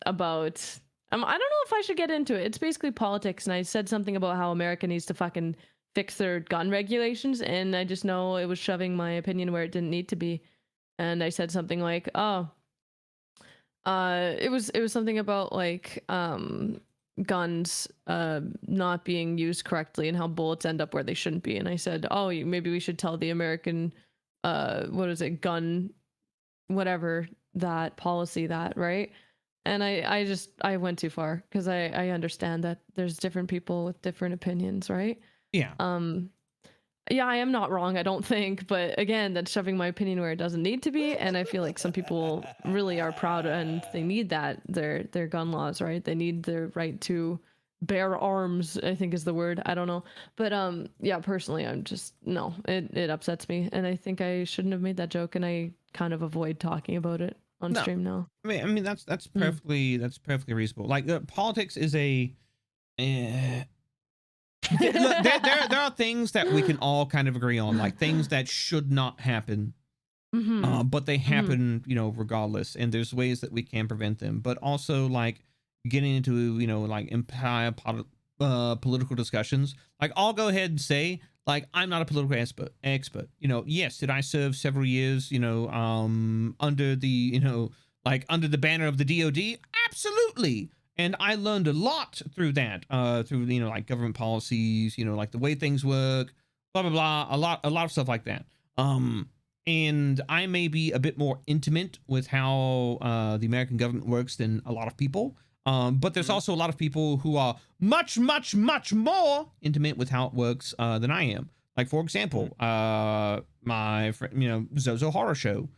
about I don't know if I should get into it. It's basically politics, and I said something about how America needs to fucking fix their gun regulations, and I just know it was shoving my opinion where it didn't need to be. And I said something like, it was something about like guns not being used correctly and how bullets end up where they shouldn't be. And I said, maybe we should tell the American gun whatever that policy that, right? And I went too far, because I understand that there's different people with different opinions, right? Yeah. Yeah, I am not wrong, I don't think, but again, that's shoving my opinion where it doesn't need to be. And I feel like some people really are proud and they need that, their gun laws, right? They need their right to bear arms, I think is the word. I don't know. But yeah, personally, I'm just, no, it upsets me. And I think I shouldn't have made that joke, and I kind of avoid talking about it on stream now. I mean that's perfectly reasonable. Like, politics is a look, there are things that we can all kind of agree on, like things that should not happen, but they happen, regardless. And there's ways that we can prevent them. But also, like, getting into, like, entire political discussions. Like, I'll go ahead and say, like, I'm not a political expert. Yes, did I serve several years, under the, under the banner of the DoD? Absolutely. And I learned a lot through that, through, like, government policies, like the way things work, blah, blah, blah, a lot of stuff like that. And I may be a bit more intimate with how the American government works than a lot of people. But there's also a lot of people who are much, much, much more intimate with how it works than I am. Like, for example, my friend, Zozo Horror Show,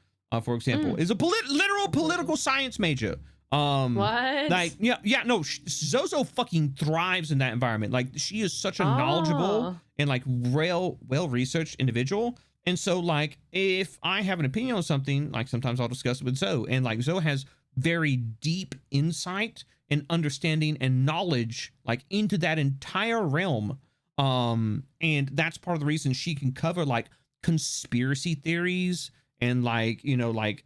for example, is a literal political science major. What? Like, no, Zozo fucking thrives in that environment. Like, she is such a knowledgeable and, like, well-researched individual. And so, like, if I have an opinion on something, like, sometimes I'll discuss it with Zoe, and, like, Zoe has very deep insight and understanding and knowledge, like, into that entire realm. And that's part of the reason she can cover, like, conspiracy theories and like, you know, like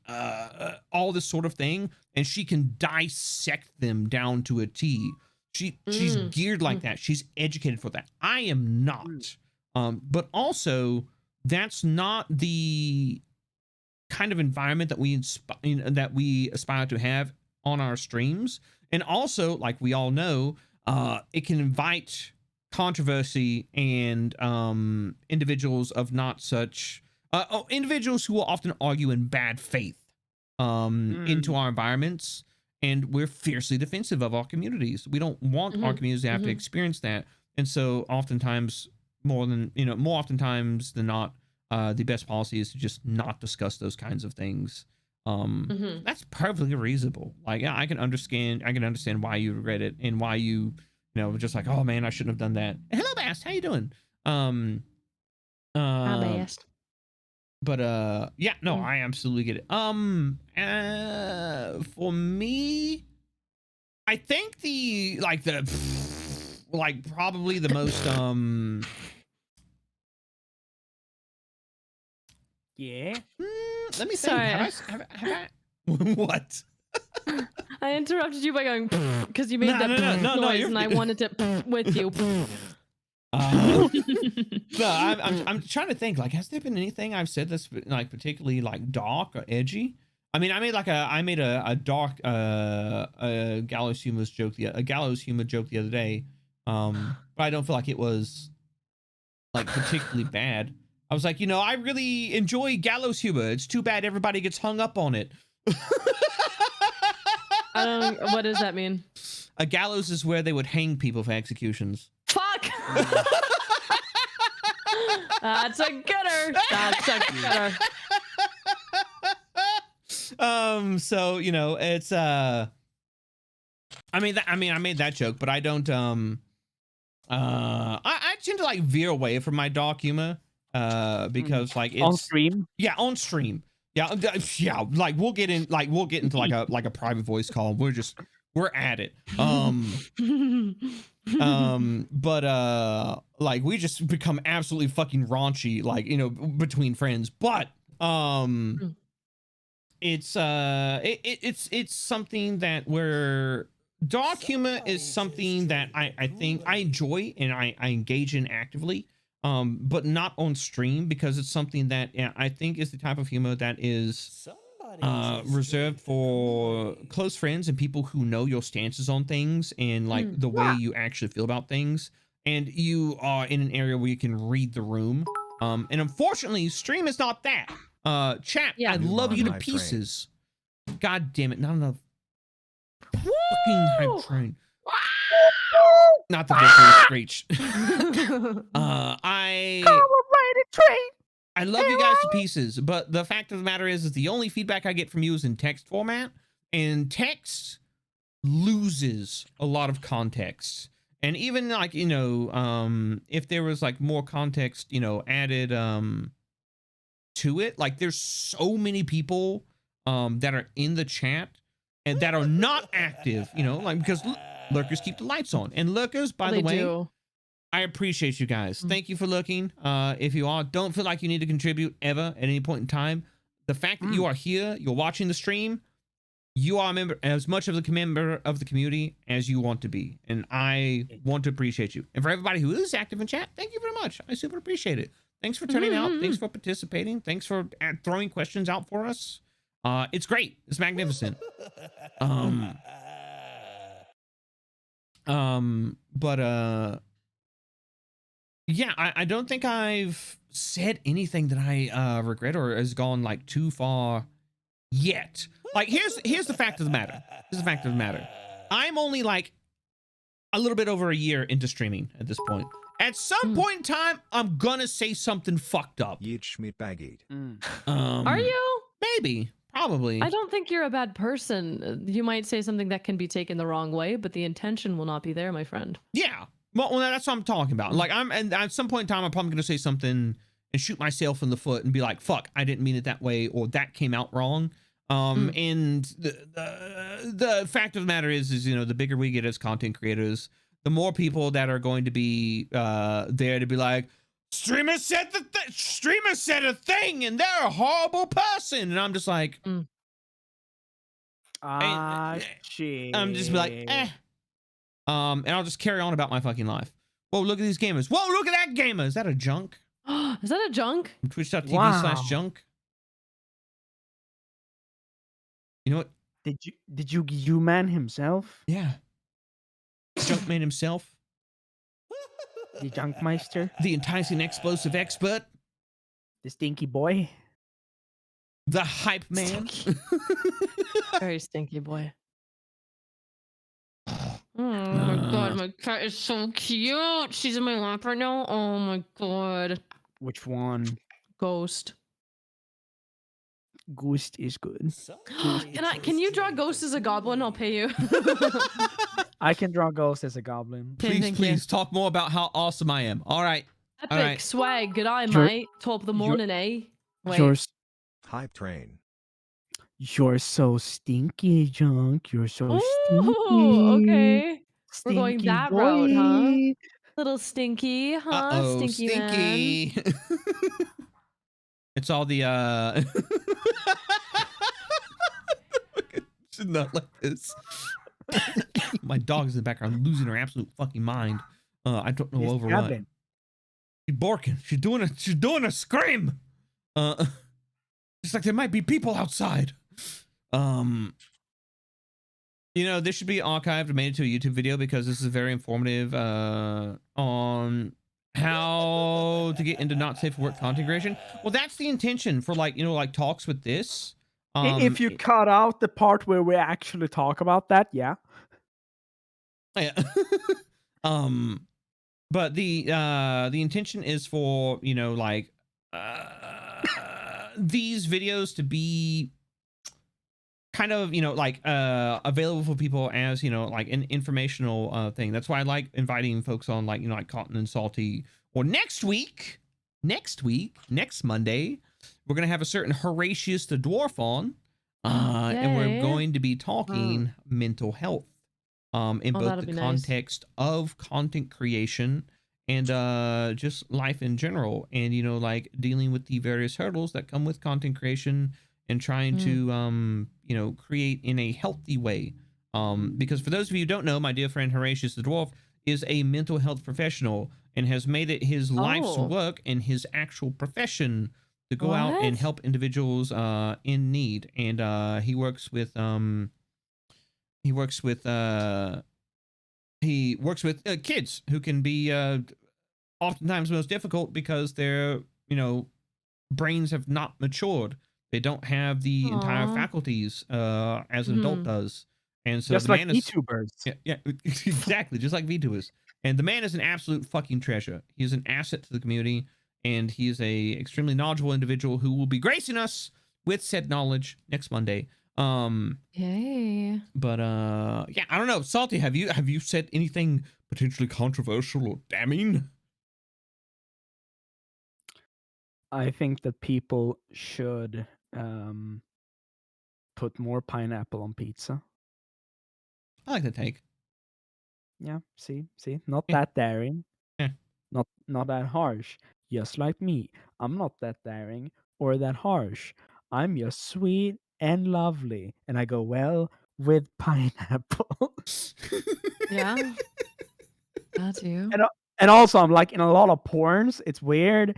all this sort of thing, and she can dissect them down to a T. She's geared like that. She's educated for that. I am not. But also that's not the kind of environment that we aspire to have on our streams. And also, like we all know, it can invite controversy and individuals of not such individuals who will often argue in bad faith into our environments, and we're fiercely defensive of our communities. We don't want our communities to have to experience that. And so oftentimes, more oftentimes than not, the best policy is to just not discuss those kinds of things. That's perfectly reasonable. Like, yeah, I can understand why you regret it and why you just like, oh man, I shouldn't have done that. Hello, Bast, how you doing? Hi, Bast. But yeah, no, I absolutely get it. For me, I think probably the most yeah. Let me think. Sorry. Have I what? I interrupted you by going because you made No, that no, noise, and I wanted to with you. No, I'm trying to think. Like, has there been anything I've said that's like particularly like dark or edgy? I mean, I made a dark a gallows humor joke the other day. But I don't feel like it was like particularly bad. I was like, I really enjoy gallows humor. It's too bad everybody gets hung up on it. I don't. What does that mean? A gallows is where they would hang people for executions. Fuck. That's a gooder. That's a gooder. So it's I made that joke, but I don't I tend to like veer away from my dark humor because like it's on stream. Yeah, on stream. Yeah, like we'll get into like a private voice call. We're at it. But like we just become absolutely fucking raunchy, like, between friends. But it's something that dark humor is something that I think I enjoy and I engage in actively, but not on stream, because it's something that I think is the type of humor that is reserved for close friends and people who know your stances on things and like the way you actually feel about things, and you are in an area where you can read the room. And unfortunately, stream is not that. Chat, I love you to pieces. God damn it, not enough fucking hype train. Not the victory screech. I love you guys to pieces, but the fact of the matter is the only feedback I get from you is in text format, and text loses a lot of context. And even like, if there was like more context, added to it, like there's so many people that are in the chat and that are not active, like, because lurkers keep the lights on, and lurkers, by the way, I appreciate you guys. Thank you for looking. If you don't feel like you need to contribute ever at any point in time, the fact that you are here, you're watching the stream, you are a member, as much of the member of the community as you want to be, and I want to appreciate you. And for everybody who is active in chat, thank you very much. I super appreciate it. Thanks for turning out. Thanks for participating. Thanks for throwing questions out for us. It's great. It's magnificent. Yeah, I don't think I've said anything that I regret or has gone like too far yet. Like, here's the fact of the matter. I'm only like a little bit over a year into streaming at this point. At some point in time, I'm gonna say something fucked up. Yeet schmeat bag eat. Are you? Maybe. Probably. I don't think you're a bad person. You might say something that can be taken the wrong way, but the intention will not be there, my friend. Yeah. Well, that's what I'm talking about. Like, and at some point in time, I'm probably going to say something and shoot myself in the foot and be like, fuck, I didn't mean it that way, or that came out wrong. And the fact of the matter is, the bigger we get as content creators, the more people that are going to be there to be like, streamer said streamer said a thing, and they're a horrible person, and I'm just like, shit. I'm just like, and I'll just carry on about my fucking life. Whoa, look at these gamers. Whoa, look at that gamer. Is that a junk? Is that a junk? Twitch.tv/junk. You know what? Did you man himself? Yeah. Junkman himself. The Junkmeister. The enticing explosive expert. The stinky boy. The hype man. Very stinky boy. Oh my god, my cat is so cute. She's in my lap right now. Oh my god. Which one? Ghost. Ghost is good. Can you draw Ghost as a goblin? I'll pay you. I can draw Ghost as a goblin. Please talk more about how awesome I am. All right. Epic swag. Good eye, mate. Top of the morning, eh? Wait. Hype train. You're so stinky, Junk. You're so stinky. Okay. Stinky We're going that boy. route, huh? Little stinky, huh? Uh-oh, stinky. Man. It's all the should not like this. My dog's in the background losing her absolute fucking mind. I don't know over what. She's barking. She's doing a scream. It's like there might be people outside. You know, this should be archived and made into a YouTube video because this is very informative on how to get into not safe for work content creation. Well, that's the intention for like talks with this. If you cut out the part where we actually talk about that, yeah. Yeah. But the intention is for, these videos to be kind of, available for people as, like an informational thing. That's why I like inviting folks on like Cotton and Salty. Or next Monday, we're going to have a certain Horatius the Dwarf on. And we're going to be talking mental health in both the context of content creation and just life in general. And, like dealing with the various hurdles that come with content creation and trying to, create in a healthy way. Because for those of you who don't know, my dear friend Horatius the Dwarf is a mental health professional and has made it his life's work and his actual profession to go out and help individuals in need. And he works with kids who can be oftentimes most difficult because their brains have not matured. They don't have the entire faculties as an adult does. And so just the like man is VTubers. Yeah, exactly, just like VTubers. And the man is an absolute fucking treasure. He's an asset to the community, and he is a extremely knowledgeable individual who will be gracing us with said knowledge next Monday. Yay. But yeah, I don't know. Salty, have you said anything potentially controversial or damning? I think that people should put more pineapple on pizza. I like the take. Yeah, see, not that daring, not that harsh. Just like me, I'm not that daring or that harsh. I'm just sweet and lovely, and I go well with pineapple. Yeah, that's you. And also, I'm like in a lot of porns. It's weird.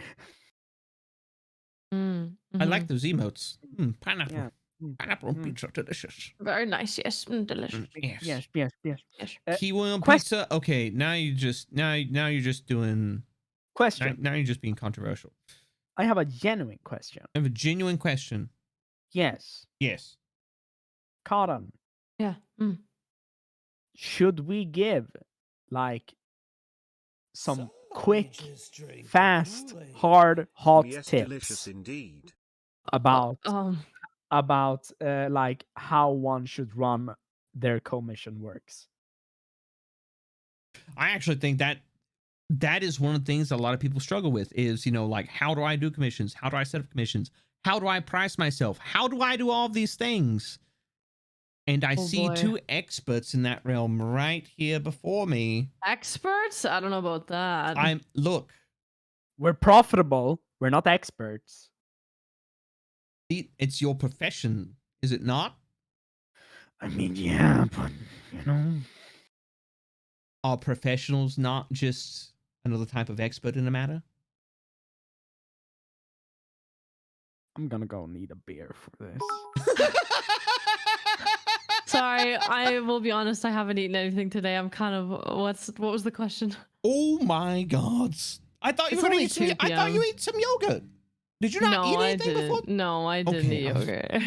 I like those emotes. Pineapple. Yeah. Pineapple on pizza, delicious. Very nice, yes, delicious. Yes. Kiwi on pizza. Okay, now you're just doing question. Now you're just being controversial. I have a genuine question. I have a genuine question. Yes. Cotton. Yeah. Should we give like some quick, fast, hard, hot yes, tips delicious indeed. about like how one should run their commission works? I actually think that is one of the things that a lot of people struggle with is, like, how do I do commissions? How do I set up commissions? How do I price myself? How do I do all these things? And I see two experts in that realm right here before me. Experts? I don't know about that. Look, We're profitable. We're not experts. It's your profession, is it not? I mean, yeah, but you know, are professionals not just another type of expert in a matter? I'm gonna go need a beer for this. Sorry, I will be honest. I haven't eaten anything today. I'm kind of. What was the question? Oh my God! I thought you were gonna eat some. I thought you ate some yogurt. Did you not eat anything before? No, I didn't eat yogurt.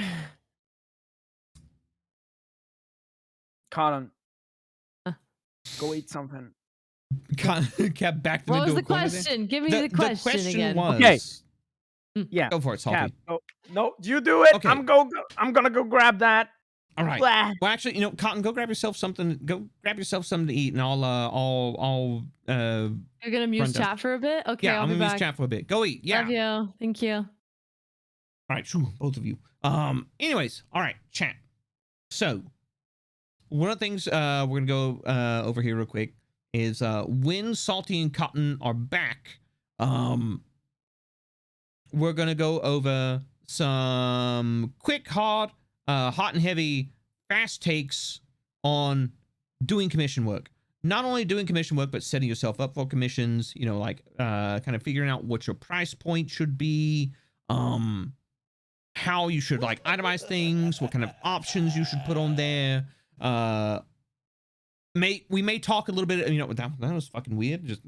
Colin, go eat something. Kept back to what was the the question? Give me the question again. Was, okay. Yeah. Go for it, Salty. No, you do it. Okay. I'm gonna go grab that. All right. Blah. Well, actually, you know, Cotton, go grab yourself something. Go grab yourself something to eat, and I'll. You're gonna mute chat for a bit. Okay, yeah, I'll I'm be gonna back. mute chat for a bit. Go eat. Yeah. Love you. Thank you. All right, shoo, both of you. Anyways, all right, chat. So, one of the things we're gonna go over here real quick is when Salty and Cotton are back, we're gonna go over some quick, hot and heavy, fast takes on doing commission work. Not only doing commission work, but setting yourself up for commissions. You know, like kind of figuring out what your price point should be. How you should like itemize things, what kind of options you should put on there. We may talk a little bit, you know, that was fucking weird. Just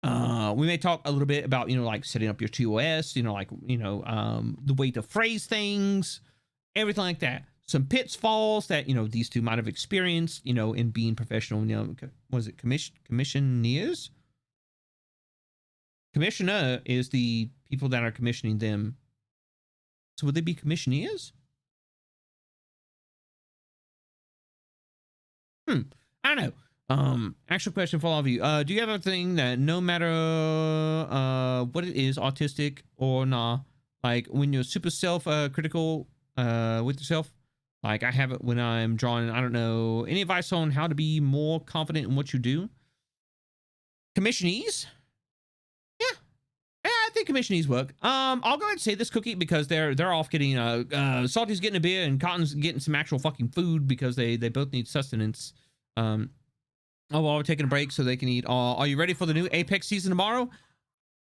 we may talk a little bit about, you know, like setting up your TOS, you know, like, you know, the way to phrase things, everything like that. Some pitfalls that, you know, these two might have experienced, you know, in being professional, you know, what is it, commissioneers? Commissioner is the people that are commissioning them. So would they be commissioneers? I don't know. Actual question for all of you. Do you have a thing that no matter what it is, autistic or not, like when you're super self-critical with yourself, like I have it when I'm drawing, I don't know, any advice on how to be more confident in what you do? Commissionees? Yeah, I think commissionees work. I'll go ahead and say this, Cookie, because they're off getting Salty's getting a beer and Cotton's getting some actual fucking food because they both need sustenance. While we're taking a break so they can eat. Are you ready for the new Apex season tomorrow?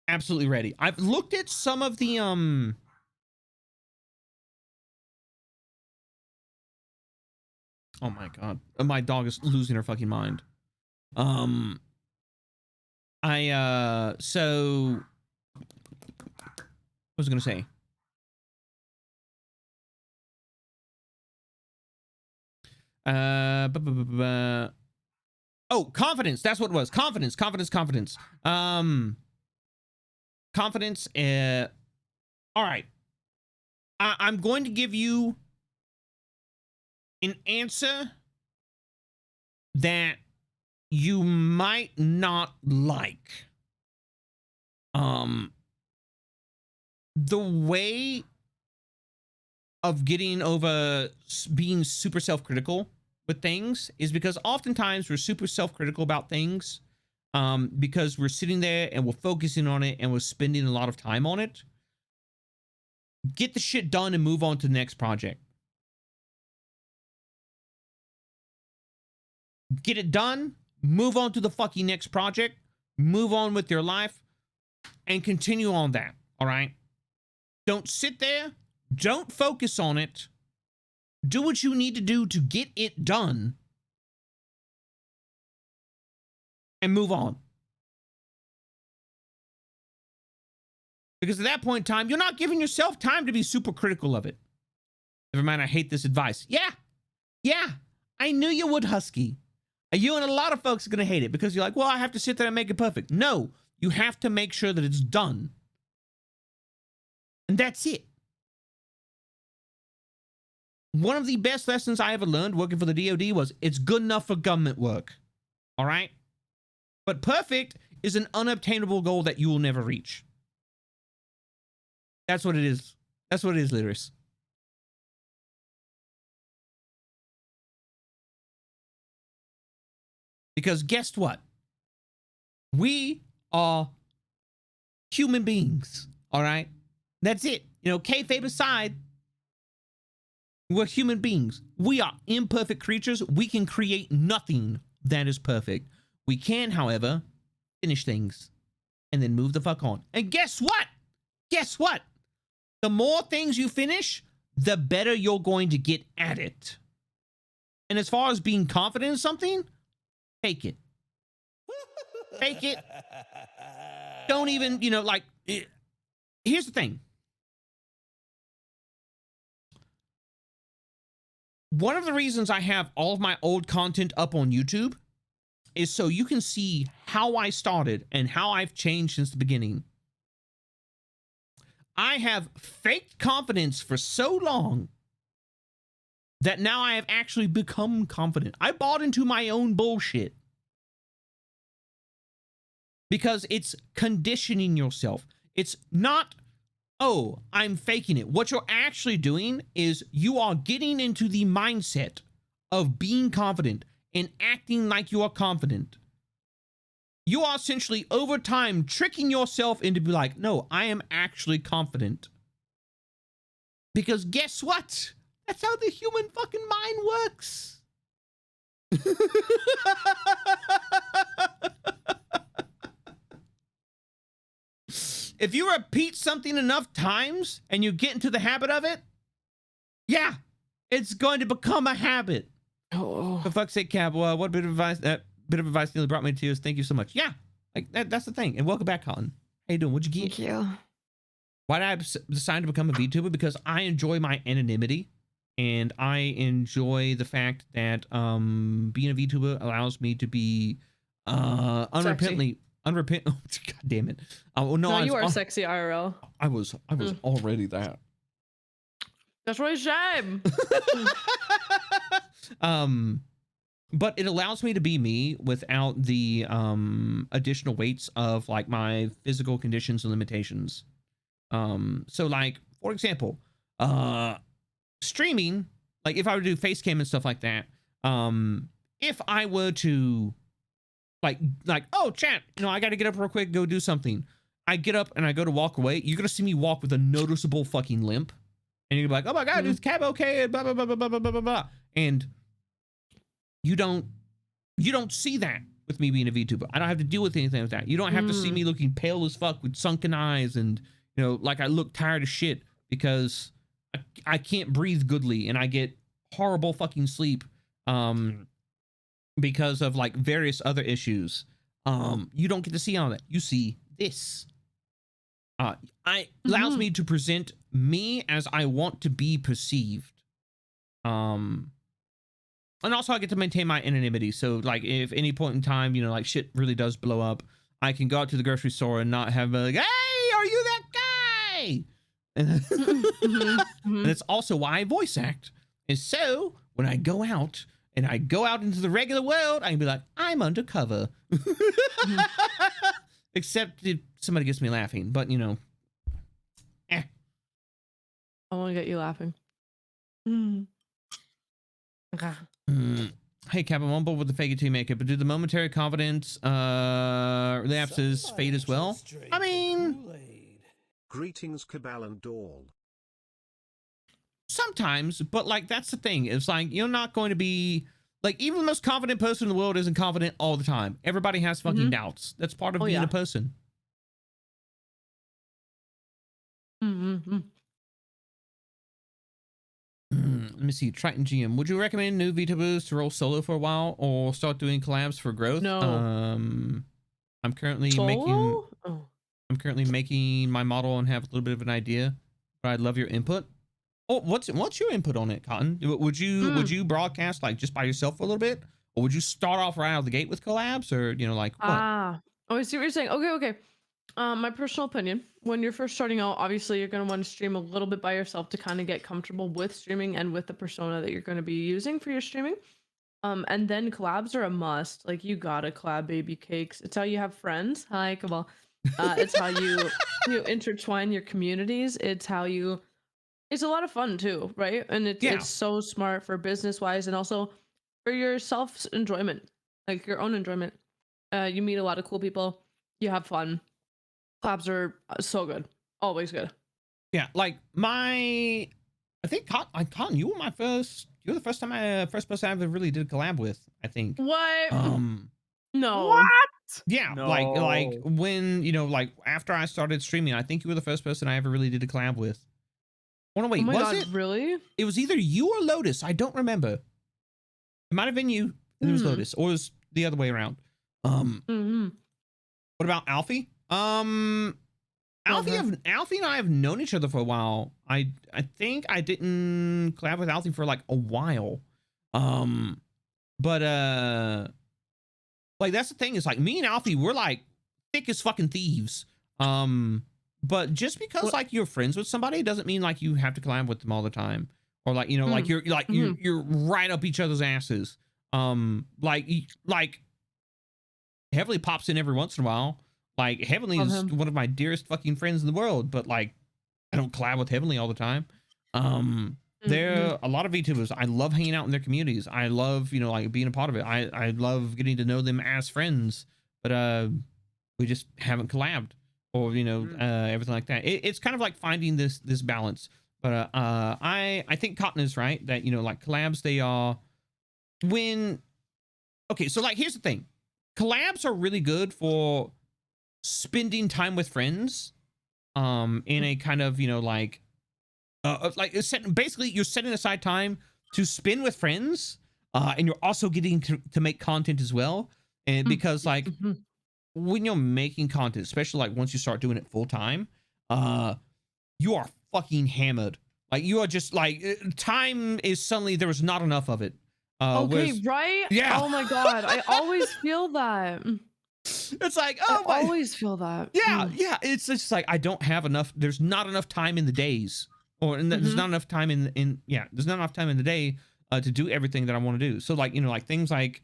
Absolutely ready. I've looked at some of the oh my God, my dog is losing her fucking mind. So what was I gonna say? Oh, confidence. That's what it was. Confidence. Confidence. All right. I'm going to give you an answer that you might not like. The way of getting over being super self-critical with things is because oftentimes we're super self-critical about things because we're sitting there and we're focusing on it and we're spending a lot of time on it. Get the shit done and move on to the next project. Get it done, move on to the fucking next project, move on with your life, and continue on that, all right? Don't sit there, don't focus on it. Do what you need to do to get it done, and move on. Because at that point in time, you're not giving yourself time to be super critical of it. Never mind, I hate this advice. Yeah, I knew you would, Husky. You and a lot of folks are going to hate it because you're like, well, I have to sit there and make it perfect. No, you have to make sure that it's done. And that's it. One of the best lessons I ever learned working for the DoD was it's good enough for government work. All right? But perfect is an unobtainable goal that you will never reach. That's what it is. That's what it is, Lyris. Because guess what? We are human beings. All right. That's it. You know, kayfabe aside, we're human beings. We are imperfect creatures. We can create nothing that is perfect. We can, however, finish things and then move the fuck on. And guess what? Guess what? The more things you finish, the better you're going to get at it. And as far as being confident in something, fake it. Fake it. Don't even, you know, like, here's the thing. One of the reasons I have all of my old content up on YouTube is so you can see how I started and how I've changed since the beginning. I have faked confidence for so long that now I have actually become confident. I bought into my own bullshit because it's conditioning yourself. It's not, oh, I'm faking it. What you're actually doing is you are getting into the mindset of being confident and acting like you are confident. You are essentially over time tricking yourself into be like, no, I am actually confident. Because guess what? That's how the human fucking mind works. If you repeat something enough times and you get into the habit of it, yeah, it's going to become a habit. Oh, for fuck's sake, Cab, what bit of advice nearly brought me to tears. Thank you so much. Yeah, like that's the thing. And welcome back, Colin. How you doing? What'd you get? Thank you. Why did I decide to become a VTuber? Because I enjoy my anonymity, and I enjoy the fact that being a VTuber allows me to be unrepentantly. Oh, God damn it! No, you are sexy IRL. I was already that. That's really shame. But it allows me to be me without the additional weights of like my physical conditions and limitations. So like, for example, streaming, like if I were to do face cam and stuff like that, if I were to like, oh, chat, you know, I got to get up real quick, go do something. I get up and I go to walk away. You're going to see me walk with a noticeable fucking limp. And you're like, oh my God, is Cab okay? Blah, blah, blah, blah, blah, blah, blah, blah. And you don't see that with me being a VTuber. I don't have to deal with anything with that. You don't have to see me looking pale as fuck with sunken eyes and, you know, like I look tired as shit because I can't breathe goodly and I get horrible fucking sleep because of like various other issues. You don't get to see all that. You see this. Allows me to present me as I want to be perceived. And also I get to maintain my anonymity. So like if any point in time, you know, like shit really does blow up, I can go out to the grocery store and not have like, hey, are you that guy? And it's also why I voice act. And so when I go out and I go out into the regular world, I can be like, I'm undercover. Except if somebody gets me laughing, but you know, I want to get you laughing. Okay. Hey, Cap, I'm on board with the fake it till you make it, but do the momentary confidence relapses fade as well? I mean, greetings, Cabal and all. Sometimes, but like that's the thing. It's like you're not going to be like even the most confident person in the world isn't confident all the time. Everybody has fucking doubts. That's part of being a person. Let me see. Triton GM. Would you recommend new VTubers to roll solo for a while or start doing collabs for growth? No. I'm currently making my model and have a little bit of an idea, but I'd love your input. Oh, what's your input on it, Cotton? Would you broadcast like just by yourself for a little bit, or would you start off right out of the gate with collabs, or you know like what? Oh, I see what you're saying. Okay. My personal opinion, when you're first starting out, obviously you're going to want to stream a little bit by yourself to kind of get comfortable with streaming and with the persona that you're going to be using for your streaming. And then collabs are a must. Like you gotta collab baby cakes. It's how you have friends. Hi, Cabal. It's how you intertwine your communities. It's a lot of fun too, right? And it's so smart for business wise and also for your self enjoyment, like your own enjoyment. You meet a lot of cool people. You have fun. Collabs are so good. Always good. Yeah, like I think Cotton, you were the first person I ever really did a collab with, I think. What? No. What? Yeah, like when, like after I started streaming, I think you were the first person I ever really did a collab with. Oh no, wait, Oh my was God, it? really? It was either you or Lotus. I don't remember. It might have been you, and it was Lotus, or it was the other way around. What about Alfie? Alfie and I have known each other for a while. I think I didn't collab with Alfie for like a while. But like that's the thing, is like me and Alfie, we're like thick as fucking thieves. But just because like you're friends with somebody doesn't mean like you have to collab with them all the time, or like, like you're right up each other's asses. Like Heavenly pops in every once in a while. Like Heavenly is one of my dearest fucking friends in the world, but like I don't collab with Heavenly all the time. There are a lot of VTubers. I love hanging out in their communities. I love, like being a part of it. I love getting to know them as friends, but we just haven't collabed, or everything like that. It's kind of like finding this balance. But I think Cotton is right that like collabs, they are okay. So like here's the thing, collabs are really good for spending time with friends, in a kind of like basically you're setting aside time to spend with friends, and you're also getting to make content as well. And because like when you're making content, especially like once you start doing it full time, you are fucking hammered. Like you are just like, time is suddenly, there was not enough of it. Okay, right? Yeah. Oh my God, I always feel that. It's like, I always feel that. Yeah, yeah. It's just like I don't have enough. There's not enough time in the days, there's not enough time there's not enough time in the day to do everything that I want to do. So like like things like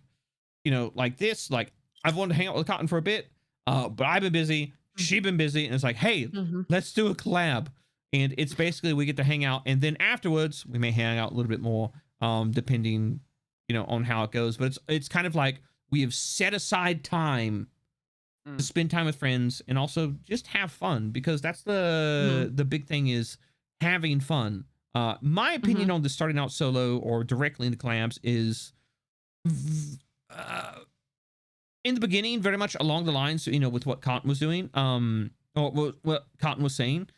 like this, like I've wanted to hang out with Cotton for a bit, but I've been busy. She's been busy, and it's like, hey, let's do a collab. And it's basically we get to hang out, and then afterwards we may hang out a little bit more, depending on how it goes. But it's kind of like we have set aside time to spend time with friends and also just have fun, because that's the big thing, is having fun. My opinion on the starting out solo or directly into collabs is in the beginning very much along the lines with what Cotton was doing, or what Cotton was saying.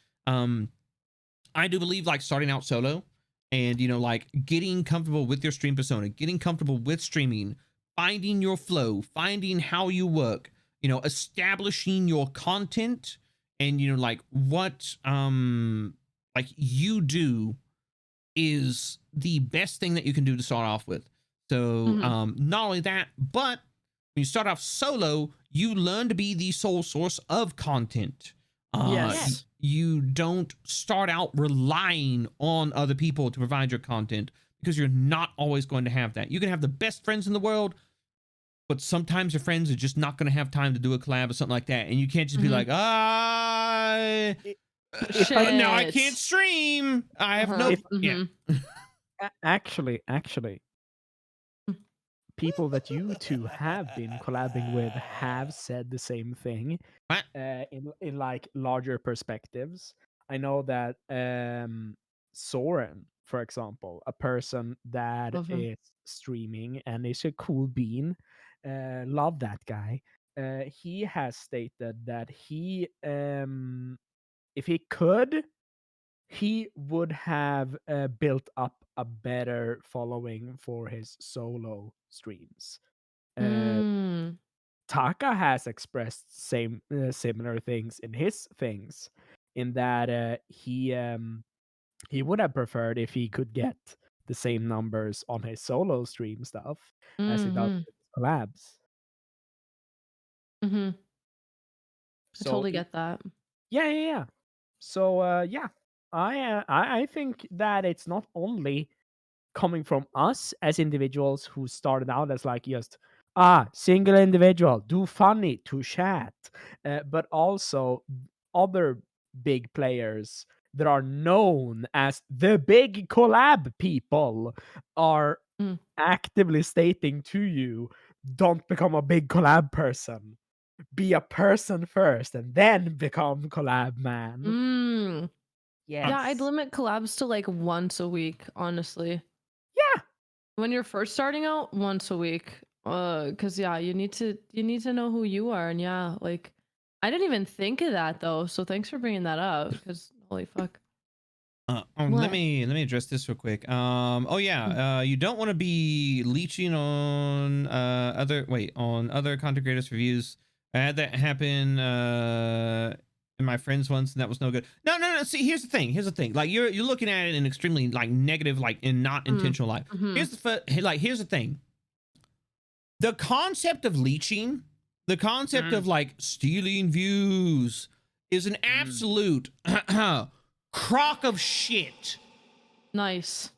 I do believe like starting out solo and like getting comfortable with your stream persona, getting comfortable with streaming, finding your flow, finding how you work, establishing your content, and like what like you do is the best thing that you can do to start off with. So not only that, but when you start off solo, you learn to be the sole source of content. Yes. You don't start out relying on other people to provide your content, because you're not always going to have that. You can have the best friends in the world, but sometimes your friends are just not going to have time to do a collab or something like that. And you can't just be like, now I can't stream. I have no. Yeah. Actually, people that you two have been collabing with have said the same thing, in like larger perspectives. I know that Soren, for example, a person that is streaming and is a cool bean, love that guy. He has stated that he, if he could, he would have built up a better following for his solo streams. Taka has expressed similar things in his things, in that he would have preferred if he could get the same numbers on his solo stream stuff as he does with his collabs. I So totally get that. yeah. So yeah, I think that it's not only coming from us as individuals who started out as like just single individual, do funny to chat, but also other big players that are known as the big collab people are actively stating to you, don't become a big collab person. be a person first and then become collab man. Mm. Yes. Yeah, I'd limit collabs to like once a week, honestly. Yeah. When you're first starting out, once a week. Cause yeah, you need to know who you are, and yeah, like I didn't even think of that though. So thanks for bringing that up. Cause holy fuck. Let me address this real quick. Oh yeah, you don't want to be leeching on other content creators' reviews. I had that happen in my friends once, and that was no good. No. See, here's the thing. Like you're looking at it in extremely like negative, like in not intentional light. Here's the thing. The concept of leeching, the concept of like stealing views, is an absolute crock of shit. Nice.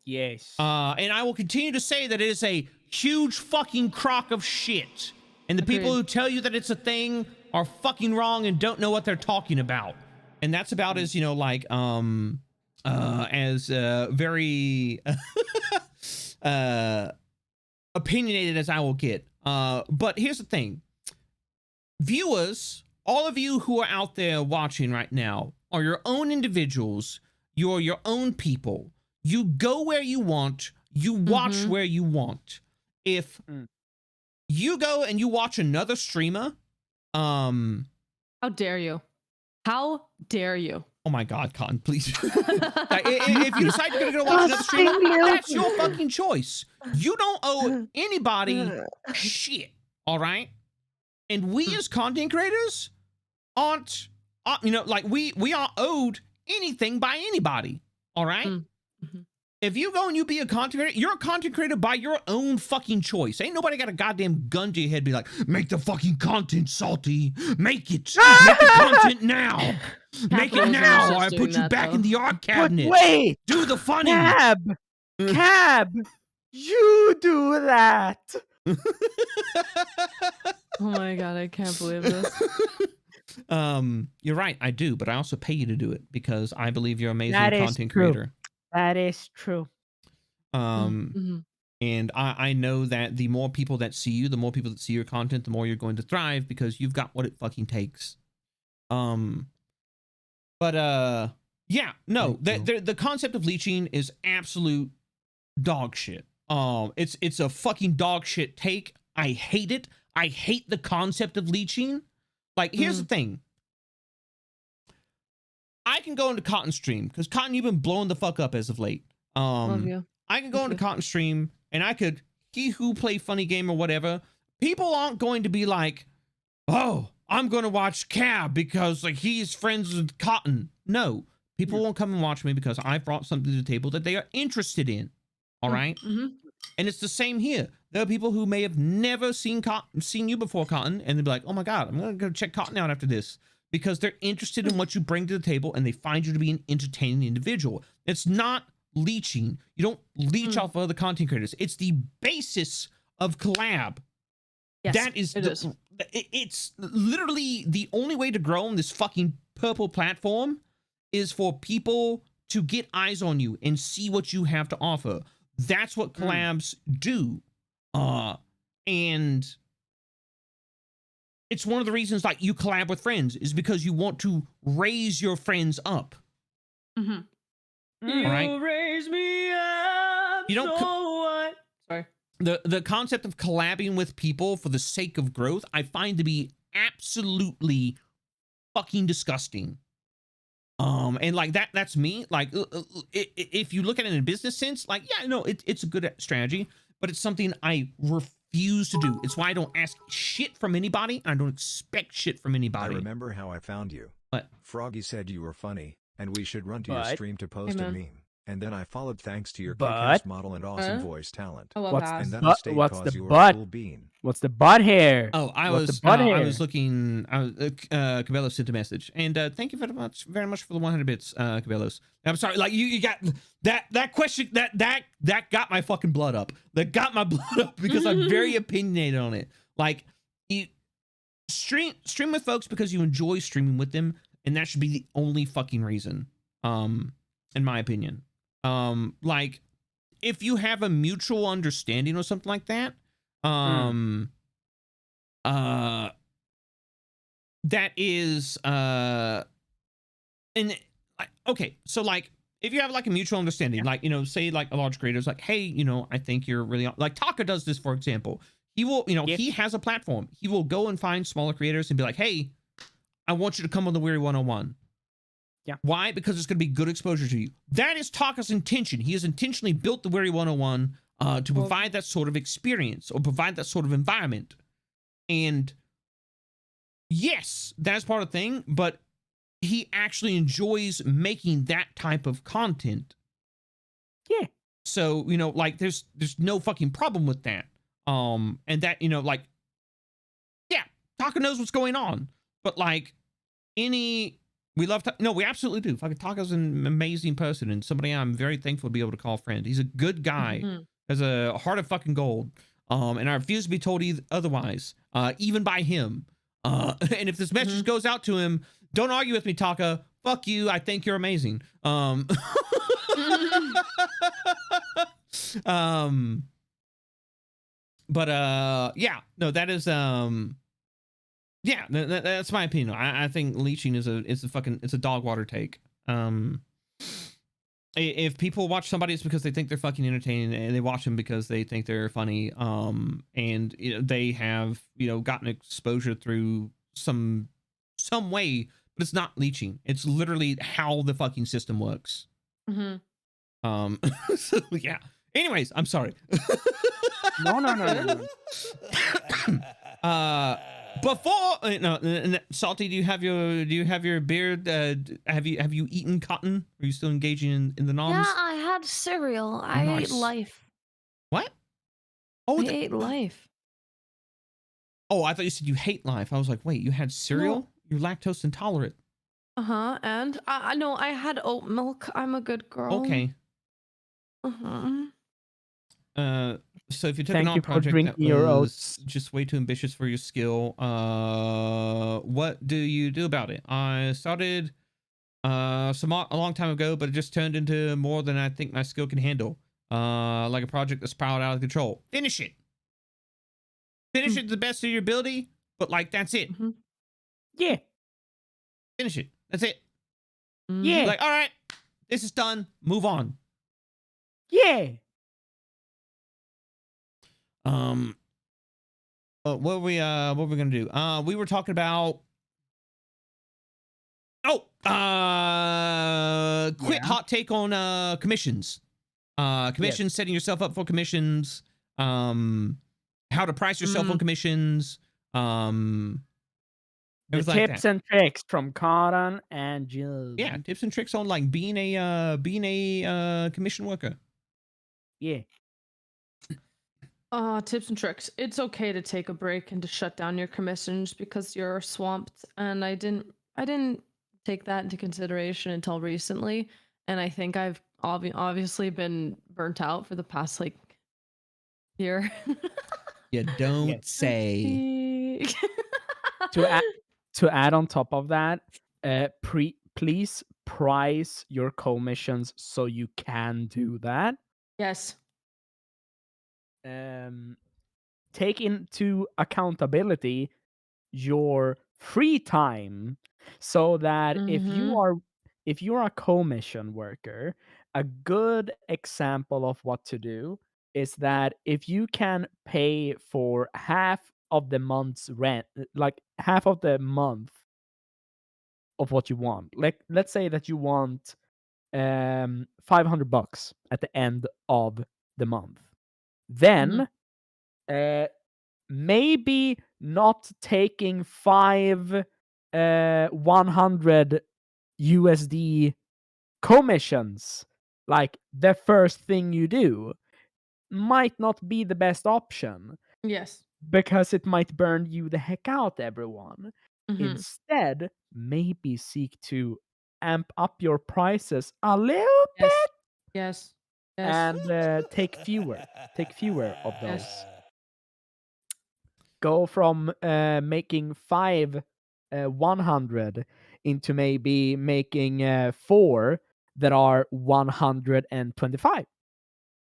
Yes. And I will continue to say that it is a huge fucking crock of shit. And the people who tell you that it's a thing are fucking wrong and don't know what they're talking about. And that's about as, very opinionated as I will get. But here's the thing. Viewers, all of you who are out there watching right now, are your own individuals. You're your own people. You go where you want. You watch where you want. If you go and you watch another streamer, how dare you? How dare you? Oh my God, Cotton, please. If you decide you're gonna go watch another streamer, that's your fucking choice. You don't owe anybody shit. All right. And we as content creators aren't. We aren't owed anything by anybody. All right. If you go and you be a content creator, you're a content creator by your own fucking choice. Ain't nobody got a goddamn gun to your head be like, make the fucking content salty. Make it. Make the content now. Make it now, or I put you back in the art cabinet. But wait. Do the funny. Cab. You do that. Oh my God, I can't believe this. You're right, I do, but I also pay you to do it because I believe you're an amazing content creator. That is true. And I know that the more people that see you, the more people that see your content, the more you're going to thrive because you've got what it fucking takes. The concept of leeching is absolute dog shit. It's a fucking dog shit take. I hate it. I hate the concept of leeching. Like, here's the thing. I can go into Cotton stream because Cotton, you've been blowing the fuck up as of late. Love you. I can go into Cotton stream and I could play funny game or whatever. People aren't going to be like, oh, I'm going to watch Cab because like he's friends with Cotton. No, people won't come and watch me because I brought something to the table that they are interested in. All right. And it's the same here. There are people who may have never seen you before, Cotton, and they'll be like, oh my God, I'm going to go check Cotton out after this because they're interested in what you bring to the table and they find you to be an entertaining individual. It's not leeching. You don't leech off of other content creators. It's the basis of collab. Yes, that is, it's literally the only way to grow on this fucking purple platform is for people to get eyes on you and see what you have to offer. That's what collabs do. And it's one of the reasons like you collab with friends is because you want to raise your friends up. You right? raise me up. You don't so what? Sorry. The concept of collabing with people for the sake of growth, I find to be absolutely fucking disgusting. And like that's me. Like, if you look at it in a business sense, like, yeah, no, it's a good strategy, but it's something I refuse to do. It's why I don't ask shit from anybody. I don't expect shit from anybody. I remember how I found you. What? Froggy said you were funny, and we should run to your stream to post a meme. And then I followed thanks to your kick-ass model and awesome voice talent. I love that. And then I stayed What's cause the you were butt? a cool bean. What's the butt hair? Oh, I was looking. Cabello sent a message, and thank you very much for the 100 bits, Cabellos. I'm sorry, like you got that question that got my fucking blood up. That got my blood up because I'm very opinionated on it. Like, you stream with folks because you enjoy streaming with them, and that should be the only fucking reason. In my opinion, like if you have a mutual understanding or something like that. that is and okay, so like if you have like a mutual understanding, like, you know, say like a large creator is like, hey, you know, I think you're really like Taka does this, for example. He will, you know, he has a platform. He will go and find smaller creators and be like, hey, I want you to come on the Weary 101. Yeah. Why? Because it's going to be good exposure to you. That is Taka's intention. He has intentionally built the Weary 101 to provide that sort of experience or provide that sort of environment. And yes, that's part of the thing, but he actually enjoys making that type of content. Yeah. So, you know, like there's no fucking problem with that. And that, you know, like, yeah, Taka knows what's going on. But like we love no, we absolutely do. Fucking Taka's an amazing person and somebody I'm very thankful to be able to call a friend. He's a good guy. Has a heart of fucking gold. And I refuse to be told otherwise, even by him. And if this message goes out to him, don't argue with me, Taka. Fuck you. I think you're amazing. But yeah, no, that is yeah, that's my opinion. I think leeching is a dog water take. If people watch somebody, it's because they think they're fucking entertaining, and they watch them because they think they're funny. And you know, they have, you know, gotten exposure through some way, but it's not leeching. It's literally how the fucking system works. So yeah. Anyways, I'm sorry. No. Before Salty, do you have your beard? Have you eaten cotton? Are you still engaging in the noms? Yeah, I had cereal. I ate life. What? Oh, I ate life. Oh, I thought you said you hate life. I was like, wait, you had cereal? No. You're lactose intolerant. And I know I had oat milk. I'm a good girl. Okay. So if you took an on project that was just way too ambitious for your skill, what do you do about it? I started a long time ago, but it just turned into more than I think my skill can handle. Like a project that spiraled out of control. Finish it. Finish it to the best of your ability, but like that's it. Yeah. Finish it. That's it. Yeah. Like, all right, this is done. Move on. Yeah. What were we gonna do? We were talking about hot take on commissions. Commissions, setting yourself up for commissions, how to price yourself on commissions, the tips like and tricks from Cotton and Jill. Yeah, tips and tricks on like being a commission worker. Yeah. Tips and tricks. It's okay to take a break and to shut down your commissions because you're swamped. And I didn't take that into consideration until recently. And I think I've obviously been burnt out for the past like year. You don't say. To add on top of that, please price your commissions so you can do that. Yes. Take into accountability your free time so that if you are a commission worker, a good example of what to do is that if you can pay for half of the month's rent, like half of the month of what you want, like let's say that you want $500 at the end of the month, then maybe not taking 100 USD commissions like the first thing you do might not be the best option. Yes. Because it might burn you the heck out, everyone. Instead, maybe seek to amp up your prices a little bit. Yes. And take fewer of those. Go from making 100 into maybe making 4 that are 125.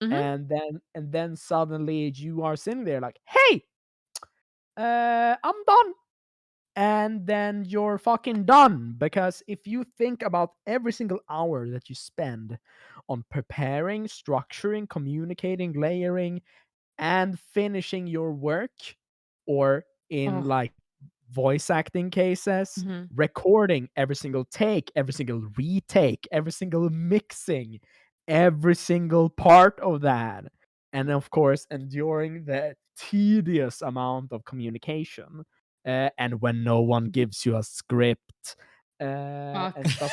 And then suddenly you are sitting there like, hey, I'm done. and then you're fucking done. Because if you think about every single hour that you spend on preparing, structuring, communicating, layering, and finishing your work, or in like voice acting cases, recording every single take, every single retake, every single mixing, every single part of that, and of course enduring the tedious amount of communication, and when no one gives you a script, and stuff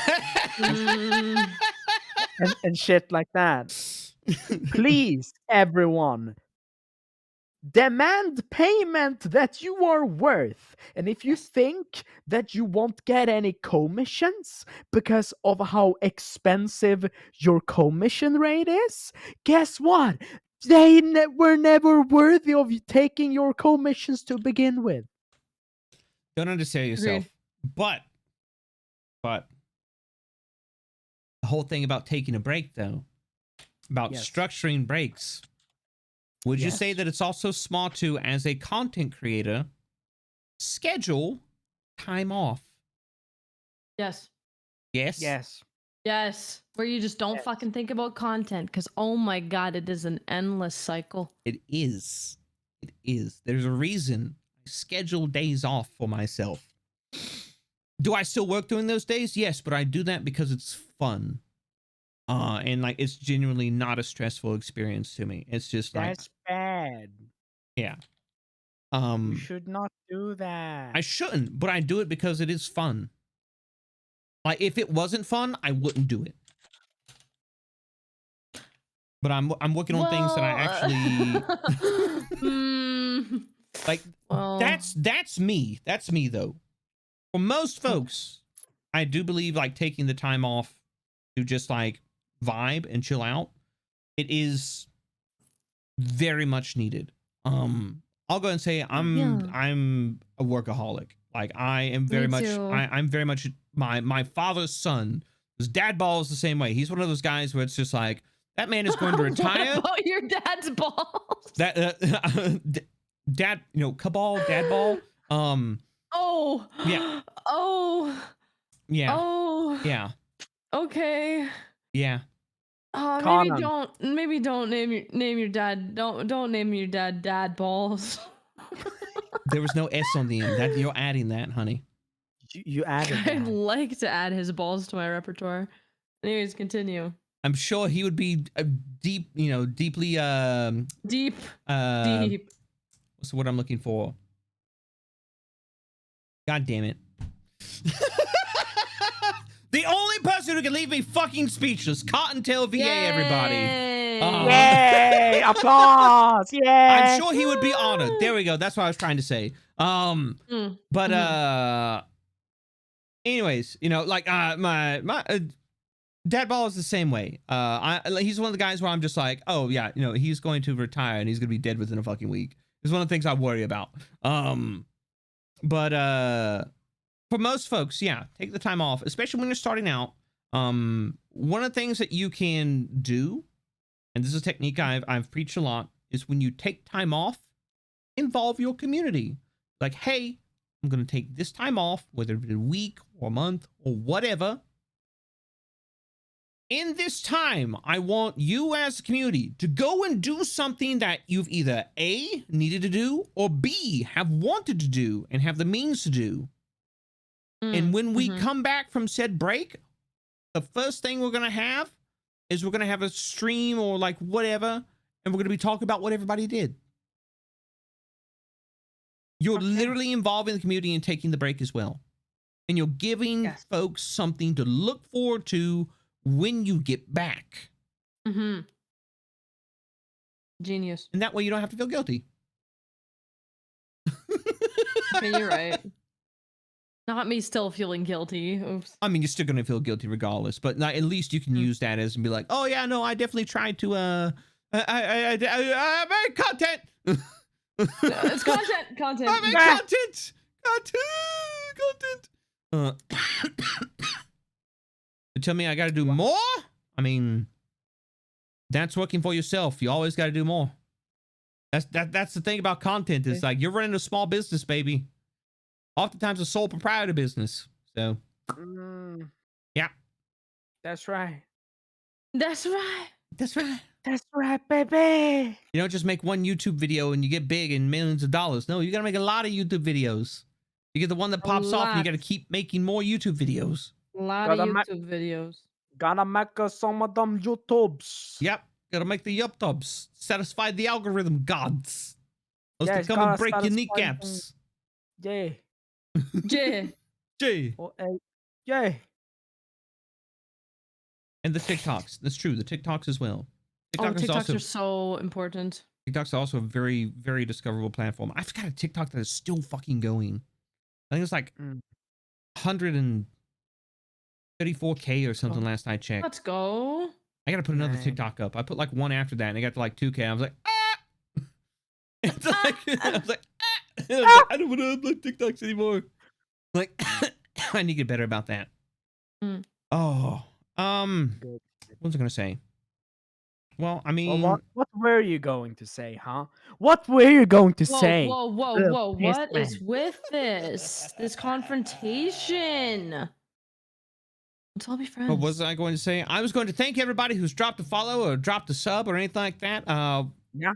and shit like that. Please, everyone, demand payment that you are worth. And if you think that you won't get any commissions because of how expensive your commission rate is, guess what? They were never worthy of taking your commissions to begin with. Don't undersell yourself. But the whole thing about taking a break, though, about structuring breaks, would you say that it's also smart to, as a content creator, schedule time off? Yes. Yes? Yes. Yes. Where you just don't fucking think about content, because oh my god, it is an endless cycle. It is. It is. There's a reason I schedule days off for myself. Do I still work during those days? Yes, but I do that because it's fun. And like it's genuinely not a stressful experience to me. It's just like that's bad. Yeah. You should not do that. I shouldn't, but I do it because it is fun. Like if it wasn't fun, I wouldn't do it. But I'm working on things that I actually like. That's me. That's me though. For most folks, I do believe like taking the time off to just like vibe and chill out, it is very much needed. I'll go and say I'm a workaholic. Like I am very much I'm very much my father's son. His dad ball is the same way. He's one of those guys where it's just like that man is going to retire. What about your dad's balls? That dad, you know, cabal, dad ball. Oh. Yeah. Oh. Yeah. Oh. Yeah. Okay. Yeah. Maybe don't name your dad. Don't name your dad balls. There was no S on the end. That you're adding that, honey. You added that. I'd like to add his balls to my repertoire. Anyways, continue. I'm sure he would be deep, you know, deeply deep. What's the word I'm looking for? God damn it. The only person who can leave me fucking speechless. Cottontail VA, everybody. Yay! Applause! Yay! I'm sure he would be honored. There we go. That's what I was trying to say. But anyways, you know, like my dad ball is the same way. He's one of the guys where I'm just like, oh yeah, you know, he's going to retire and he's gonna be dead within a fucking week. It's one of the things I worry about. But for most folks, yeah, take the time off, especially when you're starting out. One of the things that you can do, and this is a technique I've preached a lot, is when you take time off, involve your community. Like, hey, I'm going to take this time off, whether it's a week or a month or whatever. In this time, I want you as a community to go and do something that you've either A, needed to do, or B, have wanted to do and have the means to do. And when we come back from said break, the first thing we're going to have is we're going to have a stream or like whatever, and we're going to be talking about what everybody did. You're literally involving the community and taking the break as well. And you're giving folks something to look forward to when you get back. Genius. And that way you don't have to feel guilty. Okay, you're right. Not me still feeling guilty. Oops. I mean, you're still going to feel guilty regardless, but like, at least you can use that as and be like, oh yeah, no, I definitely tried to, I made content. It's content. I made content. You tell me I got to do more? I mean, that's working for yourself. You always got to do more. That's the thing about content. Is like, you're running a small business, baby. oftentimes a sole proprietor business. So, yeah. That's right. That's right. That's right. That's right, baby. You don't just make one YouTube video and you get big and millions of dollars. No, you got to make a lot of YouTube videos. You get the one that pops off and you got to keep making more YouTube videos. A lot of YouTube videos. Gotta make some of them YouTubes. Yep. Got to make the YouTubes. Satisfy the algorithm gods. Those Yeah, to it's come and gotta break your satisfy kneecaps. Yeah. Yeah. Jay. Oh, yeah. And the TikToks. That's true. The TikToks as well. TikToks are so important. TikTok's also a very, very discoverable platform. I've got a TikTok that is still fucking going. I think it's like 134K or something last I checked. Let's go. I gotta put another TikTok up. I put like one after that and I got to like 2K. I was like, It's like, I was like, I don't want to upload TikToks anymore. Like, I need to get better about that. Oh, what was I gonna say? Well, I mean, well, what were you going to say, huh? What were you going to say? Whoa! What is with this? This confrontation. Let's all be friends. What was I going to say? I was going to thank everybody who's dropped a follow or dropped a sub or anything like that.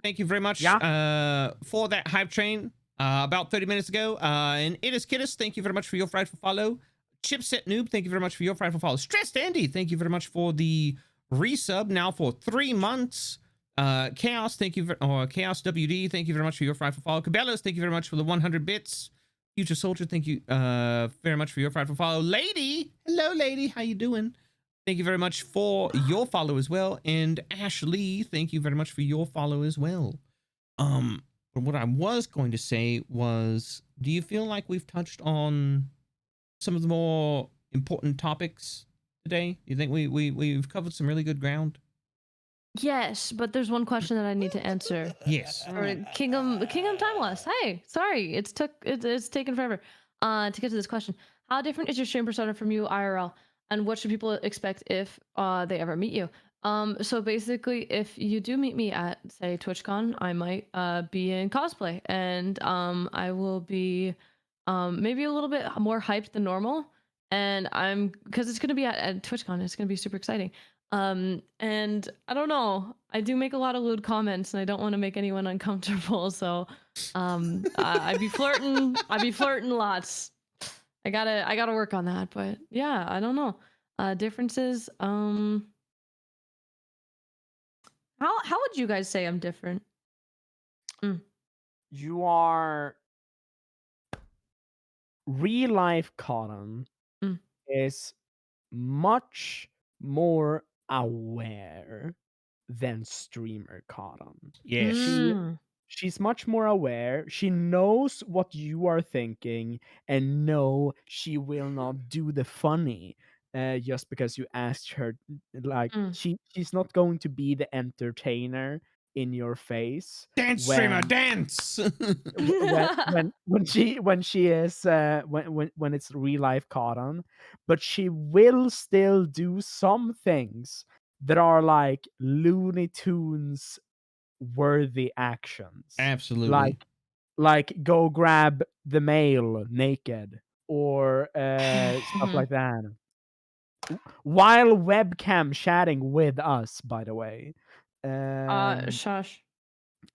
Thank you very much for that hype train about 30 minutes ago. And It Is Kittis, thank you very much for your frightful follow. Chipset Noob, thank you very much for your frightful follow. Stressed Andy, thank you very much for the resub now for 3 months. Chaos, thank you Chaos WD, thank you very much for your frightful follow. Cabellos, thank you very much for the 100 bits. Future Soldier, thank you very much for your frightful follow. Lady, hello lady, how you doing? Thank you very much for your follow as well. And Ashley, thank you very much for your follow as well. But what I was going to say was, do you feel like we've touched on some of the more important topics today? You think we've covered some really good ground? Yes, but there's one question that I need to answer. Yes. For Kingdom Timeless. Hey, sorry, it's taken forever to get to this question. How different is your stream persona from you IRL, and what should people expect if they ever meet you? So basically, if you do meet me at, say, TwitchCon, I might be in cosplay, and I will be maybe a little bit more hyped than normal, and because it's gonna be at TwitchCon, it's gonna be super exciting. And I don't know, I do make a lot of lewd comments, and I don't want to make anyone uncomfortable, so I'd be flirting lots. I gotta work on that, but yeah, I don't know. Differences. How would you guys say I'm different? You are real life Cotton is much more aware than streamer Cotton. Yes. She's much more aware. She knows what you are thinking, and no, she will not do the funny just because you asked her. Like she's not going to be the entertainer in your face. Dance streamer, dance. when she is when it's real life Cotton, but she will still do some things that are like Looney Tunes worthy actions. Absolutely. Like go grab the mail naked or stuff like that. While webcam chatting with us, by the way. Shush.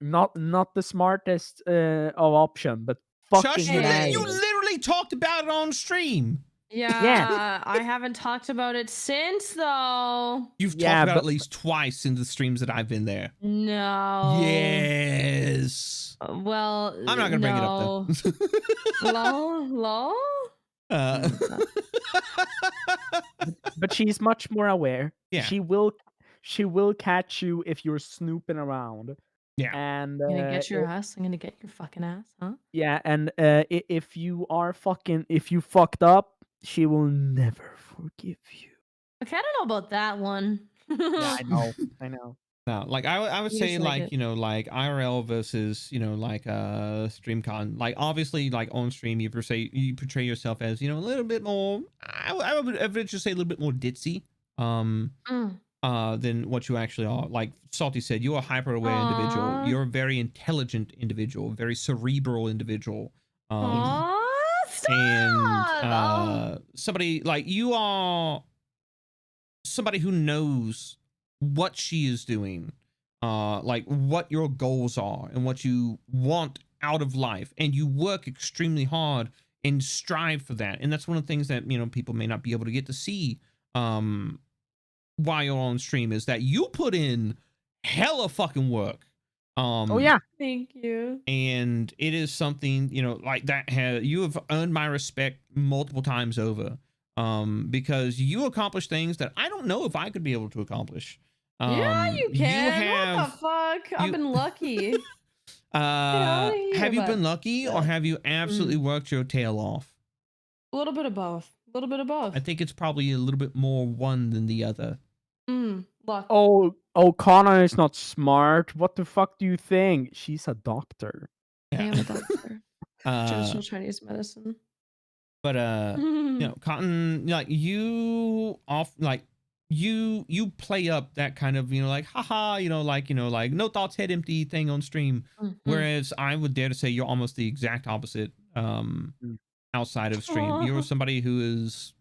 Not the smartest of option, but fucking Shush, you literally talked about it on stream. Yeah, I haven't talked about it since though. You've talked about it at least twice in the streams that I've been there. No. Yes. Well, I'm not gonna bring it up though. Lol. But she's much more aware. Yeah. She will catch you if you're snooping around. Yeah. And I'm gonna get your ass. I'm gonna get your fucking ass, huh? Yeah, and if you fucked up, she will never forgive you. Okay, I don't know about that one. Yeah, I know. No, like I would say like, you know, like IRL versus, you know, like StreamCon. Like obviously like on stream you portray yourself as, you know, a little bit more, I would just say a little bit more ditzy than what you actually are. Like Salty said, you're a hyper aware individual. You're a very intelligent individual, very cerebral individual. and somebody like you are somebody who knows what she is doing, like what your goals are and what you want out of life, and you work extremely hard and strive for that. And that's one of the things that, you know, people may not be able to get to see while you're on stream, is that you put in hella fucking work. Oh yeah. Thank you. And it is something, you know, like that you have earned my respect multiple times over, because you accomplish things that I don't know if I could be able to accomplish. Yeah, you can. What the fuck? I've been lucky. Have you been lucky, or have you absolutely worked your tail off? A little bit of both. A little bit of both. I think it's probably a little bit more one than the other. Luck. Oh, Connor is not smart. What the fuck do you think? She's a doctor. I am a doctor. Traditional Chinese medicine. But you know, Cotton, like you play up that kind of, you know, like haha, you know, like no thoughts, head empty thing on stream. Whereas I would dare to say you're almost the exact opposite outside of stream. You're somebody who is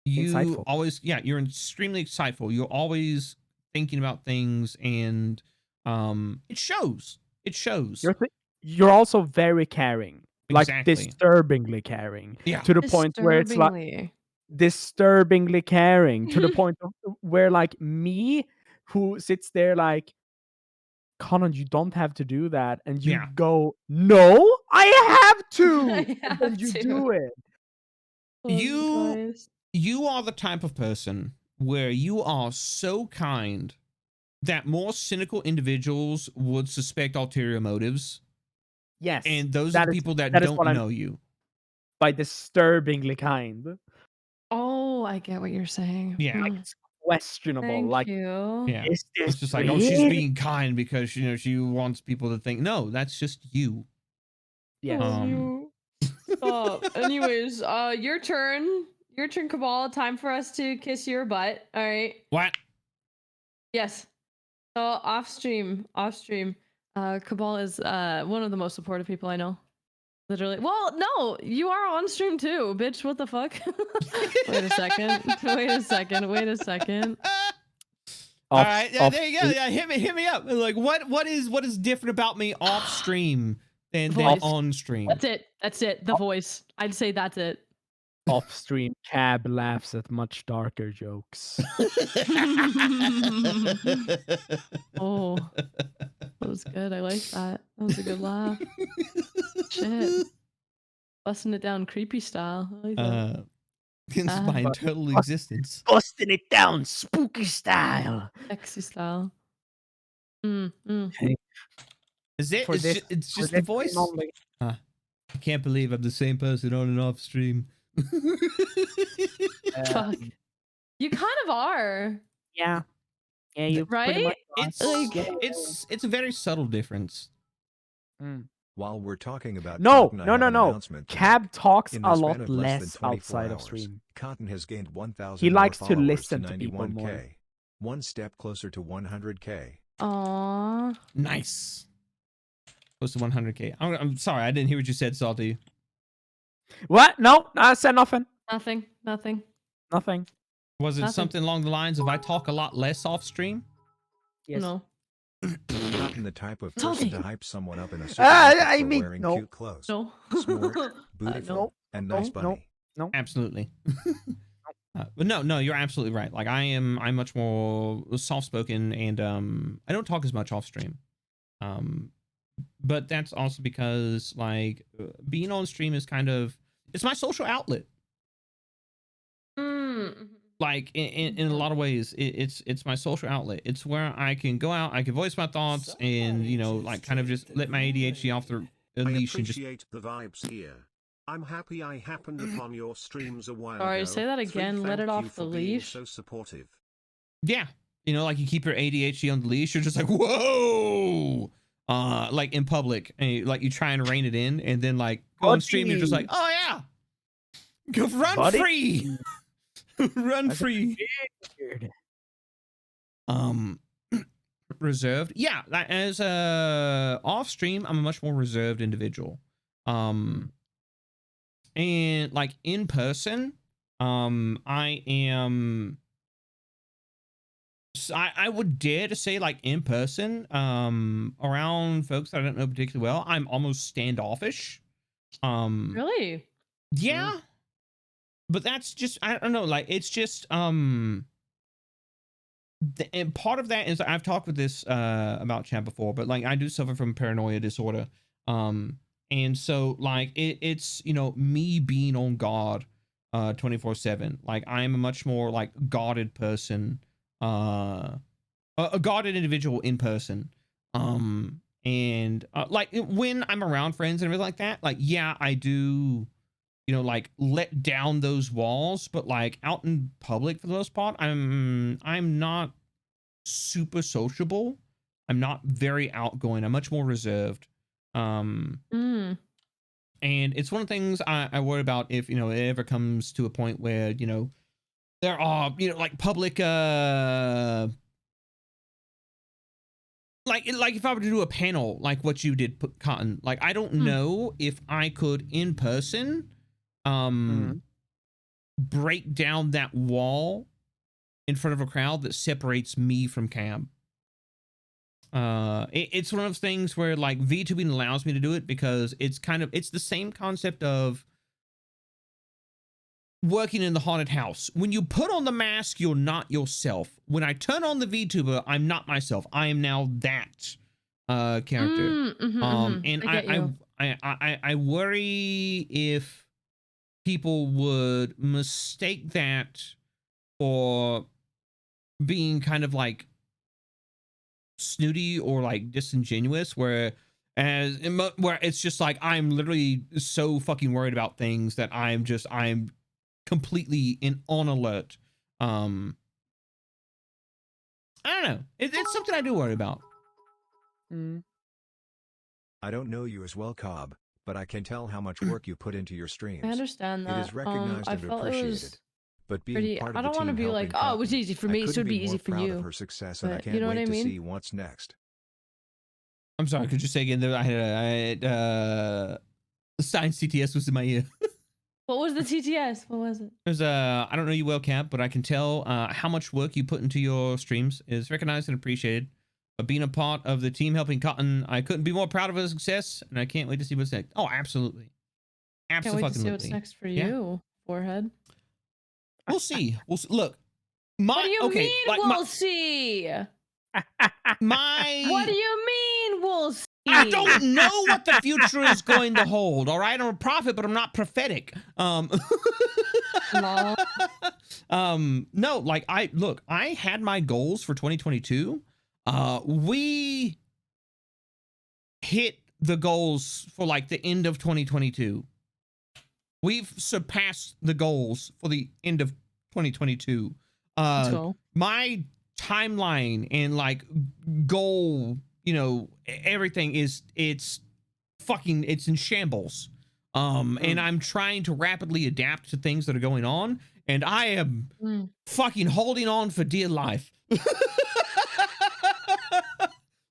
insightful. Always, yeah, you're extremely insightful. You're always thinking about things, and it shows. It shows. You're also very caring. Like Exactly. disturbingly caring. Yeah. To the point where it's like disturbingly caring. To the point of where like me, who sits there like, Conan, you don't have to do that, and you go, no, I have to, and you do it. You are the type of person where you are so kind that more cynical individuals would suspect ulterior motives. Yes. And those are the people that don't know you. By disturbingly kind. Oh, I get what you're saying. Yeah. Like it's questionable. Thank like you. Yeah. Is this it's just like, oh, she's being kind because, you know, she wants people to think. No, that's just you. Yeah. Stop. Anyways, your turn. Your turn, Cabal. Time for us to kiss your butt. All right. What? Yes. So off stream. Cabal is one of the most supportive people I know. Literally. Well, no, you are on stream too, bitch. What the fuck? Wait a second. All right, yeah, there you go. Yeah, hit me up. Like, what is different about me off stream than on stream? That's it. The voice. I'd say that's it. Off stream, Cab laughs at much darker jokes. Oh, that was good. I like that. That was a good laugh. Shit. Busting it down creepy style. I like that. It's my total existence. Busting it down spooky style. Sexy style. Is it? It's just the voice? I can't believe I'm the same person on and off stream. Fuck. You kind of are. Yeah. Yeah, you right? It's a very subtle difference. While we're talking about no. Cotton, Cab talks in a the span lot of less less than 24 outside of hours, stream. Cotton has gained 1,000 He likes more to followers listen to people 91K. more. One step closer to 100K. Aww. Nice. Close to 100K. I'm sorry, I didn't hear what you said, Salty. What? No, I said nothing. Nothing. Was it something along the lines of I talk a lot less off stream? Yes. No. Not the type of person to hype someone up in a I mean, wearing no. cute clothes. No. Smart, beautiful, and nice bunny. No. Absolutely. But no, you're absolutely right. Like I'm much more soft-spoken, and I don't talk as much off stream. But that's also because like being on stream is kind of, it's my social outlet. Like in a lot of ways, it's my social outlet. It's where I can go out, I can voice my thoughts, and you know, like kind of just let my ADHD off the leash. I appreciate the vibes here. I'm happy I happened upon your streams a while ago. Sorry, say that again. Let it off the leash. So supportive. Yeah, you know, like you keep your ADHD on the leash. You're just like, whoa, like in public, and like you try and rein it in, and then like go on stream, you're just like, oh yeah, go run free. Run free. Reserved. Yeah, as off stream, I'm a much more reserved individual. And And like in person, I am. I would dare to say, like in person, around folks that I don't know particularly well, I'm almost standoffish. Really? Yeah, but that's just, I don't know, like it's just and part of that is, I've talked with this about chat before, but like I do suffer from paranoia disorder, and so like it's me being on guard 24/7. Like I am a much more like guarded person, a guarded individual in person, and like when I'm around friends and everything like that, like yeah, I do like let down those walls, but like out in public for the most part, I'm not super sociable. I'm not very outgoing. I'm much more reserved. And it's one of the things I worry about if, it ever comes to a point where, there are, like public, like if I were to do a panel, like what you did, Cotton, like, I don't know if I could in person, break down that wall in front of a crowd that separates me from Cam. It's one of those things where like VTubing allows me to do it because it's the same concept of working in the haunted house. When you put on the mask, you're not yourself. When I turn on the VTuber, I'm not myself. I am now that character. And I worry if people would mistake that for being kind of like snooty or like disingenuous, where it's just like I'm literally so fucking worried about things that I'm completely on alert. I don't know. It's something I do worry about. I don't know you as well, Cobb, but I can tell how much work you put into your streams. I understand that. It is recognized I and felt appreciated. But being pretty, part of I don't the want to team be like, helping oh, it was Cotton, easy for I me, so couldn't it'd be be easy more for proud you. of her success, and I But can't you know wait what I to mean? see what's next. I'm sorry, could you say again that I had science CTS was in my ear. What was the TTS? What was it? There's I don't know you well, Cap, but I can tell how much work you put into your streams is recognized and appreciated. But being a part of the team helping Cotton, I couldn't be more proud of her success, and I can't wait to see what's next. Oh, absolutely. Can't wait to see what's next for you, Forehead. We'll see. Look, what do you mean we'll see? What do you mean we'll see? I don't know what the future is going to hold. All right, I'm a prophet, but I'm not prophetic. No, like I had my goals for 2022. We hit the goals for like the end of 2022. We've surpassed the goals for the end of 2022. My timeline and like goal, everything it's in shambles. And I'm trying to rapidly adapt to things that are going on, and I am fucking holding on for dear life.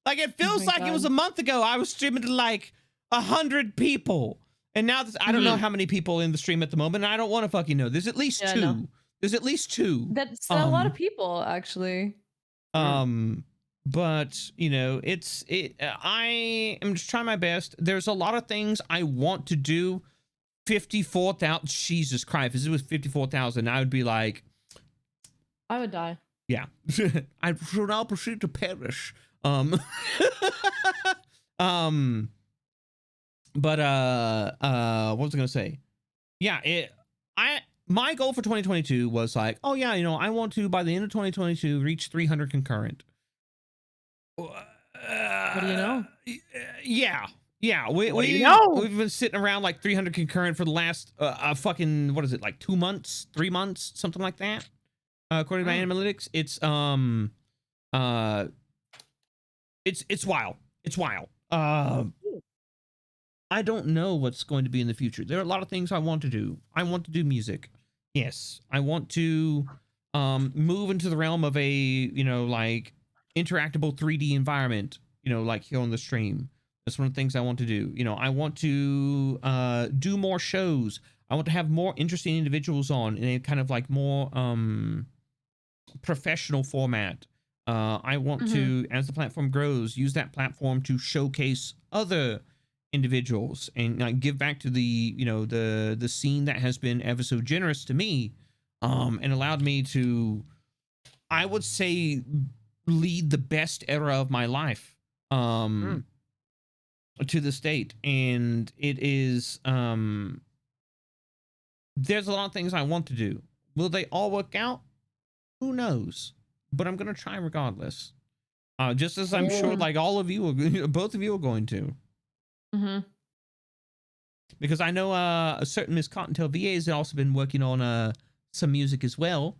Like it feels like it was a month ago I was streaming to like 100 people, and now I don't know how many people in the stream at the moment, and I don't want to fucking know. There's at least two. No. There's at least two. That's a lot of people, actually. But I am just trying my best. There's a lot of things I want to do. 54,000. Jesus Christ! If it was 54,000, I would be like, I would die. Yeah, I shall now proceed to perish. But what was I gonna say? Yeah, my goal for 2022 was like, oh yeah, I want to by the end of 2022 reach 300 concurrent. What do you know? Yeah. We've been sitting around like 300 concurrent for the last fucking, what is it, like 2 months, 3 months, something like that. According to my analytics, it's wild. It's wild. I don't know what's going to be in the future. There are a lot of things I want to do. I want to do music. Yes. I want to move into the realm of a, like interactable 3D environment, like here on the stream. That's one of the things I want to do. I want to do more shows. I want to have more interesting individuals on in a kind of like more professional format. I want to, as the platform grows, use that platform to showcase other individuals and give back to the, you know, the scene that has been ever so generous to me, and allowed me to, I would say, lead the best era of my life to the state. And it is there's a lot of things I want to do. Will they all work out? Who knows? But I'm gonna try regardless, just as I'm sure like all of you are, both of you are going to, because I know a certain Miss Cottontail VA has also been working on some music as well.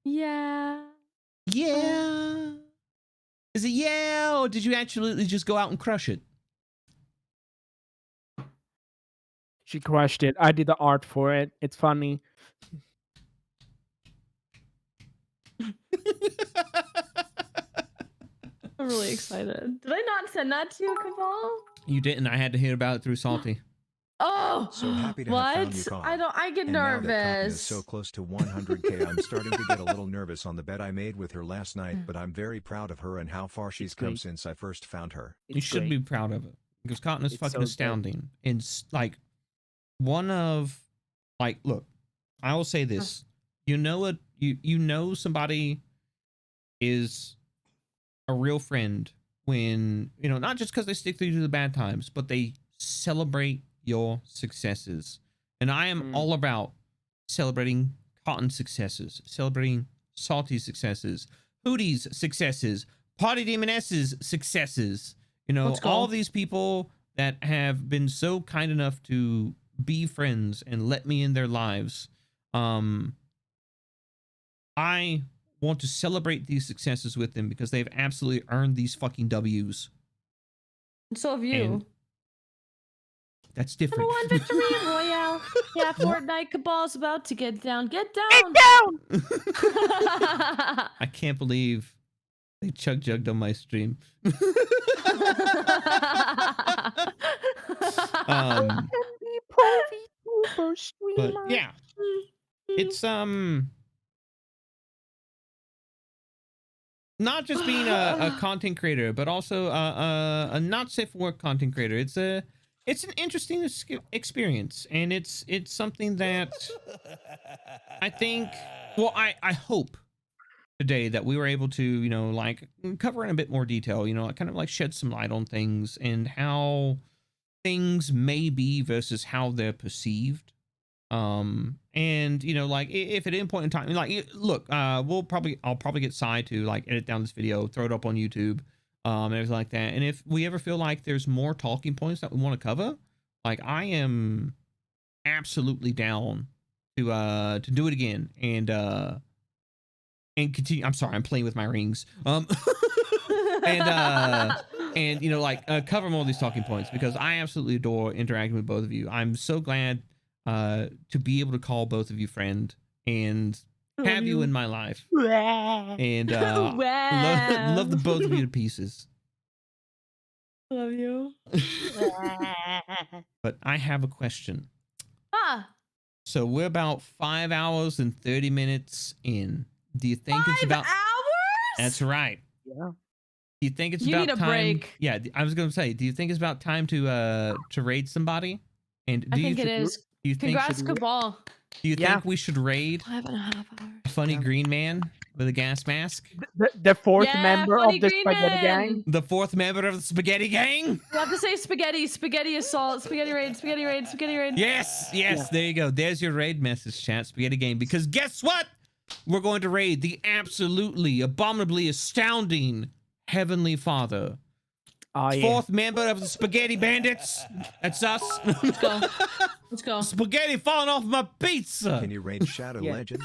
Yeah. Is it yeah, or did you actually just go out and crush it? She crushed it. I did the art for it. It's funny. I'm really excited. Did I not send that to you, Cabal? You didn't. I had to hear about it through Salty. Oh, So happy to what? have found you, Cobb. I get And now that Cotton nervous. is so close to 100K, I'm starting to get a little nervous on the bet I made with her last night, but I'm very proud of her and how far she's come since I first found her. You should be proud of it, because Cotton is It's fucking so astounding. It's like one of, like, look, I will say this. You know what? You know somebody is a real friend when, you know, not just because they stick through the bad times, but they celebrate your successes. And I am all about celebrating Cotton successes, celebrating Salty's successes, Hootie's successes, Party Demon S's successes. You know, all these people that have been so kind enough to be friends and let me in their lives. I want to celebrate these successes with them because they've absolutely earned these fucking W's. And so have you. And that's different. Number one victory royale. Yeah, Fortnite Cabal's about to get down. Get down. Get down. I can't believe they chug jugged on my stream. But yeah, it's not just being a content creator, but also a not safe for work content creator. It's an interesting experience, and it's something that I think, well, I hope today that we were able to, you know, like cover in a bit more detail, you know, kind of like shed some light on things and how things may be versus how they're perceived. And you know, like if at any point in time, like, look, I'll probably get Sai to like edit down this video, throw it up on YouTube, and everything like that. And if we ever feel like there's more talking points that we want to cover, like, I am absolutely down to do it again and continue. I'm sorry, I'm playing with my rings. And you know, like cover more of these talking points because I absolutely adore interacting with both of you. I'm so glad to be able to call both of you friend and have you in my life. And love the both of you to pieces. Love you. But I have a question. Ah. So we're about 5 hours and 30 minutes in. Do you think it's about 5 hours? That's right. Yeah. Do you think it's You about need a time? break. Yeah, I was going to say, do you think it's about time to raid somebody? And do I think it is. Do you Congrats, think Cabal. Do you think we should raid 5.5 hours. Funny Green Man with a gas mask? The fourth Yeah, member Funny of the Green Spaghetti Man. Gang? The fourth member of the Spaghetti Gang? You have to say spaghetti. Spaghetti assault. Spaghetti raid. Spaghetti raid. Spaghetti raid. Yes, there you go. There's your raid message, chat. Spaghetti Gang. Because guess what? We're going to raid the absolutely, abominably astounding Heavenly Father. Oh, yeah. Fourth member of the Spaghetti Bandits. That's us. Let's go. Let's go. Spaghetti falling off my pizza. Can you raid Shadow Legends?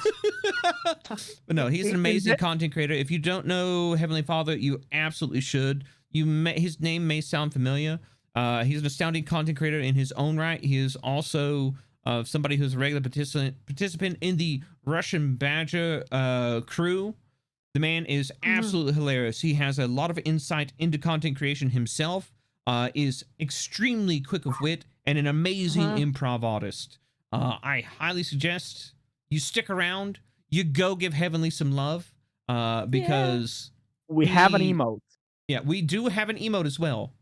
But no, he's an amazing content creator. If you don't know Heavenly Father, you absolutely should. His name may sound familiar. He's an astounding content creator in his own right. He is also somebody who's a regular participant in the Russian Badger crew. The man is absolutely hilarious. He has a lot of insight into content creation himself, is extremely quick of wit, and an amazing improv artist. I highly suggest you stick around. You go give Heavenly some love because we have an emote. Yeah, we do have an emote as well.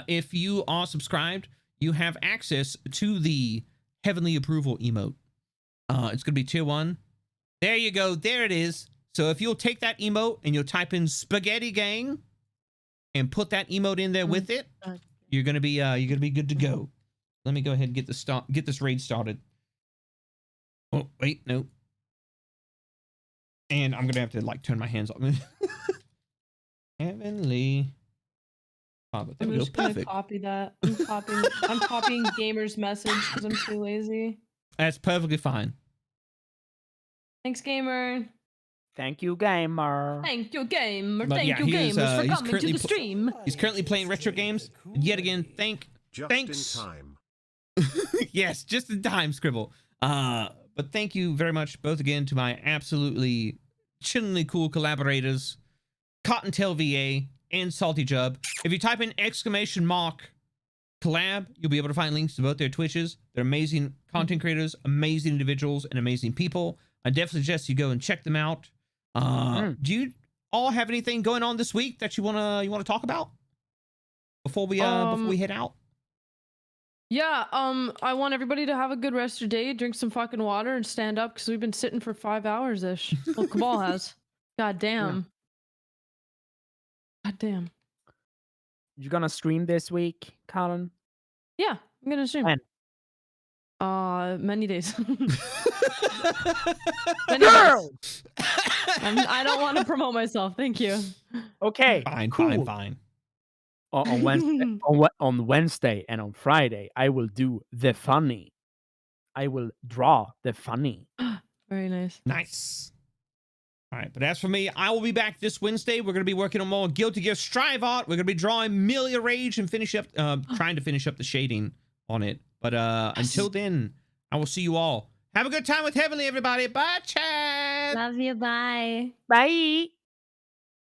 If you are subscribed, you have access to the Heavenly Approval emote. It's going to be tier 1. There you go. There it is. So if you'll take that emote and you'll type in Spaghetti Gang and put that emote in there with it, you're going to be good to go. Let me go ahead and get this raid started. Oh, wait, no. And I'm going to have to like turn my hands off. Heavenly. Oh, but I'm just gonna copy that. I'm copying Gamer's message because I'm too lazy. That's perfectly fine. Thanks, Gamer. Thank you, Gamer. Thank you, Gamer. But Thank yeah, you, Gamers, for coming to the stream. He's currently playing retro games. Yet again, thanks. In time. Yes, just in time, Scribble. But thank you very much, both again, to my absolutely chillingly cool collaborators, Cottontail VA and Salty Jub. If you type in !collab, you'll be able to find links to both their Twitches. They're amazing content creators, amazing individuals, and amazing people. I definitely suggest you go and check them out. Do you all have anything going on this week that you wanna talk about before we head out? Yeah, I want everybody to have a good rest of your day, drink some fucking water, and stand up because we've been sitting for 5 hours-ish. Well, Cabal has. God damn. Yeah. God damn. You gonna stream this week, Colin? Yeah, I'm gonna stream. When? Many days. Many days. I don't want to promote myself. Thank you. Okay. Fine, fine. On Wednesday, on Wednesday and on Friday, I will do the funny. I will draw the funny. Very nice. Nice. All right, but as for me, I will be back this Wednesday. We're going to be working on more Guilty Gear Strive art. We're going to be drawing Milia Rage and finish up, trying to finish up the shading on it. But until then, I will see you all. Have a good time with Heavenly, everybody. Bye, chat. Love you. Bye. Bye.